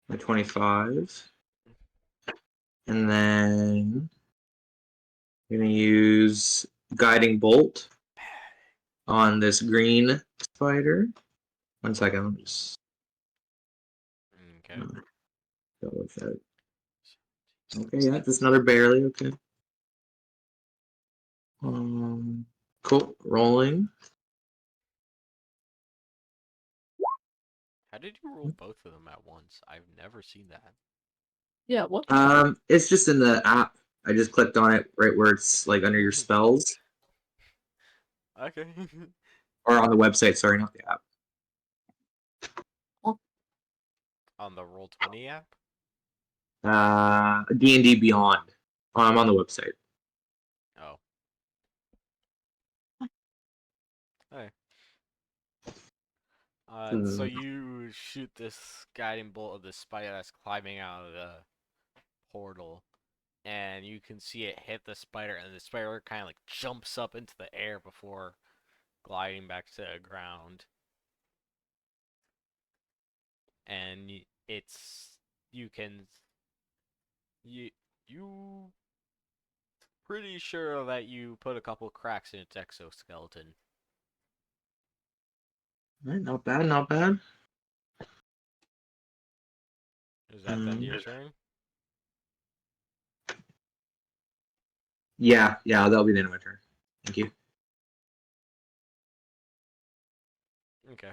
my 25, and then I'm gonna use guiding bolt on this green spider. 1 second, let me just Okay. go with that. Okay, yeah, just another barely. Okay. Cool. Rolling. How did you roll both of them at once? I've never seen that. Yeah, what? It's just in the app. I just clicked on it right where it's like under your spells, Okay. or on the website. Sorry, not the app. On the Roll20 app? D&D Beyond. I'm on the website. Oh. Okay. So you shoot this guiding bolt of the spider that's climbing out of the portal, and you can see it hit the spider, and the spider kind of like jumps up into the air before gliding back to the ground. And it's you can you pretty sure that you put a couple cracks in its exoskeleton. Right, not bad, not bad. Is that then your turn? Yeah, that'll be the end of my turn. Thank you. Okay.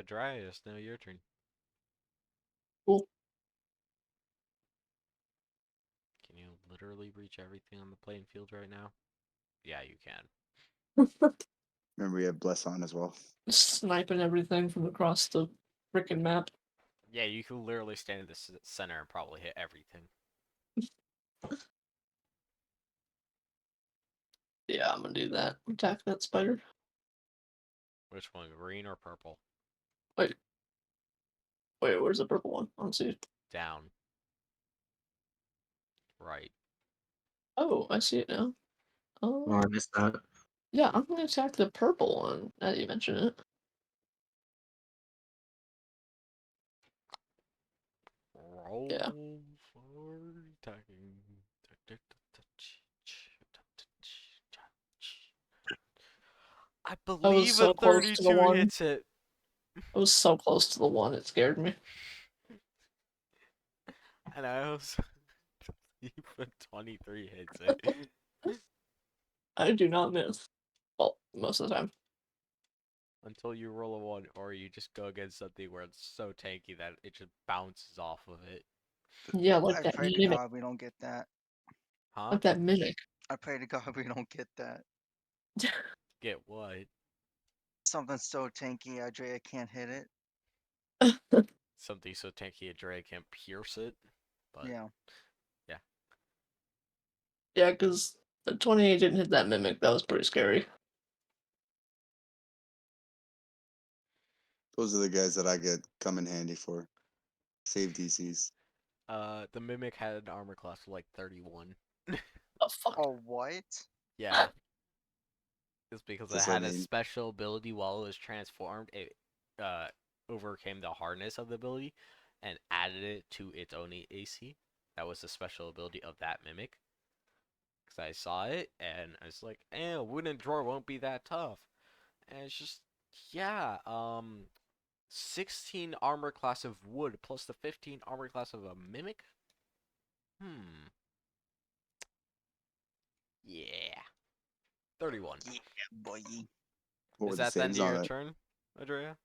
Dryas, now your turn. Cool. literally reach everything on the playing field right now? Yeah, you can. Remember, we have Bless on as well. Sniping everything from across the freaking map. Yeah, you can literally stand in the center and probably hit everything. Yeah, I'm gonna do that. Attack that spider. Which one, green or purple? Wait, where's the purple one? Let's see. Down. Right. Oh, I see it now. Oh, Oh, I missed that. yeah, I'm gonna attack the purple one. Now that you mention it. Roll Yeah. for attacking. I I was believe a so close to the 32 one. hits it. I was so close to the one. It scared me. And I also believe a 23 hits it. I do not miss. Well, most of the time. Until you roll a 1 or you just go against something where it's so tanky that it just bounces off of it. Yeah, like I that pray to mimic. God we don't get that. Huh? Like that mimic. I pray to God we don't get that. Get what? Something so tanky, Andrea can't hit it. Something so tanky a Dre can pierce it. But Yeah. Yeah, because the 28 didn't hit that mimic. That was pretty scary. Those are the guys that I get come in handy for. Save DCs. the mimic had an armor class of like 31. Oh, fuck. Oh, what? Yeah. It's because it That's what I had a mean. special ability while it was transformed. It overcame the hardness of the ability and added it to its own AC. That was the special ability of that mimic. Because I saw it and I was like, a wooden drawer won't be that tough. And it's just, yeah, 16 armor class of wood plus the 15 armor class of a mimic? Yeah. 31. Yeah, boy. What Is were the that the end saves of your on it? turn, Andrea?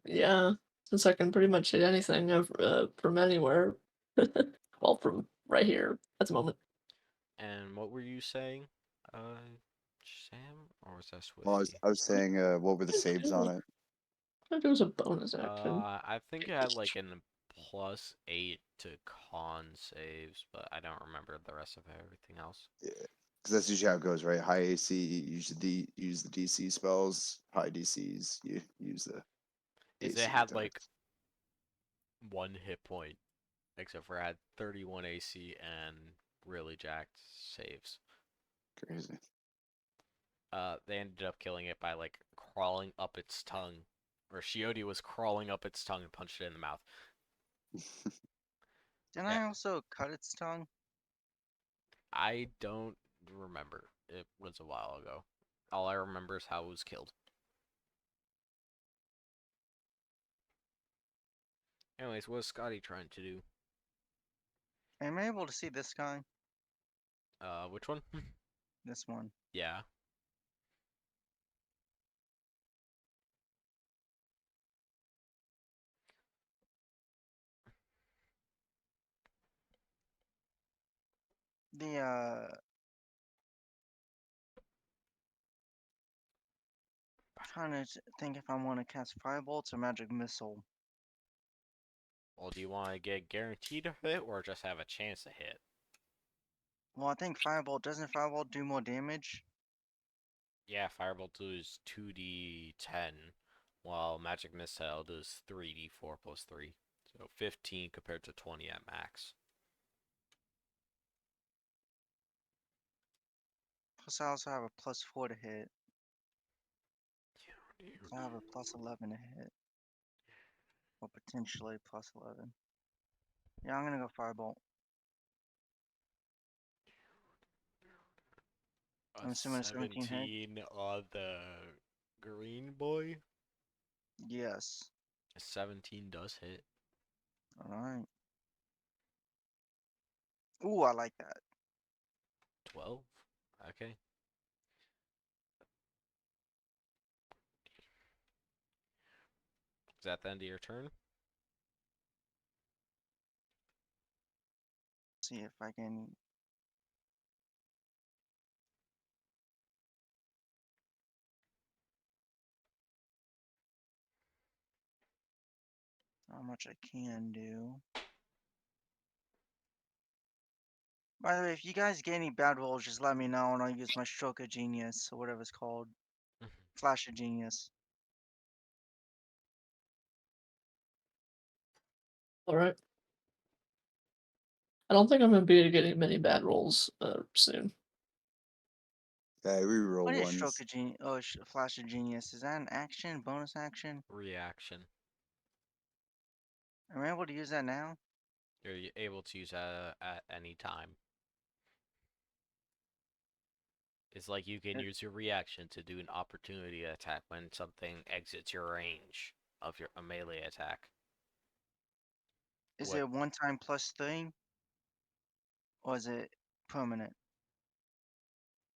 Yeah. Since I can pretty much hit anything from anywhere. Well, from right here at the moment. And what were you saying, Sam? Or was that Well, Swifty? I was saying, what were the saves on it? I thought it was a bonus action. I think it had like an +8 to con saves, but I don't remember the rest of everything else. Yeah, because that's usually how it goes, right? High AC, you use the DC spells. High DCs, you use the Is AC it had like attacks. 1 hit point, except for it had 31 AC and really jacked saves. Crazy. They ended up killing it by like crawling up its tongue, or Shiodi was crawling up its tongue and punched it in the mouth. Didn't Yeah. I also cut its tongue? I don't remember. It was a while ago. All I remember is how it was killed. Anyways, what is Scotty trying to do? Am I able to see this guy? Which one? This one. Yeah. The trying to think if I want to cast Firebolt or Magic Missile. Well, do you want to get guaranteed to hit or just have a chance to hit? Well, I think Firebolt doesn't Firebolt do more damage? Yeah, Firebolt does 2d10, while Magic Missile does 3d4 plus 3. So 15 compared to 20 at max. Plus, I also have a +4 to hit. So I have a +11 to hit. Or potentially +11. Yeah, I'm gonna go Firebolt. I'm A assuming a 17 hit. 17 on the green boy? Yes. A 17 does hit. Alright. Ooh, I like that. 12? Okay. Is that the end of your turn? see if I can. How much I can do. By the way, if you guys get any bad rolls, just let me know and I'll use my stroke of genius or whatever it's called. Flash of genius. Alright. I don't think I'm gonna be getting many bad rolls soon. Yeah, we roll What is ones. stroke of genius? Oh, flash of genius. Is that an action? Bonus action? Reaction. Am I able to use that now? You're able to use that at any time. It's like you can It- use your reaction to do an opportunity attack when something exits your range of your a melee attack. Is What it a one-time plus thing? Or is it permanent?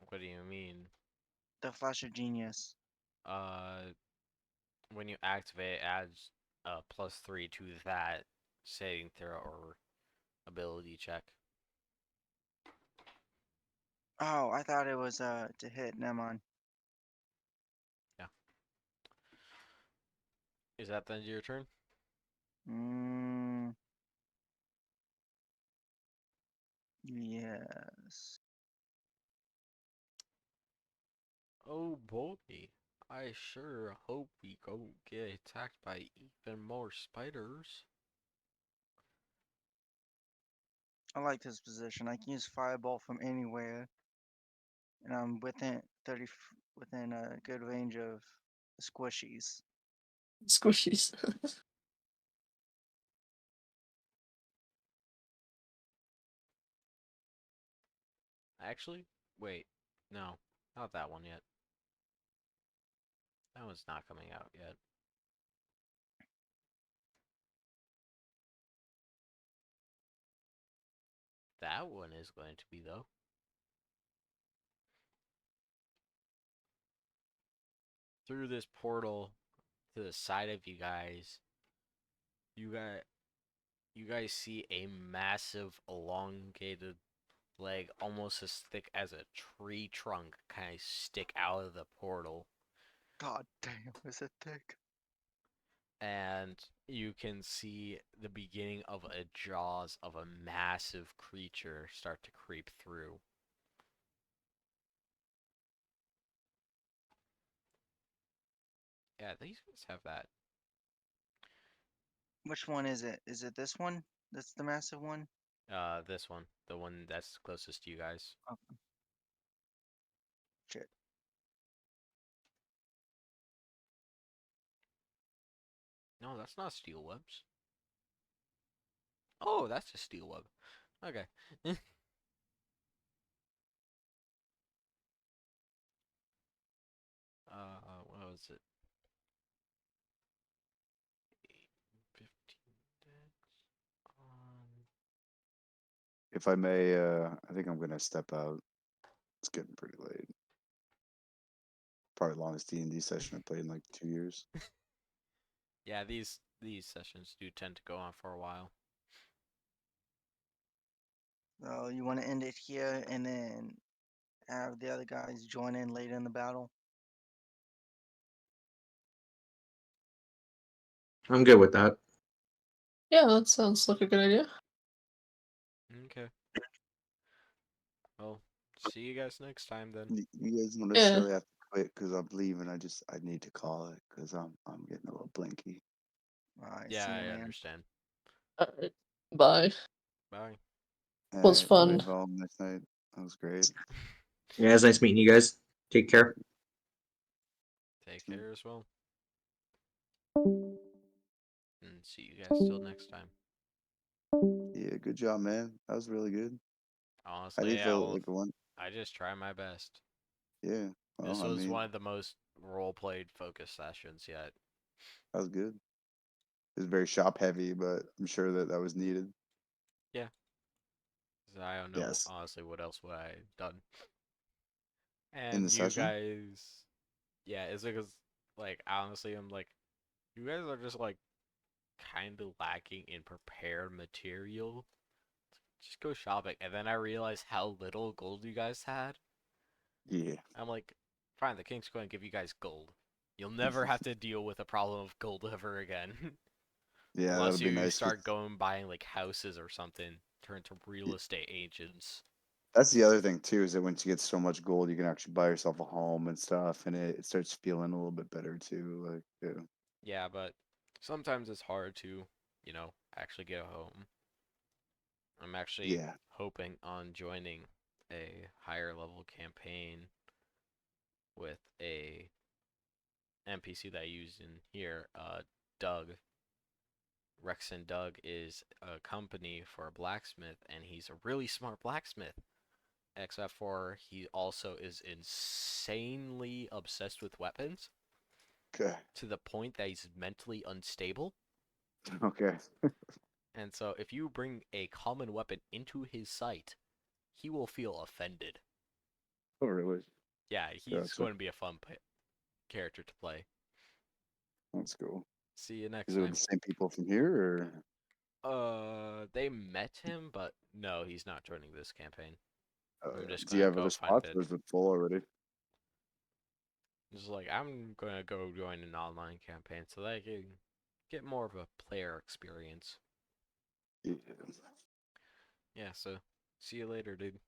what do you mean? The flash of genius. Uh when you activate it adds +3 to that saving throw or ability check. Oh, I thought it was to hit. Never mind. Yeah. Is that the end of your turn? Mm, yes. Oh boy. I sure hope we go get attacked by even more spiders. I like this position. I can use fireball from anywhere, and I'm within within a good range of squishies. Squishies. Actually, wait. No, not that one yet. That one's not coming out yet. That one is going to be, though. Through this portal to the side of you guys, you got you guys see a massive elongated leg almost as thick as a tree trunk kind of stick out of the portal. God damn, is it thick? And you can see the beginning of a jaws of a massive creature start to creep through. Yeah, these guys have that. Which one is it? Is it this one? That's the massive one? This one, the one that's closest to you guys. Oh, shit. No, that's not steel webs. Oh, that's a steel web. Okay. What was it? 15 decks on. If I may, I think I'm gonna step out. It's getting pretty late. Probably the longest D&D session I played in like 2 years. Yeah, these sessions do tend to go on for a while. So you want to end it here and then have the other guys join in later in the battle? I'm good with that. Yeah, that sounds like a good idea. Okay. Well, see you guys next time then. You guys don't Yeah. necessarily have to quit because I'm leaving. I need to call it because I'm getting a little blinky. Alright, Yeah, see you, I man. understand. Alright. Bye. Bye. Was Alright, fun. everybody go home next night. That was great. Yeah, it was nice meeting you guys. Take care. Take care as well. And see you guys till next time. Yeah, good job, man. That was really good. I Honestly, didn't yeah, feel well, like one. I just try my best. Yeah. Well, This I was mean, one of the most role-played focus sessions yet. that was good. It was very shop heavy, but I'm sure that was needed. Yeah. 'Cause I don't know, Yes. honestly, what else would I have done. In the And you session. guys, yeah, it's because, like, honestly, I'm like, you guys are just, like, kind of lacking in prepared material just go shopping. And then I realized how little gold you guys had. Yeah. I'm like, fine, the king's going to give you guys gold. You'll never have to deal with a problem of gold ever again. Yeah, Unless that'll be you nice. 'Cause start going buying like houses or something, turn to real estate agents. that's the other thing too, is that once you get so much gold, you can actually buy yourself a home and stuff, and it starts feeling a little bit better too. Like, yeah. Yeah, but sometimes it's hard to, actually get a home. I'm actually Yeah. hoping on joining a higher level campaign with a NPC that I used in here, Doug. Rex and Doug is a company for a blacksmith, and he's a really smart blacksmith. Except for he also is insanely obsessed with weapons Okay. to the point that he's mentally unstable. Okay. And so if you bring a common weapon into his sight, he will feel offended. Oh, really? Yeah, he's Gotcha. going to be a fun character to play. That's cool. See you next Is it with time. the same people from here, or They met him, but no, he's not joining this campaign. I'm just do you gonna have go other find spots, it. or is it full already? Just like I'm gonna go join an online campaign so that I can get more of a player experience. Yeah. Yeah, so see you later, dude.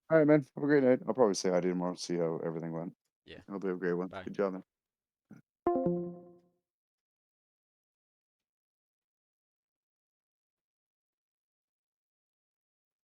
All right, man. Have a great night. I'll probably say hi to you tomorrow. See how everything went. Yeah. Hope you have a great one. Bye. Good job, man.